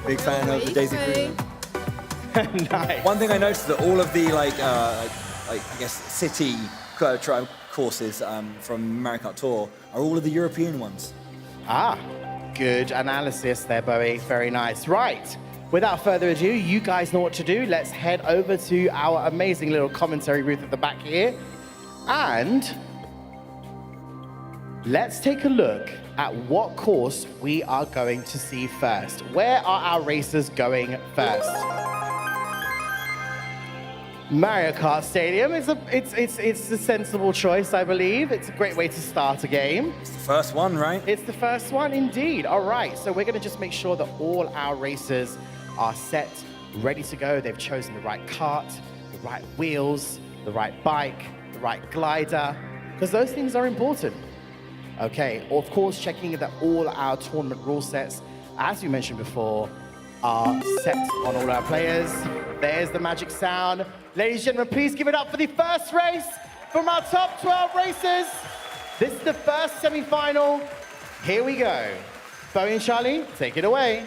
Big fan of the Daisy Cruiser. Nice. One thing I noticed is that all of the I guess city courses from Mario Kart Tour are all of the European ones. Ah, good analysis there, Bowie. Very nice. Right. Without further ado, you guys know what to do. Let's head over to our amazing little commentary booth at the back here. And let's take a look at what course we are going to see first. Where are our racers going first? Mario Kart Stadium is it's a sensible choice, I believe. It's a great way to start a game. It's the first one, right? It's the first one, indeed. All right, so we're going to just make sure that all our racers are set, ready to go. They've chosen the right kart, the right wheels, the right bike, the right glider, because those things are important. Okay, of course, checking that all our tournament rule sets, as we mentioned before, are set on all our players. There's the magic sound. Ladies and gentlemen, please give it up for the first race from our top 12 racers. This is the first semi-final. Here we go. Bowie and Charlie, take it away.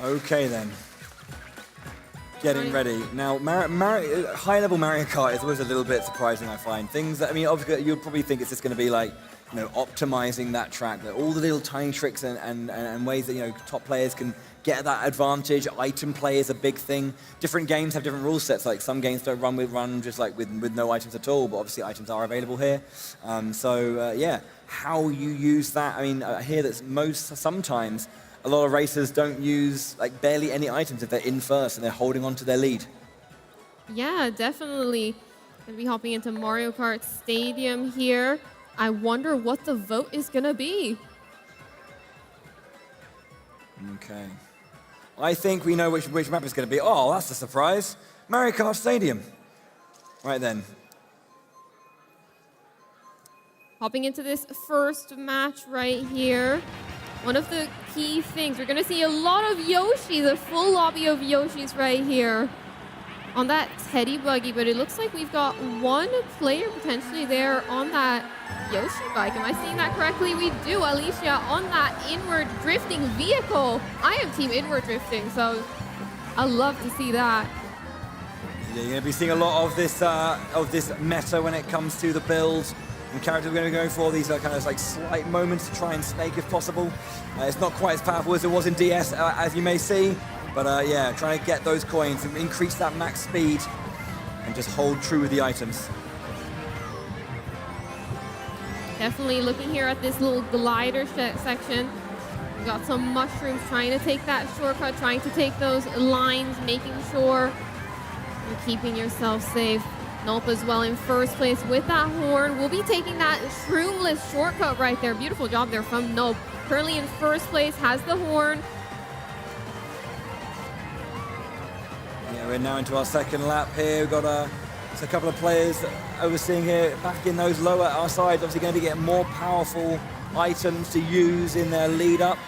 Okay then. Getting ready. Now, high-level Mario Kart is always a little bit surprising, I find. Things that, I mean, obviously, you'd probably think it's just going to be like, you know, optimizing that track, that all the little tiny tricks and ways that, you know, top players can get that advantage. Item play is a big thing. Different games have different rule sets. Like some games don't run just like with no items at all, but obviously items are available here. Yeah, how you use that. I mean, I hear that sometimes a lot of racers don't use like barely any items if they're in first and they're holding on to their lead. Yeah, definitely. Gonna be hopping into Mario Kart Stadium here. I wonder what the vote is gonna be. Okay. I think we know which map it's gonna be. Oh, that's a surprise. Mario Kart Stadium. Right then. Hopping into this first match right here. One of the key things, we're gonna see a lot of Yoshi, the full lobby of Yoshis right here on that Teddy buggy, but it looks like we've got one player potentially there on that Yoshi bike. Am I seeing that correctly? We do. Alicia on that inward drifting vehicle. I am team inward drifting, so I love to see that. Yeah, you're gonna be seeing a lot of this meta when it comes to the builds. And characters are going to be going for these kind of like slight moments to try and snake if possible. It's not quite as powerful as it was in DS, as you may see. But yeah, trying to get those coins and increase that max speed and just hold true with the items. Definitely looking here at this little glider section. We've got some mushrooms trying to take that shortcut, trying to take those lines, making sure you're keeping yourself safe. Nope as well in first place with that horn. We'll be taking that shroomless shortcut right there. Beautiful job there from Nope. Currently in first place, has the horn. Yeah, we're now into our second lap here. We've got a couple of players overseeing here, back in those lower our side. Obviously going to get more powerful items to use in their lead up.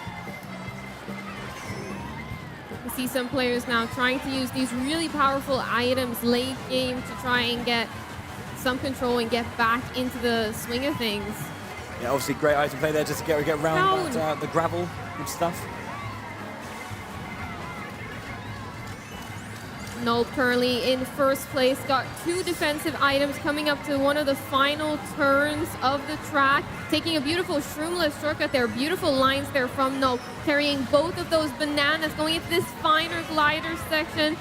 We see some players now trying to use these really powerful items late game to try and get some control and get back into the swing of things. Yeah, obviously great item play there just to get around the gravel and stuff. Nope currently in first place, got 2 defensive items coming up to one of the final turns of the track. Taking a beautiful shroomless shortcut there, beautiful lines there from Nope. Carrying both of those bananas, going into this finer glider section.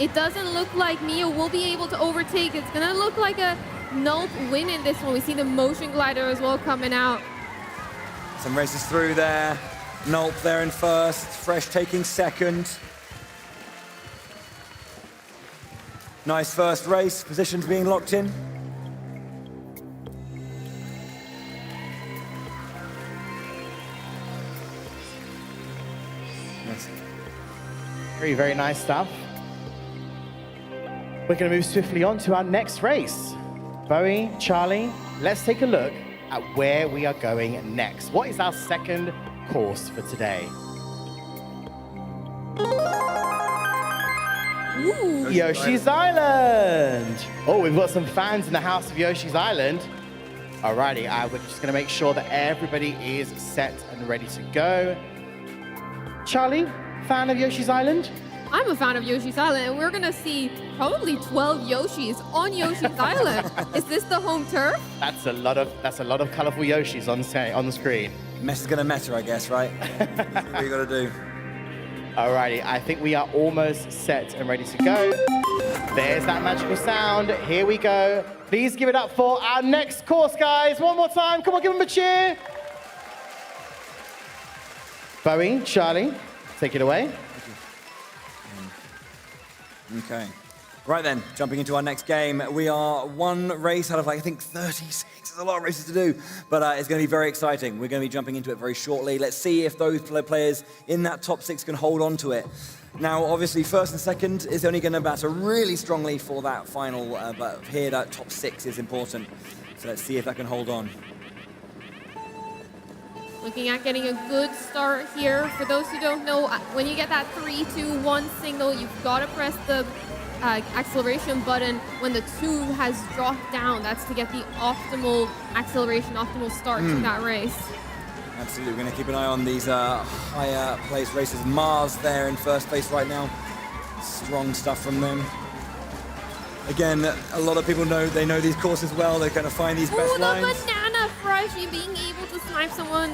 it doesn't look like Mia will be able to overtake. It's gonna look like a Nope win in this one. We see the motion glider as well coming out. Some races through there. Nulp there in first, Fresh taking second. Nice first race, positions being locked in. Nice. Very, very nice stuff. We're going to move swiftly on to our next race. Bowie, Charlie, let's take a look at where we are going next. What is our second course for today? Ooh. Yoshi's Island. Oh, we've got some fans in the house of Yoshi's Island. Alrighty, we're just gonna make sure that everybody is set and ready to go. Charlie, fan of Yoshi's Island? I'm a fan of Yoshi's Island, and we're gonna see probably 12 Yoshis on Yoshi's Island. Is this the home turf? That's a lot of colorful Yoshis on the screen. Mess is gonna matter, I guess, right? What you gotta do. Alrighty, I think we are almost set and ready to go. There's that magical sound. Here we go. Please give it up for our next course, guys. One more time. Come on, give them a cheer. Bowie, Charlie, take it away. Okay. Right then, jumping into our next game. We are one race out of, I think, 36. There's a lot of races to do, but it's going to be very exciting. We're going to be jumping into it very shortly. Let's see if those players in that top 6 can hold on to it. Now, obviously, first and second is only going to battle really strongly for that final, but here that top 6 is important. So let's see if that can hold on. Looking at getting a good start here. For those who don't know, when you get that 3, 2, 1 signal, you've got to press the acceleration button when the 2 has dropped down. That's to get the optimal acceleration, optimal start to that race. Absolutely, we're going to keep an eye on these higher place races. Mars there in first place right now. Strong stuff from them. Again, a lot of people know these courses well. They're going to find these best lines. The banana Fresh, being able to snipe someone,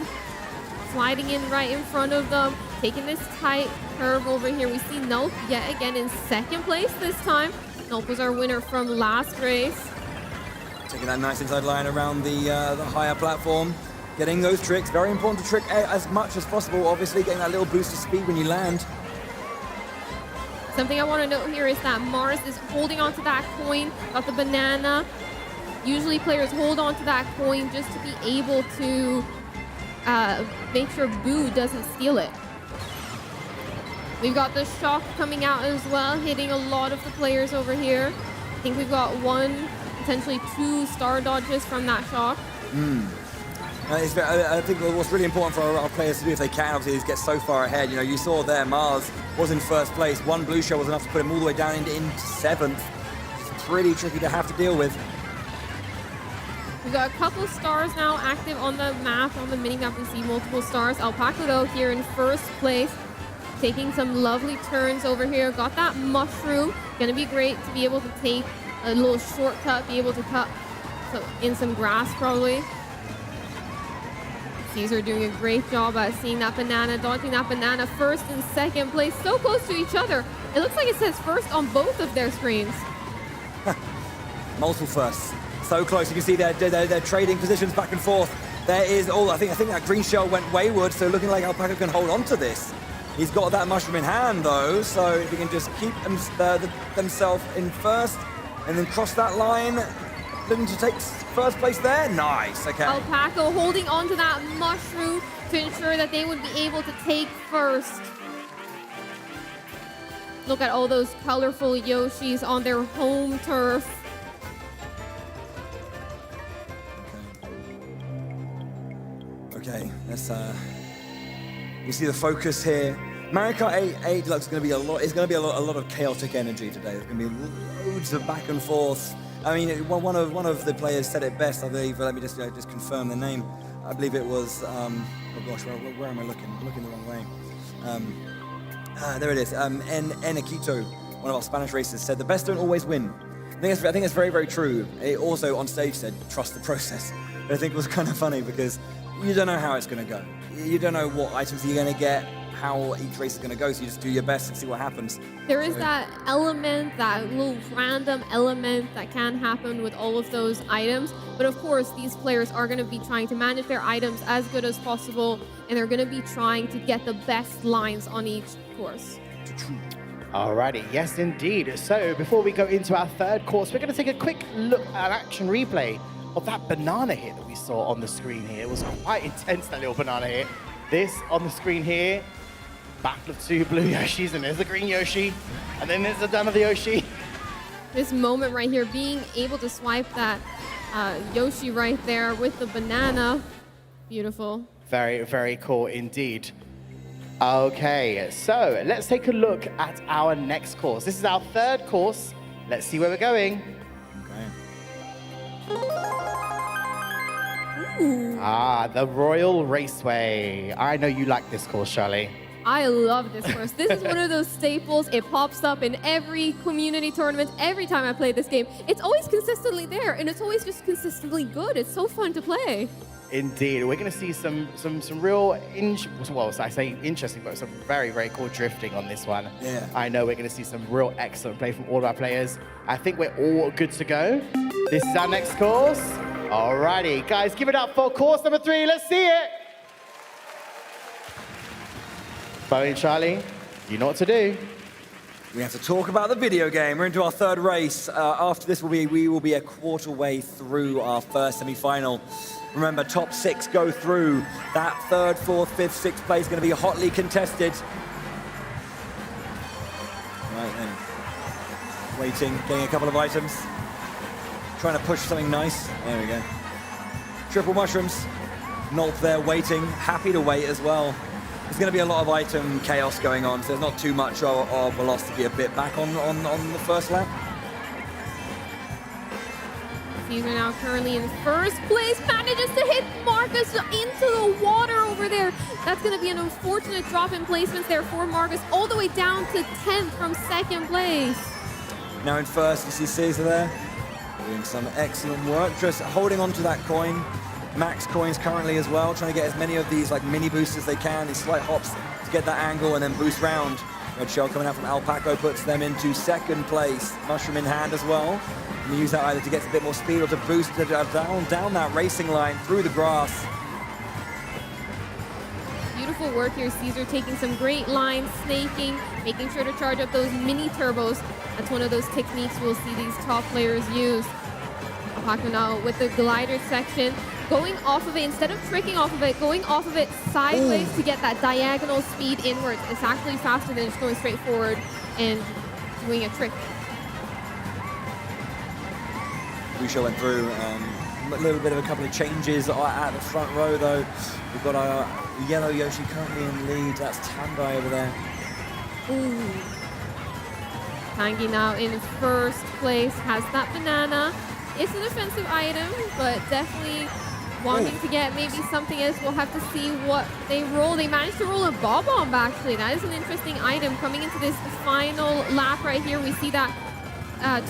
sliding in right in front of them, taking this tight curve over here. We see Nulp yet again in second place this time. Nulp was our winner from last race. Taking that nice inside line around the higher platform. Getting those tricks, very important to trick as much as possible. Obviously, getting that little boost of speed when you land. Something I want to note here is that Mars is holding onto that coin, got the banana. Usually players hold onto that coin just to be able to make sure Boo doesn't steal it. We've got the shock coming out as well, hitting a lot of the players over here. I think we've got 1, potentially 2 star dodges from that shock. I think what's really important for our players to do if they can, obviously, is get so far ahead. You know, you saw there Mars was in first place. 1 blue shell was enough to put him all the way down into 7th. It's pretty tricky to have to deal with. We've got a couple stars now active on the map, on the mini-map. We see multiple stars. Alpaca, though, here in first place, taking some lovely turns over here. Got that mushroom. Gonna be great to be able to take a little shortcut, be able to cut in some grass, probably. Caesar doing a great job at seeing that banana, dodging that banana. First and second place, so close to each other. It looks like it says first on both of their screens. Multiple firsts. So close, you can see they're trading positions back and forth. There is, I think that green shell went wayward, so looking like Alpaca can hold on to this. He's got that mushroom in hand, though, so if he can just keep themselves in first and then cross that line, looking to take first place there. Nice, okay. Alpaca holding on to that mushroom to ensure that they would be able to take first. Look at all those colorful Yoshis on their home turf. Okay, let's you see the focus here. Mario Kart 8 Deluxe is going to be a lot of chaotic energy today. There's going to be loads of back and forth. I mean, one of the players said it best, I believe. Let me just confirm the name. I believe it was oh gosh, where am I looking? I'm looking the wrong way. There it is. Enriquito, one of our Spanish racers, said the best don't always win. I think it's very, very true. It also on stage said trust the process. But I think it was kind of funny because you don't know how it's going to go. You don't know what items you're going to get, how each race is going to go. So you just do your best and see what happens. There is that element, that little random element that can happen with all of those items. But of course, these players are going to be trying to manage their items as good as possible, and they're going to be trying to get the best lines on each course. Alrighty, yes indeed. So before we go into our third course, we're going to take a quick look at an action replay of that banana hit that we saw on the screen here. It was quite intense, that little banana hit. This on the screen here, battle of two blue Yoshis, and there's the green Yoshi, and then there's another Yoshi. This moment right here, being able to swipe that Yoshi right there with the banana, beautiful. Very, very cool indeed. Okay, so let's take a look at our next course. This is our third course. Let's see where we're going. Ooh. The Royal Raceway. I know you like this course, Charlie. I love this course. This is one of those staples. It pops up in every community tournament. Every time I play this game, it's always consistently there, and it's always just consistently good. It's so fun to play. Indeed, we're going to see some real, well, I say interesting, but some very, very cool drifting on this one. Yeah. I know we're going to see some real excellent play from all of our players. I think we're all good to go. This is our next course. Alrighty, guys, give it up for course number 3. Let's see it. Bo and Charlie, you know what to do. We have to talk about the video game. We're into our third race. After this, we will be a quarter way through our first semi-final. Remember, top 6 go through. That 3rd, 4th, 5th, 6th place is going to be hotly contested. Right then. Waiting, getting a couple of items. Trying to push something nice. There we go. Triple mushrooms. Nulp there waiting. Happy to wait as well. There's going to be a lot of item chaos going on, so there's not too much of a loss to be a bit back on the first lap. Caesar now currently in first place, manages to hit Marcus into the water over there. That's going to be an unfortunate drop in placements there for Marcus, all the way down to 10th from 2nd place. Now in first, you see Caesar there, doing some excellent work, just holding on to that coin. Max coins currently as well, trying to get as many of these like mini boosts as they can, these slight hops to get that angle and then boost round. Red Shell coming out from Alpaco puts them into 2nd place. Mushroom in hand as well. And you use that either to get a bit more speed or to boost it down that racing line through the grass. Beautiful work here, Caesar taking some great lines, snaking, making sure to charge up those mini turbos. That's one of those techniques we'll see these top players use. Alpaco now with the glider section, going off of it, instead of tricking off of it, going off of it sideways to get that diagonal speed inwards. It's actually faster than just going straight forward and doing a trick. Lucio went through a little bit of a couple of changes at the front row though. We've got our yellow Yoshi currently in lead. That's Tandai over there. Ooh. Tangi now in first place, has that banana. It's an offensive item, but definitely wanting to get maybe something else. We'll have to see what they roll. They managed to roll a Bob-omb, actually. That is an interesting item coming into this final lap right here. We see that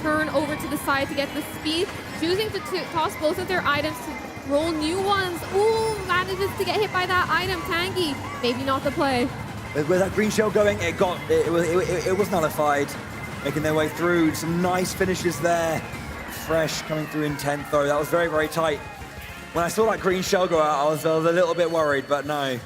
turn over to the side to get the speed, choosing to toss both of their items to roll new ones. Ooh, manages to get hit by that item. Tangi, maybe not the play. With that green shell going, it was nullified. Making their way through. Some nice finishes there. Fresh coming through in 10th though. That was very, very tight. When I saw that green shell go out, I was a little bit worried, but no.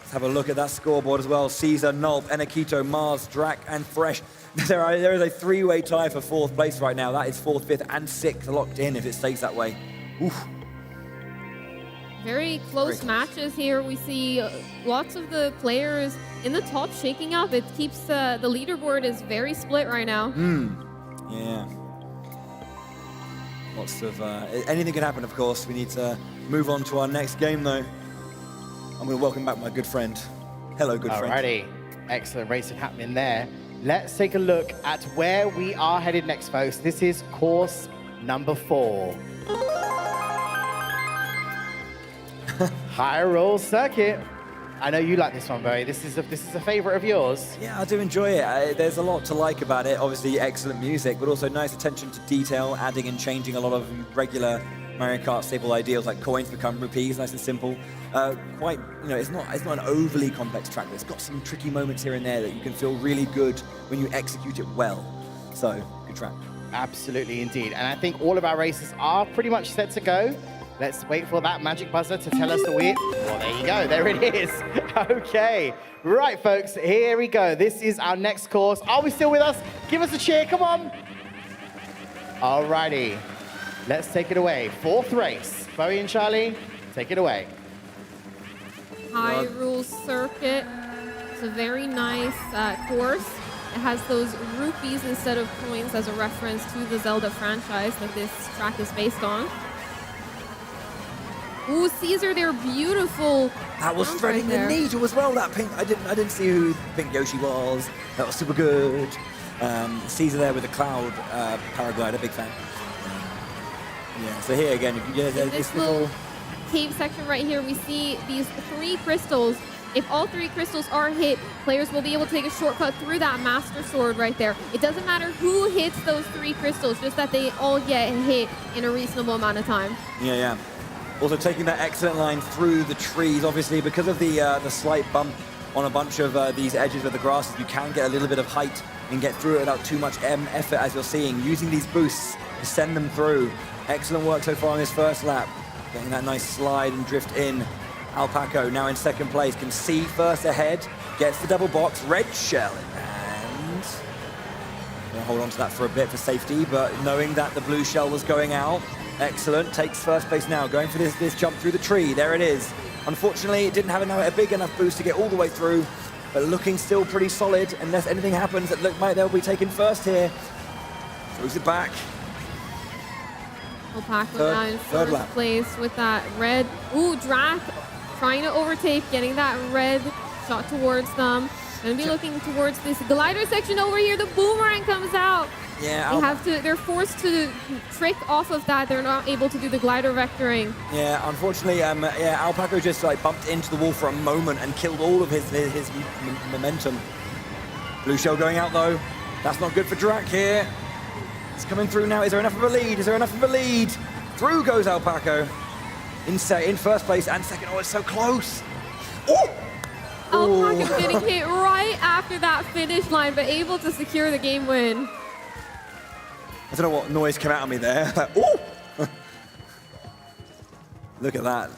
Let's have a look at that scoreboard as well. Caesar, Nulp, Enakito, Mars, Drac, and Fresh. There is a 3-way tie for 4th place right now. That is 4th, 5th, and 6th locked in if it stays that way. Oof. Very close matches here. We see lots of the players in the top shaking up. It keeps the leaderboard is very split right now. Yeah. Lots of anything can happen, of course. We need to move on to our next game, though. I'm going to welcome back my good friend. Hello, good friend. Alrighty, excellent racing happening there. Let's take a look at where we are headed next, folks. This is course number 4. High roll circuit. I know you like this one, Bowie. This is a favorite of yours. Yeah, I do enjoy it. There's a lot to like about it. Obviously, excellent music, but also nice attention to detail, adding and changing a lot of regular Mario Kart staple ideals like coins become rupees, nice and simple. Quite, it's not an overly complex track, but it's got some tricky moments here and there that you can feel really good when you execute it well. So, good track. Absolutely, indeed. And I think all of our races are pretty much set to go. Let's wait for that magic buzzer to tell us that well, there you go. There it is. Okay. Right, folks. Here we go. This is our next course. Are we still with us? Give us a cheer. Come on. All righty. Let's take it away. Fourth race. Bowie and Charlie, take it away. Hyrule Circuit. It's a very nice course. It has those rupees instead of coins as a reference to the Zelda franchise that this track is based on. Ooh, Caesar, they're beautiful. That was threading the needle as well, that pink. I didn't see who Pink Yoshi was. That was super good. Caesar there with the cloud paraglider, big fan. Yeah, so here again, if you get this little cave section right here, we see these 3 crystals. If all 3 crystals are hit, players will be able to take a shortcut through that Master Sword right there. It doesn't matter who hits those 3 crystals, just that they all get hit in a reasonable amount of time. Yeah. Also taking that excellent line through the trees, obviously, because of the slight bump on a bunch of these edges of the grasses, you can get a little bit of height and get through it without too much effort, as you're seeing. Using these boosts to send them through. Excellent work so far on this first lap. Getting that nice slide and drift in. Alpaco now in second place, can see first ahead, gets the double box, red shell in hand. Gonna hold on to that for a bit for safety, but knowing that the blue shell was going out, excellent, takes first place now, going for this jump through the tree, there it is. Unfortunately, it didn't have a big enough boost to get all the way through, but looking still pretty solid, unless anything happens that look like they'll be taken first here. Throws it back. Alpaco now in first place with that red. Ooh, Drac trying to overtake, getting that red shot towards them. Gonna be looking towards this glider section over here. The boomerang comes out. Yeah, they're forced to trick off of that. They're not able to do the glider vectoring. Yeah, unfortunately, Alpaco just bumped into the wall for a moment and killed all of his momentum. Blue shell going out though. That's not good for Drac here. It's coming through now. Is there enough of a lead? Through goes Alpaco. In first place and second. Oh, it's so close. Alpaco getting hit right after that finish line, but able to secure the game win. I don't know what noise came out of me there. Ooh! Look at that.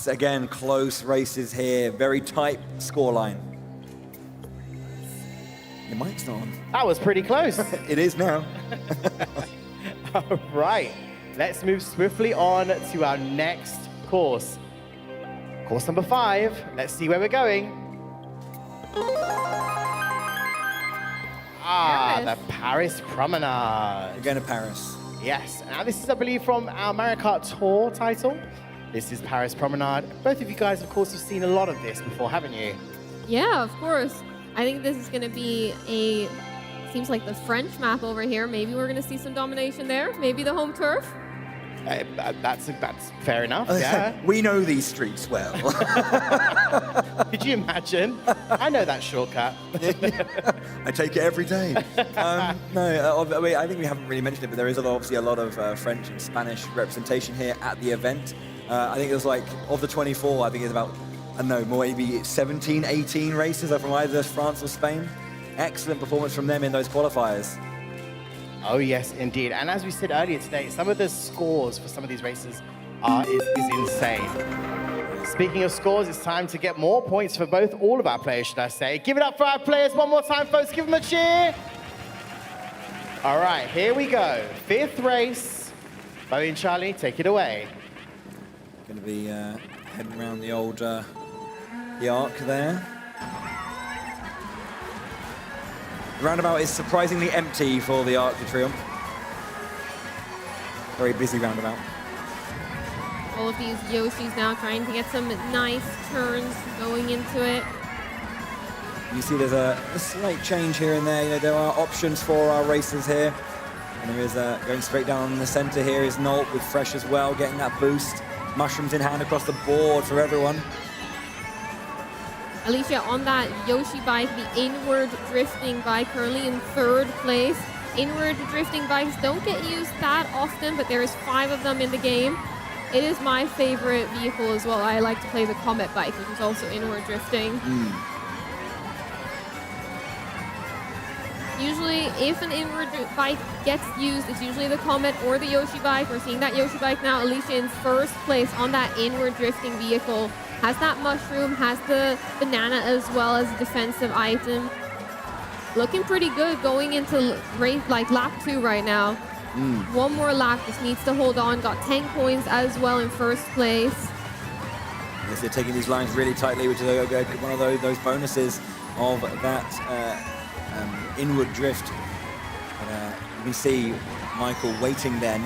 Again, close races here. Very tight scoreline. Your mic's not on. That was pretty close. It is now. All right. Let's move swiftly on to our next course. Course number 5. Let's see where we're going. The Paris Promenade. We're going to Paris. Yes. Now this is, I believe, from our Mario Kart Tour title. This is Paris Promenade. Both of you guys, of course, have seen a lot of this before, haven't you? Yeah, of course. I think this is going to be seems like the French map over here. Maybe we're going to see some domination there. Maybe the home turf. That's fair enough, yeah. We know these streets well. Could you imagine? I know that shortcut. I take it every day. I think we haven't really mentioned it, but there is obviously a lot of French and Spanish representation here at the event. I think it was of the 24, I think it's about, maybe 17, 18 races are from either France or Spain. Excellent performance from them in those qualifiers. Oh, yes, indeed. And as we said earlier today, some of the scores for some of these races is insane. Speaking of scores, it's time to get more points for all of our players, should I say. Give it up for our players one more time, folks. Give them a cheer. All right, here we go. 5th race. Bowie and Charlie, take it away. Going to be heading around the old the arc there. The roundabout is surprisingly empty for the Arc de Triomphe. Very busy roundabout. All of these Yoshis now trying to get some nice turns going into it. You see there's a slight change here and there. There are options for our racers here. And there is going straight down the center here is Nolt with Fresh as well, getting that boost. Mushrooms in hand across the board for everyone. Alicia on that Yoshi bike, the inward drifting bike, currently in 3rd place. Inward drifting bikes don't get used that often, but there is 5 of them in the game. It is my favorite vehicle as well. I like to play the Comet bike, which is also inward drifting. Usually, if an inward bike gets used, it's usually the Comet or the Yoshi bike. We're seeing that Yoshi bike now. Alicia in 1st place on that inward drifting vehicle. Has that mushroom, has the banana as well as a defensive item. Looking pretty good going into race, like lap 2 right now. One more lap, just needs to hold on. Got 10 coins as well in 1st place. Yes, they're taking these lines really tightly, which is one of those bonuses of that inward drift. But you can see Michael waiting there,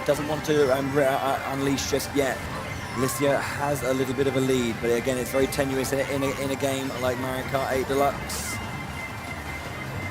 doesn't want to unleash just yet. Alicia has a little bit of a lead, but again, it's very tenuous in a game like Mario Kart 8 Deluxe.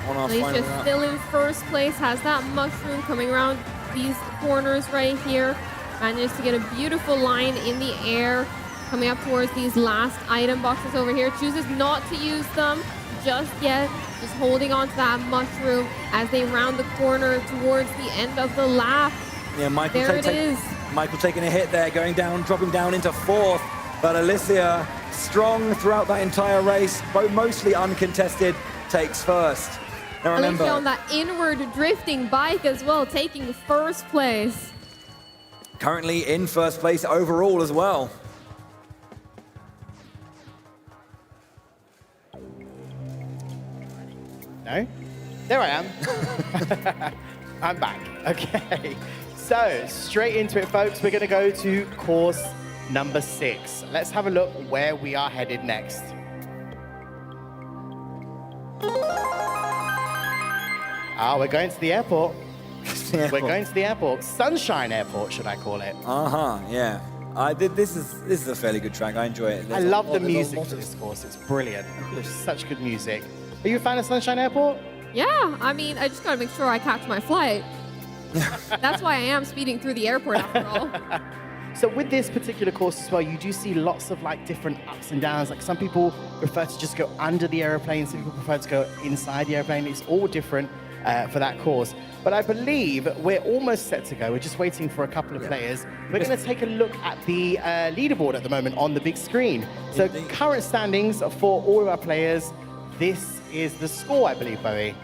Alicia still in 1st place, has that mushroom coming around these corners right here. Manages to get a beautiful line in the air, coming up towards these last item boxes over here. Chooses not to use them just yet, just holding on to that mushroom as they round the corner towards the end of the lap. Yeah, Michael, there it is. Michael taking a hit there, going down, dropping down into 4th. But Alicia, strong throughout that entire race, mostly uncontested, takes 1st. Now remember, Alicia on that inward drifting bike as well, taking 1st place. Currently in 1st place overall as well. No? There I am. I'm back. Okay. So, straight into it, folks. We're going to go to course number 6. Let's have a look where we are headed next. We're going to the airport. We're going to the airport. Sunshine Airport, should I call it? Yeah. This is a fairly good track. I enjoy it. I love the music for this course. It's brilliant. There's such good music. Are you a fan of Sunshine Airport? Yeah, I mean, I just gotta make sure I catch my flight. That's why I am speeding through the airport after all. So with this particular course as well, you do see lots of like different ups and downs. Like some people prefer to just go under the airplane, some people prefer to go inside the airplane. It's all different for that course. But I believe we're almost set to go. We're just waiting for a couple of players. We're going to take a look at the leaderboard at the moment on the big screen. So current standings for all of our players. This is the score, I believe, Bowie.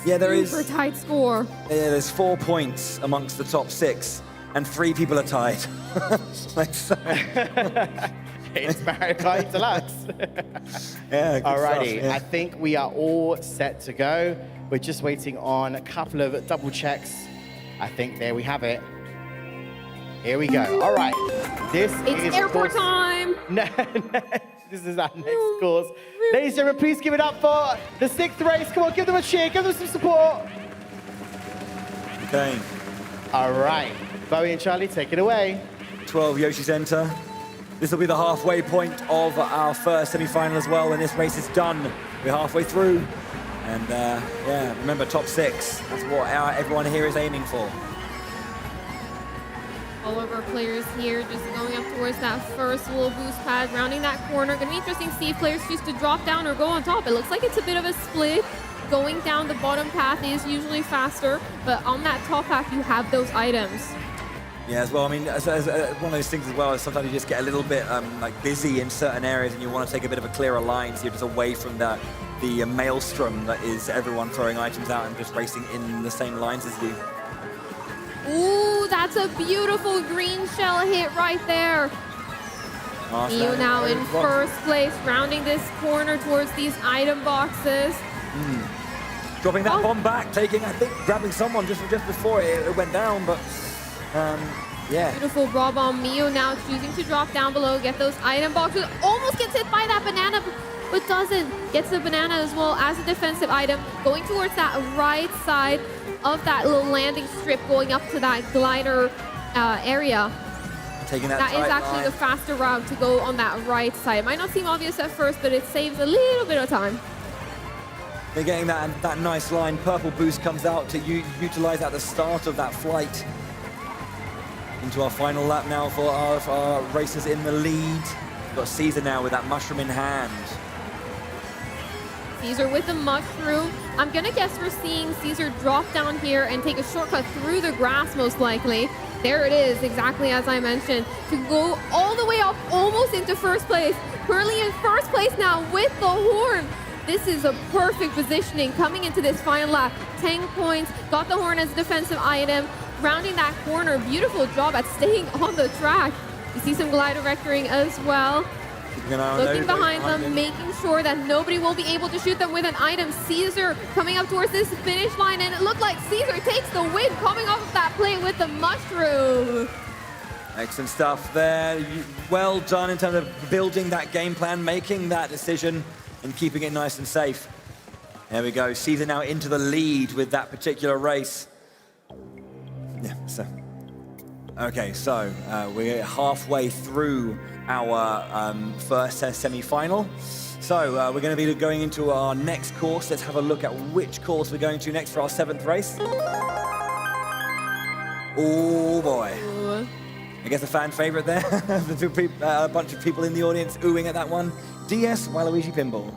Yeah, there is. Super tight score. Yeah, there's 4 points amongst the top 6, and 3 people are tied. It's Mario Kart Deluxe. Yeah, good Alrighty, stuff, yeah. I think we are all set to go. We're just waiting on a couple of double checks. I think there we have it. Here we go. All right. It's airport time. No, this is our next course. Ladies and gentlemen, please give it up for the 6th race. Come on, give them a cheer. Give them some support. Okay. All right. Bowie and Charlie, take it away. 12 Yoshi's enter. This will be the halfway point of our first semi-final as well when this race is done. We're halfway through. And yeah, remember, top 6. That's what everyone here is aiming for. All of our players here just going up towards that first little boost pad, rounding that corner. Gonna be interesting to see if players choose to drop down or go on top. It looks like it's a bit of a split. Going down the bottom path is usually faster, but on that top path, you have those items. Yeah, as well. I mean, as one of those things as well is sometimes you just get a little bit like busy in certain areas, and you want to take a bit of a clearer line, so you're just away from the maelstrom that is everyone throwing items out and just racing in the same lines as you. Ooh, that's a beautiful green shell hit right there. Neo now in first place, rounding this corner towards these item boxes. Dropping that bomb back, taking, I think, grabbing someone just before it went down, but yeah. Beautiful raw bomb. Mio now choosing to drop down below, get those item boxes. Almost gets hit by that banana, but doesn't. Gets the banana as well as a defensive item. Going towards that right side of that little landing strip, going up to that glider area. Taking that is actually line. the faster route to go on that right side. It might not seem obvious at first, but it saves a little bit of time. They're getting that nice line. Purple boost comes out to utilize at the start of that flight. Into our final lap now for our racers in the lead. We've got Caesar now with that mushroom in hand. Caesar with the mushroom. I'm gonna guess we're seeing Caesar drop down here and take a shortcut through the grass most likely. There it is, exactly as I mentioned, to go all the way up almost into first place. Currently in first place now with the horn. This is a perfect positioning coming into this final lap. 10 points, got the horn as a defensive item, rounding that corner. Beautiful job at staying on the track. You see some glider vectoring as well. Looking behind them, making sure that nobody will be able to shoot them with an item. Caesar coming up towards this finish line, and it looked like Caesar takes the win coming off of that play with the mushroom. Excellent stuff there. Well done in terms of building that game plan, making that decision, and keeping it nice and safe. There we go. Caesar now into the lead with that particular race. Yeah, so. Okay, so we're halfway through our first semi-final. So we're going to be going into our next course. Let's have a look at which course we're going to next for our 7th race. Oh boy. I guess a fan favorite there. A bunch of people in the audience oohing at that one. DS Waluigi Pinball.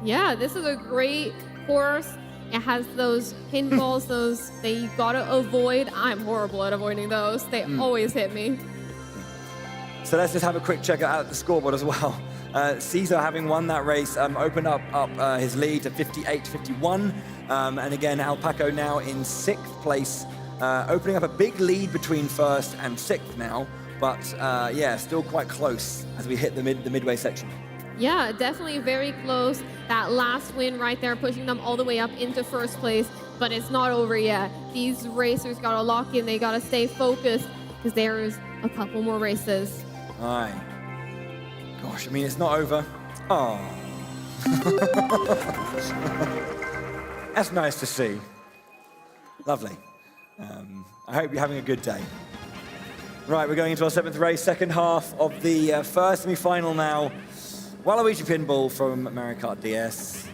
Yeah, this is a great course. It has those pinballs, those that you gotta avoid. I'm horrible at avoiding those. They always hit me. So let's just have a quick check out the scoreboard as well. Caesar, having won that race, opened up his lead to 58-51. And again, Alpaco now in 6th place, opening up a big lead between 1st and 6th now. But yeah, still quite close as we hit the midway section. Yeah, definitely very close. That last win right there, pushing them all the way up into 1st place. But it's not over yet. These racers got to lock in. They got to stay focused because there's a couple more races. Aye. Gosh, I mean, it's not over. Oh. That's nice to see. Lovely. I hope you're having a good day. Right, we're going into our 7th race, second half of the first semi-final now. Waluigi Pinball from Mario Kart DS.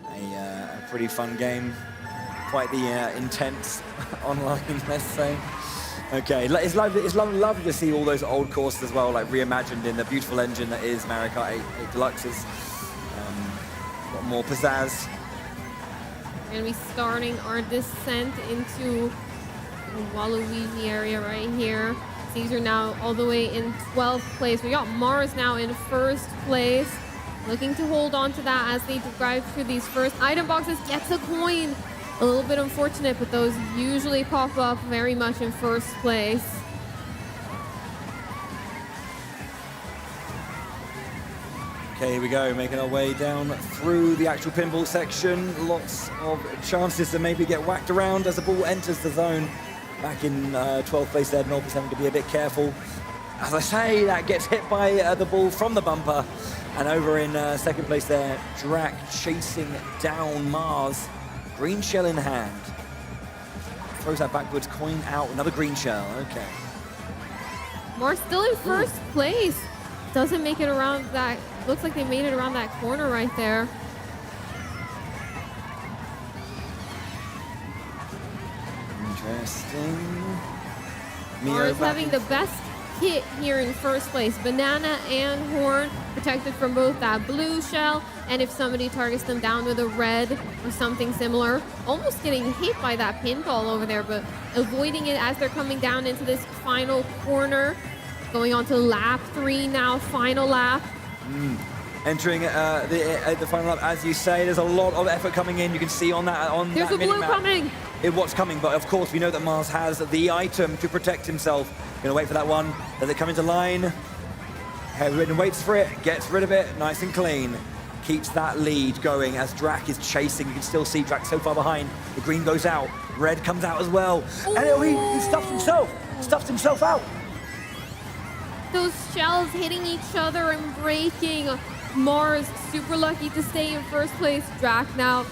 A pretty fun game. Quite the intense online, let's say. Okay, it's lovely to see all those old courses as well, like reimagined in the beautiful engine that is Mario Kart 8 Deluxe's. Got more pizzazz. We're going to be starting our descent into the Waluigi area right here. Caesar now all the way in 12th place. We got Mars now in 1st place. Looking to hold on to that as they drive through these first item boxes. Gets a coin. A little bit unfortunate, but those usually pop up very much in 1st place. Okay, here we go, making our way down through the actual pinball section. Lots of chances to maybe get whacked around as the ball enters the zone. Back in 12th place there, Norby's having to be a bit careful. As I say, that gets hit by the ball from the bumper. And over in 2nd place there, Drac chasing down Mars. Green shell in hand. Throws that backwards, coin out, another green shell, okay. Mars still in 1st place. Doesn't make it around that, looks like they made it around that corner right there. Interesting. Mars having the best hit here in 1st place. Banana and Horn protected from both that blue shell, and if somebody targets them down with a red or something similar, almost getting hit by that pinball over there, but avoiding it as they're coming down into this final corner. Going on to lap 3 now, final lap. Entering the final lap, as you say, there's a lot of effort coming in. You can see on that There's a blue coming. What's coming, but of course we know that Mars has the item to protect himself. Gonna wait for that one. Does it come into line? Headwind waits for it, gets rid of it, nice and clean. Keeps that lead going as Drac is chasing. You can still see Drac so far behind. The green goes out, red comes out as well. Ooh. And he stuffed himself out. Those shells hitting each other and breaking. Mars super lucky to stay in 1st place. Drac now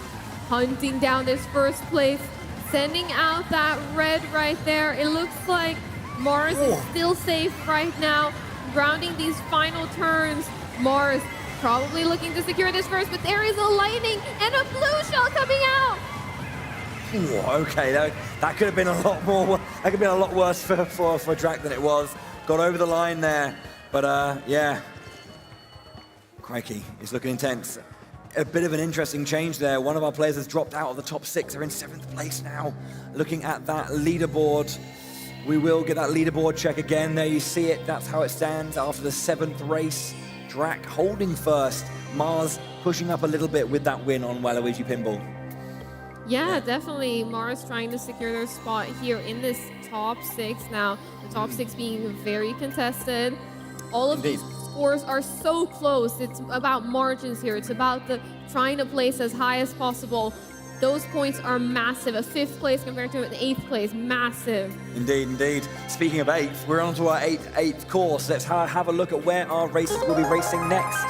hunting down this 1st place, sending out that red right there. It looks like Mars is still safe right now, rounding these final turns. Mars probably looking to secure this first, but there is a lightning and a blue shell coming out. Ooh, okay, that could have been a lot more. That could have been a lot worse for Drac than it was. Got over the line there, but yeah. Crikey, it's looking intense. a bit of an interesting change there. One of our players has dropped out of the top 6. They're in 7th place now. Looking at that leaderboard, we will get that leaderboard check again. There you see it. That's how it stands after the 7th race. Drac holding first. Mars pushing up a little bit with that win on Waluigi Pinball. Yeah, definitely. Mars trying to secure their spot here in this top 6 now. The top 6 being very contested. All of these scores are so close. It's about margins here. It's about the trying to place as high as possible. Those points are massive. A 5th place compared to an 8th place, massive. Indeed, indeed. Speaking of 8th, we're on to our 8th course. Let's have a look at where our racers will be racing next.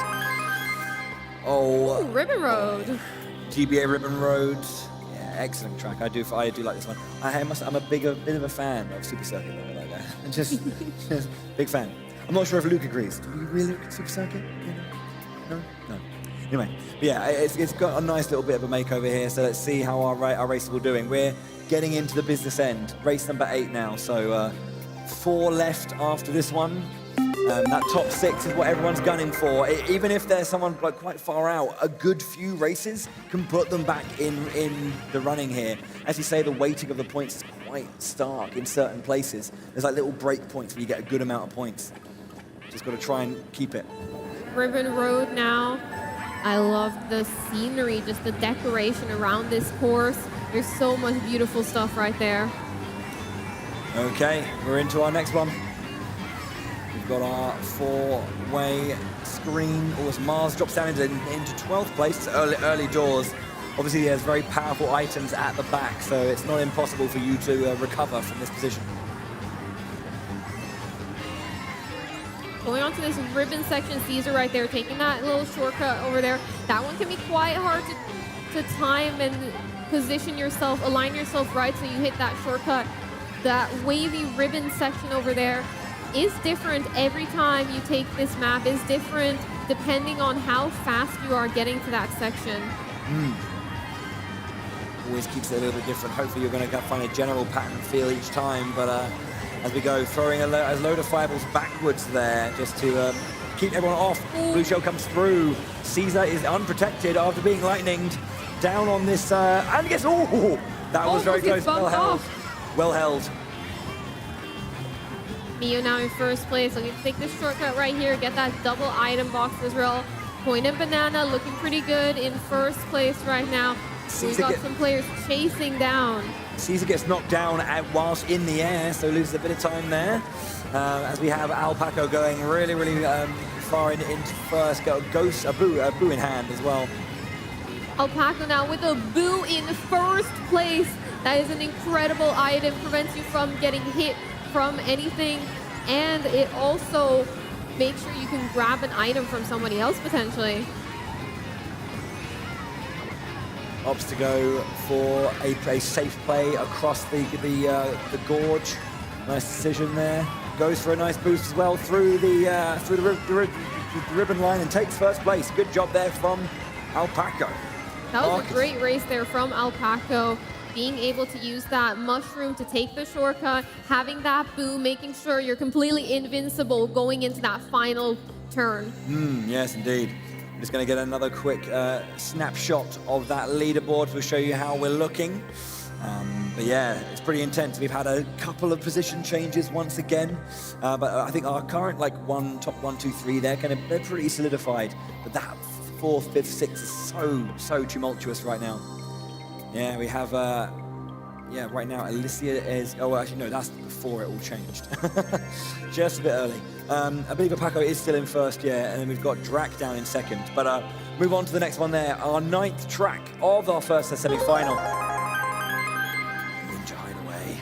Oh, ooh, Ribbon Road. GBA Ribbon Road. Yeah, excellent track. I do like this one. I'm a bit of a fan of Super Circuit. Though, like that. just big fan. I'm not sure if Luke agrees. Do you really look at Super Circuit? No? No. Anyway, but yeah, it's got a nice little bit of a makeover here, so let's see how our races are doing. We're getting into the business end. Race number 8 now, so 4 left after this one. That top 6 is what everyone's gunning for. Even if there's someone like quite far out, a good few races can put them back in the running here. As you say, the weighting of the points is quite stark in certain places. There's like little break points where you get a good amount of points. Just got to try and keep it. Ribbon Road now. I love the scenery, just the decoration around this course. There's so much beautiful stuff right there. Okay, we're into our next one. We've got our 4-way screen. As Mars drops down into 12th place. It's early doors. Obviously, there's very powerful items at the back, so it's not impossible for you to recover from this position. Going on to this ribbon section, Caesar right there, taking that little shortcut over there. That one can be quite hard to time and position yourself, align yourself right so you hit that shortcut. That wavy ribbon section over there is different every time you take this map, is different depending on how fast you are getting to that section. Always keeps it a little bit different. Hopefully you're going to find a general pattern feel each time, but as we go, throwing a load of fireballs backwards there just to keep everyone off. Blue shell comes through. Caesar is unprotected after being lightninged. Down on this, and gets, oh, that was very close. Well held. Well held. Mio now in first place. Looking to take this shortcut right here, get that double item box as well. Point and Banana looking pretty good in first place right now. We've got some players chasing down. Caesar gets knocked down whilst in the air, so loses a bit of time there. As we have Alpaco going really far into first. Got a boo in hand as well. Alpaco now with a boo in first place. That is an incredible item. Prevents you from getting hit from anything. And it also makes sure you can grab an item from somebody else potentially. Opts to go for a safe play across the gorge. Nice decision there. Goes for a nice boost as well through the ribbon line and takes first place. Good job there from Alpaco. That was a great race there from Alpaco. Being able to use that mushroom to take the shortcut, having that boo, making sure you're completely invincible going into that final turn. Yes, indeed. I'm just going to get another quick snapshot of that leaderboard to show you how we're looking. But yeah, it's pretty intense. We've had a couple of position changes once again, but I think our current top 1, 2, 3, they're pretty solidified. But that 4th, 5th, 6th is so tumultuous right now. Yeah, we have right now Alicia is. Oh, well, actually no, that's before it all changed. Just a bit early. I believe Alpaco is still in first, yeah, and then we've got Drac down in second. But move on to the next one there. Our 9th track of our first semi-final. Ninja Hideaway.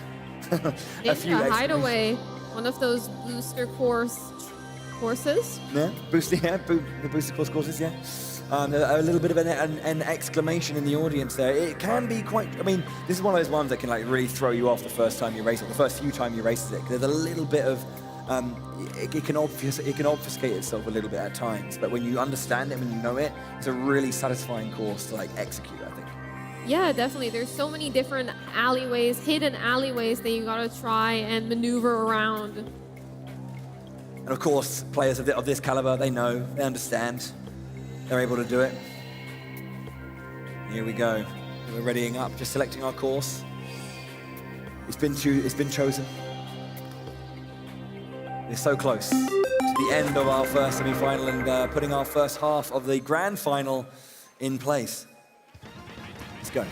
Ninja Hideaway, one of those booster courses. Yeah, the booster courses, yeah. A little bit of an exclamation in the audience there. It can be quite, I mean, this is one of those ones that can really throw you off the first time you race it, the first few times you race it. There's a little bit of, it can obfuscate itself a little bit at times, but when you understand it, when you know it, it's a really satisfying course to execute, I think. Yeah, definitely. There's so many different alleyways, hidden alleyways that you gotta try and maneuver around. And of course, players of this caliber, they know, they understand. They're able to do it. Here we go. We're readying up, just selecting our course. It's been chosen. We're so close to the end of our first semi-final and putting our first half of the grand final in place. Let's go.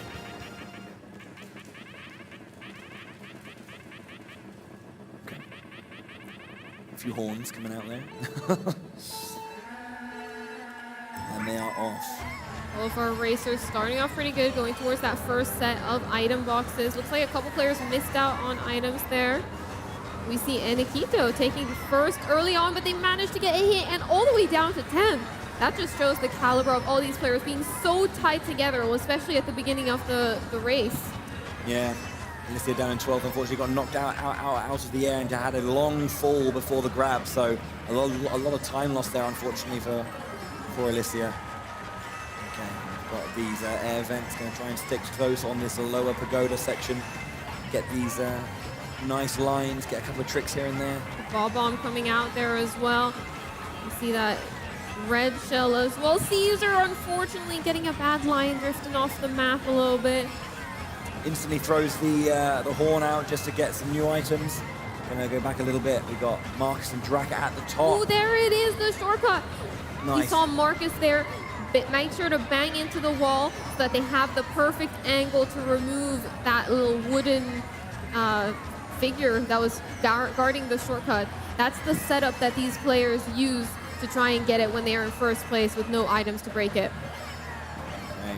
Okay. A few horns coming out there. And they are off. All of our racers starting off pretty good, going towards that first set of item boxes. Looks like a couple players missed out on items there. We see Nikito taking first early on, but they managed to get a hit and all the way down to 10. That just shows the caliber of all these players being so tight together, especially at the beginning of the race. Yeah, Alicia down in 12th, unfortunately got knocked out of the air and had a long fall before the grab, so a lot of time lost there, unfortunately, for Alicia. Okay, we've got these air vents, going to try and stick close on this lower pagoda section. Get these nice lines, get a couple of tricks here and there. Ball bomb coming out there as well. You see that red shell as well. Caesar, unfortunately, getting a bad line, drifting off the map a little bit. Instantly throws the horn out just to get some new items. Gonna go back a little bit. We got Marcus and Drac at the top. Oh, there it is, the shortcut. Nice. He saw Marcus there, but make sure to bang into the wall so that they have the perfect angle to remove that little wooden figure that was guarding the shortcut. That's the setup that these players use to try and get it when they are in first place with no items to break it. Okay.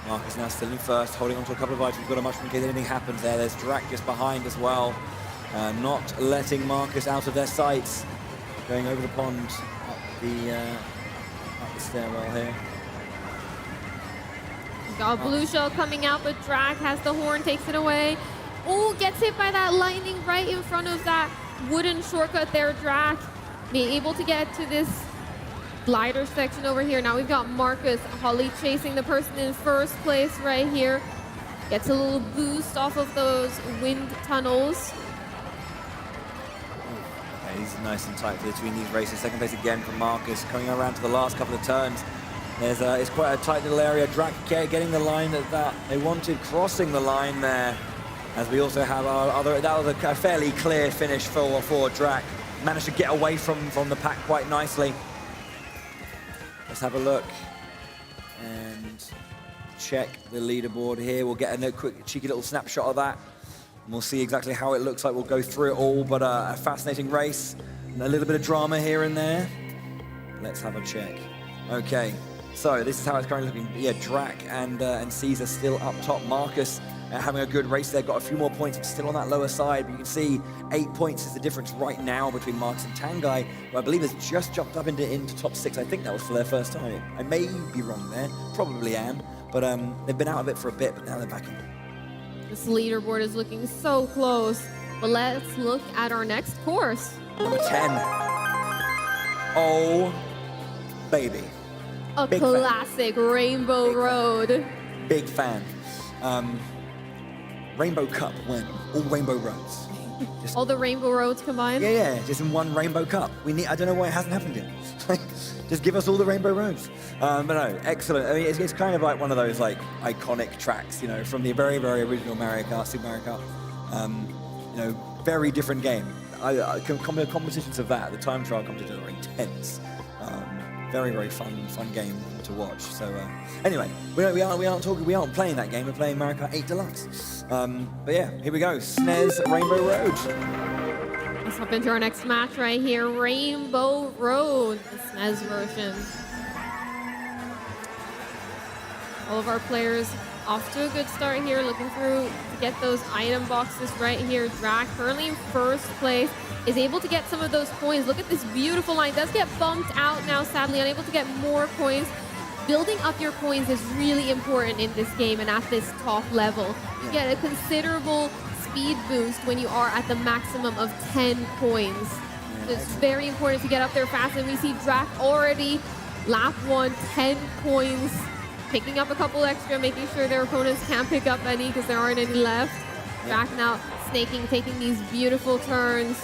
Marcus now still in first, holding on to a couple of items. Got a mushroom in case anything happens there. There's Drac just behind as well. Not letting Marcus out of their sights. Going over the pond, up the stairwell here. Got blue shell coming out, but Drac has the horn, takes it away. Oh, gets hit by that lightning right in front of that wooden shortcut there, Drac. Being able to get to this glider section over here. Now we've got Marcus Holly chasing the person in first place right here. Gets a little boost off of those wind tunnels. Okay, he's nice and tight between these races. Second place again for Marcus, coming around to the last couple of turns. There's it's quite a tight little area. Drac getting the line that they wanted, crossing the line there. As we also have that was a fairly clear finish for Drac. Managed to get away from the pack quite nicely. Let's have a look and check the leaderboard here. We'll get a quick cheeky little snapshot of that. And we'll see exactly how it looks like. We'll go through it all, but a fascinating race. And a little bit of drama here and there. Let's have a check. Okay, so this is how it's currently looking. Yeah, Drac and Caesar still up top. Marcus having a good race there, got a few more points, but still on that lower side. But you can see 8 points is the difference right now between Marcus and Tangai, who I believe has just jumped up into top 6. I think that was for their first time. I may be wrong there, probably am, but they've been out of it for a bit, but now they're back in. This leaderboard is looking so close, but let's look at our next course. Number 10. Oh, baby. A Big classic fan. Rainbow Road. Big fan. Rainbow Cup when all rainbow roads. Just, all the rainbow roads combined? Yeah, just in one rainbow cup. I don't know why it hasn't happened yet. Just give us all the rainbow roads. But no, excellent. I mean, it's kind of like one of those like iconic tracks, you know, from the very, very original Mario Kart, Super Mario Kart. You know, very different game. Competitions of that, the time trial competitions are intense. Very, very fun game to watch. So anyway, we aren't playing that game. We're playing Mario Kart 8 Deluxe. But yeah, here we go. SNES Rainbow Road. Let's hop into our next match right here. Rainbow Road, the SNES version. All of our players off to a good start here, looking through to get those item boxes right here. Drac currently in first place, is able to get some of those coins. Look at this beautiful line. Does get bumped out now, sadly, unable to get more coins. Building up your coins is really important in this game and at this top level. You get a considerable speed boost when you are at the maximum of 10 coins. So it's very important to get up there fast, and we see Drac already lap 1, 10 coins, picking up a couple extra, making sure their opponents can't pick up any because there aren't any left. Drac now snaking, taking these beautiful turns.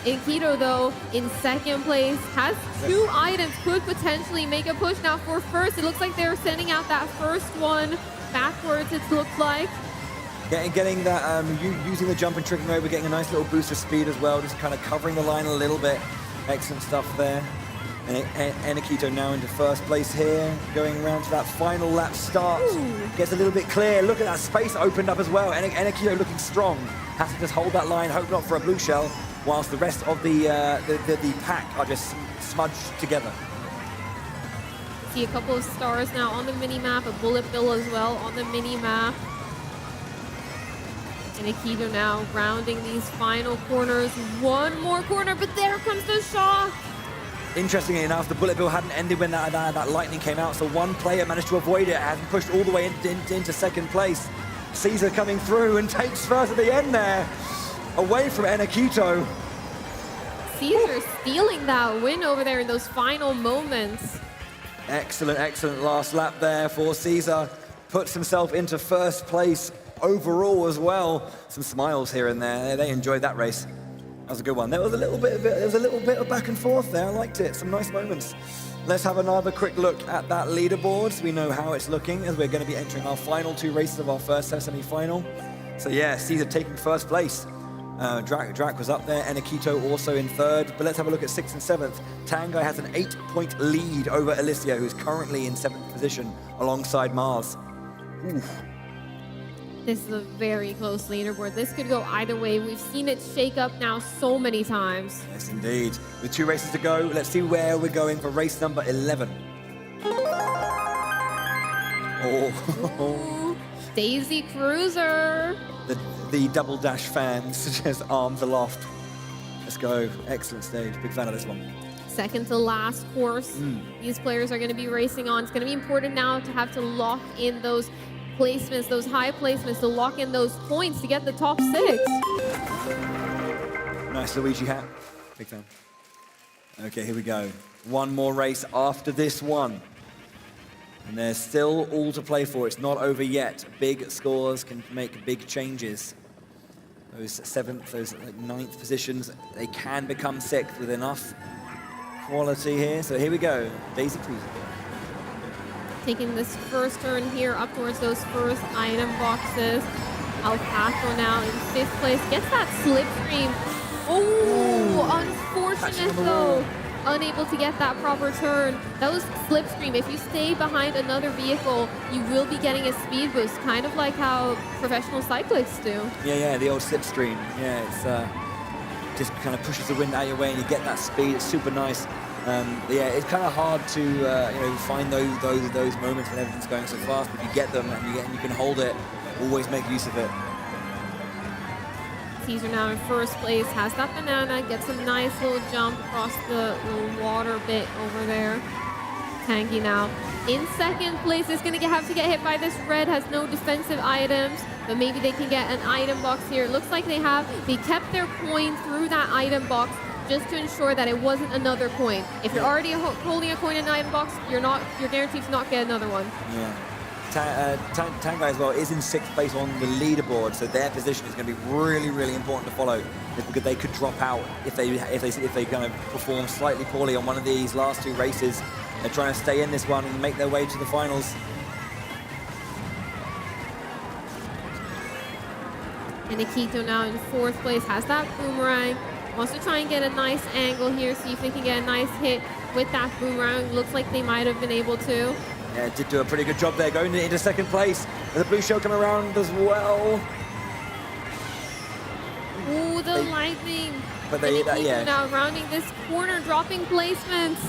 Inkito, though, in second place, has 2 items, could potentially make a push now for first. It looks like they're sending out that first one backwards, it looks like. Getting that, using the jump and tricking over, getting a nice little boost of speed as well, just kind of covering the line a little bit. Excellent stuff there. And Enakito now into first place here, going around to that final lap start. Gets a little bit clear. Look at that space opened up as well. Enakito looking strong. Has to just hold that line, hope not for a blue shell, whilst the rest of the pack are just smudged together. See a couple of stars now on the mini-map, a bullet bill as well on the mini-map. Enakito now rounding these final corners. One more corner, but there comes the shock. Interestingly enough, the bullet bill hadn't ended when that lightning came out, so one player managed to avoid it, hasn't pushed all the way into second place. Caesar coming through and takes first at the end there, away from Enakito. Caesar stealing that win over there in those final moments. Excellent, excellent last lap there for Caesar. Puts himself into first place overall as well. Some smiles here and there. They enjoyed that race. That was a good one. There was a little bit of back and forth there. I liked it. Some nice moments. Let's have another quick look at that leaderboard so we know how it's looking as we're going to be entering our final 2 races of our first semi-final. So yeah, Caesar taking first place. Drac was up there, Enakito also in third. But let's have a look at 6th and 7th. Tangai has an 8-point lead over Alicia, who's currently in 7th position alongside Mars. Oof. This is a very close leaderboard. This could go either way. We've seen it shake up now so many times. Yes, indeed. With 2 races to go, let's see where we're going for race number 11. Ooh, Daisy Cruiser. The double dash fans, just arms aloft. Let's go. Excellent stage. Big fan of this one. Second to last course. These players are going to be racing on. It's going to be important now to have to lock in those placements, those high placements, to lock in those points to get the top 6. Nice Luigi hat. Big fan. Okay, here we go. One more race after this one. And there's still all to play for. It's not over yet. Big scores can make big changes. Those 7th, those 9th positions, they can become 6th with enough quality here. So here we go. Daisy Cruiser. Taking this first turn here up towards those first item boxes. Alpaco now in 5th place. Gets that slipstream. Oh, unfortunate though. Unable to get that proper turn. That was slipstream. If you stay behind another vehicle, you will be getting a speed boost, kind of like how professional cyclists do. Yeah, the old slipstream. Yeah, it's just kind of pushes the wind out of your way and you get that speed. It's super nice. Yeah, it's kind of hard to find those moments when everything's going so fast, but you get them and you can hold it. Always make use of it. Caesar now in first place, has that banana, gets a nice little jump across the little water bit over there. Tangy now in second place is going to have to get hit by this red, has no defensive items, but maybe they can get an item box here. It looks like they kept their coin through that item box just to ensure that it wasn't another coin. If you're already holding a coin in an item box, you're guaranteed to not get another one. Yeah. Tangai as well is in 6th place on the leaderboard, so their position is going to be really, really important to follow because they could drop out if they kind of perform slightly poorly on one of these last 2 races. They're trying to stay in this one and make their way to the finals. And Enakito now in 4th place, has that boomerang. Wants to try and get a nice angle here, see if they can get a nice hit with that boomerang. Looks like they might have been able to. Yeah, did do a pretty good job there, going into 2nd place. With the blue shell coming around as well. Ooh, the lightning. But yeah. Now rounding this corner, dropping placements.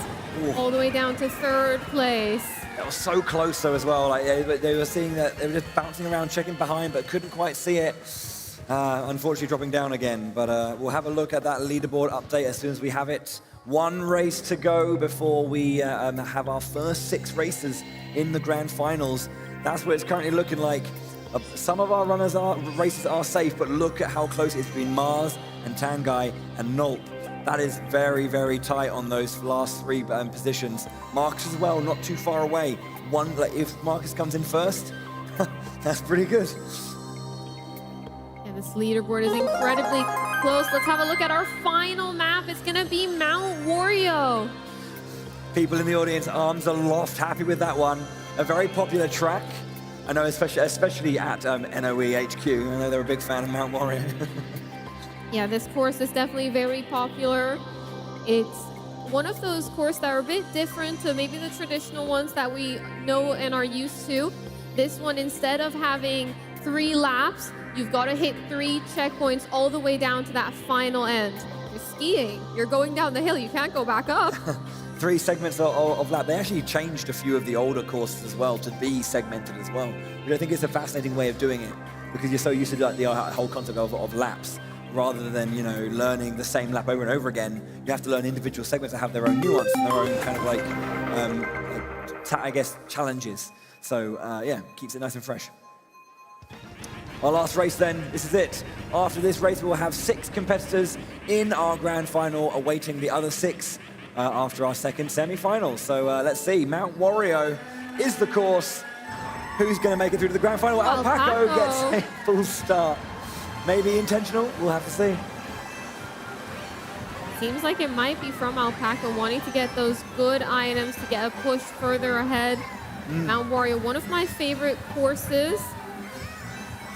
Ooh. All the way down to 3rd place. That was so close though as well. Like they were seeing that, they were just bouncing around, checking behind, but couldn't quite see it. Unfortunately dropping down again, but we'll have a look at that leaderboard update as soon as we have it. 1 race to go before we have our first 6 races in the grand finals. That's what it's currently looking like. Some of our races are safe, but look at how close it's between Mars and Tangai and Nulp. That is very, very tight on those last 3 positions. Marcus as well, not too far away. If Marcus comes in first, that's pretty good. This leaderboard is incredibly close. Let's have a look at our final map. It's going to be Mount Wario. People in the audience, arms aloft, happy with that one. A very popular track. I know, especially at NOE HQ. I know they're a big fan of Mount Warrior. Yeah, this course is definitely very popular. It's one of those courses that are a bit different to maybe the traditional ones that we know and are used to. This one, instead of having 3 laps, you've got to hit 3 checkpoints all the way down to that final end. You're skiing. You're going down the hill. You can't go back up. 3 segments of lap. They actually changed a few of the older courses as well to be segmented as well, which I think is a fascinating way of doing it, because you're so used to like the whole concept of laps. Rather than, you know, learning the same lap over and over again, you have to learn individual segments that have their own nuance and their own kind of like, I guess, challenges. So, yeah, keeps it nice and fresh. Our last race then, this is it. After this race, we will have 6 competitors in our grand final, awaiting the other 6 after our second semi-final. So let's see, Mount Wario is the course. Who's going to make it through to the grand final? Alpaco gets a full start. Maybe intentional, we'll have to see. Seems like it might be from Alpaca wanting to get those good items to get a push further ahead. Mount Wario, one of my favorite courses.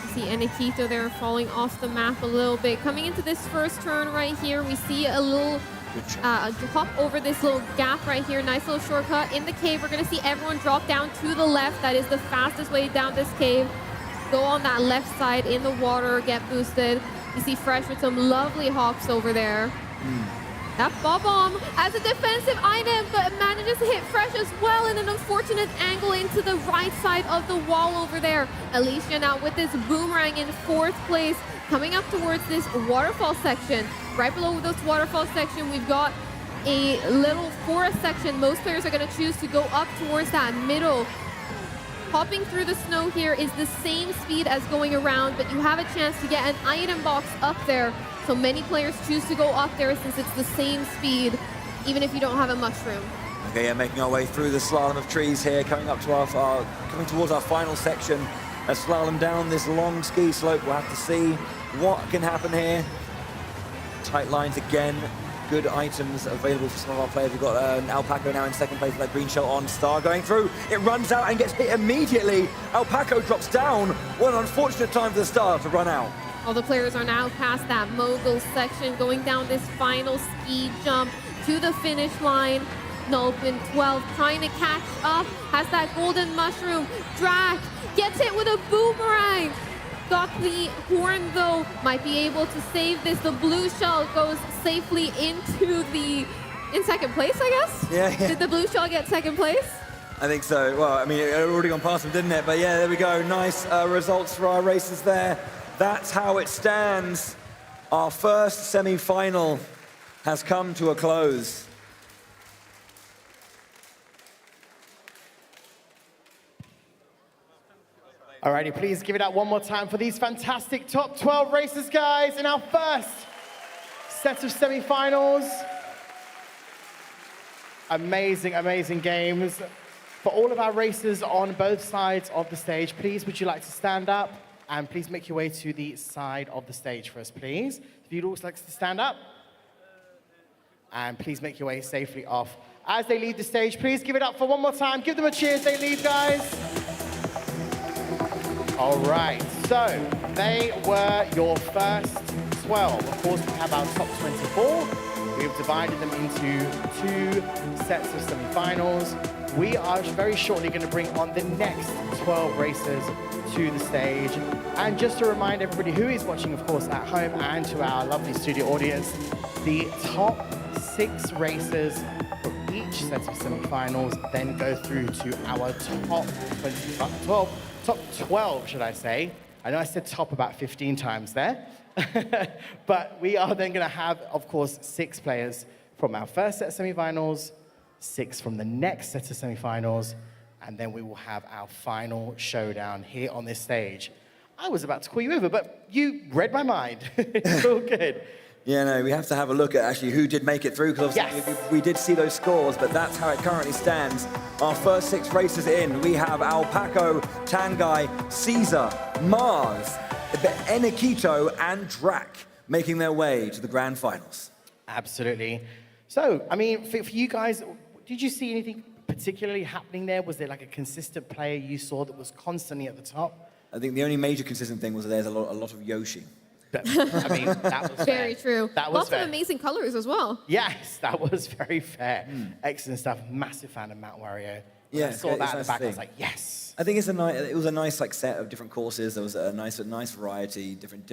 You see Enikito there falling off the map a little bit. Coming into this first turn right here, we see a little hop over this little gap right here. Nice little shortcut. In the cave, we're going to see everyone drop down to the left. That is the fastest way down this cave. Go on that left side in the water, get boosted. You see Fresh with some lovely hops over there. That Bob-Bomb as a defensive item, but manages to hit Fresh as well in an unfortunate angle into the right side of the wall over there. Alicia now with this boomerang in 4th place, coming up towards this waterfall section. Right below this waterfall section, we've got a little forest section. Most players are going to choose to go up towards that middle. Hopping through the snow here is the same speed as going around, but you have a chance to get an item box up there. So many players choose to go up there since it's the same speed, even if you don't have a mushroom. Okay, yeah, making our way through the slalom of trees here, coming up to coming towards our final section. A slalom down this long ski slope. We'll have to see what can happen here. Tight lines again. Good items available for some of our players. We've got Alpaco now in 2nd place with that green shell on. Star going through. It runs out and gets hit immediately. Alpaco drops down. What an unfortunate time for the Star to run out. All the players are now past that mogul section, going down this final ski jump to the finish line. Nulp in 12th, trying to catch up. Has that golden mushroom. Drac gets hit with a boomerang. Got the horn though, might be able to save this. The blue shell goes safely into in 2nd place, I guess? Yeah. Did the blue shell get 2nd place? I think so. Well, I mean, it had already gone past them, didn't it? But yeah, there we go. Nice results for our races there. That's how it stands. Our first semi-final has come to a close. Alrighty, please give it up one more time for these fantastic top 12 races, guys, in our first set of semi-finals. Amazing, amazing games. For all of our racers on both sides of the stage, please, would you like to stand up? And please make your way to the side of the stage for us, please. If you'd also like to stand up. And please make your way safely off. As they leave the stage, please give it up for one more time. Give them a cheer as they leave, guys. All right, so they were your first 12. Of course, we have our top 24. We've divided them into 2 sets of semi-finals. We are very shortly going to bring on the next 12 racers to the stage. And just to remind everybody who is watching, of course, at home and to our lovely studio audience, the top 6 racers from each set of semi-finals then go through to our top 12, should I say. I know I said top about 15 times there. But we are then going to have, of course, 6 players from our first set of semi-finals, 6 from the next set of semi-finals, and then we will have our final showdown here on this stage. I was about to call you over, but you read my mind. It's all good. Yeah, no, we have to have a look at actually who did make it through, because we did see those scores, but that's how it currently stands. Our first 6 races in, we have Alpaco, Tangai, Caesar, Mars, Enikito, and Drac making their way to the grand finals. Absolutely. So, I mean, for you guys, did you see anything particularly happening there? Was there like a consistent player you saw that was constantly at the top? I think the only major consistent thing was there's a lot of Yoshi. I mean, that was Very true. That was Lots fair. of amazing colors as well. Yes, that was very fair. Excellent stuff. Massive fan of Mount Wario. When I saw it's that at the nice back, I thing. was like, yes. I think it was a nice like set of different courses. There was a nice variety, different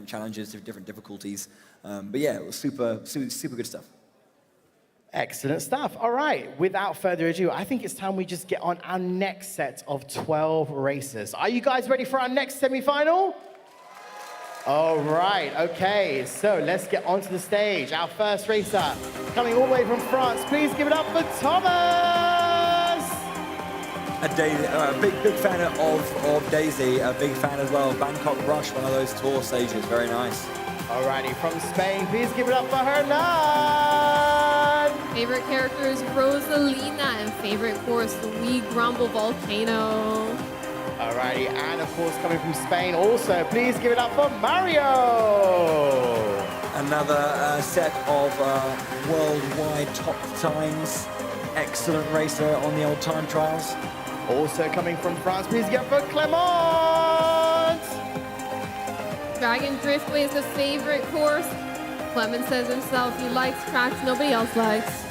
challenges, different difficulties. But yeah, it was super good stuff. Excellent stuff. All right, without further ado, I think it's time we just get on our next set of 12 races. Are you guys ready for our next semi-final? All right, okay, so let's get onto the stage. Our first racer, coming all the way from France, please give it up for Thomas! A big fan of Daisy, a big fan as well. Bangkok Rush, one of those tour stages, very nice. Alrighty, from Spain, please give it up for Hernan! Favorite characters, Rosalina, and favorite course, the Wii Grumble Volcano. Alrighty, and of course coming from Spain also, please give it up for Mario! Another set of worldwide top times. Excellent racer on the old time trials. Also coming from France, please give it up for Clement! Dragon Driftway is the favorite course. Clement says himself he likes tracks nobody else likes.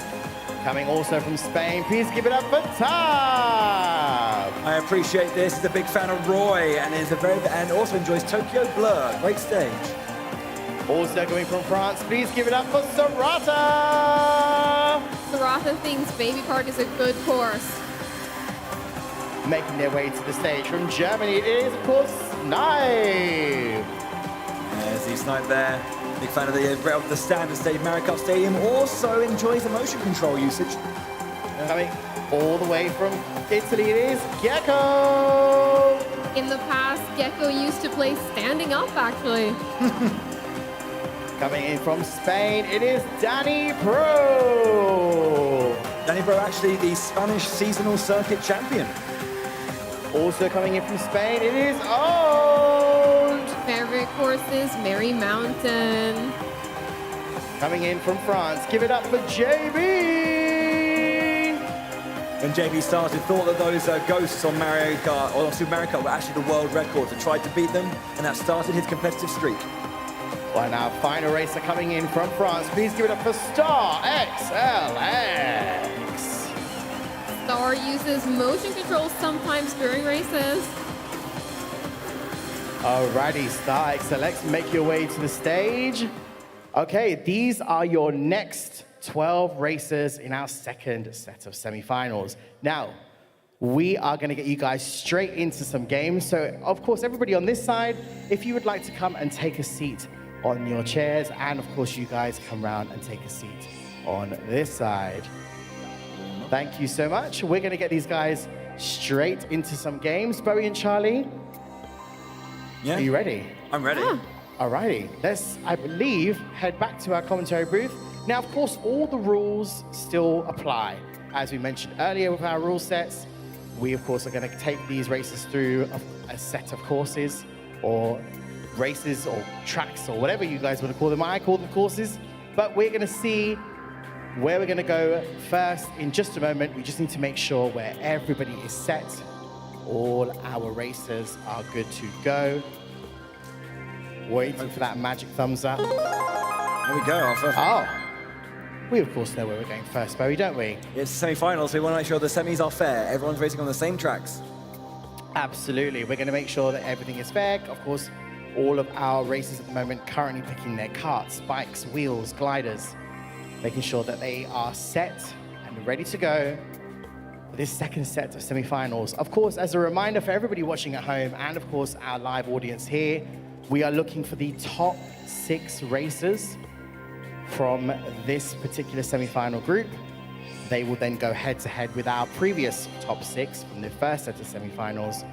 Coming also from Spain, please give it up for Tab! I appreciate this. He's a big fan of Roy and also enjoys Tokyo Blur. Great stage. Also coming from France, please give it up for Sarata! Sarata thinks Baby Park is a good course. Making their way to the stage from Germany, it is, of course, Snipe! There's the Snipe there. Big fan of the standard stage, Mario Kart Stadium. Also enjoys the motion control usage. Coming all the way from Italy, it is Gecko! In the past, Gecko used to play standing up, actually. Coming in from Spain, it is Danny Pro! Danny Pro, actually the Spanish seasonal circuit champion. Also coming in from Spain, it is Old! Favorite courses, Merry Mountain. Coming in from France, give it up for JB! When JB started, thought that those ghosts on Mario Kart, or Super Mario Kart, were actually the world records, and tried to beat them, and that started his competitive streak. Well, now final racer coming in from France, please give it up for Star XLX! Star uses motion control sometimes during races. Alrighty, Star XLX, make your way to the stage. Okay, these are your next 12 racers in our second set of semifinals. Now, we are going to get you guys straight into some games. So, of course, everybody on this side, if you would like to come and take a seat on your chairs, and of course, you guys come round and take a seat on this side. Thank you so much. We're going to get these guys straight into some games. Bowie and Charlie, yeah. Are you ready? I'm ready. Alrighty, let's, I believe, head back to our commentary booth. Now, of course, all the rules still apply. As we mentioned earlier with our rule sets, we, of course, are going to take these races through a set of courses or races or tracks or whatever you guys want to call them. I call them courses. But we're going to see where we're going to go first in just a moment. We just need to make sure where everybody is set. All our racers are good to go. Waiting for that magic thumbs up. There we go, our first. Oh. We, of course, know where we're going first, Bowie, don't we? It's semi-finals, so we want to make sure the semis are fair. Everyone's racing on the same tracks. Absolutely. We're going to make sure that everything is fair. Of course, all of our racers at the moment currently picking their karts, bikes, wheels, gliders, making sure that they are set and ready to go for this second set of semi-finals. Of course, as a reminder for everybody watching at home and, of course, our live audience here, we are looking for the top 6 racers from this particular semi-final group. They will then go head-to-head with our previous top 6 from the first set of semi-finals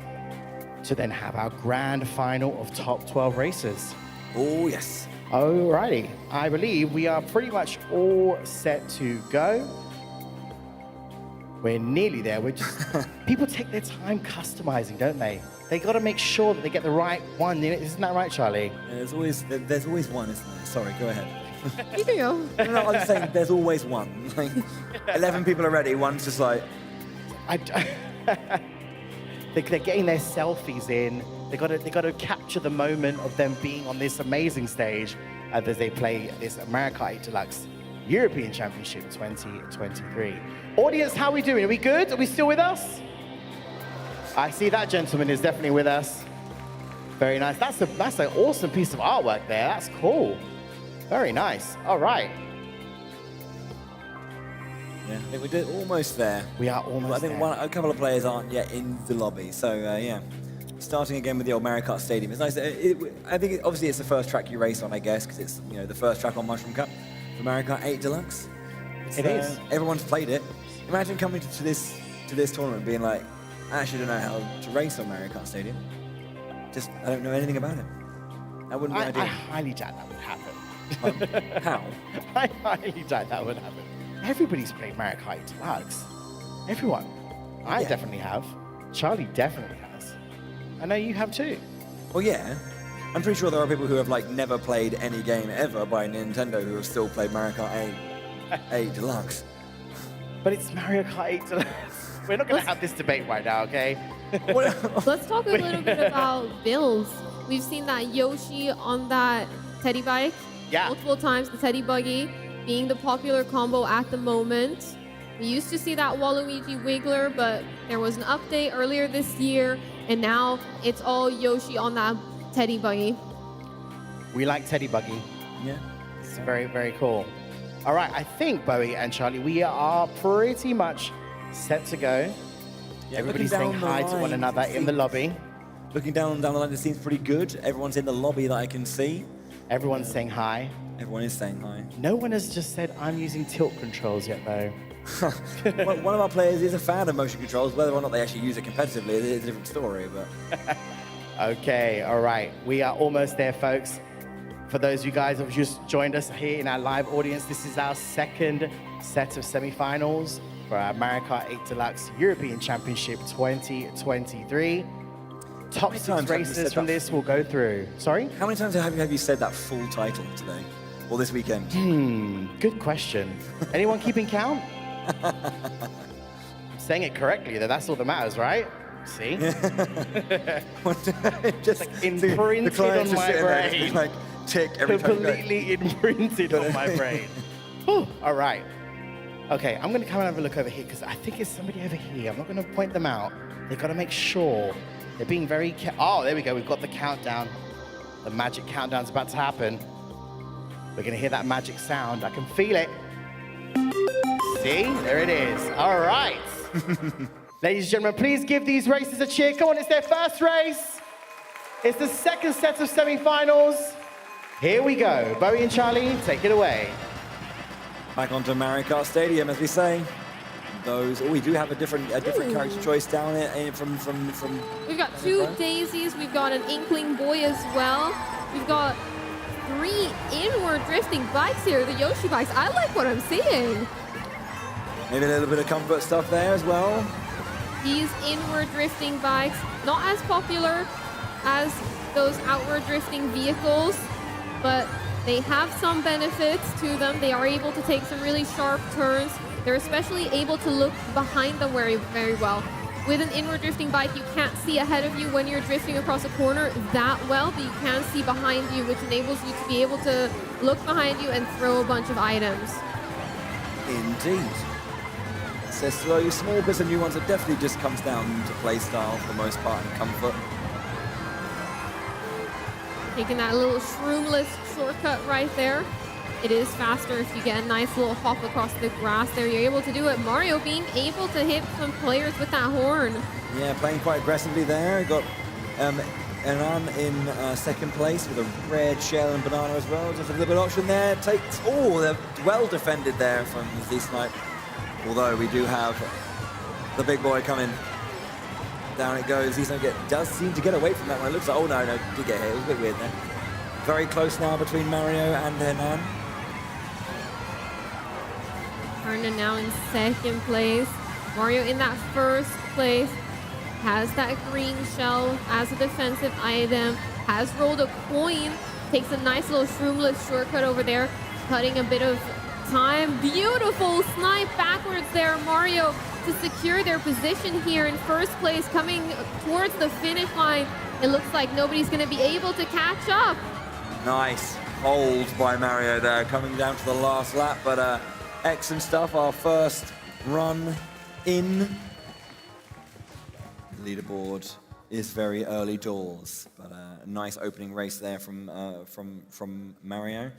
to then have our grand final of top 12 racers. Oh, yes. Alrighty, I believe we are pretty much all set to go. We're nearly there. We're just people take their time customizing, don't they? They got to make sure that they get the right one. Isn't that right, Charlie? Yeah, there's always one, isn't there? Sorry, go ahead. You can go. No, I'm just saying there's always one. Like, 11 people are ready, one's just like... They're getting their selfies in. They got to capture the moment of them being on this amazing stage as they play this Mario Kart 8 Deluxe European Championship 2023. Audience, how are we doing? Are we good? Are we still with us? I see that gentleman is definitely with us. Very nice. That's an awesome piece of artwork there. That's cool. Very nice. All right. Yeah, I think we're almost there. We are almost there. I think a couple of players aren't yet in the lobby. So, yeah. Starting again with the old Mario Kart Stadium. It's nice. I think, obviously, it's the first track you race on, I guess, because it's the first track on Mushroom Cup for Mario Kart 8 Deluxe. It is. Everyone's played it. Imagine coming to this tournament and being like, I actually don't know how to race on Mario Kart Stadium. Just, I don't know anything about it. I wouldn't be ideal. I highly doubt that would happen. How? I highly doubt that would happen. Everybody's played Mario Kart 8 Deluxe. Everyone. I definitely have. Charlie definitely has. I know you have too. Well, yeah. I'm pretty sure there are people who have never played any game ever by Nintendo who have still played Mario Kart 8 Deluxe. But it's Mario Kart 8 Deluxe. We're not going to have this debate right now, okay? Let's talk a little bit about builds. We've seen that Yoshi on that teddy bike multiple times, the teddy buggy being the popular combo at the moment. We used to see that Waluigi Wiggler, but there was an update earlier this year, and now it's all Yoshi on that teddy buggy. We like teddy buggy. Yeah. It's very, very cool. All right, I think, Bowie and Charlie, we are pretty much set to go. Yeah, everybody's saying hi to one another in the lobby. Looking down the line, it seems pretty good. Everyone's in the lobby that I can see. Everyone's saying hi. Everyone is saying hi. No one has just said, I'm using tilt controls yet, though. One of our players is a fan of motion controls. Whether or not they actually use it competitively is a different story. But Okay, all right. We are almost there, folks. For those of you guys who have just joined us here in our live audience, this is our second set of semifinals for our Mario Kart 8 Deluxe European Championship 2023. Top 6 races from this will go through. Sorry? How many times have you said that full title today? Or this weekend? Good question. Anyone keeping count? I'm saying it correctly, though. That's all that matters, right? See? Just imprinted on my brain. Like tick every time. Completely imprinted on my brain. All right. Okay, I'm going to come and have a look over here because I think it's somebody over here. I'm not going to point them out. They've got to make sure they're being very oh, there we go. We've got the countdown. The magic countdown's about to happen. We're going to hear that magic sound. I can feel it. See? There it is. All right. Ladies and gentlemen, please give these racers a cheer. Come on, it's their first race. It's the second set of semifinals. Here we go. Bowie and Charlie, take it away. Back onto Mario Kart Stadium, as we say. We do have a different character choice down here from. We've got two daisies. We've got an inkling boy as well. We've got 3 inward drifting bikes here, the Yoshi bikes. I like what I'm seeing. Maybe a little bit of comfort stuff there as well. These inward drifting bikes, not as popular as those outward drifting vehicles, but they have some benefits to them. They are able to take some really sharp turns. They're especially able to look behind them very, very well. With an inward drifting bike, you can't see ahead of you when you're drifting across a corner that well, but you can see behind you, which enables you to be able to look behind you and throw a bunch of items. Indeed. So small bits of nuance, it definitely just comes down to play style for the most part and comfort. Taking that little shroomless shortcut right there. It is faster if you get a nice little hop across the grass there. You're able to do it. Mario being able to hit some players with that horn. Yeah, playing quite aggressively there. Got Enan in second place with a red shell and banana as well. Just a little bit of option there. They're well defended there from Z-Snipe. Although we do have the big boy coming. Down it goes. Z-Snipe does seem to get away from that one. It looks like, oh no, did get hit. It was a bit weird there. Very close now between Mario and Enan. Hernan now in second place. Mario in that first place. Has that green shell as a defensive item. Has rolled a coin. Takes a nice little shroomless shortcut over there. cutting a bit of time. Beautiful snipe backwards there, Mario, to secure their position here in first place, coming towards the finish line. It looks like nobody's going to be able to catch up. Nice hold by Mario there, coming down to the last lap, but excellent stuff. Our first run in. Leaderboard is very early doors, but a nice opening race there from Mario.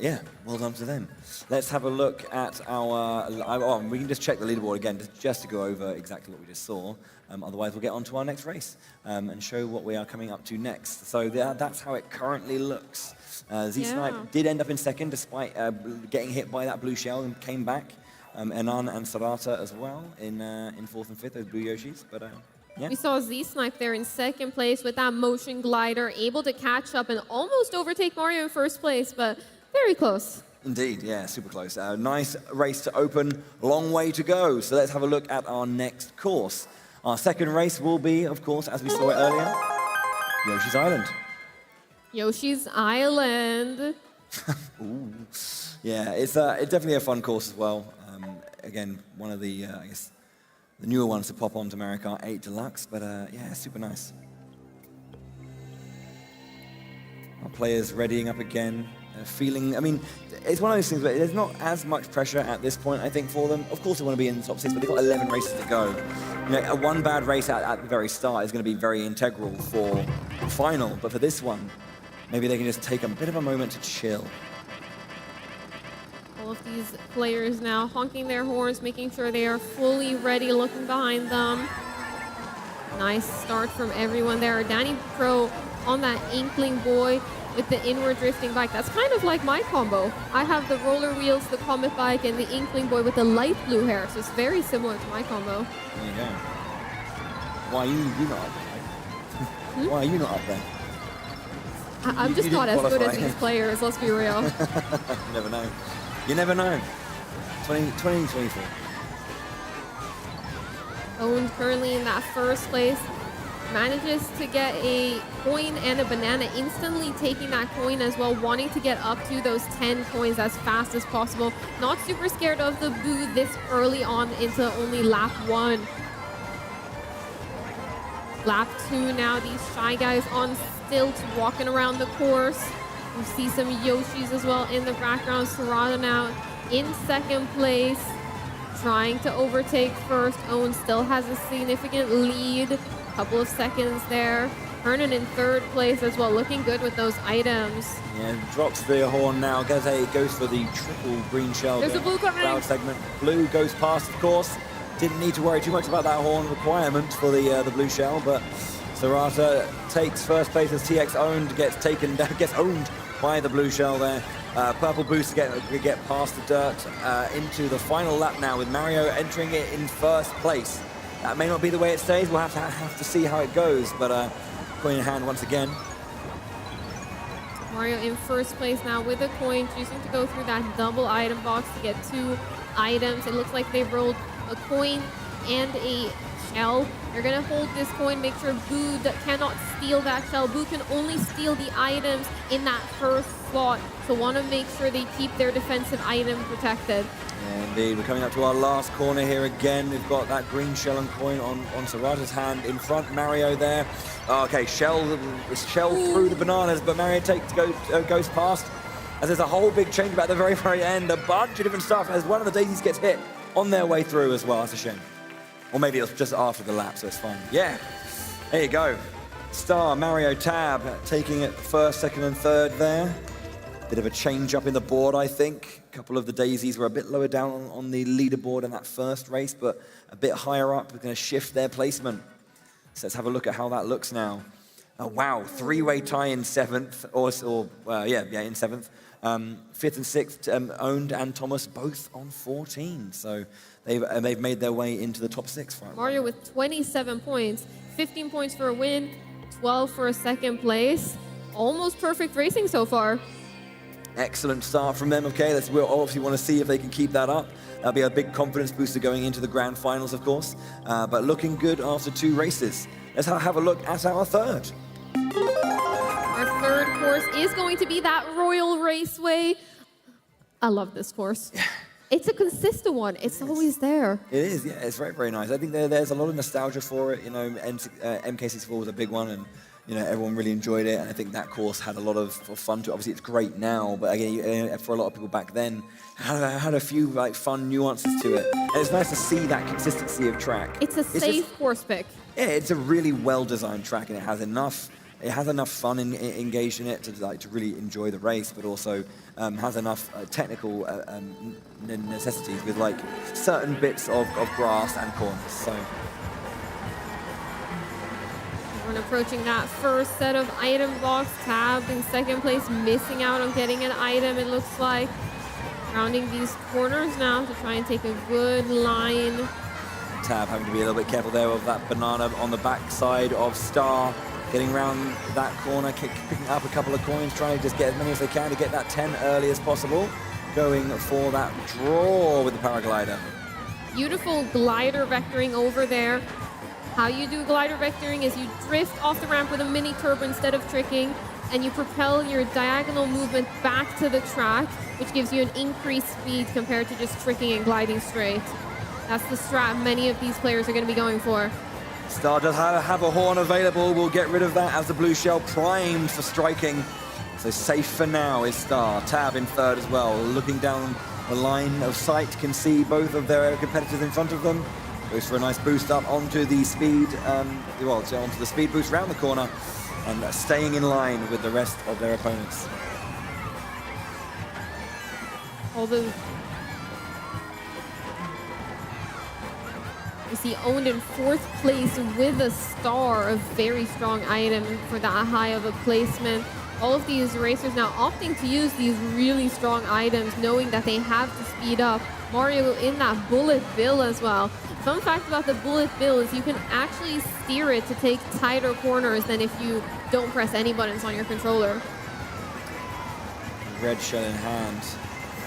Yeah, well done to them. Let's have a look at our. We can just check the leaderboard again, just to go over exactly what we just saw. Otherwise, we'll get on to our next race and show what we are coming up to next. So that's how it currently looks. Z-Snipe did end up in second, despite getting hit by that blue shell, and came back. Enan and Sarata as well in fourth and fifth, those blue Yoshis. But yeah. We saw Z-Snipe there in second place with that motion glider, able to catch up and almost overtake Mario in first place, but very close. Indeed, yeah, super close. Nice race to open, long way to go. So let's have a look at our next course. Our second race will be, of course, as we saw it earlier, Yoshi's Island. Yoshi's Island. Ooh. Yeah, it's definitely a fun course as well. Again, one of the, I guess, the newer ones to pop onto Mario Kart 8 Deluxe, but yeah, super nice. Our players readying up again, feeling, I mean, it's one of those things where there's not as much pressure at this point, I think, for them. Of course they want to be in the top 6, but they've got 11 races to go. You know, one bad race at the very start is going to be very integral for the final, but for this one, maybe they can just take a bit of a moment to chill. All of these players now honking their horns, making sure they are fully ready, looking behind them. Nice start from everyone there. Danny Pro on that Inkling Boy with the inward drifting bike. That's kind of like my combo. I have the roller wheels, the Comet bike, and the Inkling Boy with the light blue hair, so it's very similar to my combo. There you go. Why are you not up there? Why are you not up there? I'm just not as good as these players, let's be real. You never know. You never know. 2024. Owen currently in that first place. Manages to get a coin and a banana, instantly taking that coin as well, wanting to get up to those 10 coins as fast as possible. Not super scared of the boo this early on into only lap 1. Lap 2 now, these Shy Guys on stilts walking around the course. We see some Yoshis as well in the background. Serrano now in second place, trying to overtake first. Owen still has a significant lead. Couple of seconds there. Hernan in third place as well, looking good with those items. Yeah, drops the horn now. Goes for the triple green shell. There's a blue coming. Crowd segment. Blue goes past, of course. Didn't need to worry too much about that horn requirement for the blue shell, but Sarata takes first place as TX owned, gets owned by the blue shell there. Purple boost to get past the dirt into the final lap now with Mario entering it in first place. That may not be the way it stays. We'll have to see how it goes, but coin in hand once again. Mario in first place now with a coin, choosing to go through that double item box to get 2 items. It looks like they've rolled a coin and a shell. They're gonna hold this coin, make sure Boo cannot steal that shell. Boo can only steal the items in that first slot, so want to make sure they keep their defensive item protected. Yeah, indeed, we're coming up to our last corner here again. We've got that green shell and coin on Sarata's hand in front. Mario there. Okay, shell through the bananas, but Mario goes past. As there's a whole big change about the very, very end. A bunch of different stuff as one of the daisies gets hit on their way through as well. That's a shame. Or maybe it was just after the lap, so it's fine. Yeah, there you go. Star, Mario, Tab taking it first, second, and third there. Bit of a change up in the board, I think. A couple of the daisies were a bit lower down on the leaderboard in that first race, but a bit higher up. We're going to shift their placement. So let's have a look at how that looks now. Oh, wow, 3-way tie in 7th, in 7th. 5th and 6th, Owned and Thomas both on 14. So they've made their way into the top 6. Mario with 27 points, 15 points for a win, 12 for a second place. Almost perfect racing so far. Excellent start from them. Okay, we'll obviously want to see if they can keep that up. That'll be a big confidence booster going into the grand finals, of course. But looking good after 2 races. Let's have a look at our third. Our third course is going to be that Royal Raceway. I love this course. It's a consistent one. It's always there. It is, yeah. It's very, very nice. I think there's a lot of nostalgia for it. You know, MK64 was a big one, and you know everyone really enjoyed it. And I think that course had a lot of fun to it. Obviously, it's great now, but again, for a lot of people back then, had a few like fun nuances to it. And it's nice to see that consistency of track. It's a safe course pick. Yeah, it's a really well-designed track, and it has enough fun engaged in it to really enjoy the race, but also has enough technical necessities with like certain bits of grass and corners. So we're approaching that first set of item blocks. Tab in second place, missing out on getting an item, it looks like. Rounding these corners now to try and take a good line. Tab having to be a little bit careful there of that banana on the back side of Star. Getting around that corner, picking up a couple of coins, trying to just get as many as they can to get that 10 early as possible. Going for that draw with the paraglider. Beautiful glider vectoring over there. How you do glider vectoring is you drift off the ramp with a mini turbo instead of tricking, and you propel your diagonal movement back to the track, which gives you an increased speed compared to just tricking and gliding straight. That's the strat many of these players are going to be going for. Star does have a horn available. We'll get rid of that as the blue shell primed for striking. So safe for now is Star. Tab in third as well. Looking down the line of sight, can see both of their competitors in front of them. Goes for a nice boost up onto the speed, onto the speed boost round the corner, and staying in line with the rest of their opponents. Although you see owned in fourth place with a star, a very strong item for that high of a placement. All of these racers now opting to use these really strong items, knowing that they have to speed up. Mario in that bullet bill as well. Fun fact about the bullet bill is you can actually steer it to take tighter corners than if you don't press any buttons on your controller. Red shell in hand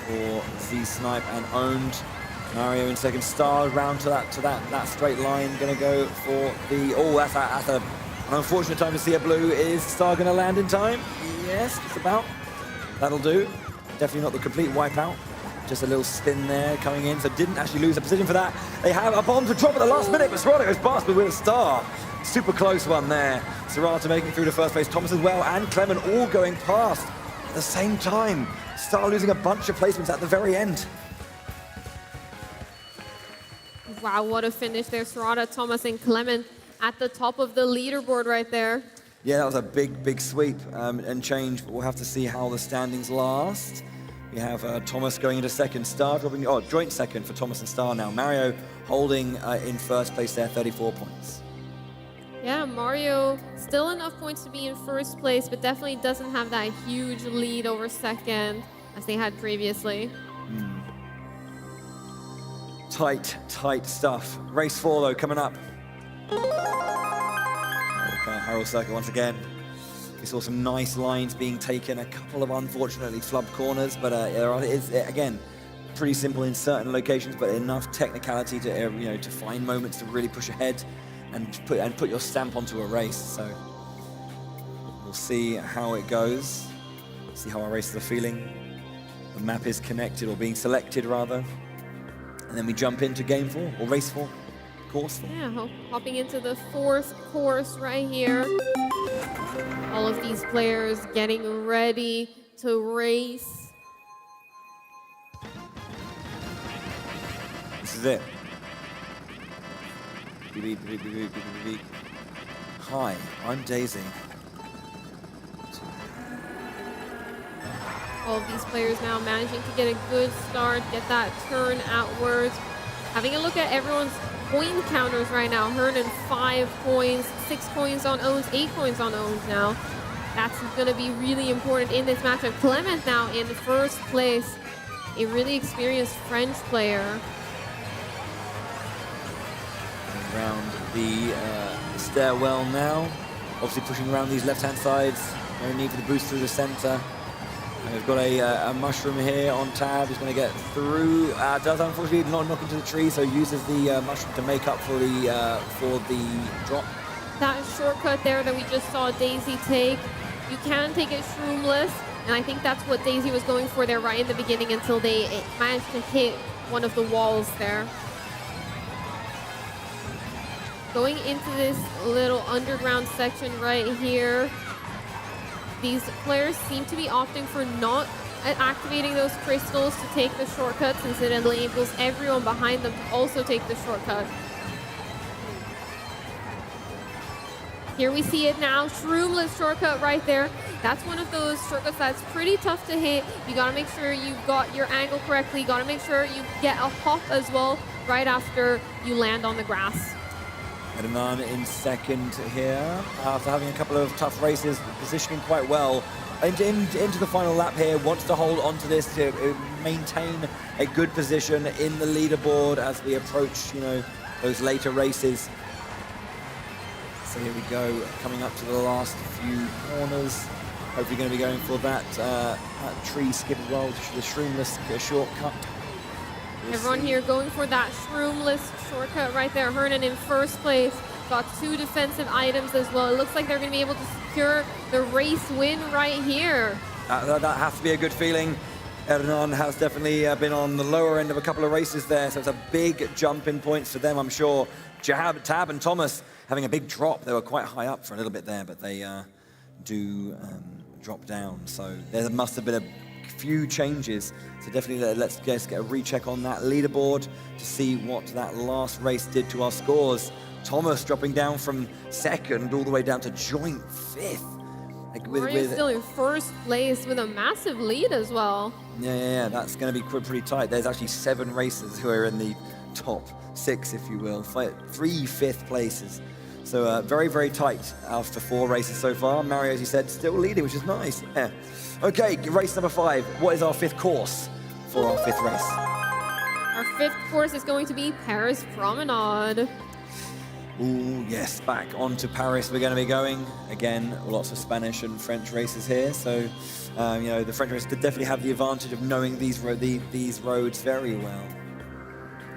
for Z-Snipe and owned. Mario in second, Star round to that straight line, gonna go for the, that's an unfortunate time to see a blue. Is Star gonna land in time? Yes, just about. That'll do. Definitely not the complete wipeout. Just a little spin there coming in, so didn't actually lose a position for that. They have a bomb to drop at the last minute, but Serrata goes past with a Star. Super close one there. Serrata making it through to first place, Thomas as well, and Clement all going past at the same time. Star losing a bunch of placements at the very end. Wow, what a finish there. Serrata, Thomas, and Clement at the top of the leaderboard right there. Yeah, that was a big sweep and change, but we'll have to see how the standings last. We have Thomas going into second, Star dropping, joint second for Thomas and Star now. Mario holding in first place there, 34 points. Yeah, Mario still enough points to be in first place, but definitely doesn't have that huge lead over second as they had previously. Tight stuff. Race 4 though, coming up. Harold Circuit once again. We saw some nice lines being taken, a couple of unfortunately flubbed corners, but it's again pretty simple in certain locations, but enough technicality to to find moments to really push ahead and put your stamp onto a race. So we'll see how it goes. See how our races are feeling. The map is connected, or being selected rather, and then we jump into game 4 or race 4. Course 4. Yeah, hopping into the fourth course right here. All of these players getting ready to race. This is it. Hi, I'm Daisy. All of these players now managing to get a good start, get that turn outwards. Having a look at everyone's coin counters right now. Hernan 5 coins, 6 coins on owns, 8 coins on owns now. That's going to be really important in this matchup. Clement now in first place, a really experienced French player. Around the stairwell now. Obviously pushing around these left-hand sides. No need for the boost through the center. And we've got a mushroom here on Tab. He's going to get through. Does unfortunately not knock into the tree, so uses the mushroom to make up for the drop. That shortcut there that we just saw Daisy take, you can take it shroomless, And I think that's what Daisy was going for there right in the beginning until they managed to hit one of the walls there. Going into this little underground section right here, these players seem to be opting for not activating those crystals to take the shortcut, since it enables everyone behind them to also take the shortcut. Here we see it now, Shroomless shortcut right there. That's one of those shortcuts that's pretty tough to hit. You gotta make sure you've got your angle correctly. You gotta make sure you get a hop as well right after you land on the grass. Hernan in second here, after having a couple of tough races, positioning quite well into the final lap here. Wants to hold on to this to maintain a good position in the leaderboard as we approach, those later races. So here we go, coming up to the last few corners. Hopefully going to be going for that tree skip as well, the Shroomless shortcut. Everyone here going for that Shroomless shortcut right there. Hernan in first place, got 2 defensive items as well. It looks like they're going to be able to secure the race win right here. That has to be a good feeling. Hernan has definitely been on the lower end of a couple of races there, so it's a big jump in points for them, I'm sure. Tab and Thomas having a big drop. They were quite high up for a little bit there, but they do drop down. So there must have been a few changes. So definitely let's get a recheck on that leaderboard to see what that last race did to our scores. Thomas dropping down from second all the way down to joint 5th. Mario's still in first place with a massive lead as well. Yeah, that's going to be pretty tight. There's actually 7 racers who are in the top 6, if you will. 3 5th places. So very, very tight after 4 races so far. Mario, as you said, still leading, which is nice. Yeah. Okay, race number 5. What is our 5th course for our 5th race? Our 5th course is going to be Paris Promenade. Ooh, yes, back onto Paris we're going to be going. Again, lots of Spanish and French races here. So, the French races definitely have the advantage of knowing these roads very well.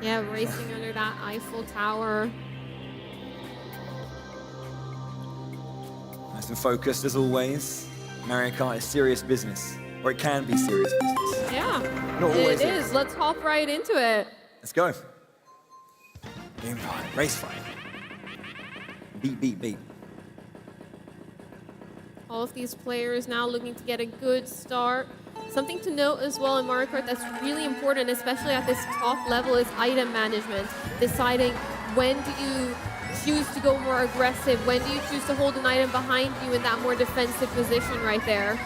Yeah, racing under that Eiffel Tower. Nice and focused as always. Mario Kart is serious business, or it can be serious business. Yeah, Not always it is. Let's hop right into it. Let's go. Game time, race fight. Beat. All of these players now looking to get a good start. Something to note as well in Mario Kart that's really important, especially at this top level, is item management. Deciding when do you choose to go more aggressive, when do you choose to hold an item behind you in that more defensive position right there.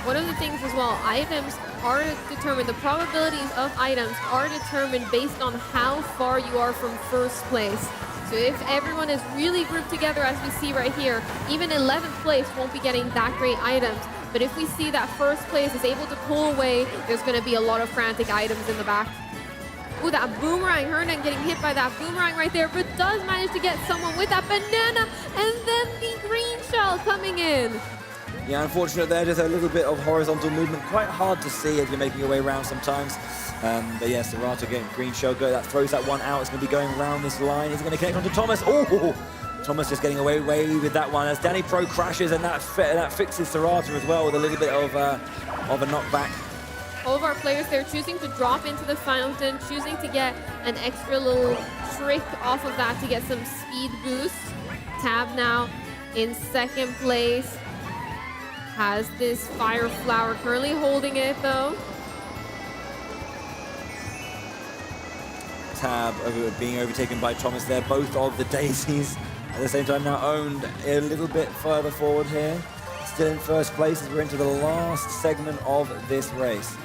One of the things as well, items are determined, the probabilities of items are determined based on how far you are from first place. So if everyone is really grouped together, as we see right here, even 11th place won't be getting that great items. But if we see that first place is able to pull away, there's going to be a lot of frantic items in the back. Ooh, that boomerang, Hernan getting hit by that boomerang right there, but does manage to get someone with that banana, and then the green shell coming in. Yeah, unfortunate there, just a little bit of horizontal movement. Quite hard to see as you're making your way around sometimes. But yeah, Serato getting green shell go. That throws that one out. It's going to be going around this line. Is it going to connect onto Thomas? Oh! Thomas just getting away with that one as Danny Pro crashes, and that fixes Serato as well with a little bit of a knockback. All of our players, they're choosing to drop into the fountain, choosing to get an extra little trick off of that to get some speed boost. Tab now in second place. Has this fire flower, currently holding it though. Tab being overtaken by Thomas there. Both of the daisies at the same time now owned a little bit further forward here. Still in first place as we're into the last segment of this race.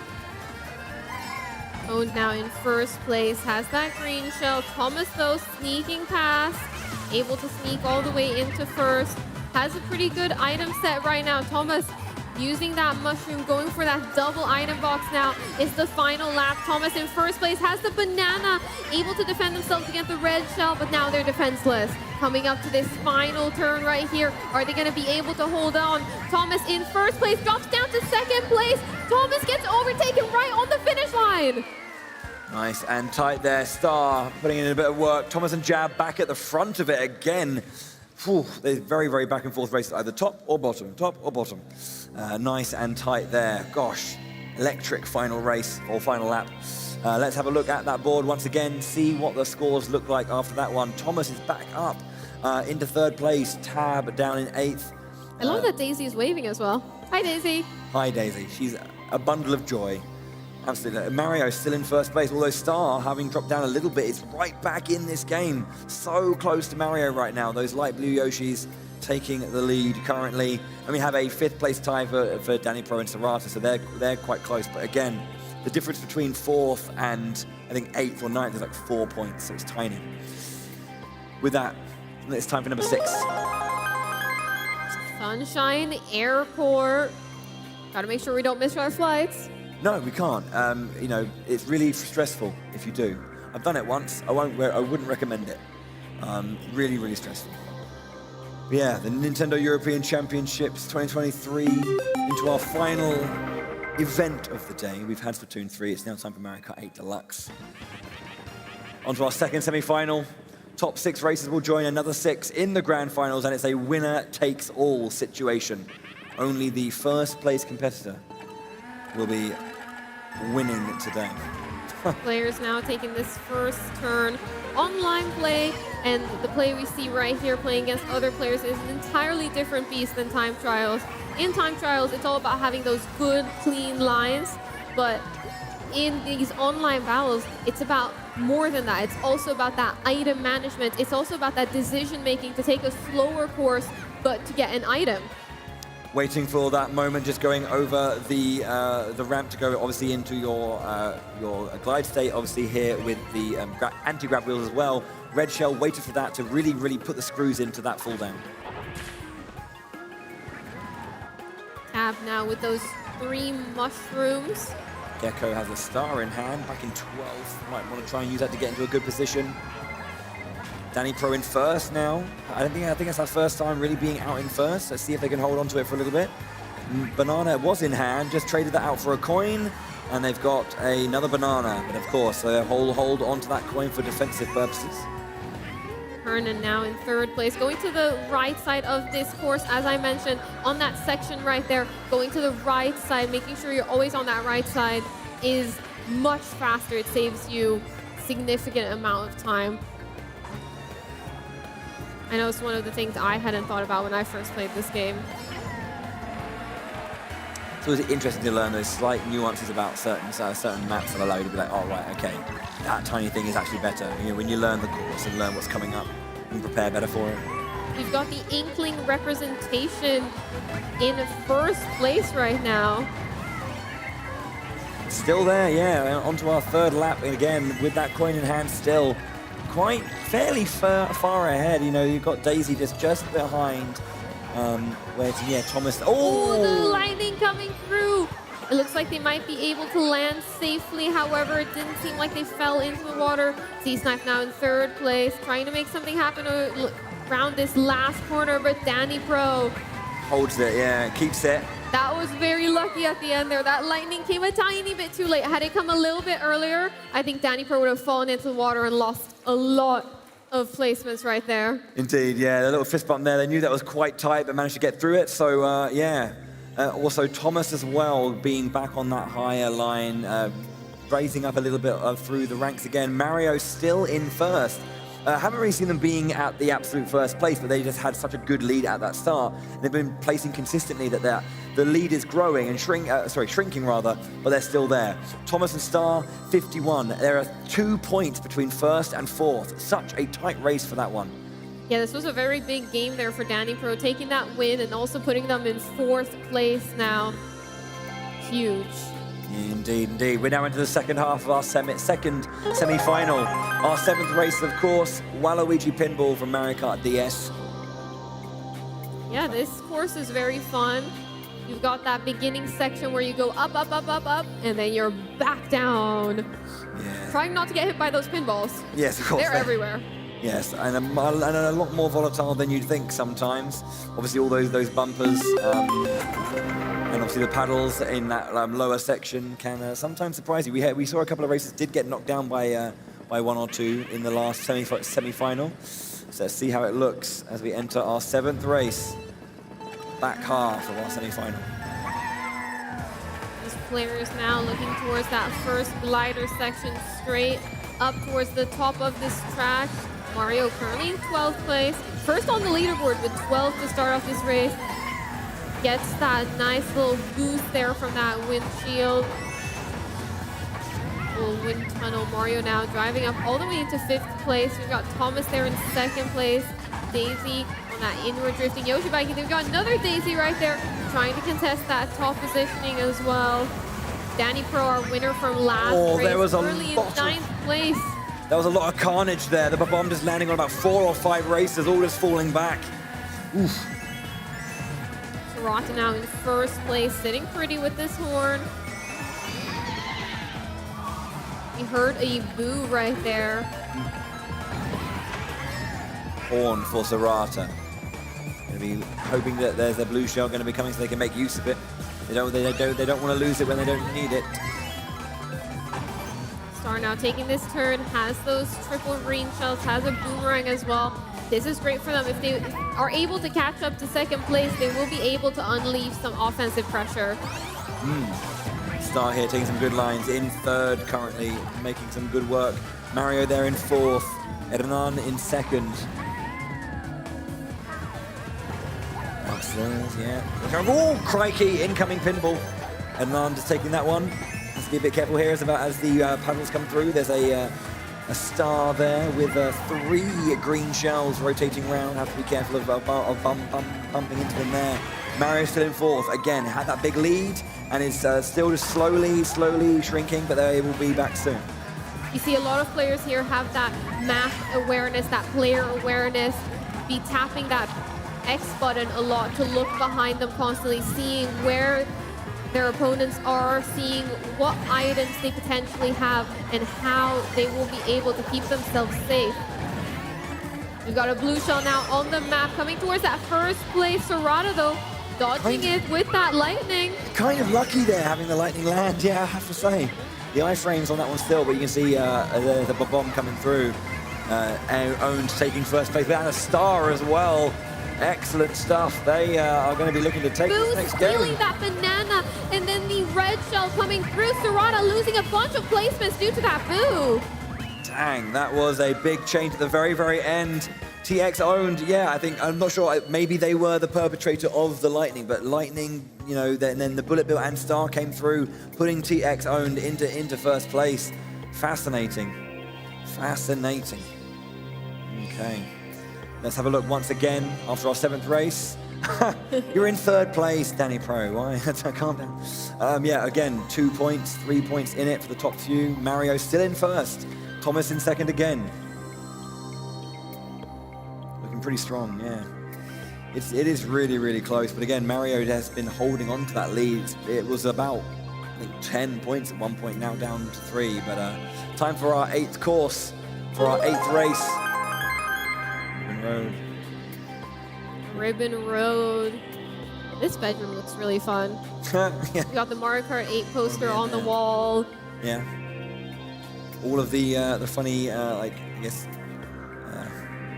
Owned now in first place, has that green shell. Thomas though sneaking past, able to sneak all the way into first. Has a pretty good item set right now. Thomas using that mushroom, going for that double item box now. It's the final lap. Thomas in first place has the banana, able to defend themselves against the red shell, but now they're defenseless. Coming up to this final turn right here. Are they going to be able to hold on? Thomas in first place, drops down to second place. Thomas gets overtaken right on the finish line. Nice and tight there. Star putting in a bit of work. Thomas and Jab back at the front of it again. There's very, very back and forth races, either top or bottom, top or bottom. Nice and tight there. Gosh, electric final race or final lap. Let's have a look at that board once again, see what the scores look like after that one. Thomas is back up into 3rd place, Tab down in 8th. I love that Daisy is waving as well. Hi, Daisy. Hi, Daisy. She's a bundle of joy. Absolutely. Mario still in 1st place, although Star, having dropped down a little bit, is right back in this game. So close to Mario right now. Those light blue Yoshis taking the lead currently. And we have a 5th place tie for Danny Pro and Sarata, so they're quite close. But again, the difference between 4th and I think 8th or 9th is like 4 points, so it's tiny. With that, it's time for number 6. Sunshine Airport. Gotta make sure we don't miss our flights. No, we can't. You know, it's really stressful if you do. I've done it once. I wouldn't recommend it. Really, really stressful. But yeah, the Nintendo European Championships 2023 into our final event of the day. We've had Splatoon 3. It's now time for Mario Kart 8 Deluxe. On to our second semi-final. Top 6 races will join another 6 in the grand finals, and it's a winner-takes-all situation. Only the 1st place competitor will be winning today. Players now taking this first turn. Online play, and the play we see right here playing against other players is an entirely different beast than time trials. In time trials, it's all about having those good, clean lines, but in these online battles, it's about more than that. It's also about that item management. It's also about that decision making to take a slower course, but to get an item. Waiting for that moment, just going over the ramp to go obviously into your glide state, obviously here with the anti-grab wheels as well. Red Shell waited for that to really, really put the screws into that fall down. Tab now with those 3 mushrooms. Gecko has a star in hand, back in 12th. Might want to try and use that to get into a good position. Danny Pro in 1st now. I think it's our first time really being out in 1st. Let's see if they can hold on to it for a little bit. Banana was in hand, just traded that out for a coin, and they've got another banana. But of course, they'll hold on to that coin for defensive purposes. Hernan now in 3rd place, going to the right side of this course, as I mentioned, on that section right there, going to the right side, making sure you're always on that right side is much faster. It saves you significant amount of time. I know it's one of the things I hadn't thought about when I first played this game. So it's interesting to learn those slight nuances about certain maps that allow you to be like, oh, right, okay, that tiny thing is actually better. You know, when you learn the course and learn what's coming up, you can prepare better for it. We've got the Inkling representation in 1st place right now. Still there, yeah, onto our 3rd lap again with that coin in hand still. Quite fairly far ahead, you know, you've got Daisy just behind. Where it's, yeah, Thomas. Oh, the lightning coming through. It looks like they might be able to land safely. However, it didn't seem like they fell into the water. CEST now in 3rd place, trying to make something happen around this last corner, but Danny Pro holds it, yeah, keeps it. That was very lucky at the end there. That lightning came a tiny bit too late. Had it come a little bit earlier, I think Danny Pro would have fallen into the water and lost a lot of placements right there. Indeed, yeah, the little fist bump there. They knew that was quite tight, but managed to get through it. So, yeah. Also, Thomas as well, being back on that higher line, raising up a little bit through the ranks again. Mario still in 1st. Haven't really seen them being at the absolute 1st place, but they just had such a good lead at that start. They've been placing consistently that the lead is growing and shrinking rather, but they're still there. Thomas and Star, 51. There are 2 points between 1st and 4th. Such a tight race for that one. Yeah, this was a very big game there for Danny Pro, taking that win and also putting them in 4th place now. Huge. Indeed, indeed. We're now into the second half of our second semi-final. Our 7th race, of course, Waluigi Pinball from Mario Kart DS. Yeah, this course is very fun. You've got that beginning section where you go up, up, up, up, up, and then you're back down. Yeah. Trying not to get hit by those pinballs. Yes, of course. They're everywhere. Yes, and a lot more volatile than you'd think sometimes. Obviously, all those bumpers, and obviously the paddles in that lower section can sometimes surprise you. We saw a couple of races did get knocked down by 1 or 2 in the last semi-final. So let's see how it looks as we enter our 7th race. Back half of our semi-final. These players now looking towards that first glider section straight up towards the top of this track. Mario currently in 12th place. First on the leaderboard with 12 to start off this race. Gets that nice little boost there from that windshield. Little wind tunnel. Mario now driving up all the way into 5th place. We've got Thomas there in 2nd place. Daisy on that inward drifting Yoshi bike. And we've got another Daisy right there trying to contest that top positioning as well. Danny Pro, our winner from last race, there was early in 9th place. There was a lot of carnage there. The bomb just landing on about 4 or 5 races, all just falling back. Oof. Sarata now in 1st place, sitting pretty with this horn. We heard a boo right there. Horn for Sarata. Gonna be hoping that there's a blue shell going to be coming so they can make use of it. They don't want to lose it when they don't need it. Star now taking this turn, has those triple green shells, has a boomerang as well. This is great for them. If they are able to catch up to 2nd place, they will be able to unleash some offensive pressure. Star here taking some good lines. In 3rd currently, making some good work. Mario there in 4th. Hernan in 2nd. Upstairs, yeah. Oh, crikey, incoming pinball. Hernan just taking that one. Let's be a bit careful here as the paddles come through. There's a star there with 3 green shells rotating around. Have to be careful of bumping into them there. Mario's still in 4th. Again, had that big lead and is still just slowly shrinking, but they will be back soon. You see a lot of players here have that map awareness, that player awareness, be tapping that X button a lot to look behind them constantly, seeing where their opponents are, seeing what items they potentially have and how they will be able to keep themselves safe. We've got a blue shell now on the map coming towards that 1st place. Sarata though, dodging it with that lightning. Kind of lucky there having the lightning land, yeah, I have to say. The iframes on that one still, but you can see the bomb coming through. Owned taking 1st place, but a star as well. Excellent stuff. They are going to be looking to take this next game. Stealing that banana, and then the red shell coming through. Sarata losing a bunch of placements due to that boo. Dang, that was a big change at the very end. TX owned, yeah, I'm not sure, maybe they were the perpetrator of the lightning, but lightning, you know, then the bullet bill and star came through, putting TX owned into 1st place. Fascinating. Okay. Let's have a look once again after our 7th race. You're in 3rd place, Danny Pro. Why? Calm down. Yeah, again, 2 points, 3 points in it for the top few. Mario still in 1st. Thomas in 2nd again. Looking pretty strong, yeah. It is really close. But again, Mario has been holding on to that lead. It was about, I think, 10 points at one point, now down to 3. But time for our 8th course, for our 8th race. Ribbon Road. This bedroom looks really fun. Yeah. We got the Mario Kart 8 poster on the wall. Yeah. All of the funny, like, I guess,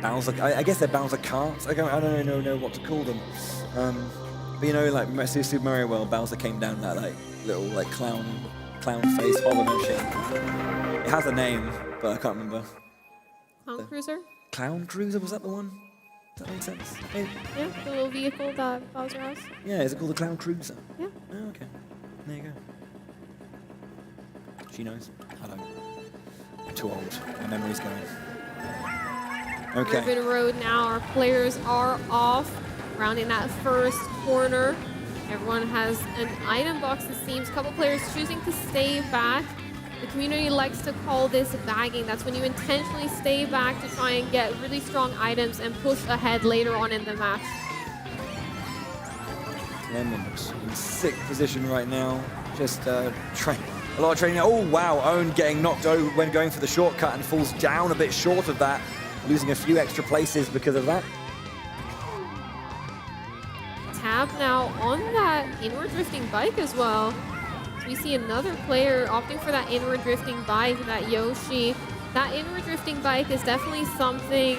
Bowser. I guess they're Bowser carts. I don't know what to call them. But you know, like Super Mario World, Bowser came down that like little like clown face hollow machine. It has a name, but I can't remember. Clown Cruiser? Clown Cruiser, was that the one? Does that make sense? Maybe. Yeah, the little vehicle that Bowser has. Yeah, is it called the Clown Cruiser? Yeah. Oh, okay. There you go. She knows. I don't. I'm too old. My memory's going. Okay. Ribbon Road now. Our players are off, rounding that 1st corner. Everyone has an item box, it seems. A couple players choosing to stay back. The community likes to call this bagging. That's when you intentionally stay back to try and get really strong items and push ahead later on in the match. Clemens in 6th position right now. Just a lot of training. Oh, wow. Owen getting knocked over when going for the shortcut and falls down a bit short of that, losing a few extra places because of that. Tab now on that inward drifting bike as well. We see another player opting for that inward drifting bike, that Yoshi. That inward drifting bike is definitely something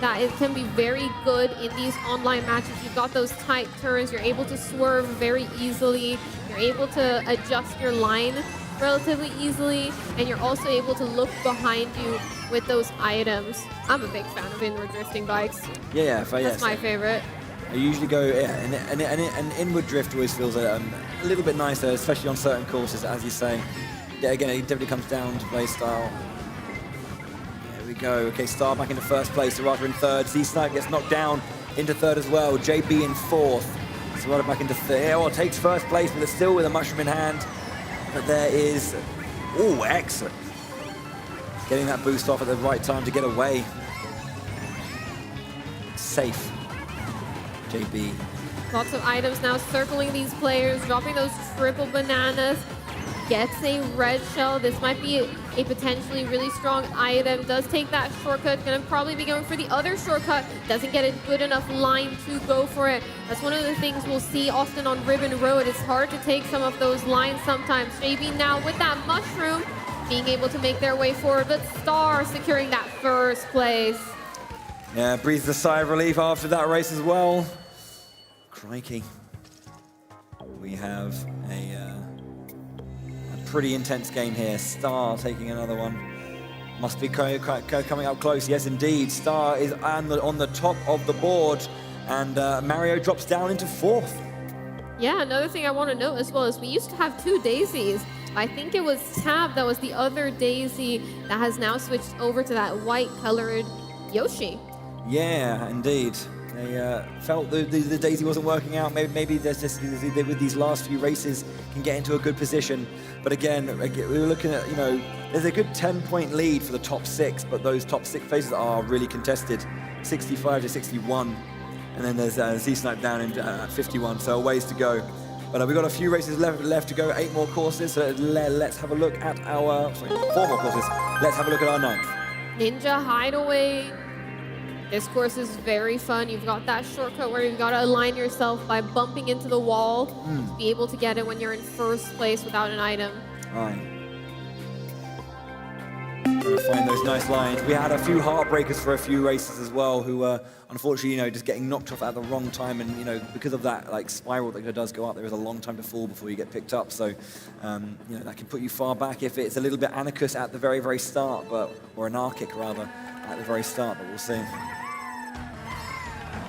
that it can be very good in these online matches. You've got those tight turns, you're able to swerve very easily, you're able to adjust your line relatively easily, and you're also able to look behind you with those items. I'm a big fan of inward drifting bikes. That's my favorite. I usually go, and inward drift always feels a little bit nicer, especially on certain courses, as you say. Yeah, again, it definitely comes down to play style. There we go. Okay, Star back into first place, Serrata in third. Z-Snipe gets knocked down into third as well. JB in fourth. Serrata back into third. Oh, takes first place, but it's still with a mushroom in hand. But there is, oh, excellent. Getting that boost off at the right time to get away. Safe. JB. Lots of items now circling these players, dropping those triple bananas. Gets a red shell. This might be a potentially really strong item. Does take that shortcut. Gonna probably be going for the other shortcut. Doesn't get a good enough line to go for it. That's one of the things we'll see often on Ribbon Road. It's hard to take some of those lines sometimes. JB now with that mushroom, being able to make their way forward, but Star securing that first place. Yeah, breathes a sigh of relief after that race as well. Crikey. We have a pretty intense game here. Star taking another one. Must be coming up close. Yes, indeed. Star is on the top of the board, and Mario drops down into fourth. Yeah, another thing I want to note as well is we used to have two Daisies. I think it was Tab that was the other Daisy that has now switched over to that white-colored Yoshi. Yeah, indeed. They felt the Daisy wasn't working out. Maybe there's just with these last few races can get into a good position. But again, we were looking at, there's a good 10-point lead for the top 6, but those top 6 places are really contested, 65 to 61. And then there's Z-Snipe down at 51, so a ways to go. But we've got a few races left to go, 8 more courses. So let's have a look at our, 4 more courses. Let's have a look at our 9th. Ninja Hideaway. This course is very fun. You've got that shortcut where you've got to align yourself by bumping into the wall to be able to get it when you're in first place without an item. Right. Trying to find those nice lines. We had a few heartbreakers for a few races as well, who were unfortunately, just getting knocked off at the wrong time, and because of that spiral that does go up, there is a long time to fall before you get picked up. So, that can put you far back if it's a little bit anarchist at the very, very start, or anarchic rather, at the very start. But we'll see.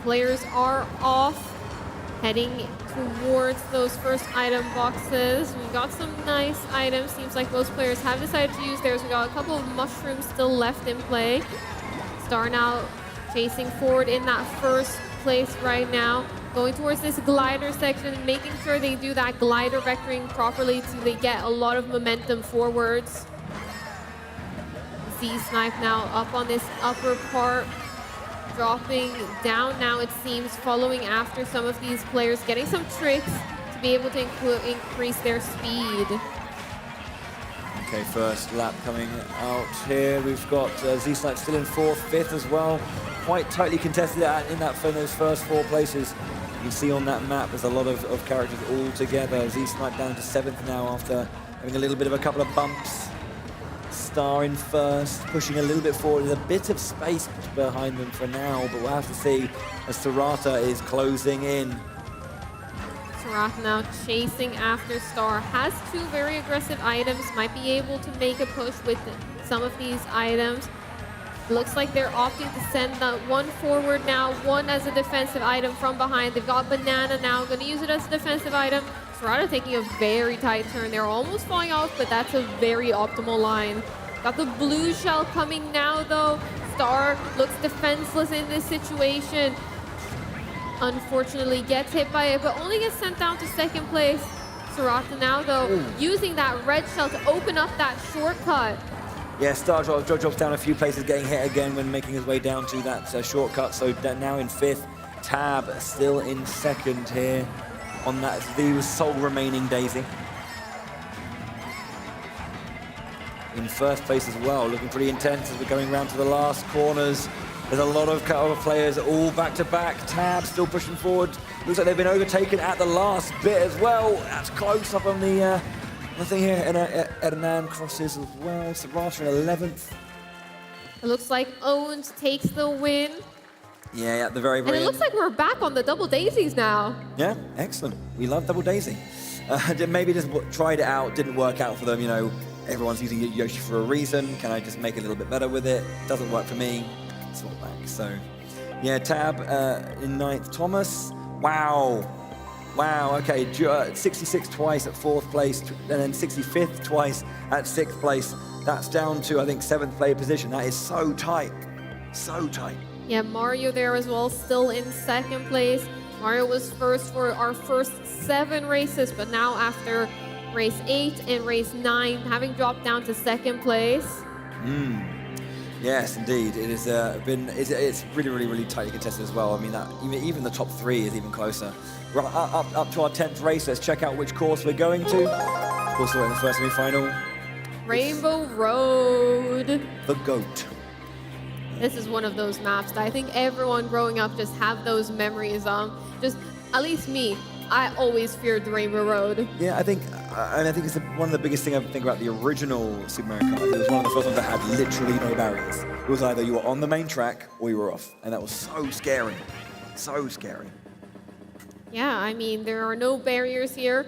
Players are off, heading towards those first item boxes. We've got some nice items. Seems like most players have decided to use theirs. We've got a couple of mushrooms still left in play. Star now chasing forward in that first place right now. Going towards this glider section and making sure they do that glider vectoring properly so they get a lot of momentum forwards. Z-Snipe now up on this upper part. Dropping down now, it seems, following after some of these players, getting some tricks to be able to increase their speed. Okay, first lap coming out here. We've got Z-Snipe still in 4th, 5th as well. Quite tightly contested in those first 4 places. You can see on that map there's a lot of characters all together. Z-Snipe down to 7th now after having a little bit of a couple of bumps. Star in first, pushing a little bit forward. There's a bit of space behind them for now, but we'll have to see as Serrata is closing in. Serrata now chasing after Star. Has 2 very aggressive items, might be able to make a push with some of these items. Looks like they're opting to send that one forward now, one as a defensive item from behind. They've got Banana now, gonna use it as a defensive item. Serrata taking a very tight turn. They're almost falling off, but that's a very optimal line. Got the blue shell coming now, though. Star looks defenseless in this situation. Unfortunately, gets hit by it, but only gets sent down to 2nd place. Serrata now, though, using that red shell to open up that shortcut. Yeah, Star drops down a few places, getting hit again when making his way down to that shortcut. So now in 5th, Tab still in 2nd here on that, the sole remaining Daisy. In 1st place as well, looking pretty intense as we're going around to the last corners. There's a lot of players all back to back. Tab still pushing forward. Looks like they've been overtaken at the last bit as well. That's close up on the thing here. Hernan crosses as well. Serrata in 11th. It looks like Owens takes the win. Yeah, at the very, And very it looks like we're back on the double daisies now. Yeah, excellent. We love double daisy. Maybe just tried it out, didn't work out for them. You know, everyone's using Yoshi for a reason. Can I just make it a little bit better with it? Doesn't work for me. Swap back. So, yeah, Tab in 9th. Thomas, wow. Wow, okay, 66 twice at 4th place, and then 65th twice at 6th place. That's down to, I think, 7th player position. That is so tight. So tight. Yeah, Mario there as well, still in 2nd place. Mario was first for our first 7 races, but now after race 8 and race 9, having dropped down to 2nd place. Yes, indeed. It has it's really, really, really tightly contested as well. I mean, that even the top 3 is even closer. Right, up to our 10th race. Let's check out which course we're going to. Of course, we're in the first semi-final. Rainbow Road. The GOAT. This is one of those maps that I think everyone growing up just have those memories on. Just, at least me, I always feared the Rainbow Road. Yeah, I think it's one of the biggest things I think about the original Super Mario Kart. It was one of the first ones that had literally no barriers. It was either you were on the main track or you were off, and that was so scary. So scary. Yeah, I mean, there are no barriers here.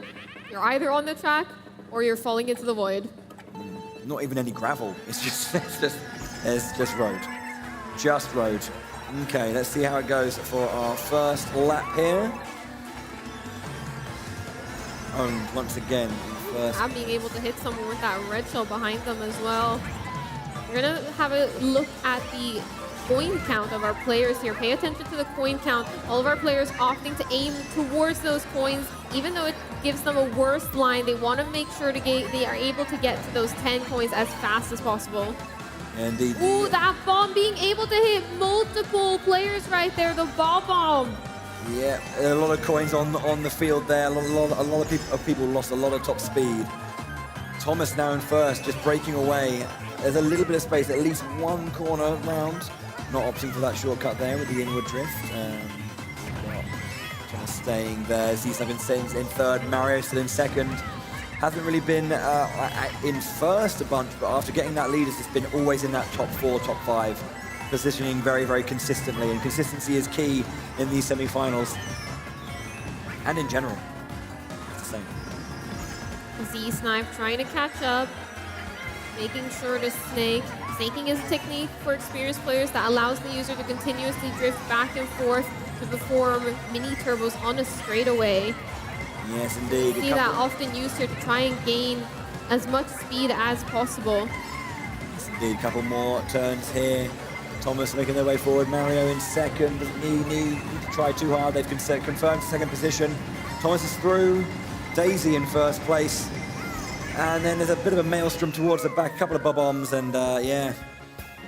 You're either on the track or you're falling into the void. Not even any gravel. It's just road. Just road. Okay, let's see how it goes for our first lap here. Owned once again in first. I'm being able to hit someone with that red shell behind them as well. We're gonna have a look at the coin count of our players here. Pay attention to the coin count. All of our players opting to aim towards those coins, even though it gives them a worse line. They want to make sure they are able to get to those 10 coins as fast as possible. Indeed. Ooh, that bomb being able to hit multiple players right there. The ball bomb. Yeah, a lot of coins on the field there. A lot of people lost a lot of top speed. Thomas now in first, just breaking away. There's a little bit of space, at least one corner round. Not opting for that shortcut there with the inward drift. Thomas staying there. Zisab in third. Mario still in second. Hasn't really been in first a bunch, but after getting that lead, has just been always in that top 4, top 5. Positioning very, very consistently, and consistency is key in these semi-finals and in general. It's the same. Z-Snipe trying to catch up, making sure to snake. Snaking is a technique for experienced players that allows the user to continuously drift back and forth to perform mini turbos on a straightaway. Yes, indeed. You see that often used here to try and gain as much speed as possible. Yes, indeed. A couple more turns here. Thomas making their way forward. Mario in second. Doesn't need to try too hard. They've confirmed second position. Thomas is through. Daisy in first place. And then there's a bit of a maelstrom towards the back. A couple of bob-ombs and yeah,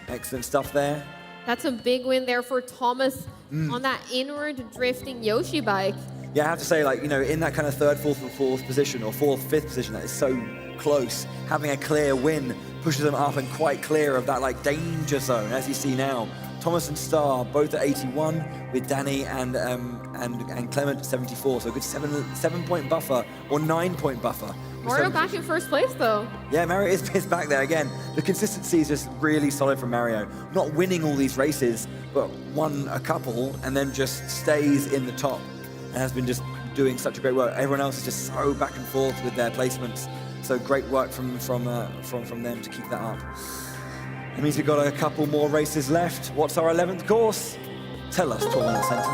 excellent stuff there. That's a big win there for Thomas on that inward drifting Yoshi bike. Yeah, I have to say, like, you know, in that kind of third, fourth position, or fourth, fifth position, that is so close. Having a clear win pushes them up and quite clear of that, like, danger zone, as you see now. Thomas and Star both at 81, with Danny and Clement at 74, so a good 7-point buffer, or 9-point buffer. Mario back in first place, though. Yeah, Mario is back there again. The consistency is just really solid from Mario. Not winning all these races, but won a couple, and then just stays in the top. And has been just doing such a great work. Everyone else is just so back and forth with their placements. So great work from them to keep that up. It means we've got a couple more races left. What's our 11th course? Tell us, Tournament Center.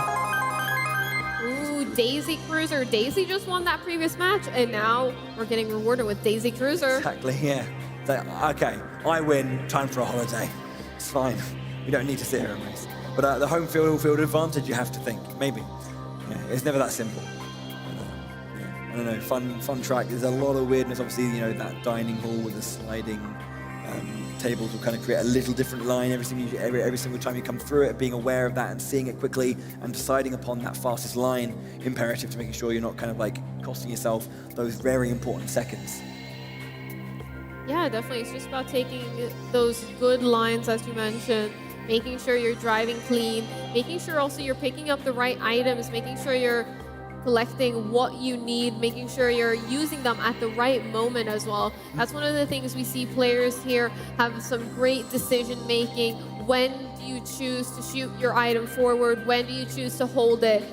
Ooh, Daisy Cruiser. Daisy just won that previous match, and now we're getting rewarded with Daisy Cruiser. Exactly, yeah. So, okay, I win, time for a holiday. It's fine. We don't need to sit here and race. But the home field advantage, you have to think, maybe. Yeah, it's never that simple. I don't know, fun track. There's a lot of weirdness. Obviously, you know, that dining hall with the sliding tables will kind of create a little different line every single time you come through it. Being aware of that and seeing it quickly and deciding upon that fastest line, imperative to making sure you're not kind of like costing yourself those very important seconds. Yeah, definitely. It's just about taking those good lines, as you mentioned, making sure you're driving clean, making sure also you're picking up the right items, making sure you're collecting what you need, making sure you're using them at the right moment as well. That's one of the things we see players here have some great decision making. When do you choose to shoot your item forward? When do you choose to hold it?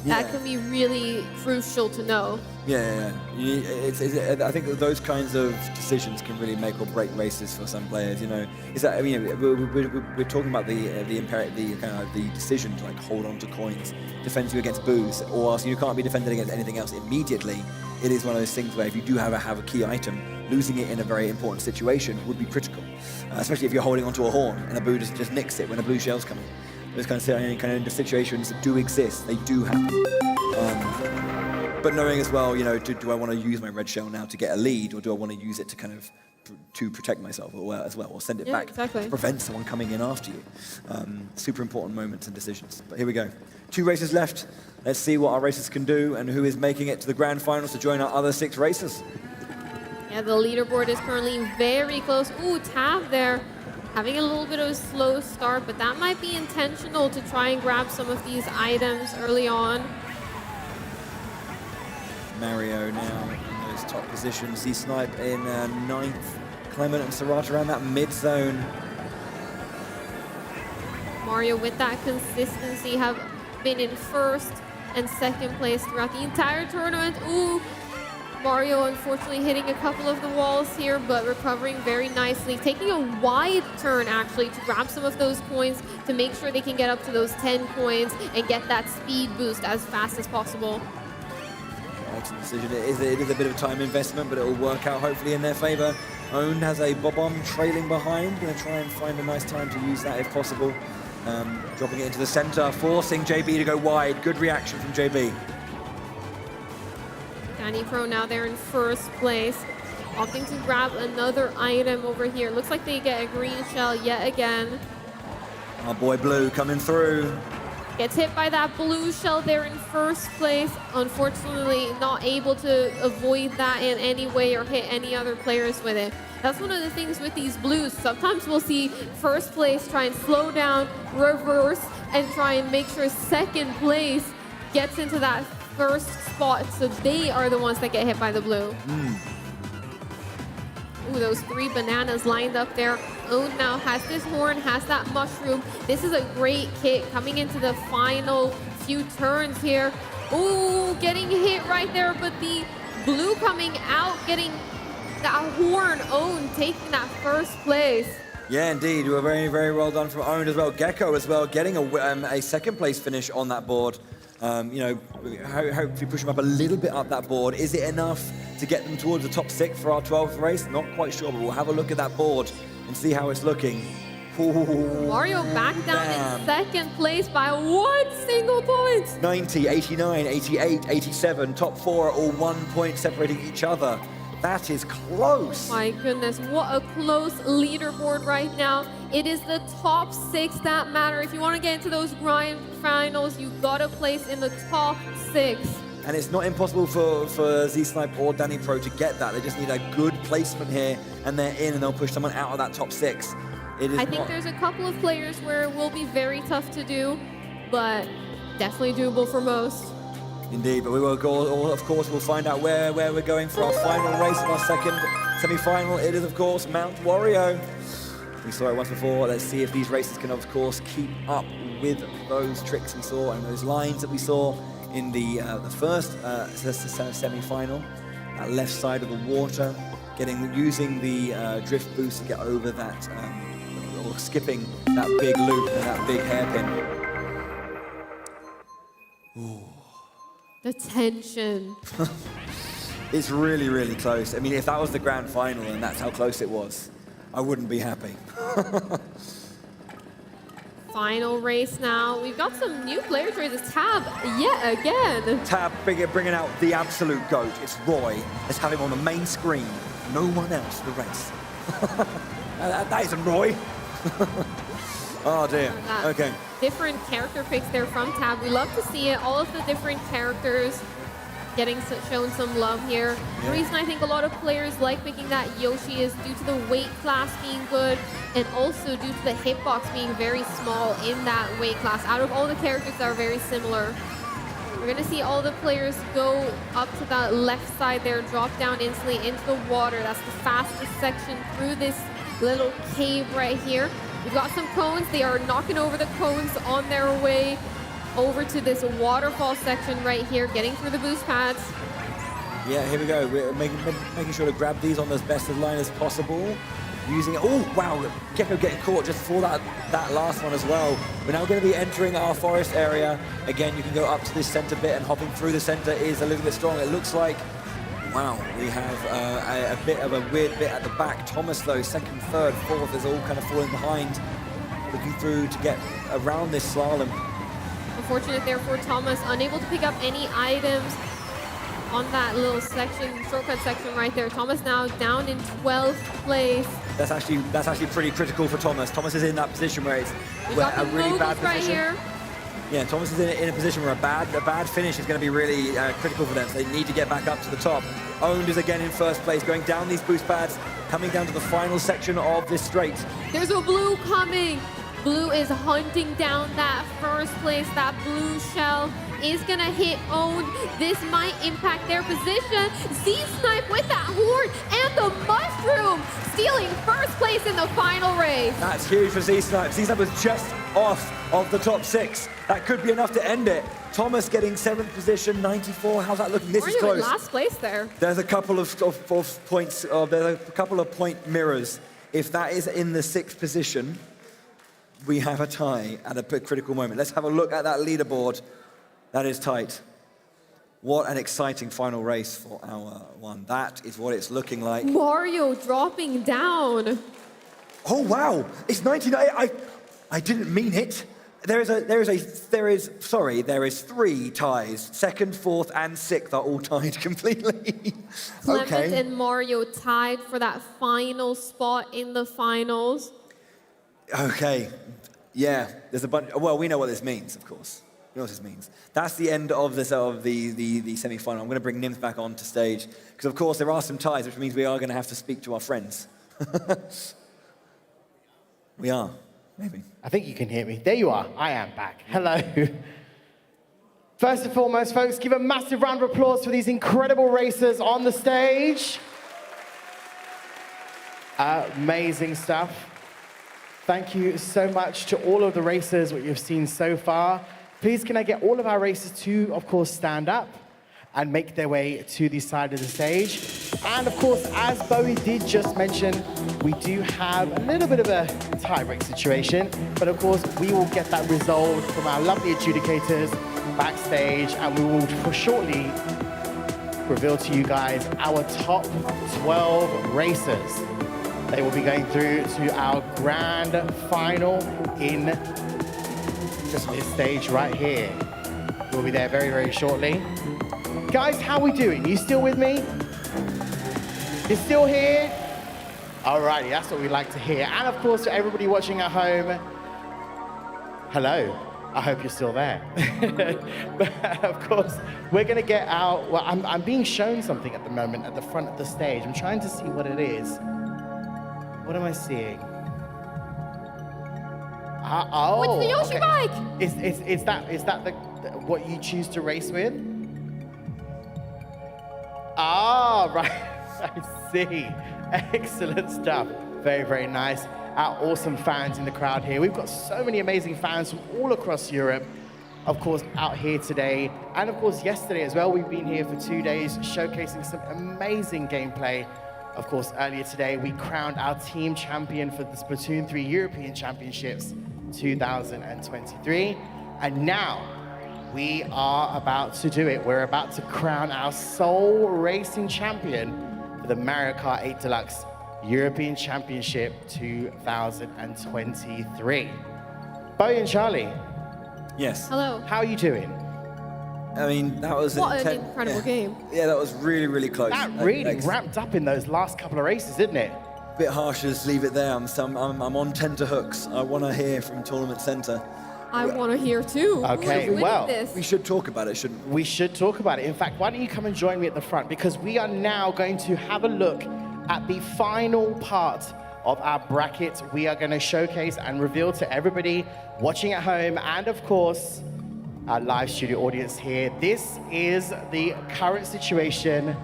That can be really crucial to know. Yeah. I think that those kinds of decisions can really make or break races for some players. You know, is that, I mean, we're talking about the decision to like hold on to coins defends you against boos, or else you can't be defended against anything else immediately. It is one of those things where if you do have a key item, losing it in a very important situation would be critical, especially if you're holding onto a horn and a boo just nicks it when a blue shell's coming. Those kind of situations that do exist, they do happen. But knowing as well, you know, do I want to use my red shell now to get a lead, or do I want to use it to kind of to protect myself as well, or send it back to prevent someone coming in after you? Super important moments and decisions. But here we go. 2 races left. Let's see what our racers can do and who is making it to the grand finals to join our other 6 racers. Yeah, the leaderboard is currently very close. Ooh, Tab there. Having a little bit of a slow start, but that might be intentional to try and grab some of these items early on. Mario now in those top positions. Z-Snipe in 9th. Clement and Sarata around that mid-zone. Mario, with that consistency, have been in 1st and 2nd place throughout the entire tournament. Ooh, Mario unfortunately hitting a couple of the walls here, but recovering very nicely. Taking a wide turn, actually, to grab some of those coins to make sure they can get up to those 10 coins and get that speed boost as fast as possible. Excellent decision. It is a bit of a time investment, but it will work out hopefully in their favor. Owned has a Bob-omb trailing behind. Going to try and find a nice time to use that if possible. Dropping it into the center, forcing JB to go wide. Good reaction from JB. Danny Pro now there in 1st place, opting to grab another item over here. Looks like they get a green shell yet again. Our boy Blue coming through. Gets hit by that blue shell there in 1st place. Unfortunately, not able to avoid that in any way or hit any other players with it. That's one of the things with these blues. Sometimes we'll see 1st place try and slow down, reverse, and try and make sure 2nd place gets into that 1st spot, so they are the ones that get hit by the blue. Ooh, those 3 bananas lined up there. Own now has this horn, has that mushroom. This is a great kit coming into the final few turns here. Ooh, getting hit right there, but the blue coming out, getting that horn. Own taking that 1st place. Yeah, indeed. We were very, very well done from Own as well. Gecko as well, getting a 2nd place finish on that board. You know, hopefully push them up a little bit up that board. Is it enough to get them towards the top 6 for our 12th race? Not quite sure, but we'll have a look at that board and see how it's looking. Ooh, Mario back down in 2nd place by 1 single point. 90, 89, 88, 87. Top 4 are all 1 point separating each other. That is close. My goodness, what a close leaderboard right now. It is the top 6 that matter. If you want to get into those grand finals, you've got to place in the top 6. And it's not impossible for Z-Snipe or Danny Pro to get that. They just need a good placement here, and they're in, and they'll push someone out of that top 6. I think there's a couple of players where it will be very tough to do, but definitely doable for most. Indeed, but we will go, of course, we'll find out where we're going for our final race of our 2nd semi-final. It is, of course, Mount Wario. We saw it once before. Let's see if these races can, of course, keep up with those tricks we saw and those lines that we saw in the 1st semi-final. That left side of the water, using the drift boost to get over that, or skipping that big loop and that big hairpin. Ooh. The tension. It's really, really close. I mean, if that was the grand final and that's how close it was, I wouldn't be happy. Final race now. We've got some new player choices. Tab, yet again. Tab bringing out the absolute GOAT. It's Roy. Let's have him on the main screen. No one else for the race. That isn't Roy. Oh dear. Okay. Different character picks there from Tab. We love to see it. All of the different characters getting shown some love here. The reason I think a lot of players like picking that Yoshi is due to the weight class being good, and also due to the hitbox being very small in that weight class. Out of all the characters that are very similar. We're going to see all the players go up to that left side there, drop down instantly into the water. That's the fastest section through this little cave right here. We've got some cones. They are knocking over the cones on their way over to this waterfall section right here, getting through the boost pads. Yeah, here we go. We're making sure to grab these on as best of line as possible. Using it. Oh, wow. Gecko getting caught just for that last one as well. We're now going to be entering our forest area. Again, you can go up to this center bit, and hopping through the center is a little bit strong. It looks like, wow, we have a bit of a weird bit at the back. Thomas, though, second, third, fourth is all kind of falling behind, looking through to get around this slalom. Unfortunate there for Thomas, unable to pick up any items on that little section, shortcut section right there. Thomas now down in 12th place. That's actually pretty critical for Thomas. Thomas is in that position where it's a really bad right position. here. Yeah, Thomas is in a position where a bad finish is going to be really critical for them. So they need to get back up to the top. Owned is again in first place, going down these boost pads, coming down to the final section of this straight. There's a blue coming. Blue is hunting down that first place. That blue shell is gonna hit Owned. This might impact their position. Z-Snipe with that horn and the mushroom, stealing first place in the final race. That's huge for Z-Snipe. Z-Snipe was just off of the top 6. That could be enough to end it. Thomas getting 7th position, 94. How's that looking? This is close. Last place there. There's a couple of points. There's a couple of point mirrors. If that is in the 6th position, we have a tie at a critical moment. Let's have a look at that leaderboard. That is tight. What an exciting final race for our one. That is what it's looking like. Mario dropping down. Oh, wow. It's 99. I didn't mean it. There is 3 ties. 2nd, 4th, and 6th are all tied completely. Clement Okay. and Mario tied for that final spot in the finals. Okay. Yeah, there's a bunch. Well, we know what this means, of course. We know what this means. That's the end of this the semi-final. I'm going to bring Nims back onto stage because, of course, there are some ties, which means we are going to have to speak to our friends. We are, maybe. I think you can hear me. There you are. I am back. Hello. First and foremost, folks, give a massive round of applause for these incredible racers on the stage. Amazing stuff. Thank you so much to all of the racers, what you've seen so far. Please, can I get all of our racers to, of course, stand up and make their way to the side of the stage. And, of course, as Bowie did just mention, we do have a little bit of a tie-break situation. But, of course, we will get that resolved from our lovely adjudicators backstage. And we will shortly reveal to you guys our top 12 racers. They will be going through to our grand final in this stage right here. We'll be there very, very shortly. Guys, how are we doing? You still with me? You're still here? Alrighty, that's what we like to hear. And of course, to everybody watching at home, hello. I hope you're still there. But of course, we're gonna get out. Well, I'm being shown something at the moment at the front of the stage. I'm trying to see what it is. What am I seeing? Oh, What's the Yoshi bike? Is that what you choose to race with? Ah, right. I see. Excellent stuff. Very, very nice. Our awesome fans in the crowd here. We've got so many amazing fans from all across Europe. Of course, out here today. And of course, yesterday as well. We've been here for 2 days showcasing some amazing gameplay. Of course, earlier today, we crowned our team champion for the Splatoon 3 European Championships 2023. And now, we are about to do it. We're about to crown our sole racing champion for the Mario Kart 8 Deluxe European Championship 2023. Bowie and Charlie. Yes. Hello. How are you doing? I mean, that was What an incredible game. Yeah, that was really, really close. That really ramped up in those last couple of races, didn't it? Bit harsh, just leave it there. I'm on tenterhooks. I want to hear from Tournament Center. I want to hear too. Okay, well, we should talk about it, shouldn't we? We should talk about it. In fact, why don't you come and join me at the front? Because we are now going to have a look at the final part of our bracket. We are going to showcase and reveal to everybody watching at home and, of course, our live studio audience here. This is the current situation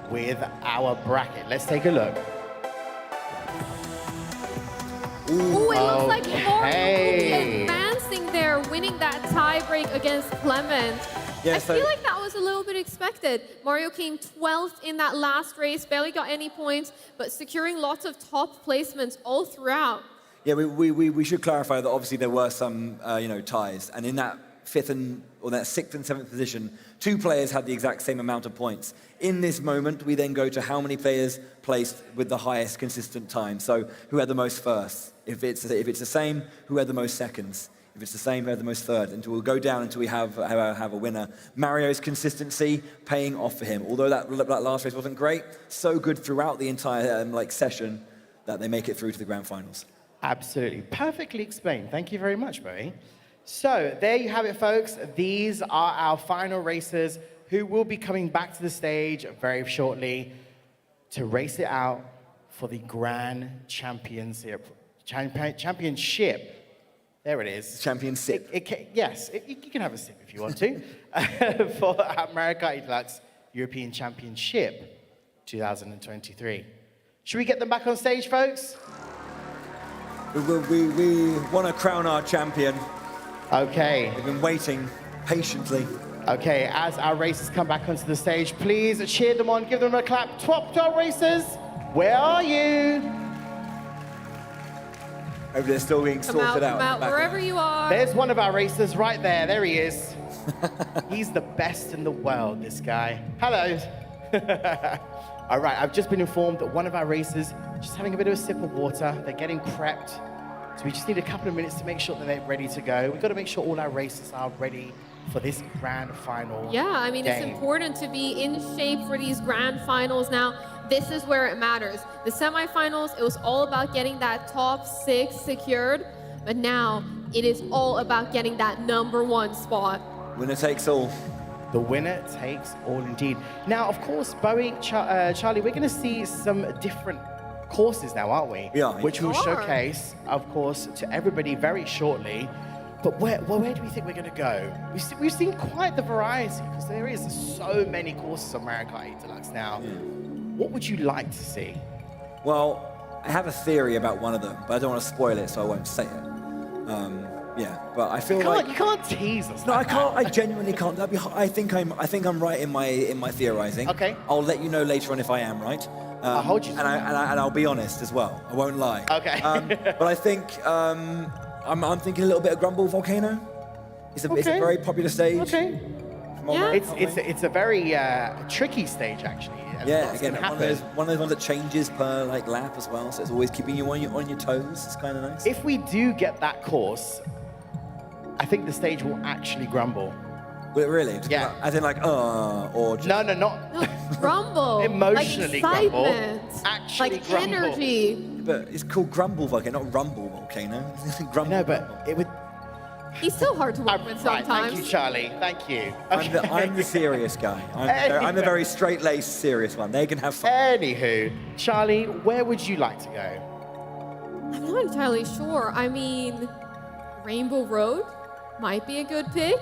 with our bracket. Let's take a look. Ooh, it looks like Mario will be Okay. advancing there, winning that tiebreak against Clement. Yeah, I so- feel like that was a little bit expected. Mario came 12th in that last race, barely got any points, but securing lots of top placements all throughout. Yeah, we should clarify that obviously there were some ties, and in that sixth and seventh position, 2 players had the exact same amount of points. In this moment, we then go to how many players placed with the highest consistent time. So who had the most firsts? If it's the same, who had the most seconds? If it's the same, who had the most third? Until we'll go down until we have a winner. Mario's consistency paying off for him. Although that last race wasn't great, so good throughout the entire session that they make it through to the grand finals. Absolutely. Perfectly explained. Thank you very much, Bowie. So there you have it, folks. These are our final racers who will be coming back to the stage very shortly to race it out for the Grand Championship. There it is. Championship. Yes, you can have a sip if you want to. For our Mario Kart Deluxe European Championship 2023. Should we get them back on stage, folks? We want to crown our champion. Okay. We've been waiting patiently. Okay, as our racers come back onto the stage, please cheer them on, give them a clap. Top racers, where are you? Over there still being sorted out. Come out, wherever you are. There's one of our racers right there. There he is. He's the best in the world, this guy. Hello. All right, I've just been informed that one of our racers just having a bit of a sip of water. They're getting prepped. So we just need a couple of minutes to make sure that they're ready to go. We've got to make sure all our racers are ready for this grand final. Yeah, I mean, it's important to be in shape for these grand finals now. This is where it matters. The semifinals, it was all about getting that top 6 secured, but now it is all about getting that #1 spot. Winner takes all. The winner takes all indeed. Now, of course, Bowie, Charlie, we're going to see some different courses now, aren't we? Yeah. Which we'll showcase, of course, to everybody very shortly. But where do we think we're going to go? We've seen quite the variety, because there is so many courses on Mario Kart 8 Deluxe now. Yeah. What would you like to see? Well, I have a theory about one of them, but I don't want to spoil it, so I won't say it. But I feel like you can't tease us. No, I can't. I genuinely can't. I think I'm right in my theorizing. Okay. I'll let you know later on if I am right. I'll hold you to and I'll be honest as well. I won't lie. Okay. But I think I'm thinking a little bit of Grumble Volcano. It's a very popular stage. Okay. Yeah. It's a very tricky stage, actually. Yeah, again, one of those ones that changes per lap as well, so it's always keeping you on your toes. It's kind of nice. If we do get that course, I think the stage will actually grumble. Will it really? Yeah. As in or just... No, not No, grumble. Emotionally like grumble. excitement, Actually like grumble. energy. But it's called Grumble Volcano, not Rumble Volcano. Grumble. No, but it would. He's so hard to work with Right, sometimes. thank you, Charlie. Thank you. I'm the serious guy. I'm the very straight-laced, serious one. They can have fun. Anywho, Charlie, where would you like to go? I'm not entirely sure. I mean, Rainbow Road might be a good pick.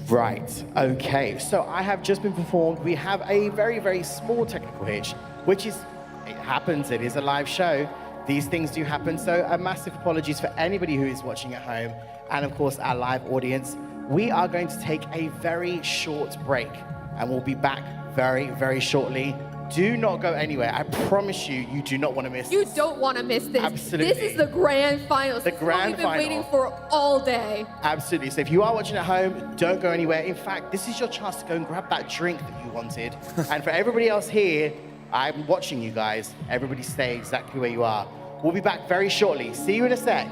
Right, okay. So I have just been informed we have a very, very small technical hitch, which is, it happens, it is a live show. These things do happen, so a massive apologies for anybody who is watching at home, and of course our live audience. We are going to take a very short break, and we'll be back very, very shortly. Do not go anywhere. I promise you, you do not want to miss You this. don't want to miss this. Absolutely. This is the grand finals. The This is what grand we've been final. waiting for all day. Absolutely. So if you are watching at home, don't go anywhere. In fact, this is your chance to go and grab that drink that you wanted. And for everybody else here, I'm watching you guys. Everybody stay exactly where you are. We'll be back very shortly. See you in a sec.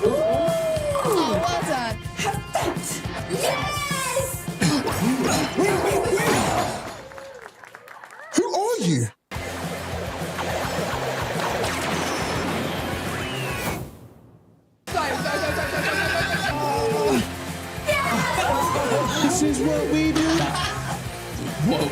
Oh, well done. Perfect. Yes! Who are you? This is what we do. Whoa.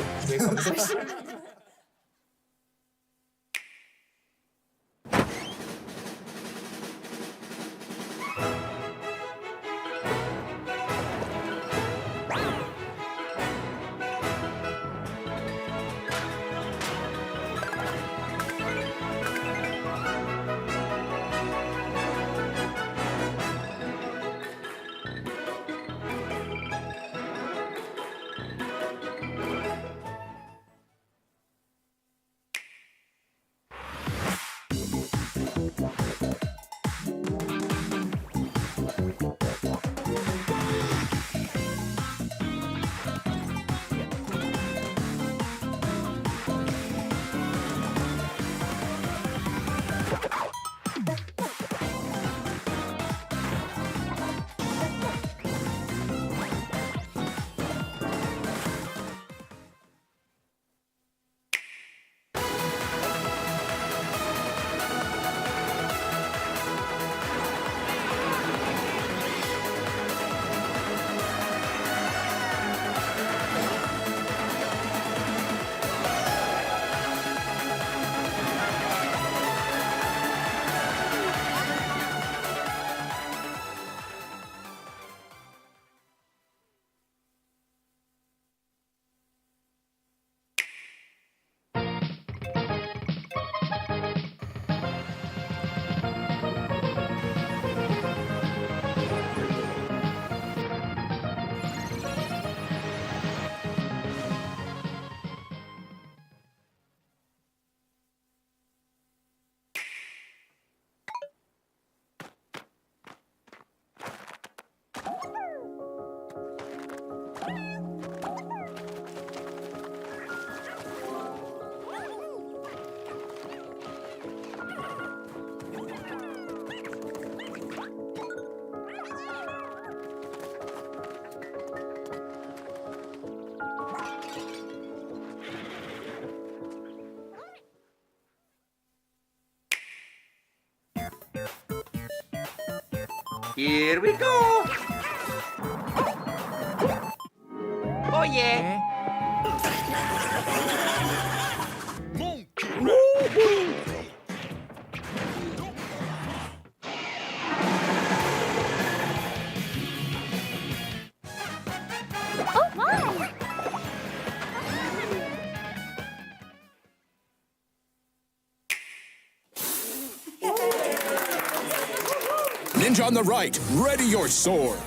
Here we go! Oh yeah! Oh my! Ninja on the right, ready your sword.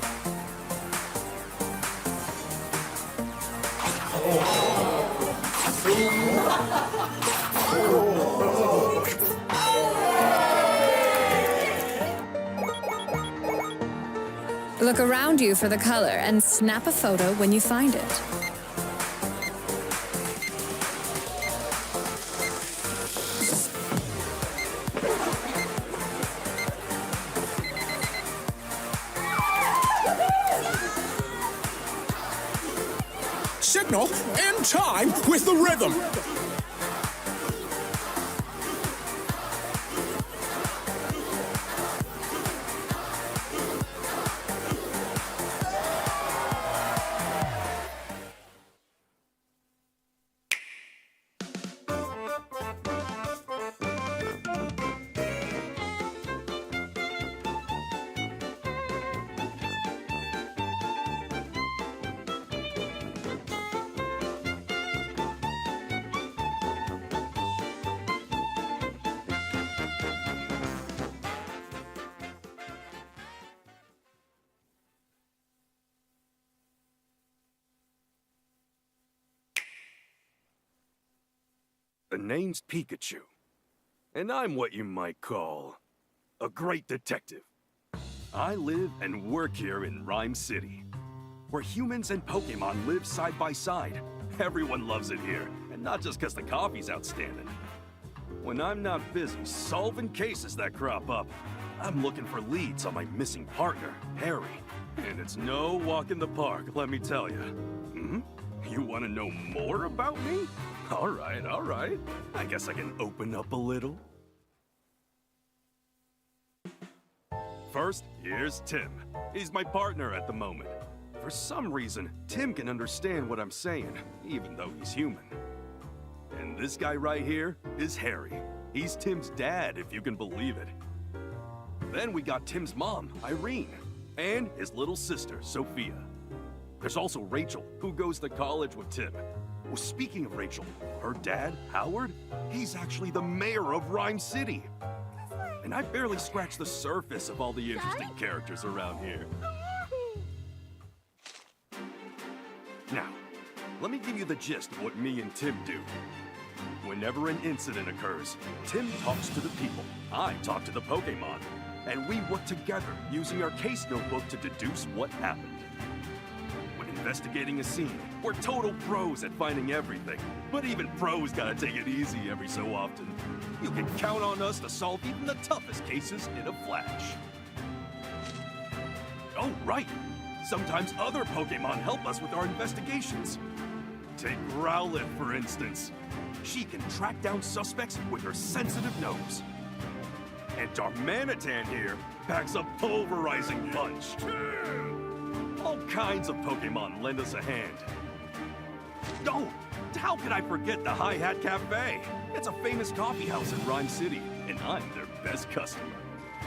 Look around you for the color and snap a photo when you find it. Signal in time with the rhythm. The name's Pikachu, and I'm what you might call a great detective. I live and work here in Rhyme City, where humans and Pokemon live side by side. Everyone loves it here, and not just because the coffee's outstanding. When I'm not busy solving cases that crop up, I'm looking for leads on my missing partner, Harry. And it's no walk in the park, let me tell you. You want to know more about me? All right. I guess I can open up a little. First, here's Tim. He's my partner at the moment. For some reason, Tim can understand what I'm saying, even though he's human. And this guy right here is Harry. He's Tim's dad, if you can believe it. Then we got Tim's mom, Irene, and his little sister, Sophia. There's also Rachel, who goes to college with Tim. Well, speaking of Rachel, her dad, Howard, he's actually the mayor of Rhyme City. And I barely scratched the surface of all the interesting characters around here. Now, let me give you the gist of what me and Tim do. Whenever an incident occurs, Tim talks to the people, I talk to the Pokemon, and we work together using our case notebook to deduce what happened. When investigating a scene, we're total pros at finding everything, but even pros gotta take it easy every so often. You can count on us to solve even the toughest cases in a flash. Oh, right! Sometimes other Pokemon help us with our investigations. Take Rowlet, for instance. She can track down suspects with her sensitive nose. And Darmanitan here packs a pulverizing punch. All kinds of Pokemon lend us a hand. Oh, how could I forget the Hi-Hat Cafe? It's a famous coffee house in Rhyme City, and I'm their best customer.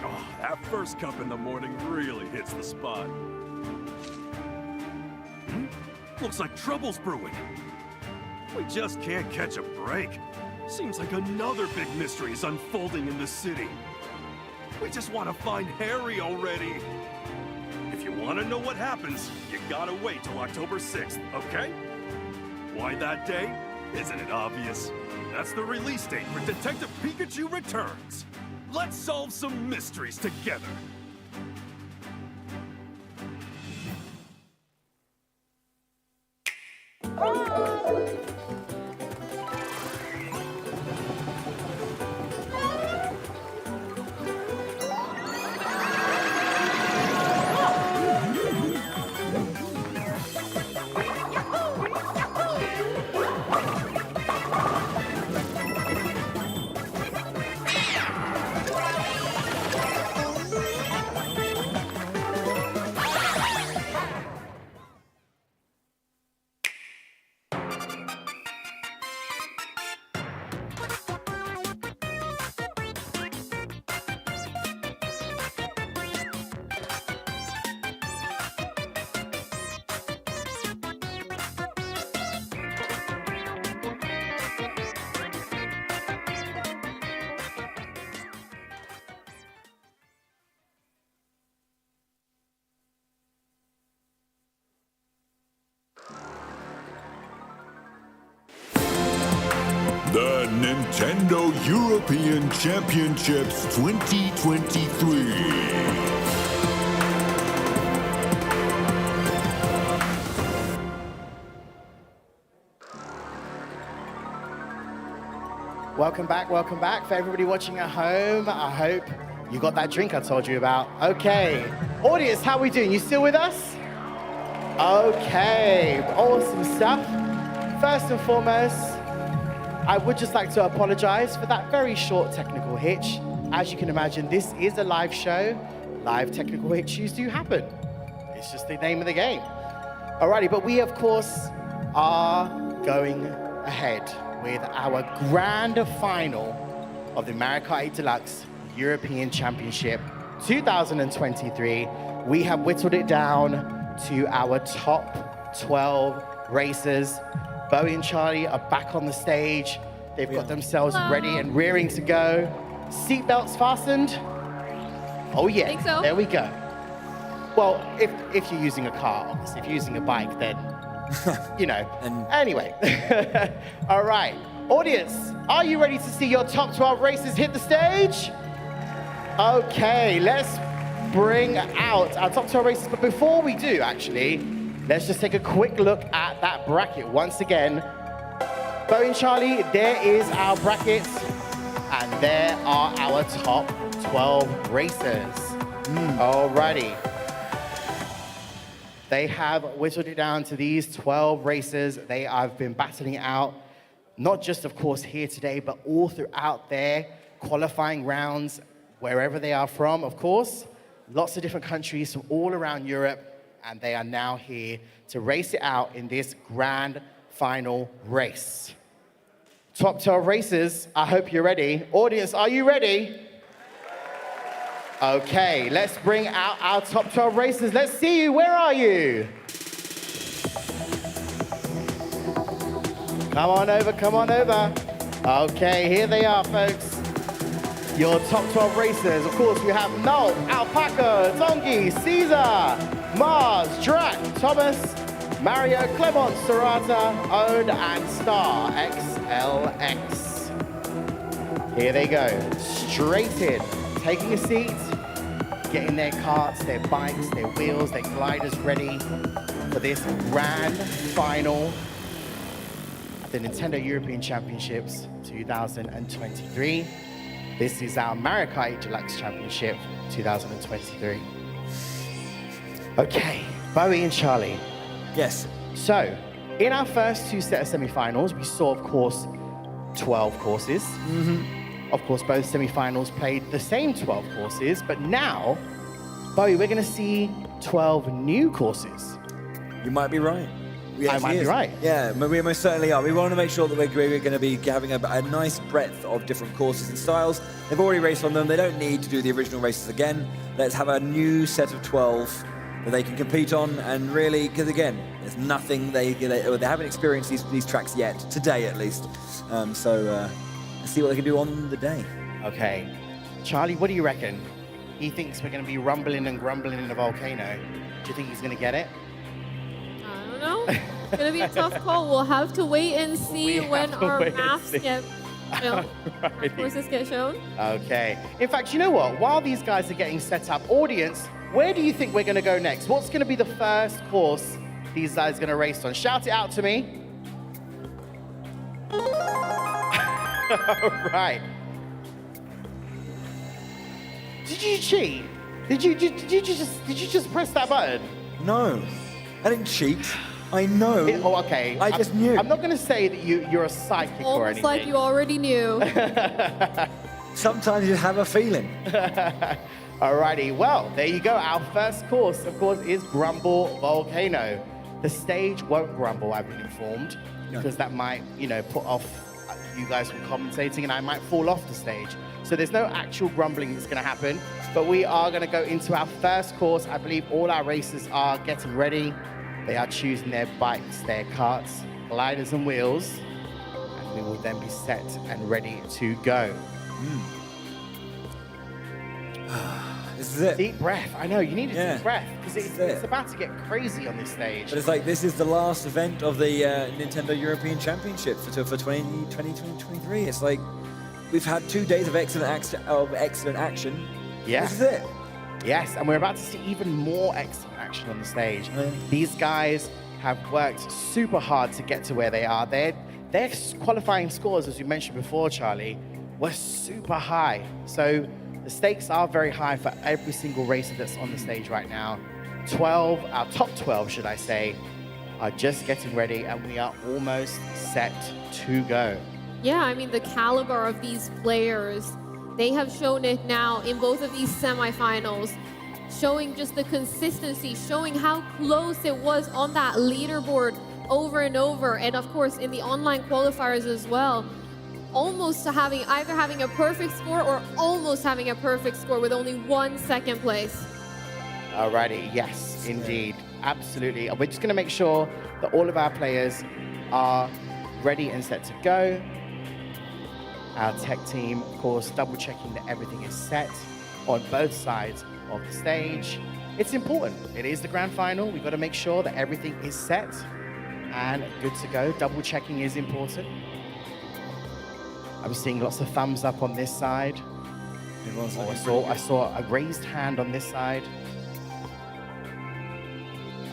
Oh, that first cup in the morning really hits the spot. Looks like trouble's brewing. We just can't catch a break. Seems like another big mystery is unfolding in this city. We just want to find Harry already. If you want to know what happens, you gotta wait till October 6th, okay? Why that day? Isn't it obvious? That's the release date for Detective Pikachu Returns. Let's solve some mysteries together. the Nintendo European Championships 2023. Welcome back, welcome back. For everybody watching at home, I hope you got that drink I told you about. Okay, audience, how are we doing? You still with us? Okay, awesome stuff. First and foremost, I would just like to apologize for that very short technical hitch. As you can imagine, this is a live show. Live technical hitches do happen. It's just the name of the game. Alrighty, but we, of course, are going ahead with our grand final of the Mario Kart 8 Deluxe European Championship 2023. We have whittled it down to our top 12 racers. Bowie and Charlie are back on the stage. They've got themselves ready and rearing to go. Seatbelts fastened? Oh yeah, Think so? There we go. Well, if you're using a car, obviously. If you're using a bike, then, you know. Anyway. All right. Audience, are you ready to see your top 12 racers hit the stage? Okay, let's bring out our top 12 racers. But before we do, actually, let's just take a quick look at that bracket. Once again, Bowie and Charlie, there is our bracket. And there are our top 12 racers. Alrighty. They have whittled it down to these 12 racers. They have been battling it out, not just, of course, here today, but all throughout their qualifying rounds, wherever they are from, of course. Lots of different countries from all around Europe, and they are now here to race it out in this grand final race. Top 12 racers, I hope you're ready. Audience, are you ready? Okay, let's bring out our top 12 racers. Let's see you. Where are you? Come on over, come on over. Okay, here they are, folks. Your top 12 racers. Of course, we have Noel, Alpaca, Tongi, Caesar, Mars, Drac, Thomas, Mario, Clement, Serata, Ode, and Star XLX. Here they go, straight in, taking a seat, getting their carts, their bikes, their wheels, their gliders ready for this grand final at the Nintendo European Championships 2023. This is our Mario Kart 8 Deluxe Championship 2023. Okay, Bowie and Charlie. Yes. So, in our first two set of semi-finals, we saw, of course, 12 courses. Of course, both semi-finals played the same 12 courses, but now, Bowie, we're going to see 12 new courses. You might be right. I might be right. Yeah, we most certainly are. We want to make sure that we're going to be having a nice breadth of different courses and styles. They've already raced on them. They don't need to do the original races again. Let's have a new set of 12 that they can compete on, and really, because again, there's nothing they haven't experienced these tracks yet, today at least. So let's see what they can do on the day. Okay. Charlie, what do you reckon? He thinks we're going to be rumbling and grumbling in a volcano. Do you think he's going to get it? I don't know. It's going to be a tough call. We'll have to wait and see when our maps get shown. Our courses get shown. Okay. In fact, you know what? While these guys are getting set up, audience, where do you think we're going to go next? What's going to be the first course these guys are going to race on? Shout it out to me. All right. Did you cheat? Did you just press that button? No, I didn't cheat. I know. Okay. I just knew. I'm not going to say that you're a psychic or anything. Almost like you already knew. Sometimes you have a feeling. Alrighty, well, there you go. Our first course, of course, is Grumble Volcano. The stage won't grumble, I've been informed, because that might, put off you guys from commentating, and I might fall off the stage. So there's no actual grumbling that's going to happen, but we are going to go into our first course. I believe all our racers are getting ready. They are choosing their bikes, their carts, gliders, and wheels, and we will then be set and ready to go. This is it. Deep breath. I know, you need a Yeah. deep breath because This is it's it. about to get crazy on this stage. But it's like, this is the last event of the Nintendo European Championship for 2023. It's like, we've had 2 days of excellent action. Yeah. This is it. Yes, and we're about to see even more excellent action on the stage. These guys have worked super hard to get to where they are. Their qualifying scores, as you mentioned before, Charlie, were super high. So the stakes are very high for every single racer that's on the stage right now. 12, our top 12, should I say, are just getting ready, and we are almost set to go. Yeah, I mean, the caliber of these players, they have shown it now in both of these semifinals, showing just the consistency, showing how close it was on that leaderboard over and over. And of course, in the online qualifiers as well, almost having either having a perfect score or almost having a perfect score with only 1 second place. Alrighty, yes, indeed, absolutely. And we're just gonna make sure that all of our players are ready and set to go. Our tech team, of course, double checking that everything is set on both sides of the stage. It's important. It is the grand final. We've got to make sure that everything is set and good to go. Double checking is important. I'm seeing lots of thumbs up on this side. Oh, I saw a raised hand on this side.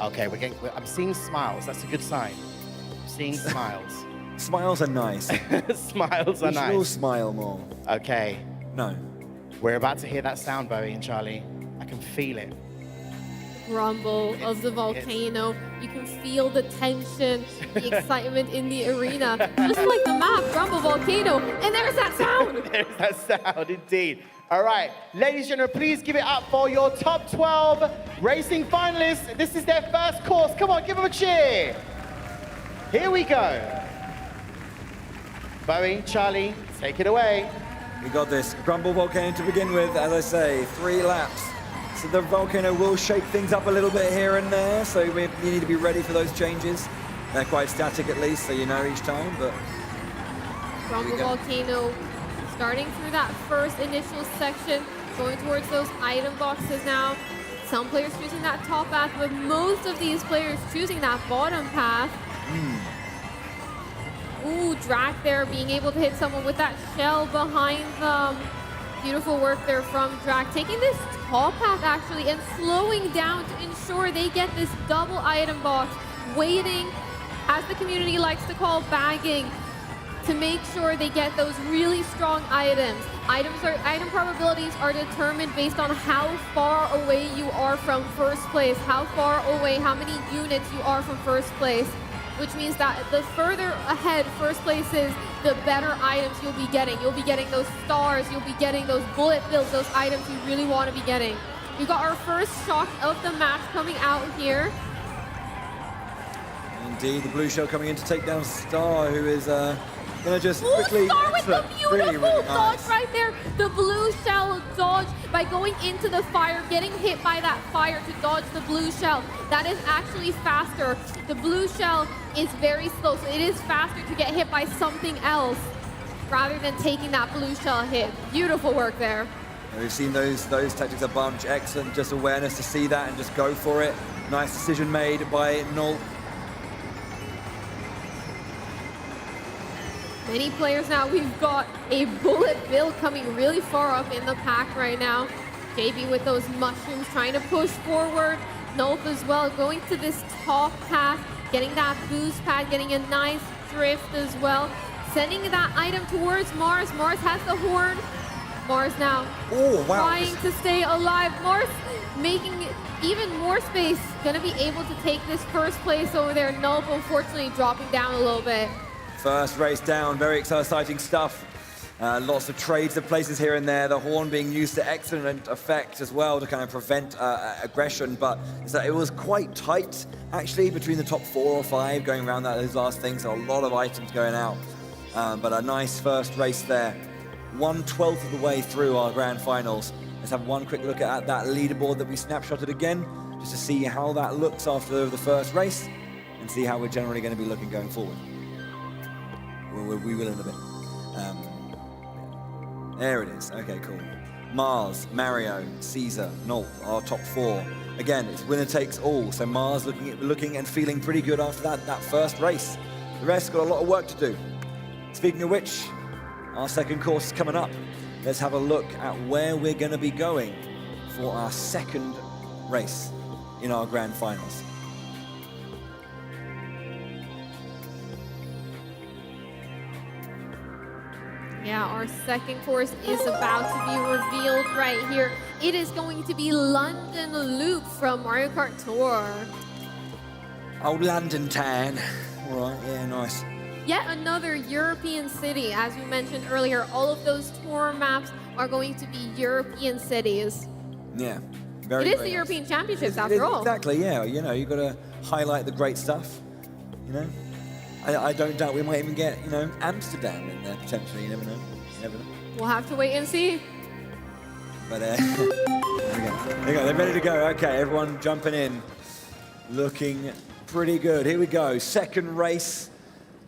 Okay, I'm seeing smiles. That's a good sign. I'm seeing smiles. Smiles are nice. Smiles are We should nice. all smile more. Okay. No. We're about to hear that sound, Bowie and Charlie. I can feel it. Rumble of the volcano. You can feel the tension, the excitement in the arena. Just like the map, Rumble Volcano. And there's that sound. There's that sound, indeed. All right, ladies and gentlemen, please give it up for your top 12 racing finalists. This is their first course. Come on, give them a cheer. Here we go. Bowie, Charlie, take it away. We got this Grumble Volcano to begin with, as I say, 3 laps. So the volcano will shake things up a little bit here and there, so you need to be ready for those changes. They're quite static at least, so you know each time, but... Rumble Volcano starting through that first initial section, going towards those item boxes now. Some players choosing that top path, but most of these players choosing that bottom path. Ooh, Drac there being able to hit someone with that shell behind them. Beautiful work there from Drac, taking this top path actually and slowing down to ensure they get this double item box, waiting, as the community likes to call bagging, to make sure they get those really strong items. Item probabilities are determined based on how far away you are from first place, how far away, how many units you are from first place, which means that the further ahead first place is, the better items you'll be getting. You'll be getting those stars, you'll be getting those bullet bills, those items you really want to be getting. We got our first shot of the match coming out here. Indeed, the blue shell coming in to take down Star, who is gonna just Ooh, quickly... Star with the beautiful really, really dodge nice. right there. The blue shell dodge by going into the fire, getting hit by that fire to dodge the blue shell. That is actually faster. The blue shell is very slow, so it is faster to get hit by something else rather than taking that blue shell hit. Beautiful work there. And we've seen those tactics a bunch. Excellent, just awareness to see that and just go for it. Nice decision made by Null. Many players now. We've got a bullet bill coming really far up in the pack right now. JB with those mushrooms trying to push forward. Nope as well, going to this top path, getting that boost pad, getting a nice drift as well. Sending that item towards Mars. Mars has the horn. Mars now trying to stay alive. Mars making even more space. Gonna be able to take this first place over there. Nope, unfortunately dropping down a little bit. First race down, very exciting stuff. Lots of trades of places here and there. The horn being used to excellent effect as well to kind of prevent aggression, but it was quite tight actually between the top 4 or 5 going around those last things. So a lot of items going out, but a nice first race there. 1/12 of the way through our grand finals. Let's have one quick look at that leaderboard that we snapshotted again, just to see how that looks after the first race and see how we're generally going to be looking going forward. We will in a bit. There it is. Okay, cool. Mars, Mario, Caesar, Nolt, our top 4. Again, it's winner takes all. So Mars looking and feeling pretty good after that first race. The rest got a lot of work to do. Speaking of which, our second course is coming up. Let's have a look at where we're going to be going for our second race in our grand finals. Yeah, our second course is about to be revealed right here. It is going to be London Loop from Mario Kart Tour. Oh, London Town. All right, yeah, nice. Yet another European city. As we mentioned earlier, all of those tour maps are going to be European cities. Yeah, It very is very the nice. European Championships It after is, all. exactly, yeah. You know, you've got to highlight the great stuff, you know. I don't doubt we might even get, you know, Amsterdam in there potentially. You never know. You never know. We'll have to wait and see. But there we go. There we go. They're ready to go. Okay, everyone jumping in, looking pretty good. Here we go. Second race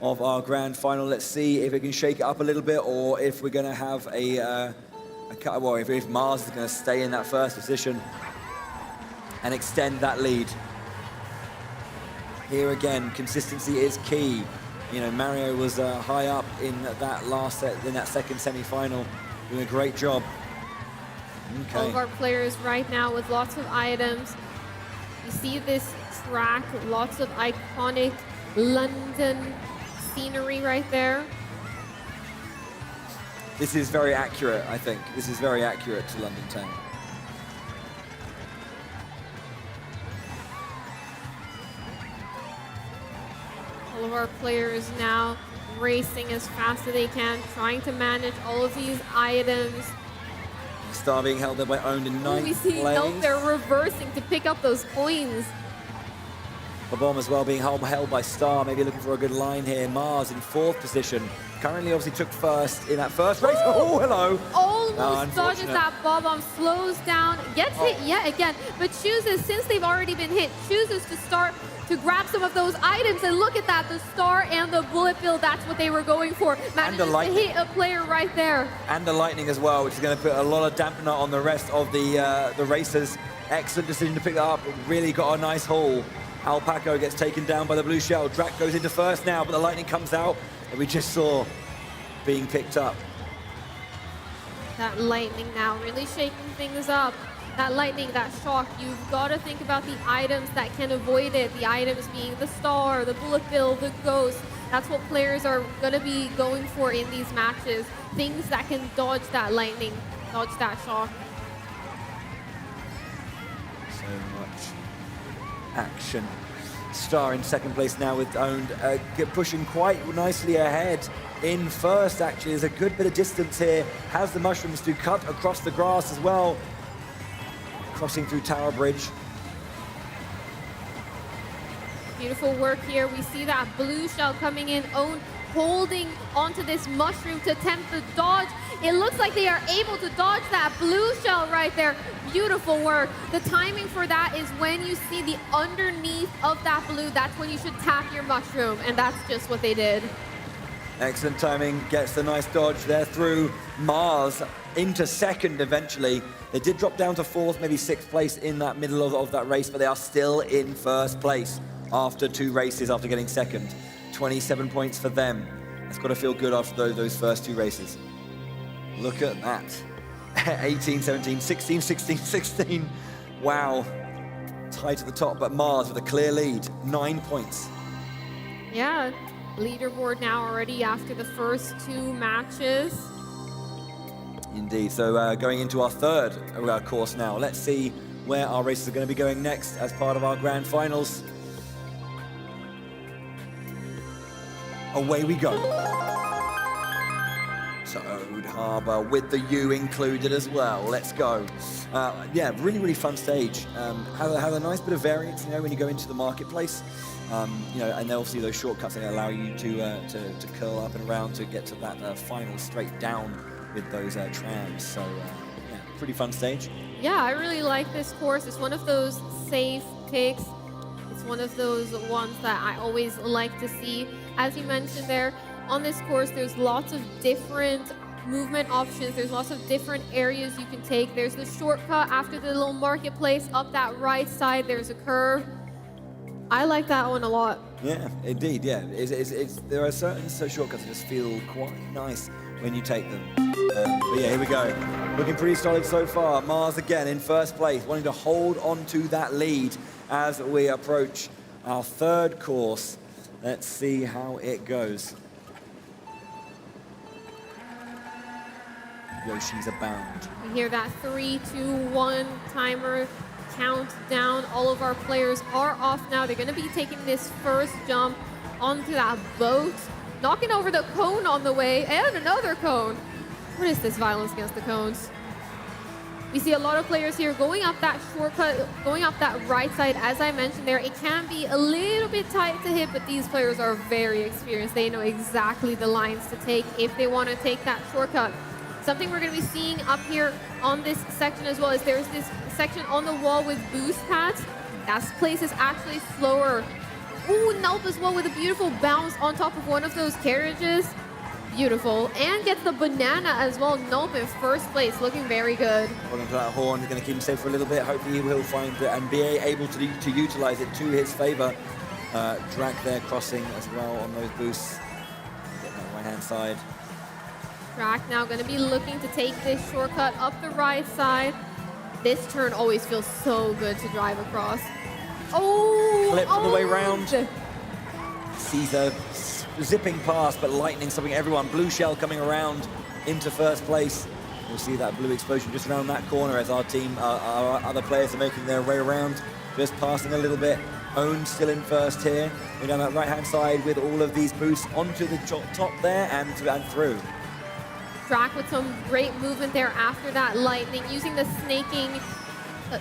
of our grand final. Let's see if we can shake it up a little bit, or if we're going to have well, if Mars is going to stay in that first position and extend that lead. Here again, consistency is key. You know, Mario was high up in that second semi-final, doing a great job. Okay. All of our players right now with lots of items. You see this track, lots of iconic London scenery right there. This is very accurate, I think. This is very accurate to London Town. All of our players now racing as fast as they can, trying to manage all of these items. Star being held there by Owned in ninth We see place. Nope, they're reversing to pick up those coins. The bomb as well being held by Star, maybe looking for a good line here. Mars in fourth position. Currently obviously took first in that first race. Oh, hello. Almost dodges that bomb, slows down, gets hit yet again, but chooses, since they've already been hit, chooses to start to grab some of those items. And look at that, the Star and the Bullet Bill, that's what they were going for. Manages to hit a player right there. And the lightning as well, which is going to put a lot of dampener on the rest of the racers. Excellent decision to pick that up. Really got a nice haul. Alpaco gets taken down by the blue shell. Drac goes into first now, but the lightning comes out that we just saw being picked up. That lightning now really shaking things up. That lightning, that shock, you've got to think about the items that can avoid it. The items being the Star, the Bullet Bill, the Ghost. That's what players are going to be going for in these matches. Things that can dodge that lightning, dodge that shock. So much action. Star in second place now with Owned, pushing quite nicely ahead. In first, actually, there's a good bit of distance here. Has the mushrooms to cut across the grass as well. Crossing through Tower Bridge. Beautiful work here. We see that blue shell coming in, Owned holding onto this mushroom to attempt the dodge. It looks like they are able to dodge that blue shell right there. Beautiful work. The timing for that is when you see the underneath of that blue, that's when you should tap your mushroom, and that's just what they did. Excellent timing, gets the nice dodge there through. Mars into second eventually. They did drop down to fourth, maybe sixth place in that middle of that race, but they are still in first place after 2 races, after getting second. 27 points for them. That's got to feel good after those first 2 races. Look at that. 18, 17, 16, 16, 16. Wow. Tight at the top, but Mars with a clear lead, 9 points. Yeah, leaderboard now already after the first 2 matches. Indeed. So going into our third course now. Let's see where our races are going to be going next as part of our grand finals. Away we go. Toad Harbor with the U included as well. Let's go. Yeah, really fun stage. Have a nice bit of variance, you know, when you go into the marketplace. You know, and obviously those shortcuts that allow you to curl up and around to get to that final straight down with those trams. So yeah, pretty fun stage. Yeah, I really like this course. It's one of those safe picks. It's one of those ones that I always like to see. As you mentioned there, on this course, there's lots of different movement options. There's lots of different areas you can take. There's the shortcut after the little marketplace. Up that right side, there's a curve. I like that one a lot. Yeah, indeed, yeah. There are certain shortcuts that just feel quite nice when you take them. But yeah, here we go. Looking pretty solid so far. Mars again in first place, wanting to hold on to that lead as we approach our third course. Let's see how it goes. Yoshi's abound. You hear that 3, 2, 1 timer count down. All of our players are off now. They're going to be taking this first jump onto that boat, knocking over the cone on the way, and another cone. What is this violence against the cones? We see a lot of players here going up that shortcut, going up that right side. As I mentioned there, it can be a little bit tight to hit, but these players are very experienced. They know exactly the lines to take if they want to take that shortcut. Something we're going to be seeing up here on this section as well is there's this section on the wall with boost pads. That place is actually slower. Ooh, Nelp as well with a beautiful bounce on top of one of those carriages. Beautiful. And gets the banana as well. Nelp in first place, looking very good. Holding to that horn, going to keep him safe for a little bit. Hopefully he will find it and be able to utilize it to his favor. Drag there crossing as well on those boosts. Getting that right-hand side. Track now going to be looking to take this shortcut up the right side. This turn always feels so good to drive across. Oh! Clip on the way round. Caesar zipping past, but lightning stopping everyone. Blue shell coming around into first place. We'll see that blue explosion just around that corner as our team, our other players are making their way around. Just passing a little bit. Own still in first here. We're down that right-hand side with all of these boosts onto the top there and through. Track with some great movement there after that lightning, using the snaking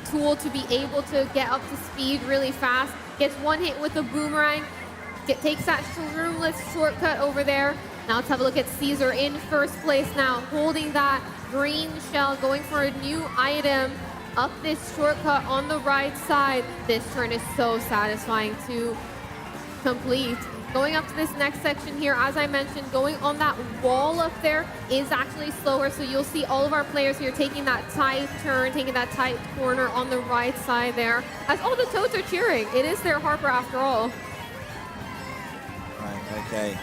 tool to be able to get up to speed really fast. Gets one hit with the boomerang, takes that shroomless shortcut over there. Now let's have a look at Caesar in first place now, holding that green shell, going for a new item up this shortcut on the right side. This turn is so satisfying to complete. Going up to this next section here, as I mentioned, going on that wall up there is actually slower. So you'll see all of our players here taking that tight turn, taking that tight corner on the right side there. As all the Toads are cheering. It is their Harper after all. Right, okay.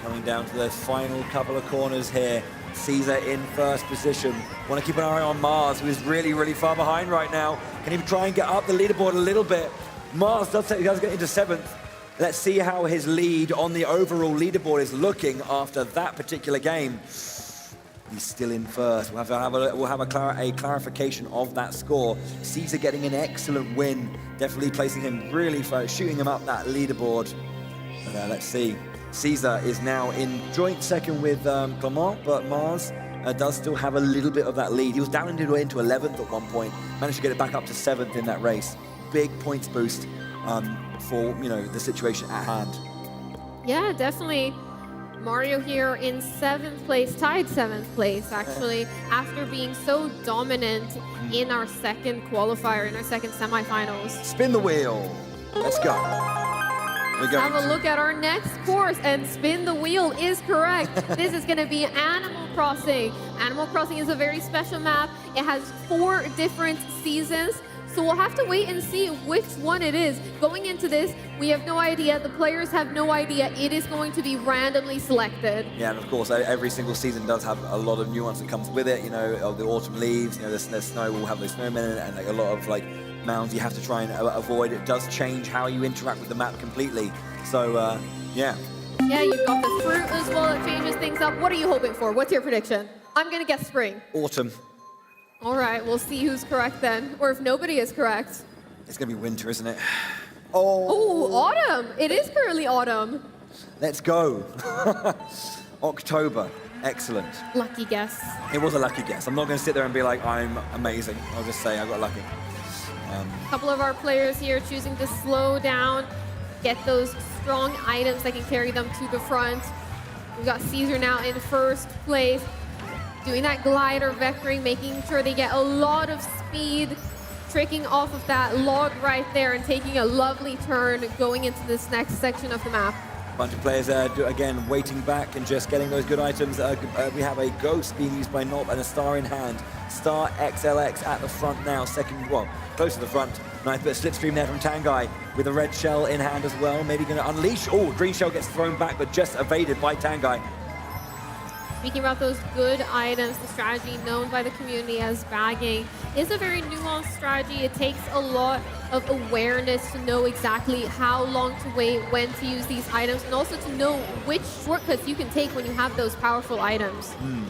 Coming down to the final couple of corners here. Caesar in first position. Want to keep an eye on Mars, who is really, really far behind right now. Can he try and get up the leaderboard a little bit? Mars does get into 7th. Let's see how his lead on the overall leaderboard is looking after that particular game. He's still in first. We'll have a clarification of that score. Caesar getting an excellent win, definitely placing him really first, shooting him up that leaderboard. But, let's see. Caesar is now in joint second with Clement, but Mars does still have a little bit of that lead. He was down into 11th at one point, managed to get it back up to 7th in that race. Big points boost. For the situation at hand. Yeah, definitely. Mario here in 7th place, tied 7th place actually, after being so dominant in our second qualifier, in our second semifinals. Spin the wheel. Let's go. Let's have a look at our next course, and spin the wheel is correct. This is going to be Animal Crossing. Animal Crossing is a very special map. It has 4 different seasons. So we'll have to wait and see which one it is. Going into this, we have no idea. The players have no idea. It is going to be randomly selected. Yeah, and of course, every single season does have a lot of nuance that comes with it. The autumn leaves, the snow will have those snowmen and a lot of mounds you have to try and avoid. It does change how you interact with the map completely. So, yeah. Yeah, you've got the fruit as well that changes things up. What are you hoping for? What's your prediction? I'm going to guess spring. Autumn. All right, we'll see who's correct then, or if nobody is correct. It's going to be winter, isn't it? Oh, autumn. It is currently autumn. Let's go. October. Excellent. Lucky guess. It was a lucky guess. I'm not going to sit there and be like, I'm amazing. I'll just say I got lucky. A couple of our players here choosing to slow down, get those strong items that can carry them to the front. We've got Caesar now in first place, doing that glider vectoring, making sure they get a lot of speed, tricking off of that log right there and taking a lovely turn going into this next section of the map. Bunch of players there, again, waiting back and just getting those good items. We have a Ghost being used by Nob and a Star in hand. Star XLX at the front now, second, well, close to the front. Nice bit of slipstream there from Tangai with a red shell in hand as well. Maybe going to unleash. Oh, green shell gets thrown back, but just evaded by Tangai. Speaking about those good items, the strategy known by the community as bagging is a very nuanced strategy. It takes a lot of awareness to know exactly how long to wait, when to use these items, and also to know which shortcuts you can take when you have those powerful items. Going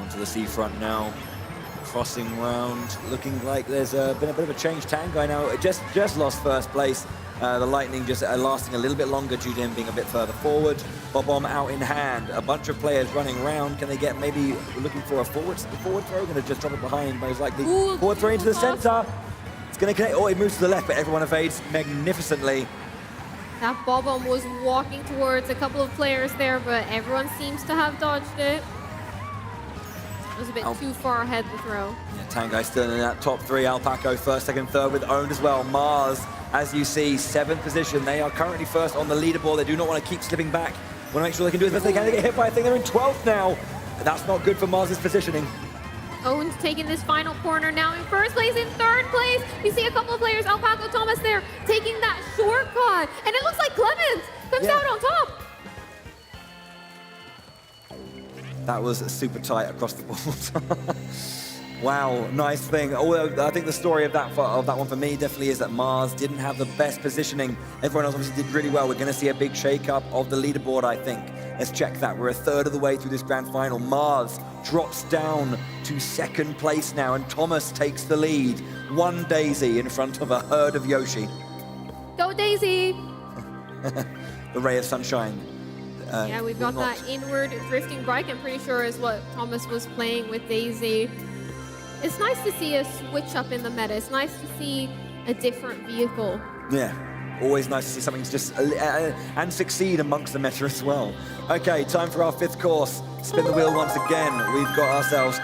onto the seafront now, crossing round, looking like there's been a bit of a change. Tangai now just lost first place. The Lightning just lasting a little bit longer due to him being a bit further forward. Bob-omb out in hand. A bunch of players running around. Can they get maybe looking for a forward throw? Going to just drop it behind, most likely. Ooh, forward throw into the center. It's going to connect. Oh, it moves to the left, but everyone evades magnificently. That Bob-omb was walking towards a couple of players there, but everyone seems to have dodged it. It was a bit too far ahead the throw. Yeah, Tangai still in that top three. Alpaco first, second, third with owned as well. Mars, as you see, 7th position. They are currently first on the leaderboard. They do not want to keep slipping back. Want to make sure they can do as best they can. They get hit by a thing. They're in 12th now. That's not good for Mars's positioning. Owen's taking this final corner now in first place. In third place, you see a couple of players, Alpaco Thomas there, taking that shortcut. And it looks like Clemens comes out on top. That was super tight across the board. Wow, nice thing. Although I think the story of that one for me definitely is that Mars didn't have the best positioning. Everyone else obviously did really well. We're going to see a big shake-up of the leaderboard, I think. Let's check that. We're a third of the way through this grand final. Mars drops down to second place now, and Thomas takes the lead. One Daisy in front of a herd of Yoshi. Go Daisy! The ray of sunshine. Yeah, we've got that inward drifting bike, I'm pretty sure is what Thomas was playing with Daisy. It's nice to see a switch up in the meta. It's nice to see a different vehicle. Yeah, always nice to see something just and succeed amongst the meta as well. Okay, time for our 5th course. Spin the wheel once again. We've got ourselves,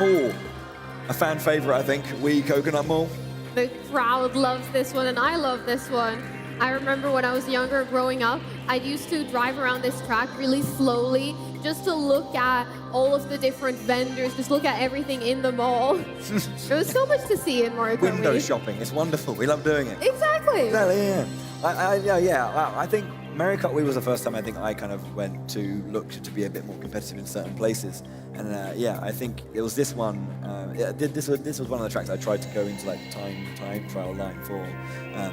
a fan favorite, I think, Wee Coconut Mall. The crowd loves this one, and I love this one. I remember when I was younger, growing up, I used to drive around this track really slowly just to look at all of the different vendors, just look at everything in the mall. There was so much to see in Mario Kart. Window shopping, it's wonderful. We love doing it. Exactly. Exactly, yeah. I think Mario Kart Wii was the first time I think I kind of went to look to be a bit more competitive in certain places. And yeah, I think it was this one. This was one of the tracks I tried to go into like time trial line for.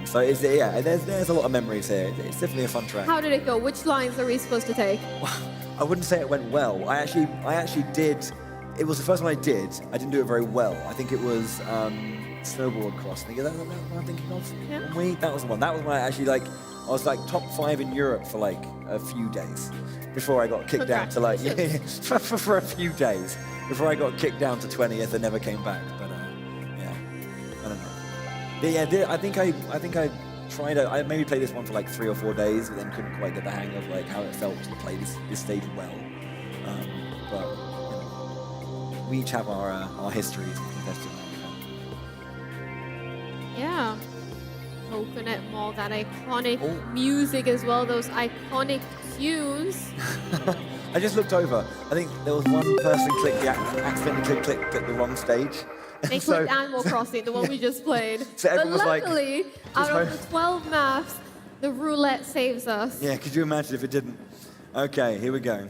So it's, yeah, there's a lot of memories here. It's definitely a fun track. How did it go? Which lines are we supposed to take? I wouldn't say it went well. I actually did. It was the first one I did. I didn't do it very well. I think it was snowboard cross. I think that's what I'm thinking of. Yeah. That was the one. That was when I actually I was like top 5 in Europe for like a few days before I got kicked down to like for a few days before I got kicked down to 20th and never came back. But yeah, I don't know. But yeah, I think I tried. I maybe played this one for like 3 or 4 days, but then couldn't quite get the hang of like how it felt to play this stage well. But you know, we each have our histories with competitive. Yeah. Coconut Mall, that iconic music as well, those iconic tunes. I just looked over. I think there was one person accidentally clicked the wrong stage. They clicked Animal Crossing, the one we just played. So but everyone was luckily, out of the 12 maps, the roulette saves us. Yeah, could you imagine if it didn't? Okay, here we go.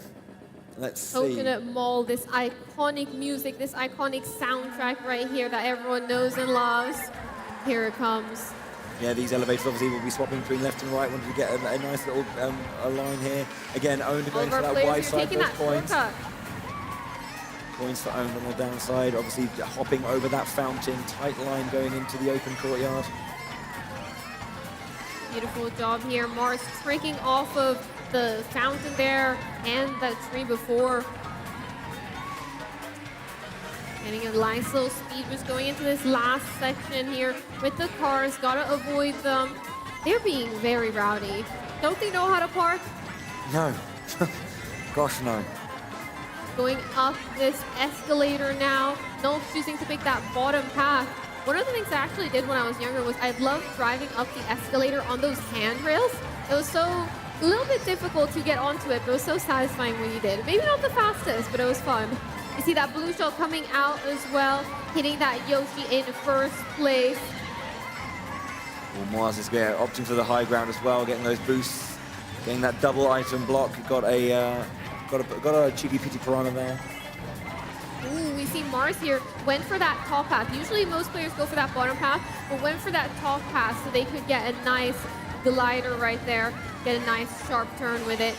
Let's see. Coconut Mall, this iconic music, this iconic soundtrack right here that everyone knows and loves. Here it comes. Yeah, these elevators obviously will be swapping between left and right. Wanted to get a nice little a line here. Again, Owned going for that wide side, those points. Points for Owned on the downside. Obviously hopping over that fountain. Tight line going into the open courtyard. Beautiful job here. Mars tricking off of the fountain there and that tree before. Getting a nice little speed boost going into this last section here with the cars. Gotta avoid them. They're being very rowdy. Don't they know how to park? No. Gosh, no. Going up this escalator now. No choosing to pick that bottom path. One of the things I actually did when I was younger was I loved driving up the escalator on those handrails. It was so a little bit difficult to get onto it, but it was so satisfying when you did. Maybe not the fastest, but it was fun. You see that blue shell coming out as well, hitting that Yoshi in first place. Well, Mars is opting for the high ground as well, getting those boosts, getting that double item block. Got a cheeky pitty piranha there. Ooh, we see Mars here went for that top path. Usually most players go for that bottom path, but went for that top path so they could get a nice glider right there, get a nice sharp turn with it.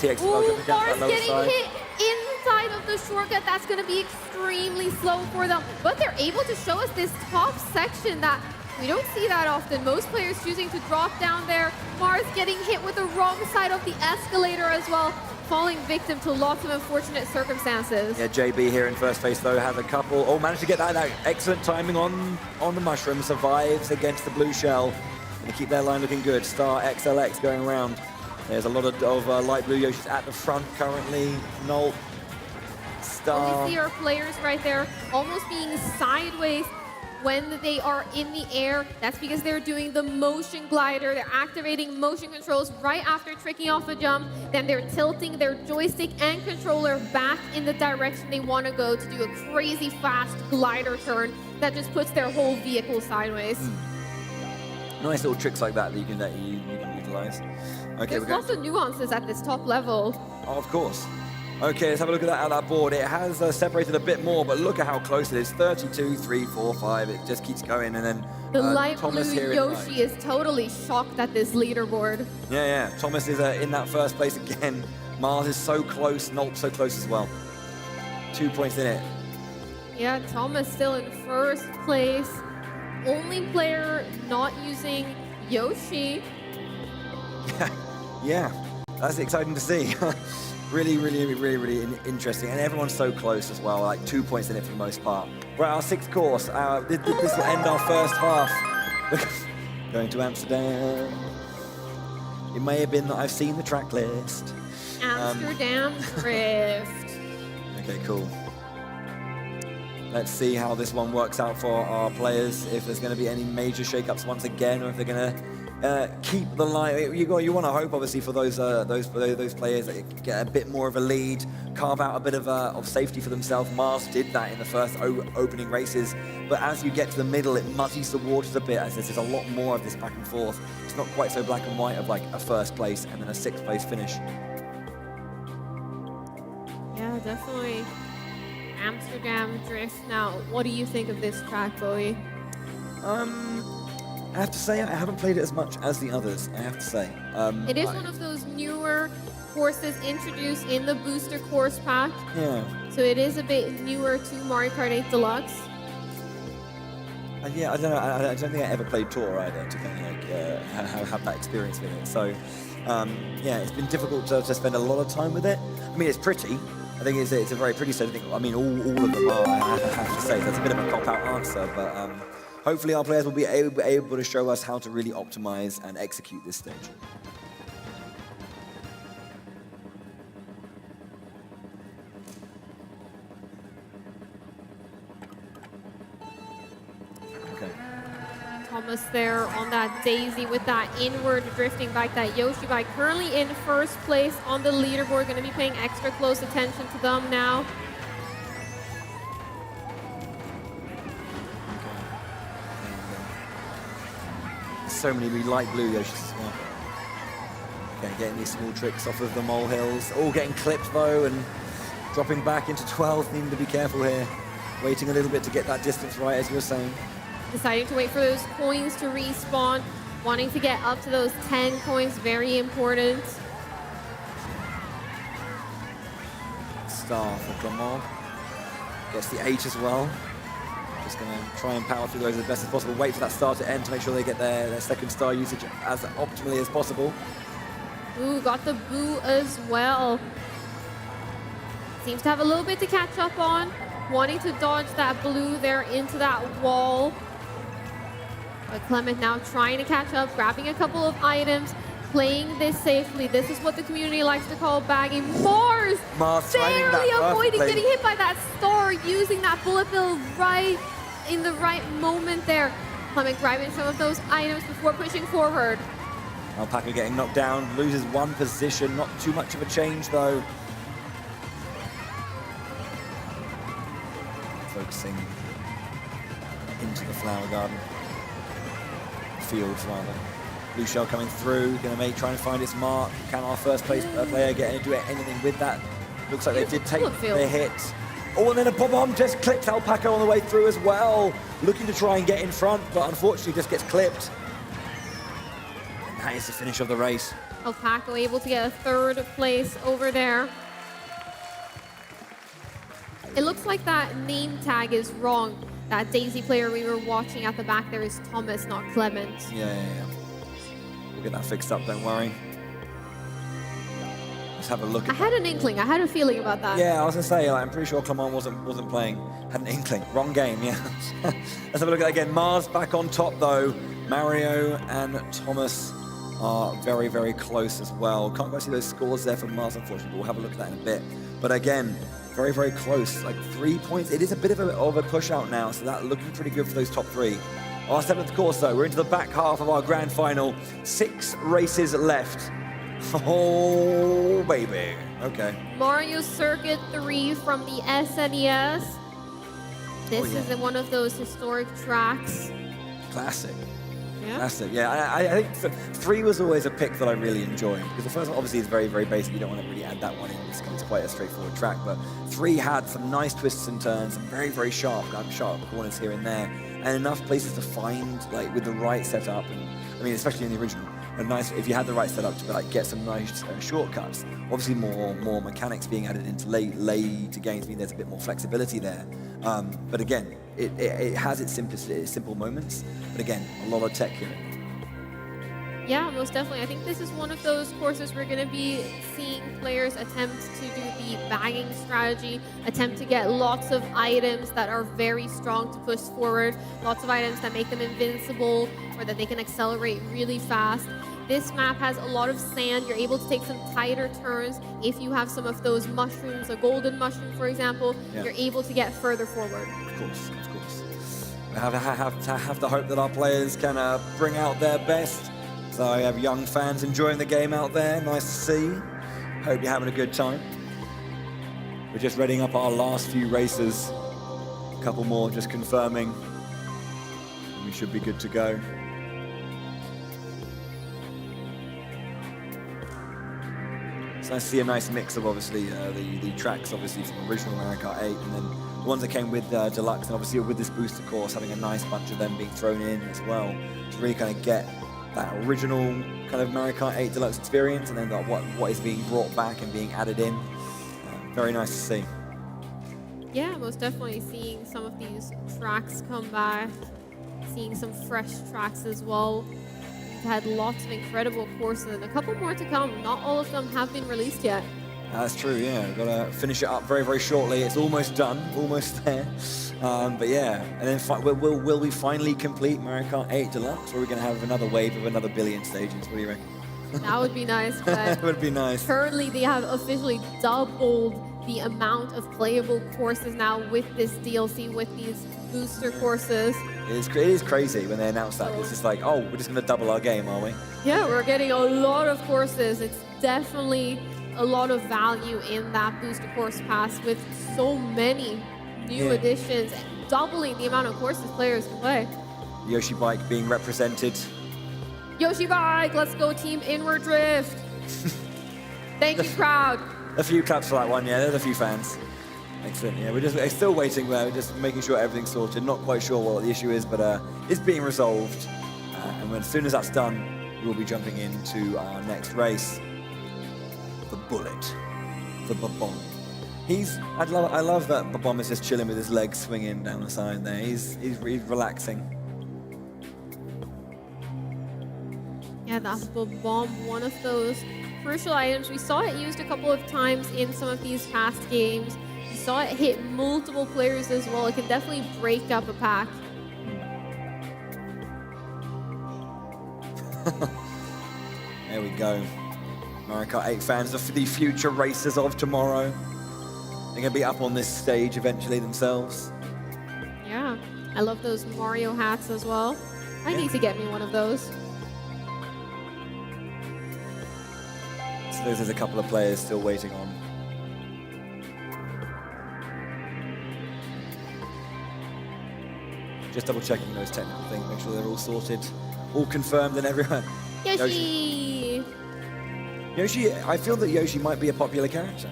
Yeah, TX Ooh, down Mars that getting side. hit inside of the shortcut. That's going to be extremely slow for them, but they're able to show us this top section that we don't see that often. Most players choosing to drop down there. Mars getting hit with the wrong side of the escalator as well, falling victim to lots of unfortunate circumstances. Yeah, JB here in first place though has a couple. Oh, managed to get that excellent timing on the mushroom. Survives against the blue shell. Gonna keep their line looking good. Star XLX going around. There's a lot of light blue Yoshis at the front currently. Nolt, Star. We see our players right there almost being sideways when they are in the air. That's because they're doing the motion glider. They're activating motion controls right after tricking off a jump. Then they're tilting their joystick and controller back in the direction they want to go to do a crazy fast glider turn that just puts their whole vehicle sideways. Nice little tricks like that you can utilize. Okay, There's lots of nuances at this top level. Oh, of course. Okay, let's have a look at that board. It has separated a bit more, but look at how close it is. 32, 3, 4, 5. It just keeps going, and then The light Thomas blue here Yoshi is totally shocked at this leaderboard. Yeah. Thomas is in that first place again. Mars is so close. Nolt so close as well. 2 points in it. Yeah, Thomas still in first place. Only player not using Yoshi. Yeah, that's exciting to see. Really interesting, and everyone's so close as well, like 2 points in it for the most part. Right, our sixth course, this will end our first half. Going to Amsterdam. It may have been that I've seen the track list. Amsterdam Drift. Okay, cool. Let's see how this one works out for our players, if there's going to be any major shakeups once again, or if they're going to keep the line. You want to hope, obviously, for those players that get a bit more of a lead, carve out a bit of safety for themselves. Mars did that in the first opening races, but as you get to the middle, it muddies the waters a bit, as there's a lot more of this back and forth. It's not quite so black and white of like a first place and then a sixth place finish. Yeah, definitely. Amsterdam Drift. Now, what do you think of this track, Bowie? I have to say, I haven't played it as much as the others, I have to say. It is one of those newer courses introduced in the booster course pack. Yeah. So it is a bit newer to Mario Kart 8 Deluxe. And yeah, I don't know. I don't think I ever played Tour either to kind of like have that experience with it. So yeah, it's been difficult to spend a lot of time with it. I mean, it's pretty. I think it's a very pretty set. I mean, all of them are. I have to say, that's a bit of a cop-out answer, but hopefully our players will be able to show us how to really optimize and execute this stage. Thomas there on that Daisy with that inward drifting bike, that Yoshi bike, currently in first place on the leaderboard. Going to be paying extra close attention to them now. So many really light blue Yoshis as well. Okay, getting these small tricks off of the molehills. All getting clipped though, and dropping back into 12th. Needing to be careful here. Waiting a little bit to get that distance right, as you were saying. Deciding to wait for those coins to respawn. Wanting to get up to those 10 coins, very important. Star for Clement. Gets the 8 as well. Just going to try and power through those as best as possible. Wait for that star to end to make sure they get their second star usage as optimally as possible. Ooh, got the boo as well. Seems to have a little bit to catch up on. Wanting to dodge that blue there into that wall. But Clement now trying to catch up, grabbing a couple of items, playing this safely. This is what the community likes to call bagging. Mars barely avoiding getting hit by that star, using that bullet bill right in the right moment there. Clement grabbing some of those items before pushing forward. Alpaca getting knocked down, loses one position, not too much of a change though. Focusing into the flower garden. Fields rather. Blue shell coming through, trying to find its mark. Can our first place player get do anything with that? Looks like they did take their hit. Oh, and then a bomb just clips Alpaca on the way through as well. Looking to try and get in front, but unfortunately just gets clipped. And that is the finish of the race. Alpaca able to get a third place over there. It looks like that name tag is wrong. That Daisy player we were watching at the back there is Thomas, not Clement. Yeah. We'll get that fixed up, don't worry. Let's have a look at I had an inkling, I had a feeling about that. Yeah, I was gonna say, I'm pretty sure Clement wasn't playing. Had an inkling. Wrong game, yeah. Let's have a look at that again. Mars back on top though. Mario and Thomas are very, very close as well. Can't quite see those scores there for Mars, unfortunately, but we'll have a look at that in a bit. But again, very, very close, like 3 points. It is a bit of a push out now, so that looking pretty good for those top three. Our 7th course though, we're into the back half of our grand final. 6 races left. Oh, baby. Okay. Mario Circuit 3 from the SNES. This is one of those historic tracks. Classic. Yeah. Classic. Yeah, I think 3 was always a pick that I really enjoyed because the first one obviously is very, very basic. You don't want to really add that one in. It's quite a straightforward track, but 3 had some nice twists and turns, some very, very sharp corners here and there, and enough places to find, like, with the right setup. And I mean, especially in the original, a nice if you had the right setup to like get some nice shortcuts. Obviously, more mechanics being added into later games mean there's a bit more flexibility there. But again, it has its simple moments. But again, a lot of tech here. Yeah, most definitely. I think this is one of those courses we're going to be seeing players attempt to do the bagging strategy, attempt to get lots of items that are very strong to push forward, lots of items that make them invincible or that they can accelerate really fast. This map has a lot of sand. You're able to take some tighter turns. If you have some of those mushrooms, a golden mushroom, for example, you're able to get further forward. Of course, of course. We have to hope that our players can bring out their best. So I have young fans enjoying the game out there. Nice to see. Hope you're having a good time. We're just readying up our last few races. A couple more just confirming. And we should be good to go. It's nice to see a nice mix of obviously the tracks obviously from original Mario Kart 8 and then the ones that came with Deluxe and obviously with this booster course having a nice bunch of them being thrown in as well to really kind of get that original kind of Mario Kart 8 Deluxe experience and then what is being brought back and being added in. Very nice to see. Yeah, most definitely seeing some of these tracks come back, seeing some fresh tracks as well. We've had lots of incredible courses and a couple more to come. Not all of them have been released yet. That's true, yeah. We've got to finish it up very, very shortly. It's almost done, almost there. But yeah, and then will we finally complete Mario Kart 8 Deluxe, or are we going to have another wave of another billion stages? What do you reckon? That would be nice. But that would be nice. Currently, they have officially doubled the amount of playable courses now with this DLC, with these booster courses. It is crazy when they announce that. It's just like, oh, we're just going to double our game, are we? Yeah, we're getting a lot of courses. It's definitely a lot of value in that booster course pass with so many new additions, doubling the amount of courses players can play. Yoshi Bike being represented. Yoshi Bike, let's go team Inward Drift. Thank you, crowd. A few claps for that one, yeah, there's a few fans. Excellent, yeah, we're still waiting there, we're just making sure everything's sorted. Not quite sure what the issue is, but it's being resolved. And as soon as that's done, we'll be jumping into our next race. The Bullet, the Babon. I love that Babon is just chilling with his legs swinging down the side there. He's relaxing. Yeah, that's Babon, one of those crucial items. We saw it used a couple of times in some of these past games. We saw it hit multiple players as well. It can definitely break up a pack. There we go. Mario Kart 8 fans are for the future racers of tomorrow. They're going to be up on this stage eventually themselves. Yeah, I love those Mario hats as well. I need to get me one of those. there's a couple of players still waiting on. Just double checking those technical things, make sure they're all sorted, all confirmed and everyone. Yoshi! Yoshi, I feel that Yoshi might be a popular character.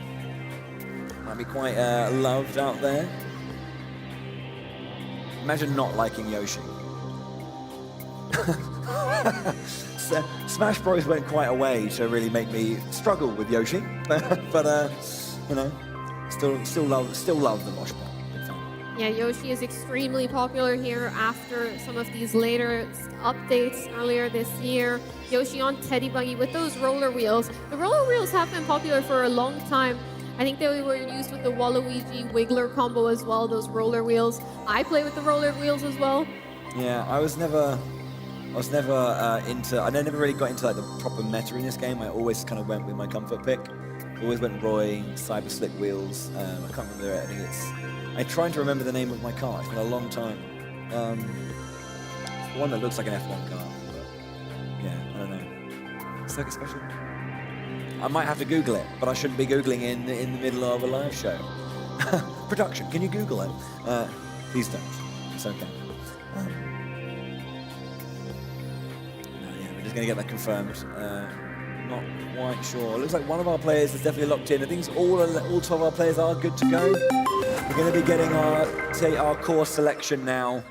Might be quite loved out there. Imagine not liking Yoshi. Smash Bros went quite a way to really make me struggle with Yoshi, but you know, still love the Mosh Pit. Yeah, Yoshi is extremely popular here after some of these later updates earlier this year. Yoshi on Teddy Buggy with those roller wheels. The roller wheels have been popular for a long time. I think they were used with the Waluigi Wiggler combo as well, those roller wheels. I play with the roller wheels as well. Yeah, I never really got into like the proper meta in this game. I always kind of went with my comfort pick. Always went Roy, Cyber Slick wheels. I can't remember it. I think I'm trying to remember the name of my car. It's been a long time. It's the one that looks like an F1 car. But yeah, I don't know. Circuit Special? I might have to Google it, but I shouldn't be Googling in the middle of a live show. Production, can you Google it? Please don't. It's okay. Yeah, we're just going to get that confirmed. Not quite sure. It looks like one of our players is definitely locked in. I think all 12 of our players are good to go. We're going to be getting our core selection now.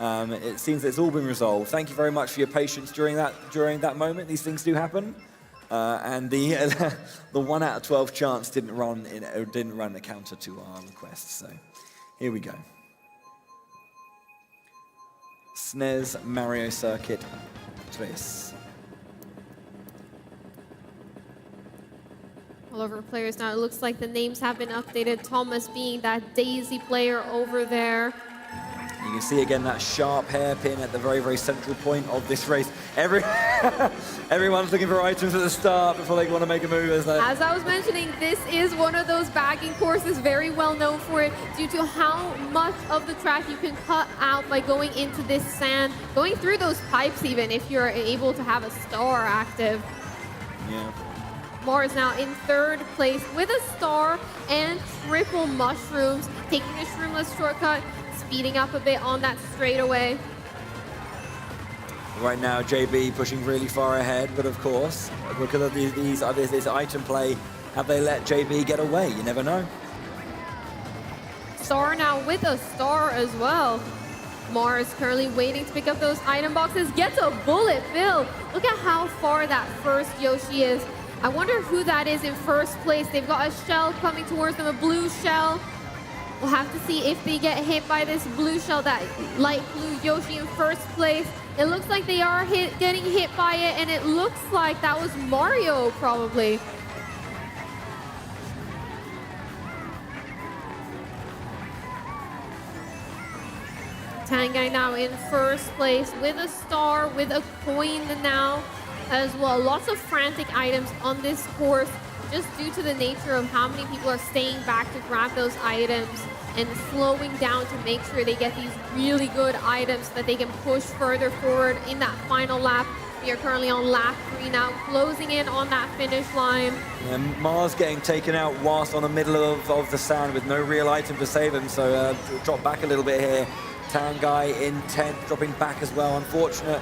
It seems that it's all been resolved. Thank you very much for your patience during that moment. These things do happen. And the 1 out of 12 chance didn't run the counter to our request. So here we go. SNES Mario Circuit 3. All over players now. It looks like the names have been updated. Thomas being that Daisy player over there. You can see again that sharp hairpin at the very, very central point of this race. Everyone's looking for items at the start before they want to make a move. As I was mentioning, this is one of those bagging courses, very well known for it, due to how much of the track you can cut out by going into this sand, going through those pipes even, if you're able to have a star active. Yeah. Mars now in 3rd place with a star and triple mushrooms, taking a shroomless shortcut, speeding up a bit on that straightaway. Right now, JB pushing really far ahead, but of course, because of this item play, have they let JB get away? You never know. Star now with a star as well. Mars currently waiting to pick up those item boxes, gets a bullet bill. Look at how far that first Yoshi is. I wonder who that is in 1st place. They've got a shell coming towards them, a blue shell. We'll have to see if they get hit by this blue shell, that light blue Yoshi in 1st place. It looks like they are getting hit by it, and it looks like that was Mario, probably. Tangai now in 1st place with a star, with a coin now as well. Lots of frantic items on this course, just due to the nature of how many people are staying back to grab those items and slowing down to make sure they get these really good items so that they can push further forward in that final lap. We are currently on lap 3 now, closing in on that finish line. And Mars getting taken out whilst on the middle of the sand with no real item to save him, so drop back a little bit here. Tangai in 10th, dropping back as well. Unfortunate.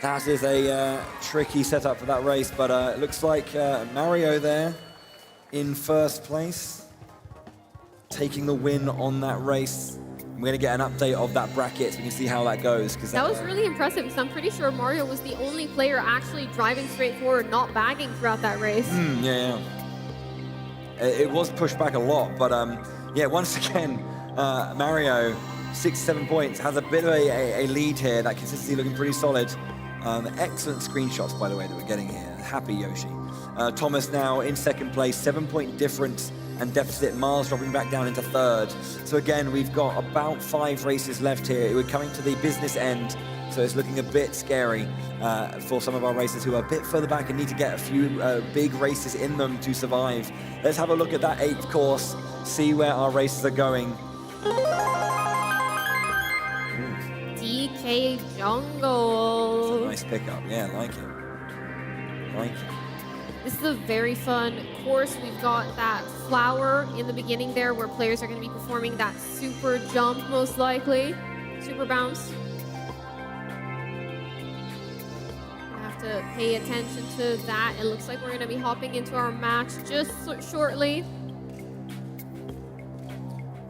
That is a tricky setup for that race, but it looks like Mario there in 1st place, taking the win on that race. We're going to get an update of that bracket so we can see how that goes. That was really impressive, because I'm pretty sure Mario was the only player actually driving straight forward, not bagging throughout that race. Yeah. It was pushed back a lot, but yeah, once again, Mario, 6-7 points, has a bit of a lead here. That consistency looking pretty solid. Excellent screenshots, by the way, that we're getting here. Happy Yoshi. Thomas now in 2nd place, 7-point difference and deficit. Mars dropping back down into 3rd. So again, we've got about 5 races left here. We're coming to the business end, so it's looking a bit scary for some of our racers who are a bit further back and need to get a few big races in them to survive. Let's have a look at that 8th course, see where our races are going. DK Jungle. That's a nice pickup. Yeah, I like it. This is a very fun course. We've got that flower in the beginning there where players are going to be performing that super jump, most likely. Super bounce. We have to pay attention to that. It looks like we're going to be hopping into our match just shortly.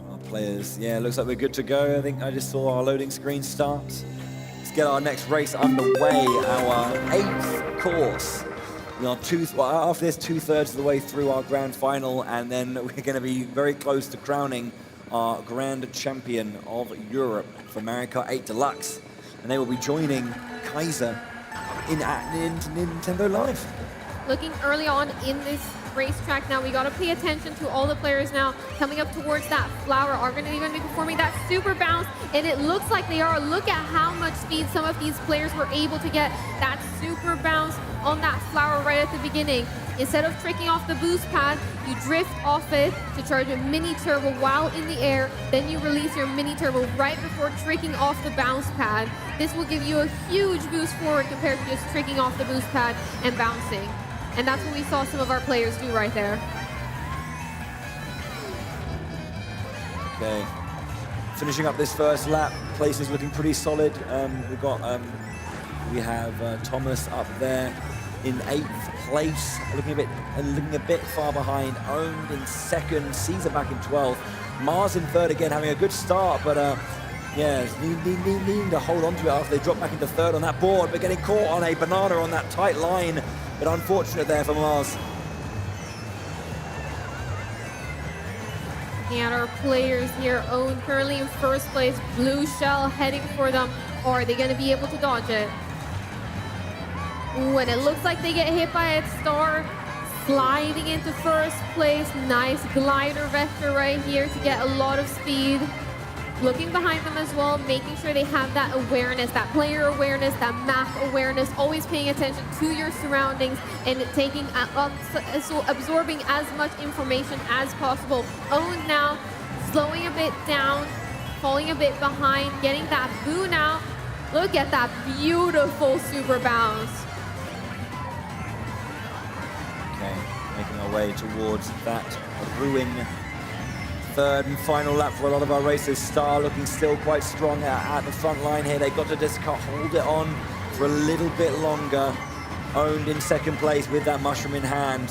Our players, yeah, looks like we're good to go. I think I just saw our loading screen start. Let's get our next race underway, our 8th course. We are after this, 2/3 of the way through our grand final, and then we're going to be very close to crowning our grand champion of Europe for Mario Kart 8 Deluxe. And they will be joining Kaiser in Nintendo Live. Looking early on in this racetrack now, we got to pay attention to all the players now coming up towards that flower are going to be performing that super bounce, and it looks like they are. Look at how much speed some of these players were able to get that super bounce on that flower right at the beginning. Instead of tricking off the boost pad, you drift off it to charge a mini turbo while in the air, then you release your mini turbo right before tricking off the bounce pad. This will give you a huge boost forward compared to just tricking off the boost pad and bouncing. And that's what we saw some of our players do right there. Okay, finishing up this first lap, place is looking pretty solid. We have Thomas up there in 8th place, looking a bit far behind. Owned in 2nd, Caesar back in 12th. Mars in 3rd again, having a good start, but yeah, needing to hold on to it after they drop back into 3rd on that board, but getting caught on a banana on that tight line. But unfortunate there for Mars. Looking at our players here, Owen currently in 1st place, Blue Shell heading for them. Or are they going to be able to dodge it? Ooh, and it looks like they get hit by a star, sliding into 1st place. Nice glider vector right here to get a lot of speed. Looking behind them as well, making sure they have that awareness, that player awareness, that map awareness, always paying attention to your surroundings and absorbing as much information as possible. Owen now slowing a bit down, falling a bit behind, getting that boo now. Look at that beautiful super bounce. Okay, making our way towards that ruin. 3rd and final lap for a lot of our racers. Star looking still quite strong at the front line here. They've got to just hold it on for a little bit longer. Owned in 2nd place with that mushroom in hand.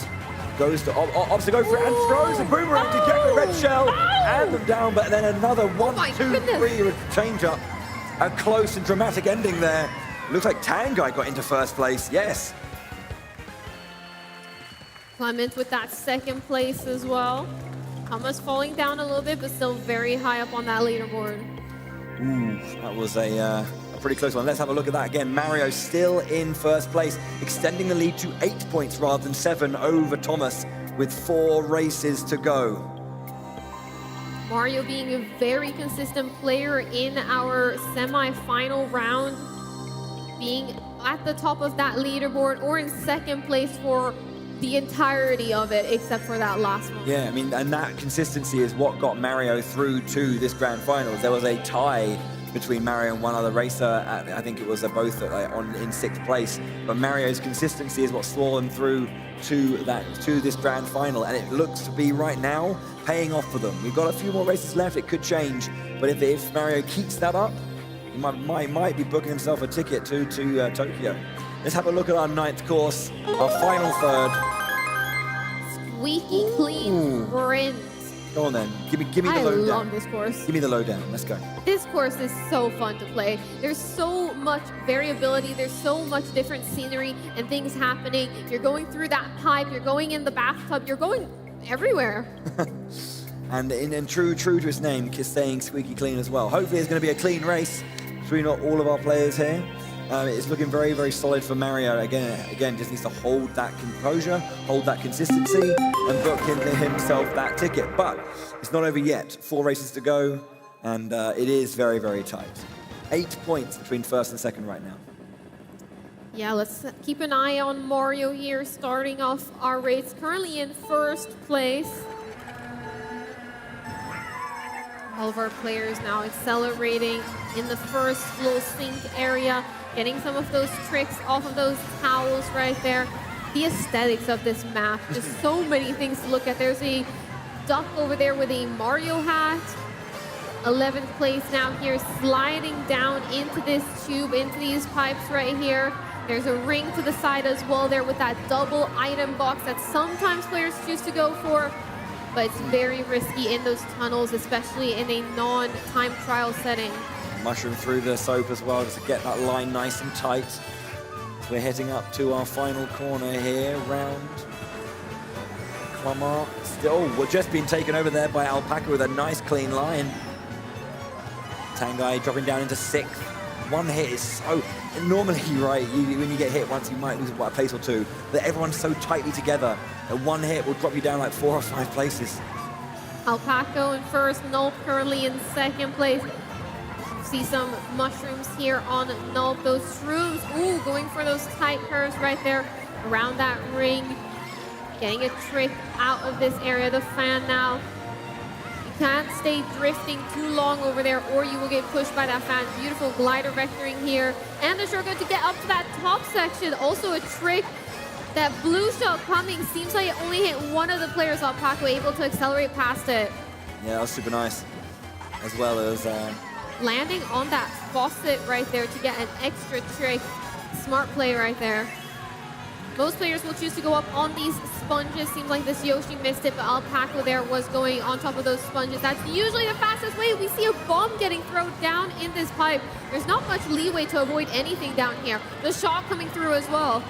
Goes to opts to go for it and throws a boomerang to get the red shell and them down, but then another 1, 2, 3 with change up. A close and dramatic ending there. Looks like Tanguy got into 1st place, yes. Clement with that 2nd place as well. Thomas falling down a little bit, but still very high up on that leaderboard. Ooh, that was a pretty close one. Let's have a look at that again. Mario still in 1st place, extending the lead to 8 points rather than 7 over Thomas with 4 races to go. Mario being a very consistent player in our semi-final round, being at the top of that leaderboard or in 2nd place for the entirety of it, except for that last one. Yeah, I mean, and that consistency is what got Mario through to this grand finals. There was a tie between Mario and one other racer. I think it was both in 6th place. But Mario's consistency is what saw them through to this grand final, and it looks to be right now paying off for them. We've got a few more races left. It could change, but if Mario keeps that up, he might be booking himself a ticket to Tokyo. Let's have a look at our 9th course, our final 3rd. Squeaky clean sprint. Go on then, give me the lowdown. I love this course. Give me the lowdown, let's go. This course is so fun to play. There's so much variability, there's so much different scenery and things happening. You're going through that pipe, you're going in the bathtub, you're going everywhere. And in true to its name, staying squeaky clean as well. Hopefully it's going to be a clean race between all of our players here. It's looking very, very solid for Mario. Again, just needs to hold that composure, hold that consistency, and book himself that ticket. But it's not over yet. 4 races to go, and it is very, very tight. 8 points between 1st and 2nd right now. Yeah, let's keep an eye on Mario here, starting off our race. Currently in 1st place. All of our players now accelerating in the 1st little sink area, getting some of those tricks off of those towels right there. the aesthetics of this map. Just so many things to look at. There's a duck over there with a Mario hat. 11th place now here, sliding down into this tube, into these pipes right here. There's a ring to the side as well there with that double item box that sometimes players choose to go for, but it's very risky in those tunnels, especially in a non-time trial setting. Mushroom through the soap as well, just to get that line nice and tight. So we're heading up to our final corner here, round Clamart. Still, we're just being taken over there by Alpaca with a nice clean line. Tangai dropping down into 6th. One hit is so... Normally, right, when you get hit once, you might lose a place or two. But everyone's so tightly together that one hit will drop you down like 4 or 5 places. Alpaca in first, Nulp currently in 2nd place. See some mushrooms here on Nulp. Those shrooms, ooh, going for those tight curves right there around that ring. Getting a trick out of this area. The fan now. Can't stay drifting too long over there or you will get pushed by that fan. Beautiful glider vectoring here. And a shortcut to get up to that top section. Also a trick. That blue shot coming seems like it only hit one of the players. Alpaca able to accelerate past it. Yeah, that was super nice. As well as... landing on that faucet right there to get an extra trick. Smart play right there. Most players will choose to go up on these sponges. Seems like this Yoshi missed it, but Alpaca there was going on top of those sponges. That's usually the fastest way. We see a bomb getting thrown down in this pipe. There's not much leeway to avoid anything down here. The shot coming through as well.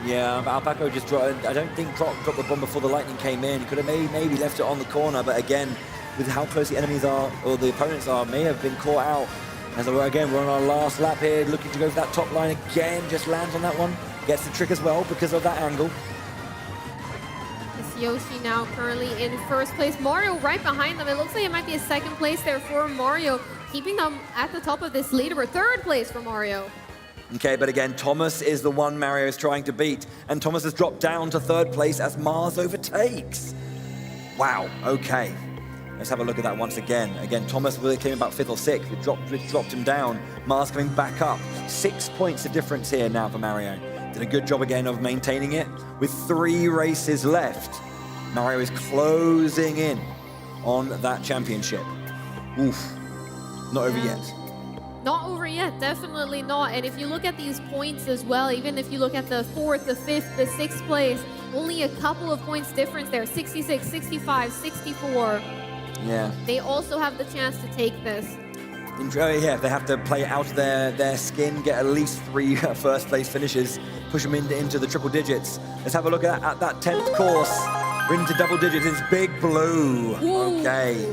Yeah, Alpaca just dropped... I don't think dropped the bomb before the lightning came in. He could have maybe left it on the corner, but again, with how close the enemies are, or the opponents are, may have been caught out. As we're on our last lap here, looking to go for that top line again. Just lands on that one. Gets the trick as well because of that angle. This Yoshi now currently in first place. Mario right behind them. It looks like it might be a 2nd place there for Mario, keeping them at the top of this leaderboard. 3rd place for Mario. Okay, but again, Thomas is the one Mario is trying to beat. And Thomas has dropped down to 3rd place as Mars overtakes. Wow, okay. Let's have a look at that once again. Again, Thomas really came about 5th or 6th. It dropped him down. Mars coming back up. 6 points of difference here now for Mario. Did a good job again of maintaining it. With 3 races left, Mario is closing in on that championship. Oof, not over yet. Not over yet, definitely not. And if you look at these points as well, even if you look at the 4th, the 5th, the 6th place, only a couple of points difference there. 66, 65, 64. Yeah. They also have the chance to take this. Yeah, they have to play out their skin, get at least 3 first place finishes, push them into the triple digits. Let's have a look at that 10th course. We're into double digits. It's Big Blue. Ooh. Okay.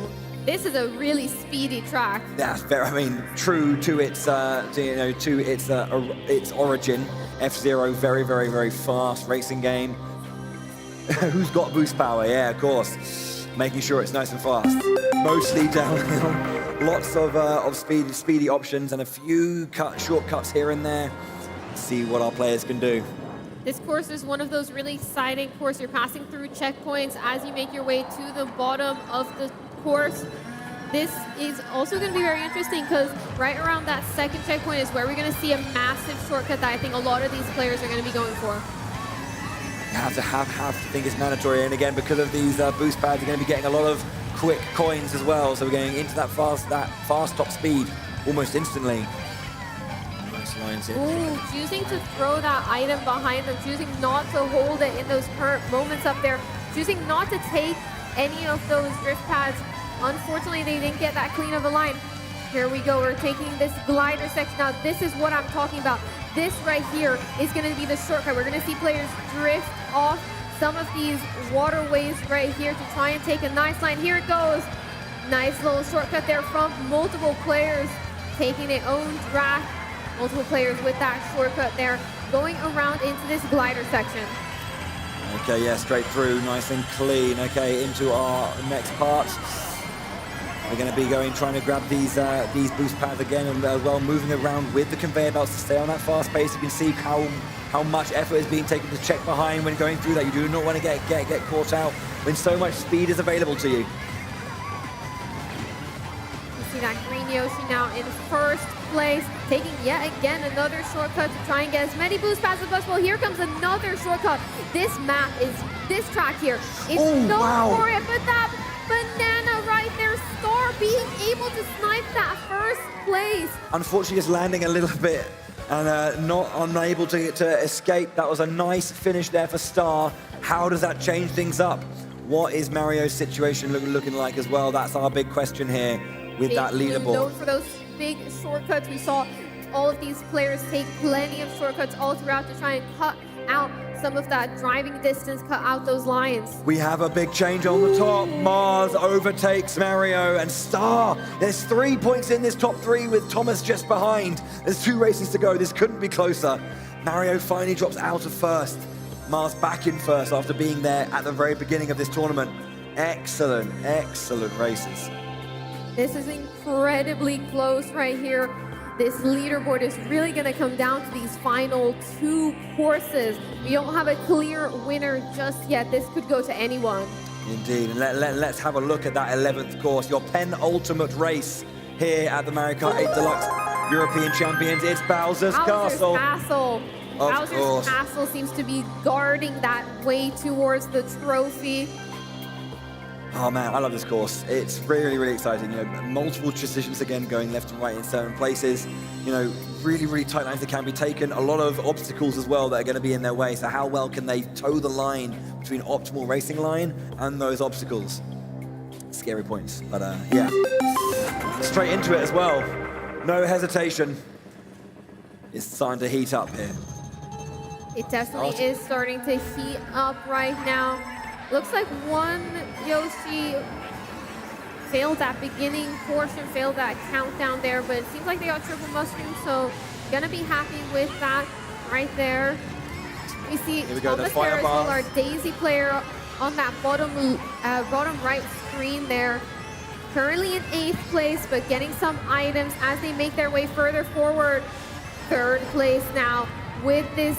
This is a really speedy track. That's very, I mean, true to its its origin. F-Zero, very, very, very fast racing game. Who's got boost power? Yeah, of course. Making sure it's nice and fast. Mostly downhill. Lots of speedy options and a few shortcuts here and there. Let's see what our players can do. This course is one of those really exciting courses. You're passing through checkpoints as you make your way to the bottom of the course. This is also going to be very interesting because right around that 2nd checkpoint is where we're going to see a massive shortcut that I think a lot of these players are going to be going for. You have to think it's mandatory, and again, because of these boost pads, you're going to be getting a lot of quick coins as well. So we're going into that fast top speed almost instantly. Nice lines in. Ooh, choosing to throw that item behind them, choosing not to hold it in those current moments up there, choosing not to take any of those drift pads. Unfortunately, they didn't get that clean of a line. Here we go, we're taking this glider section. Now, this is what I'm talking about. This right here is going to be the shortcut. We're going to see players drift off some of these waterways right here to try and take a nice line. Here it goes. Nice little shortcut there from multiple players taking their own draft. Multiple players with that shortcut there going around into this glider section. Okay, yeah, straight through, nice and clean. Okay, into our next part. We're going to be trying to grab these boost pads again, and well, moving around with the conveyor belts to stay on that fast pace. You can see how much effort is being taken to check behind when going through that. You do not want to get caught out when so much speed is available to you. You see that green Yoshi now in first place, taking yet again another shortcut to try and get as many boost passes as possible. Here comes another shortcut. This track here is known for it, but that banana right there, Star being able to snipe that first place. Unfortunately, just landing a little bit and not unable to escape. That was a nice finish there for Star. How does that change things up? What is Mario's situation looking like as well? That's our big question here with that leaderboard. Known for those big shortcuts. We saw all of these players take plenty of shortcuts all throughout to try and cut out some of that driving distance, cut out those lines. We have a big change on the top. Mars overtakes Mario and Star. There's 3 points in this top 3 with Thomas just behind. There's 2 races to go. This couldn't be closer. Mario finally drops out of first. Mars back in first after being there at the very beginning of this tournament. Excellent, excellent races. This is incredibly close right here. This leaderboard is really going to come down to these final 2 courses. We don't have a clear winner just yet. This could go to anyone. Indeed, and let's have a look at that 11th course, your penultimate race here at the Mario Kart 8 Deluxe European Champions. It's Bowser's Castle. Bowser's Castle seems to be guarding that way towards the trophy. Oh man, I love this course. It's really, really exciting. You know, multiple decisions again going left and right in certain places. You know, really, really tight lines that can be taken. A lot of obstacles as well that are going to be in their way. So how well can they toe the line between optimal racing line and those obstacles? Scary points, but yeah. Straight into it as well. No hesitation. It's starting to heat up here. It definitely is starting to heat up right now. Looks like one Yoshi failed that beginning portion, failed that countdown there, but it seems like they got triple mushroom, so gonna be happy with that right there. We see Thomas there as well, our Daisy player on that bottom right screen there. Currently in 8th place, but getting some items as they make their way further forward. 3rd place now with this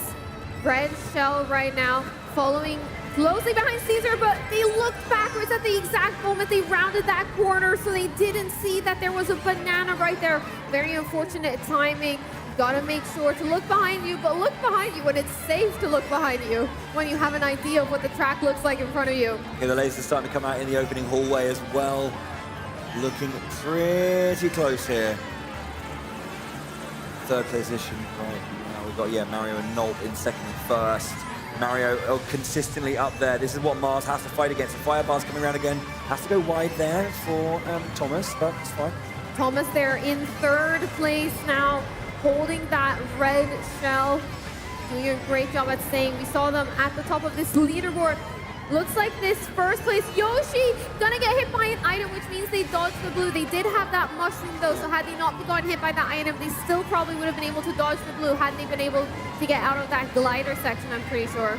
red shell right now, following closely behind Caesar, but they looked backwards at the exact moment they rounded that corner, so they didn't see that there was a banana right there. Very unfortunate timing. Gotta make sure to look behind you, but look behind you when it's safe to look behind you, when you have an idea of what the track looks like in front of you. Okay, the lasers starting to come out in the opening hallway as well. Looking pretty close here. 3rd position right now. We've got, Mario and Nolt in 2nd and 1st. Mario consistently up there. This is what Mars has to fight against. The firebar's coming around again. Has to go wide there for Thomas, but it's fine. Thomas there in 3rd place now, holding that red shell. Doing a great job at staying. We saw them at the top of this leaderboard. Looks like this 1st place Yoshi gonna get hit by an item, which means they dodged the blue. They did have that mushroom though, so had they not gotten hit by that item, they still probably would have been able to dodge the blue had they been able to get out of that glider section, I'm pretty sure.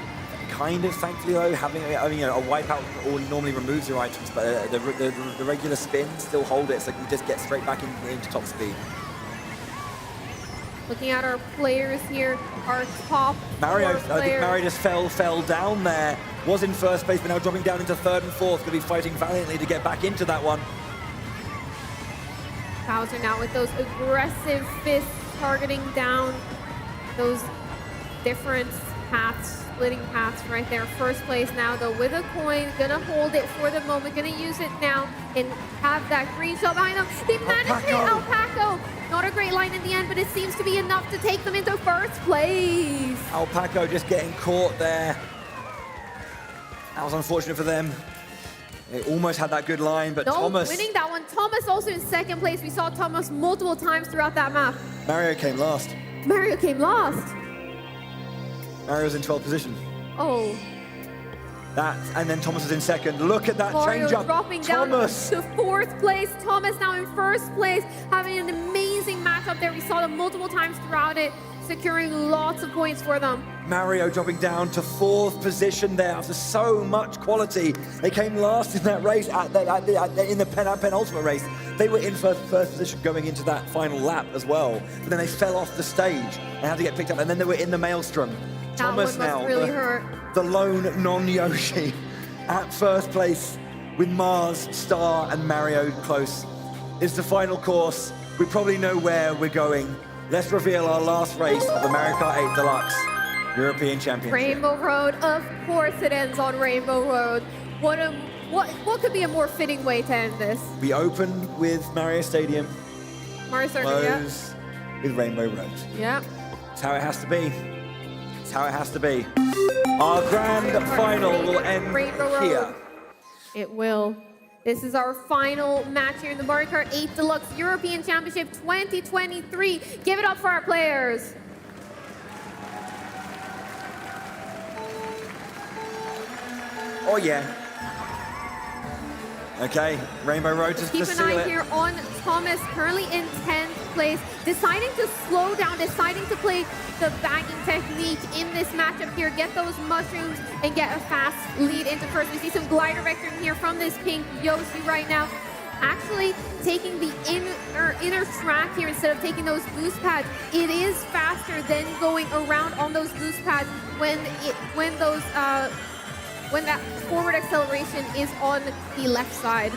Kind of, thankfully though, having a wipeout normally removes your items, but the regular spins still hold it, so you just get straight back into top speed. Looking at our players here, our top Mario, players. I think Mario just fell down there. Was in 1st place, but now dropping down into 3rd and 4th. Gonna be fighting valiantly to get back into that one. Bowser now with those aggressive fists targeting down those different paths, splitting paths right there. 1st place now though with a coin, gonna hold it for the moment, gonna use it now and have that green shell behind them. They managed to hit Alpaco. Not a great line in the end, but it seems to be enough to take them into 1st place. Alpaco just getting caught there. That was unfortunate for them. They almost had that good line, but Thomas winning that one. Thomas also in 2nd place. We saw Thomas multiple times throughout that map. Mario came last. Mario came last. Mario's in 12th position. Oh. And then Thomas was in 2nd. Look at that Mario change up. Dropping Thomas down to 4th place. Thomas now in 1st place, having an amazing matchup there. We saw them multiple times throughout it, securing lots of points for them. Mario dropping down to 4th position there after so much quality. They came last in that race, in the penultimate race. They were in first position going into that final lap as well. But then they fell off the stage and had to get picked up, and then they were in the maelstrom. Thomas now, really hurt. The lone non-Yoshi at 1st place with Mars, Star, and Mario close. is the final course. We probably know where we're going. Let's reveal our last race of the Mario Kart 8 Deluxe European Championship. Rainbow Road, of course it ends on Rainbow Road. What could be a more fitting way to end this? We open with Mario Stadium, Mario Stadium, yeah. close with Rainbow Road. Yeah. It's how it has to be. It's how it has to be. Our grand final will end here. It will. This is our final match here in the Mario Kart 8 Deluxe European Championship 2023. Give it up for our players. Oh yeah. Okay, Rainbow Road just Keep to an seal eye it. here on Thomas, currently in 10th place, deciding to slow down, deciding to play the bagging technique in this matchup here, get those mushrooms and get a fast lead into first. We see some glider vector here from this pink Yoshi right now. Actually taking the inner track here instead of taking those boost pads. It is faster than going around on those boost pads when that forward acceleration is on the left side.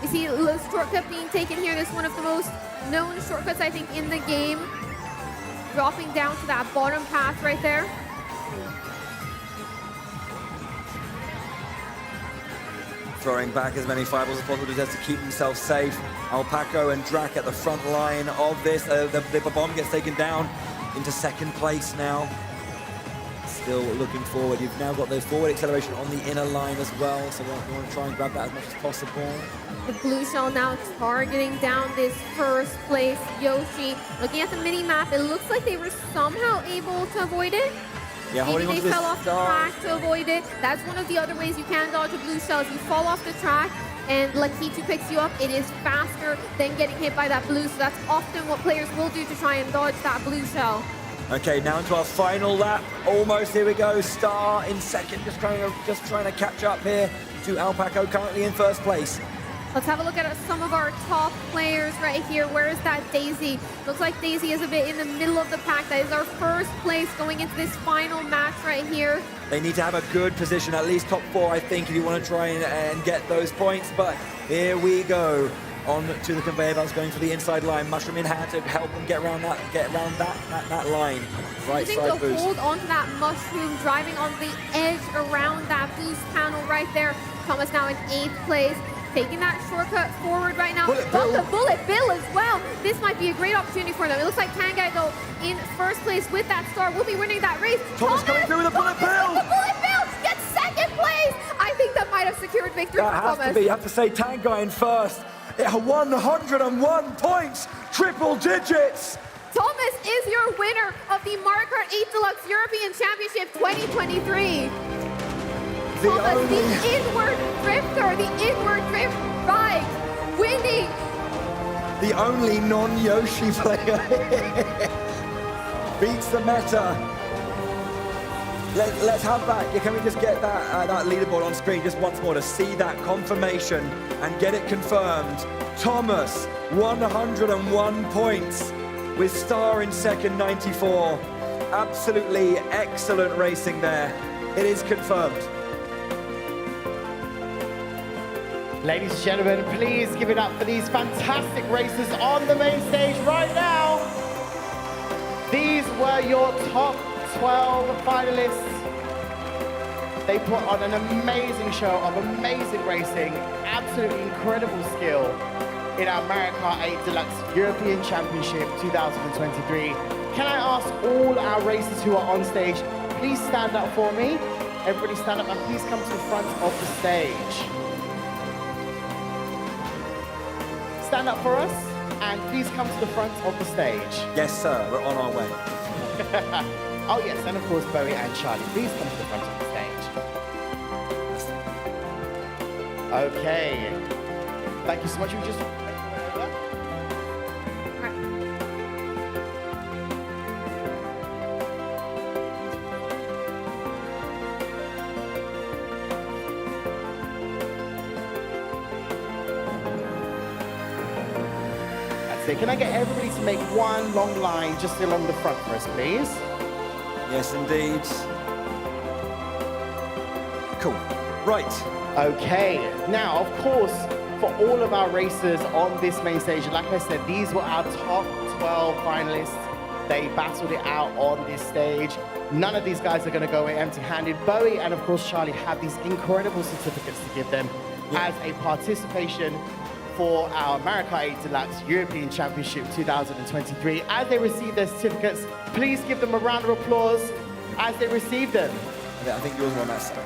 You see the shortcut being taken here. This is one of the most known shortcuts, I think, in the game. Dropping down to that bottom path right there. Throwing back as many fireballs as possible just to keep himself safe. Alpaco and Drac at the front line of this. The bomb gets taken down into second place now. Still looking forward. You've now got the forward acceleration on the inner line as well, so we want to try and grab that as much as possible. The blue shell now targeting down this first place Yoshi. Looking at the mini map, it looks like they were somehow able to avoid it. Yeah, Maybe holding they onto this fell off the track to avoid it. That's one of the other ways you can dodge a blue shell. If you fall off the track and Lakitu picks you up, it is faster than getting hit by that blue. So that's often what players will do to try and dodge that blue shell. Okay, now into our final lap. Almost, here we go. Star in second, just trying to catch up here to Alpaco, currently in first place. Let's have a look at some of our top players right here. Where is that Daisy? Looks like Daisy is a bit in the middle of the pack. That is our first place going into this final match right here. They need to have a good position, at least top 4, I think, if you want to try and get those points. But here we go. On to the conveyor belts, going for the inside line. Mushroom in hand to help them get around that line. Right side boost. Hold on to that mushroom, driving on the edge around that boost panel right there. Thomas now in 8th place, taking that shortcut forward right now. Got the bullet bill as well. This might be a great opportunity for them. It looks like Tangai, though, in first place with that star, will be winning that race. Thomas coming through with a bullet bill. The bullet bill gets 2nd place. I think that might have secured victory for Thomas. That has to be. You have to say Tangai in first. 101 points, triple digits. Thomas is your winner of the Mario Kart 8 Deluxe European Championship 2023. Thomas, the inward drifter, the inward drift ride, winning. The only non-Yoshi player beats the meta. Let's have that. Can we just get that leaderboard on screen just once more to see that confirmation and get it confirmed? Thomas, 101 points with Star in second, 94. Absolutely excellent racing there. It is confirmed. Ladies and gentlemen, please give it up for these fantastic racers on the main stage right now. These were your top 12 finalists. They put on an amazing show of amazing racing, absolutely incredible skill in our Mario Kart 8 Deluxe European Championship 2023. Can I ask all our racers who are on stage, please stand up for me. Everybody stand up and please come to the front of the stage. Stand up for us and please come to the front of the stage. Yes, sir, we're on our way. Oh yes, and of course Bowie and Charlie, please come to the front of the stage. Okay. Thank you so much. We just That's it. Can I get everybody to make one long line just along the front for us, please? Yes, indeed. Cool. Right. Okay. Now, of course, for all of our racers on this main stage. Like I said, these were our top 12 finalists. They battled it out on this stage. None of these guys are going to go away empty-handed. Bowie and, of course, Charlie have these incredible certificates to give them as a participation for our Mario Kart 8 Deluxe European Championship 2023. As they receive their certificates, please give them a round of applause as they receive them. I think yours won that side.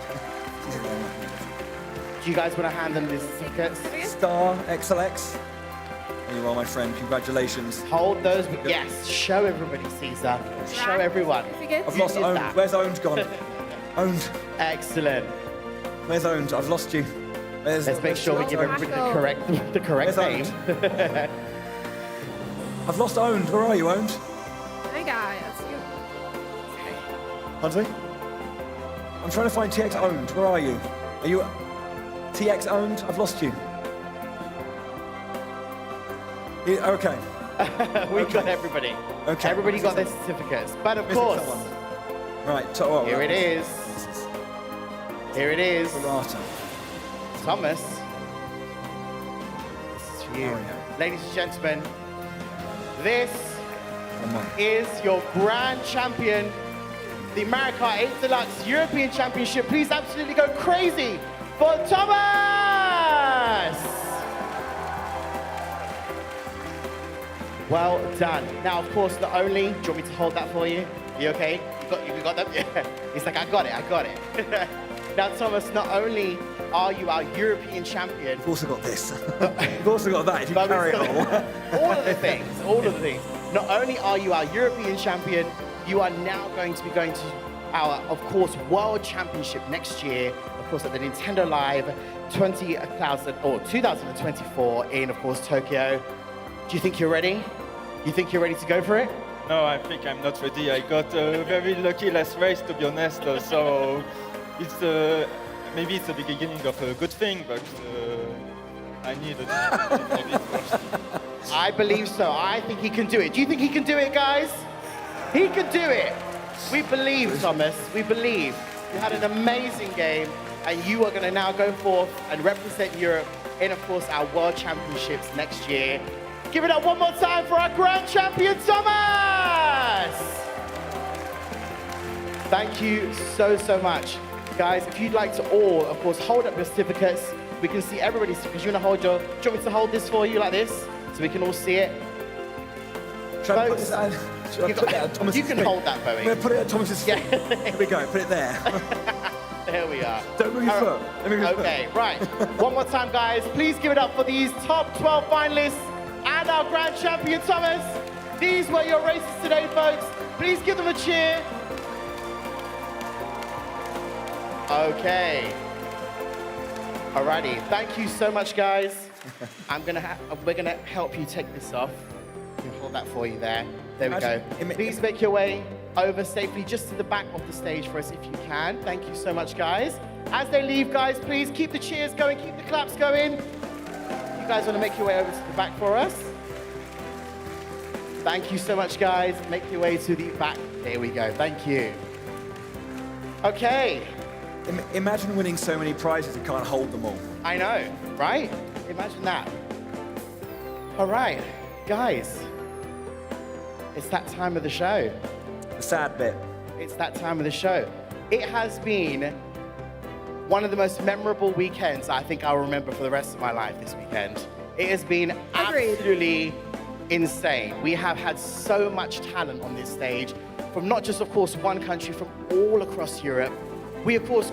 Do you guys want to hand them the certificates? Star XLX. There you are, my friend. Congratulations. Hold those. Yes, show everybody, Caesar. Show everyone. I've lost Owned. Where's Owned gone? Owned. Excellent. Where's Owned? I've lost you. Let's make sure we give everybody the correct name. I've lost Owned. Where are you, Owned? Hi, guys. Huntley? I'm trying to find TX Owned. Where are you? Are you TX Owned? I've lost you. Okay. We got everybody. Okay. Everybody got their certificates. But of course, right. Here it is. Here it is. Thomas. This is for you. Ladies and gentlemen, this is your grand champion, the Mario Kart 8 Deluxe European Championship. Please absolutely go crazy for Thomas! Well done. Now, of course, not only, do you want me to hold that for you? You okay? You got that? Yeah. He's like, I got it. Now, Thomas, not only are you our European champion... You've also got this. You've also got that, if you carry it all. All of the things. Not only are you our European champion, you are now going to be going to our, of course, World Championship next year, of course, at the Nintendo Live 2024 in, of course, Tokyo. Do you think you're ready? You think you're ready to go for it? No, I think I'm not ready. I got a very lucky last race, to be honest. So it's maybe it's the beginning of a good thing, but I need a first. I believe so. I think he can do it. Do you think he can do it, guys? He can do it. We believe, Thomas. We believe. You had an amazing game, and you are going to now go forth and represent Europe in, of course, our World Championships next year. Give it up one more time for our grand champion, Thomas! Thank you so much. Guys, if you'd like to all, of course, hold up your certificates. We can see everybody's certificates. You're gonna hold your, do you want me to hold this for you like this? So we can all see it? Should I put this out? Should I put that at Thomas's You can feet? hold that, Bowie. I'm gonna put it at Thomas's feet. Here we go, put it there. There we are. Don't move your foot. Don't move your foot. Okay, right. One more time, guys. Please give it up for these top 12 finalists and our grand champion, Thomas. These were your races today, folks. Please give them a cheer. Okay. Alrighty. Thank you so much, guys. We're gonna help you take this off. We'll hold that for you there. There we go. Please make your way over safely just to the back of the stage for us if you can. Thank you so much, guys. As they leave, guys, please keep the cheers going, keep the claps going. You guys want to make your way over to the back for us? Thank you so much, guys. Make your way to the back. There we go. Thank you. Okay. Imagine winning so many prizes, you can't hold them all. I know, right? Imagine that. All right, guys. It's that time of the show. The sad bit. It's that time of the show. It has been one of the most memorable weekends I think I'll remember for the rest of my life this weekend. It has been absolutely insane. We have had so much talent on this stage from not just, of course, one country, from all across Europe. We, of course,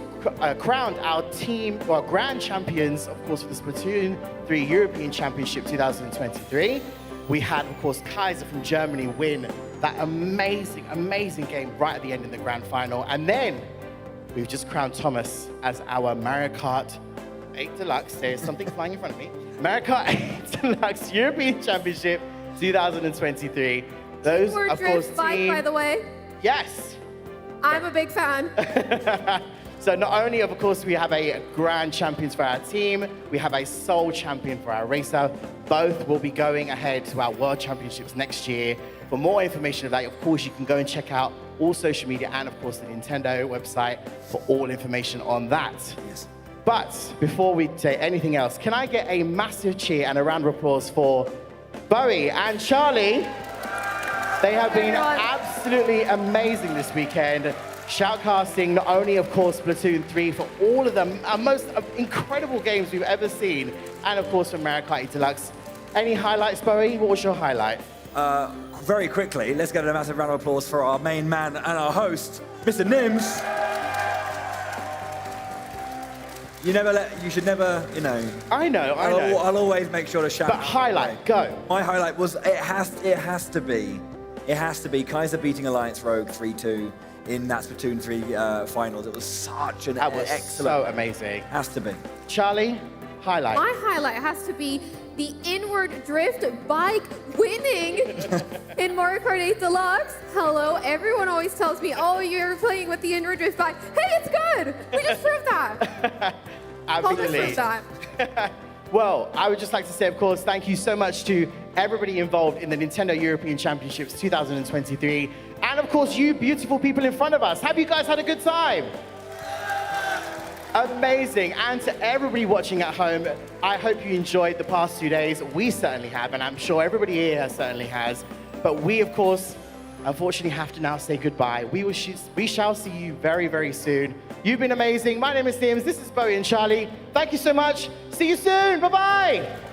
crowned our team, our grand champions, of course, for the Splatoon 3 European Championship 2023. We had, of course, Kaiser from Germany win that amazing, amazing game right at the end in the grand final. And then we've just crowned Thomas as our Mario Kart 8 Deluxe. There's something flying in front of me. Mario Kart 8 Deluxe European Championship 2023. Those, of course, bike, by the way. Yes. I'm a big fan. So not only, of course, we have a grand champions for our team, we have a sole champion for our racer. Both will be going ahead to our World Championships next year. For more information of that, of course, you can go and check out all social media and, of course, the Nintendo website for all information on that. Yes. But before we say anything else, can I get a massive cheer and a round of applause for Bowie and Charlie? They have been absolutely amazing this weekend, shoutcasting not only, of course, Splatoon 3 for all of the most incredible games we've ever seen, and of course from Mario Kart Deluxe. Any highlights, Bowie? What was your highlight? Very quickly, let's get a massive round of applause for our main man and our host, Mr. Nims. You should never, you know. I know. I'll always make sure to shout. But highlight, go. My highlight was it has to be Kaiser beating Alliance Rogue 3-2 in that Splatoon 3 finals. It was such an excellent. So amazing. Has to be. Charlie, highlight. My highlight has to be the inward drift bike winning in Mario Kart 8 Deluxe. Hello, everyone always tells me, oh, you're playing with the inward drift bike. Hey, it's good. We just proved that. Absolutely. Well, I would just like to say, of course, thank you so much to everybody involved in the Nintendo European Championships 2023. And of course, you beautiful people in front of us. Have you guys had a good time? Amazing. And to everybody watching at home, I hope you enjoyed the past 2 days. We certainly have, and I'm sure everybody here certainly has. But we, of course, unfortunately have to now say goodbye. We shall see you very, very soon. You've been amazing. My name is Nims. This is Bowie and Charlie. Thank you so much. See you soon. Bye-bye.